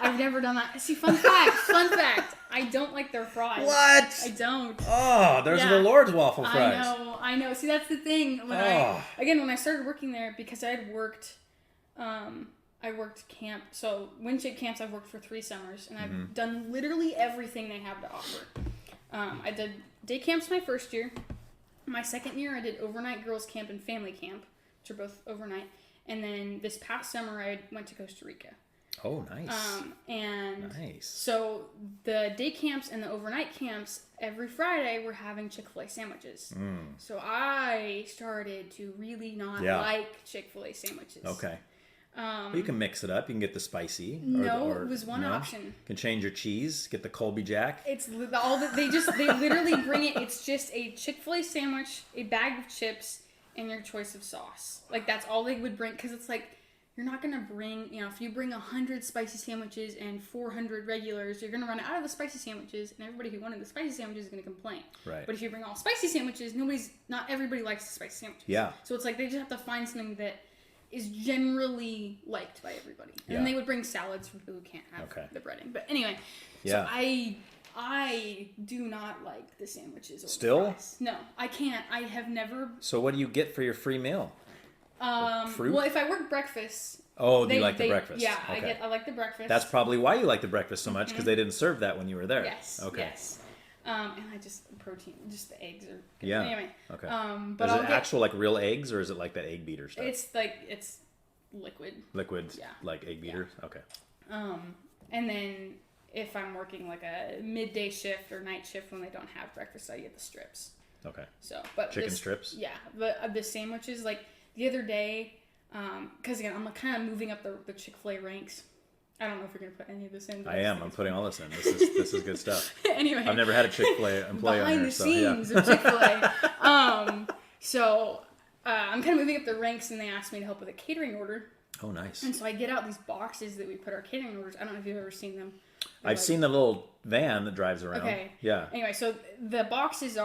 I've never done that. See, fun fact. I don't like their fries. What? I don't. Oh, there's the Lord's waffle fries. I know. See, that's the thing. When I started working there, because I had worked, I worked camp. So Winship camps, I've worked for 3 summers, and I've done literally everything they have to offer. I did day camps my first year. My second year, I did overnight girls camp and family camp, which are both overnight. And then this past summer, I went to Costa Rica. Oh, nice. Nice. So the day camps and the overnight camps, every Friday, we're having Chick-fil-A sandwiches. So I started to really not like Chick-fil-A sandwiches. Okay. Well, you can mix it up. You can get the spicy. It was one option. You can change your cheese. Get the Colby Jack. It's all that they literally bring it. It's just a Chick-fil-A sandwich, a bag of chips, and your choice of sauce. Like that's all they would bring, because it's like you're not gonna bring, you know, if you bring 100 spicy sandwiches and 400 regulars, you're gonna run out of the spicy sandwiches, and everybody who wanted the spicy sandwiches is gonna complain. Right. But if you bring all spicy sandwiches, not everybody likes the spicy sandwiches. Yeah. So it's like they just have to find something that is generally liked by everybody. And then they would bring salads for people who can't have the breading. But anyway, so I do not like the sandwiches. Still? Fries. No, I can't. I have never. So what do you get for your free meal? Fruit? Well, if I work breakfast. Oh, you like the breakfast? Yeah, okay. I like the breakfast. That's probably why you like the breakfast so much, because they didn't serve that when you were there. Yes. Okay. Yes. And I just protein, just the eggs are good. Yeah. Anyway. Okay. But is it actual like real eggs, or is it like that egg beater stuff? It's liquid. Liquids. Yeah. Like egg beaters. Yeah. Okay. And then if I'm working like a midday shift or night shift when they don't have breakfast, I get the strips. Okay. So, but chicken strips. Yeah, but the sandwiches, like the other day, because again I'm kind of moving up the Chick-fil-A ranks. I don't know if you're gonna put any of this in. I am. I'm putting all this in. This is good stuff. Anyway, I've never had a Chick-fil-A employee on here, behind the scenes of Chick-fil-A. So I'm kind of moving up the ranks, and they asked me to help with a catering order. Oh, nice. And so I get out these boxes that we put our catering orders. I don't know if you've ever seen them. I've seen the little van that drives around. Okay. Yeah. Anyway, so the boxes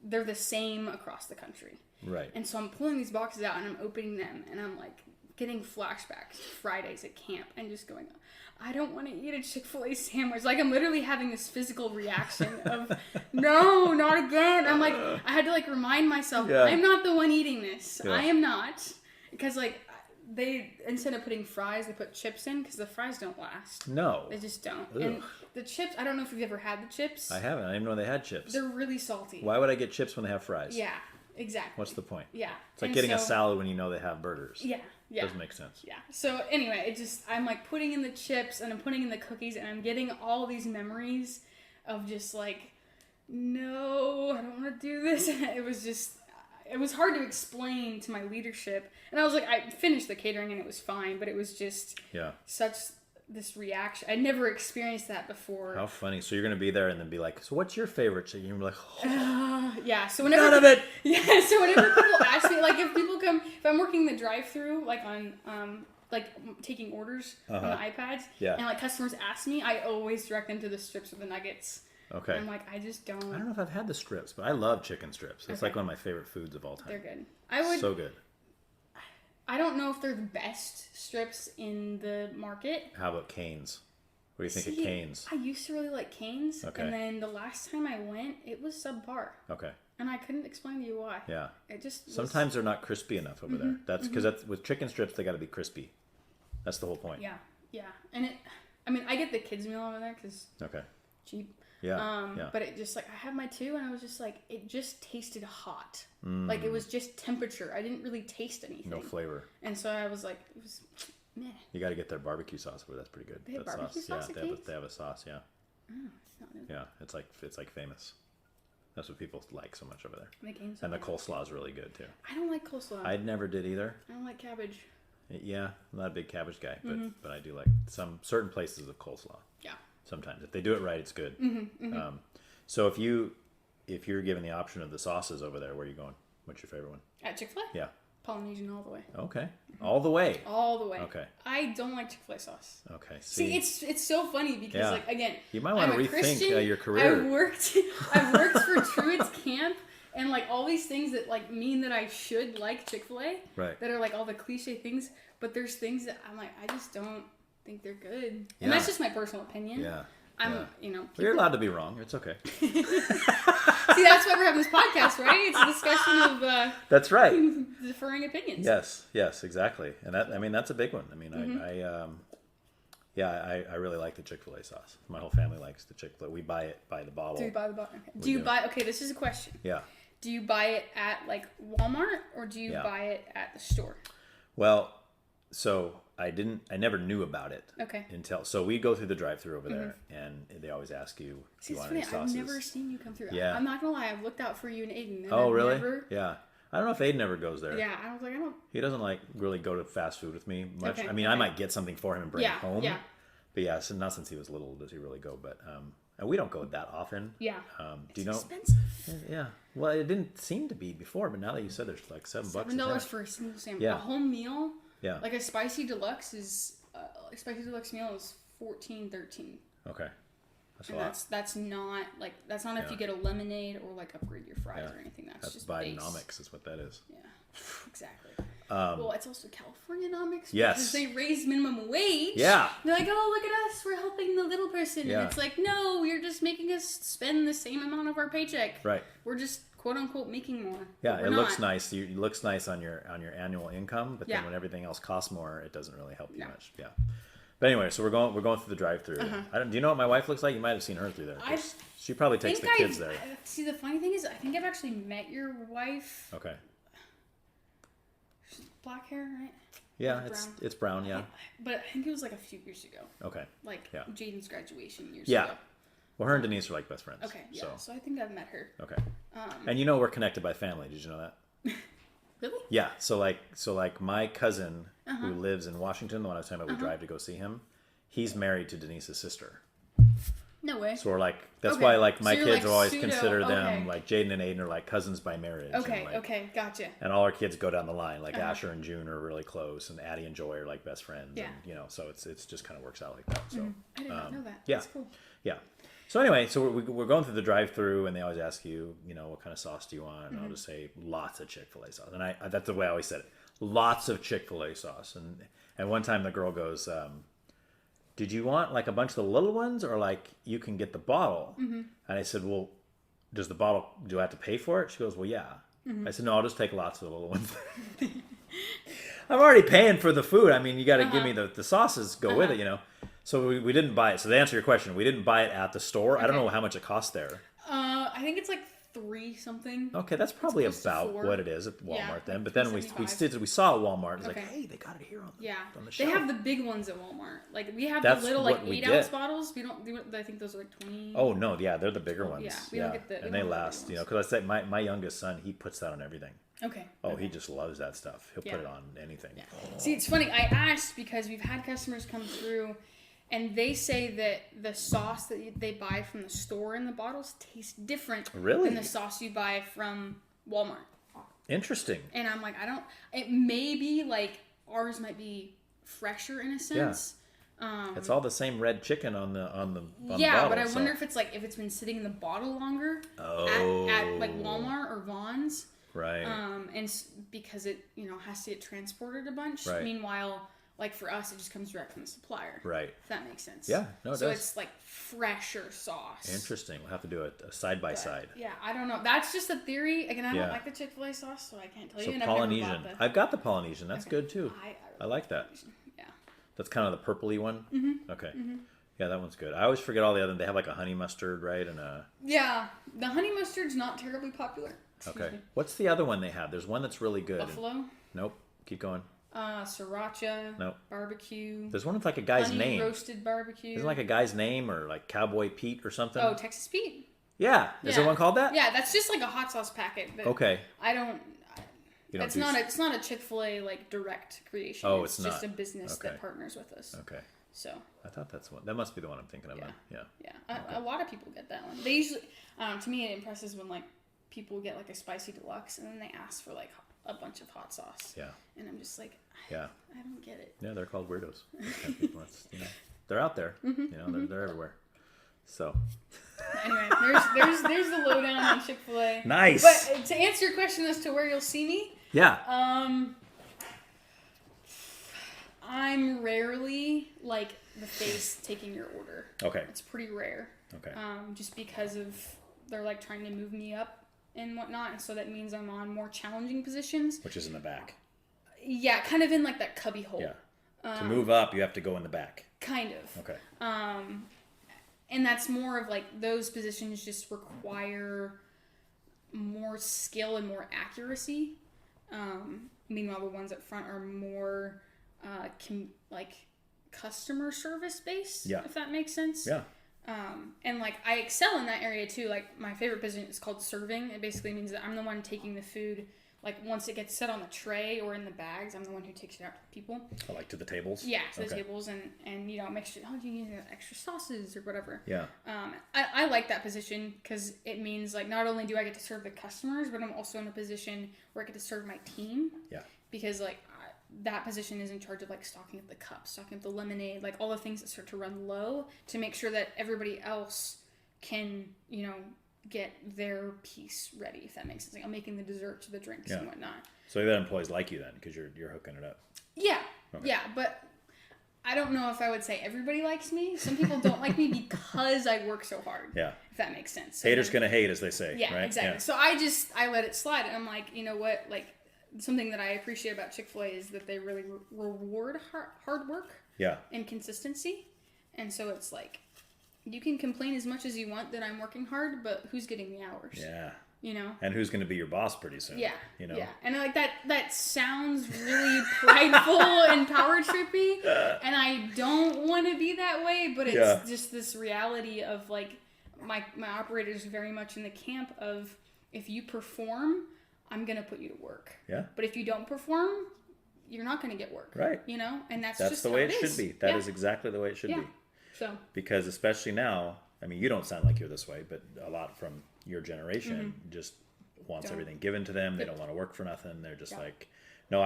they're the same across the country. Right. And so I'm pulling these boxes out and I'm opening them and I'm like getting flashbacks to Fridays at camp and just going, I don't want to eat a Chick-fil-A sandwich. Like I'm literally having this physical reaction of, no, not again. I'm like, I had to like remind myself, I'm not the one eating this. I am not. Because like they, instead of putting fries, they put chips in because the fries don't last. No. They just don't. Ugh. And the chips, I don't know if you've ever had the chips. I haven't. I didn't know they had chips. They're really salty. Why would I get chips when they have fries? Yeah, exactly. What's the point? Yeah. It's like getting a salad when you know they have burgers. Yeah. Yeah. Doesn't make sense. Yeah. So anyway, I'm like putting in the chips and I'm putting in the cookies and I'm getting all these memories of just like, no, I don't want to do this. It was hard to explain to my leadership. And I was like, I finished the catering and it was fine, but it was just such this reaction. I'd never experienced that before. How funny. So you're going to be there and then be like, so what's your favorite chicken? You're like, yeah. So whenever none of it. Yeah. So whenever people ask me, like if I'm working the drive-thru, like on, like taking orders on the iPads, and like customers ask me, I always direct them to the strips or the nuggets. Okay. And I'm like, I just don't. I don't know if I've had the strips, but I love chicken strips. It's like one of my favorite foods of all time. They're good. So good. I don't know if they're the best strips in the market. How about Cane's? What do you think of Cane's? I used to really like Cane's. Okay. And then the last time I went, it was subpar. Okay. And I couldn't explain to you why. Yeah. It just sometimes they're not crispy enough over there. That's because with chicken strips they got to be crispy. That's the whole point. Yeah. Yeah. And I get the kids meal over there because cheap. Yeah. But it just like I had my 2 and I was just like it just tasted hot. Like it was just temperature. I didn't really taste anything. No flavor. And so I was like, it meh. You got to get their barbecue sauce over. That's pretty good. They have that barbecue sauce Yeah, at Kate's? they have a sauce. Yeah. Oh, it's not good. Yeah, it's like famous. That's what people like so much over there. McCain's And the okay. coleslaw is really good too. I don't like coleslaw. I never did either. I don't like cabbage. Yeah, I'm not a big cabbage guy, but I do like some certain places of coleslaw. Yeah. Sometimes if they do it right, it's good. So if you're given the option of the sauces over there, where are you going? What's your favorite one? At Chick-fil-A? Yeah. Polynesian all the way. Okay. All the way. All the way. Okay. I don't like Chick-fil-A sauce. Okay. See, it's so funny because Yeah. like again, You might want I'm to a rethink Christian, your career. I've worked for Truett's Camp and like all these things that like mean that I should like Chick-fil-A. Right. That are like all the cliche things, but there's things that I'm like I just don't think they're good. Yeah. And that's just my personal opinion. Yeah. I'm Yeah. people, Well, you're allowed to be wrong. It's okay. See, that's why we're having this podcast, right? It's a discussion of That's right. differing opinions. Yes, exactly. And that's a big one. I mean, I really like the Chick-fil-A sauce. My whole family likes the Chick-fil-A. We buy it by the bottle. Do you buy the bottle? Okay. We do. Okay, this is a question. Yeah. Do you buy it at like Walmart or do you Yeah. buy it at the store? Well, so I never knew about it. Okay. So we go through the drive-thru over there, and they always ask you, See, do you it's want any funny. sauces? I've never seen you come through. Yeah. I'm not gonna lie. I've looked out for you and Aiden. And Oh, I've really? Never, Yeah. I don't know if Aiden ever goes there. yeah. I was like, I don't. He doesn't like really go to fast food with me much. Okay, I mean, I okay. might get something for him and bring it Yeah. home. Yeah. But yeah, so not since he was little does he really go. But and we don't go that often. Yeah. Do you know? Expensive. Yeah. Well, it didn't seem to be before, but now that you said there's like $7 a $7 thing. for a single sandwich. Yeah. A home meal. Yeah. Like a spicy deluxe meal is $14-13. Okay. That's a And lot. that's not like that's not if Yeah. you get a lemonade or like upgrade your fries Yeah. or anything. That's That's just base. Bidenomics is what that is. Yeah, exactly. Well, it's also Californianomics Yes. because they raise minimum wage. Yeah. They're like, oh, look at us, we're helping the little person, Yeah. and it's like, no, you're just making us spend the same amount of our paycheck. Right. We're just quote unquote making more. Yeah, but we're it looks not. nice. It looks nice on your annual income, but then Yeah. when everything else costs more, it doesn't really help you No. much. Yeah. But anyway, so we're going through the drive-through. Do you know what my wife looks like? You might have seen her through there. 'Cause she probably takes the kids there. See, the funny thing is, I think I've actually met your wife. Okay. Black hair, right? Yeah, Like it's brown. it's brown. Yeah. But I think it was like a few years ago. Okay. Like Yeah. Jaden's graduation years Yeah. ago. Well, her and Denise are like best friends. Okay, yeah. So I think I've met her. Okay. And we're connected by family. Did you know that? Really? Yeah. So like my cousin who lives in Washington, the one I was talking about, we drive to go see him. He's married to Denise's sister. No way. So we're like, that's Okay. why like So my you're, kids like, always pseudo- consider them okay. like Jaden and Aiden are like cousins by marriage. Okay, and, like, okay, gotcha. And all our kids go down the line. Like Asher and June are really close, and Addie and Joy are like best friends. Yeah. And, so it's just kind of works out like that. So I did not know that. yeah. That's cool. yeah. So anyway, so we're going through the drive-through, and they always ask you, what kind of sauce do you want? And I'll just say lots of Chick-fil-A sauce, and I that's the way I always said it. Lots of Chick-fil-A sauce, and one time the girl goes, did you want like a bunch of the little ones, or like you can get the bottle? And I said, well, do I have to pay for it? She goes, well, yeah. I said, no, I'll just take lots of the little ones. I'm already paying for the food. I mean, you got to give me the sauces go with it, So we didn't buy it. So to answer your question, we didn't buy it at the store. I don't Okay. know how much it costs there. I think it's like 3 something. Okay, that's probably close to about 4. what it is at Walmart Yeah, then. like But then we saw it at Walmart. It's Okay. like, hey, they got it here on the Yeah, on the they shelf. have the big ones at Walmart. Like we have That's the little what like we 8-ounce get. bottles. We don't. I think those are like 20. Oh no, yeah, they're the bigger ones. Yeah, we don't get the- we and they don't get the last, big ones. because I say my youngest son, he puts that on everything. Okay. Oh, okay. he just loves that stuff. He'll Yeah. put it on anything. Yeah. See, it's funny. I asked because we've had customers come through, and they say that the sauce that they buy from the store in the bottles tastes different Really? than the sauce you buy from Walmart. Interesting. And I'm like, it may be like ours might be fresher in a sense. It's all the same red chicken on the Yeah, bottle, but I so- wonder if it's been sitting in the bottle longer Oh. at like Walmart or Vons. Right. Because it has to get transported a bunch. Right. Meanwhile, like for us, it just comes direct from the supplier. Right. If that makes sense. Yeah, no, it so does. it's like fresher sauce. Interesting. We'll have to do a side by side. Yeah, I don't know. That's just a theory. Again, I Yeah. don't like the Chick-fil-A sauce, so I can't tell So you. And I've never Polynesian. bought the- I've got the Polynesian. That's Okay. good too. I like that. Yeah. That's kind of the purpley one. Mm-hmm. Okay. Mm-hmm. Yeah, that one's good. I always forget all the other. They have like a honey mustard, right? And Yeah, the honey mustard's not terribly popular. Excuse okay. me. What's the other one they have? There's one that's really good. Buffalo. Nope. Keep going. Sriracha. Nope. Barbecue. There's one with like a guy's honey name. roasted barbecue. Isn't like a guy's name or like Cowboy Pete or something? Oh, Texas Pete. Yeah. Is there one called that? Yeah, that's just like a hot sauce packet. Okay. I don't. You don't it's not. It's not a Chick-fil-A like direct creation. Oh, it's not. just a business that partners with us. Okay. So. I thought that's one. That must be the one I'm thinking of. Yeah. Yeah. A lot of people get that one. They usually. To me, it impresses when like people get like a spicy deluxe and then they ask for like a bunch of hot sauce. Yeah. And I'm just like. I don't get it. Yeah, they're called weirdos. Those kind of people. They're out there. They're everywhere. So. Anyway, there's the lowdown on Chick-fil-A. Nice. But to answer your question as to where you'll see me. Yeah. I'm rarely like the face taking your order. Okay. It's pretty rare. Okay. Just because of they're like trying to move me up and whatnot, and so that means I'm on more challenging positions. Which is in the back. Yeah, kind of in like that cubby hole. Yeah. To move up, you have to go in the back. Kind of. Okay. And that's more of like those positions just require more skill and more accuracy. Meanwhile, the ones up front are more customer service based. Yeah. If that makes sense. Yeah. And like I excel in that area too. Like my favorite position is called serving. It basically means that I'm the one taking the food. Like once it gets set on the tray or in the bags, I'm the one who takes it out to the people. Oh, like to the tables? Yeah, to the tables and make sure, do you need extra sauces or whatever? Yeah. I like that position because it means like not only do I get to serve the customers, but I'm also in a position where I get to serve my team. Yeah. Because like that position is in charge of like stocking up the cups, stocking up the lemonade, like all the things that start to run low to make sure that everybody else can, get their piece ready, if that makes sense. Like I'm making the desserts, the drinks, and whatnot. So that employees like you then, because you're hooking it up. Yeah, okay. Yeah, but I don't know if I would say everybody likes me. Some people don't like me because I work so hard. Yeah, if that makes sense. So haters gonna hate, as they say. Yeah, right? Exactly. Yeah. So I let it slide, and I'm like, you know what? Like something that I appreciate about Chick-fil-A is that they really reward hard work. Yeah. And consistency, and so it's like. You can complain as much as you want that I'm working hard, but who's getting the hours? Yeah. And who's going to be your boss pretty soon? Yeah. Yeah. And like that sounds really prideful and power trippy, and I don't want to be that way, but it's just this reality of like my operator's very much in the camp of if you perform, I'm going to put you to work. Yeah. But if you don't perform, you're not going to get work. Right. And that's just the way it should be. That is exactly the way it should be. So. Because especially now, I mean, you don't sound like you're this way, but a lot from your generation just wants everything given to them. They don't want to work for nothing. They're just like, no,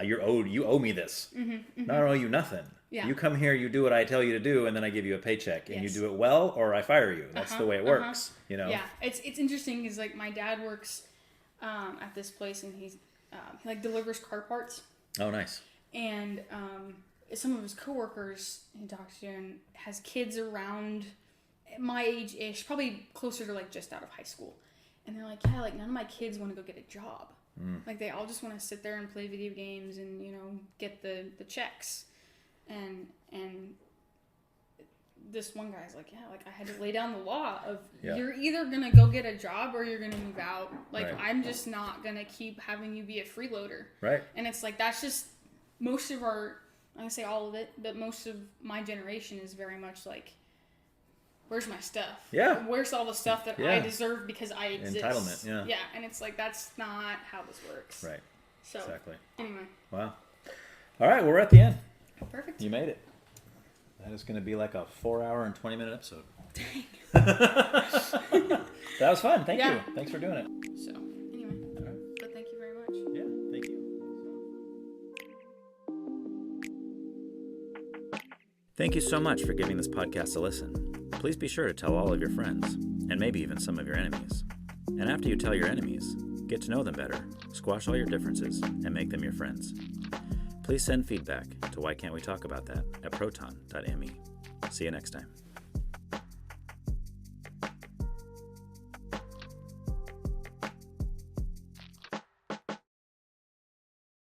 you owe me this. No, I don't owe you nothing. Yeah. You come here, you do what I tell you to do, and then I give you a paycheck, and you do it well, or I fire you. That's the way it works. Yeah, it's interesting because like my dad works at this place, and he like delivers car parts. Oh, nice. And some of his coworkers he talks to and has kids around my age-ish, probably closer to like just out of high school. And they're like, yeah, like none of my kids want to go get a job. Like they all just want to sit there and play video games and, get the checks. And this one guy's like, yeah, like I had to lay down the law of you're either going to go get a job or you're going to move out. Like I'm just not going to keep having you be a freeloader. Right. And it's like, that's just most of our, I'm going to say all of it, but most of my generation is very much like, where's my stuff? Yeah. Where's all the stuff that I deserve because I exist? Entitlement, yeah. Yeah, and it's like, that's not how this works. Right. So, exactly. Anyway. Wow. All right, we're at the end. Perfect. You made it. That is going to be like a 4-hour and 20-minute episode. Dang. That was fun. Thank you. Thanks for doing it. So, anyway. All right. But thank you very much. Yeah, thank you. Thank you so much for giving this podcast a listen. Please be sure to tell all of your friends, and maybe even some of your enemies. And after you tell your enemies, get to know them better, squash all your differences, and make them your friends. Please send feedback to Why Can't We Talk About That at proton.me. See you next time.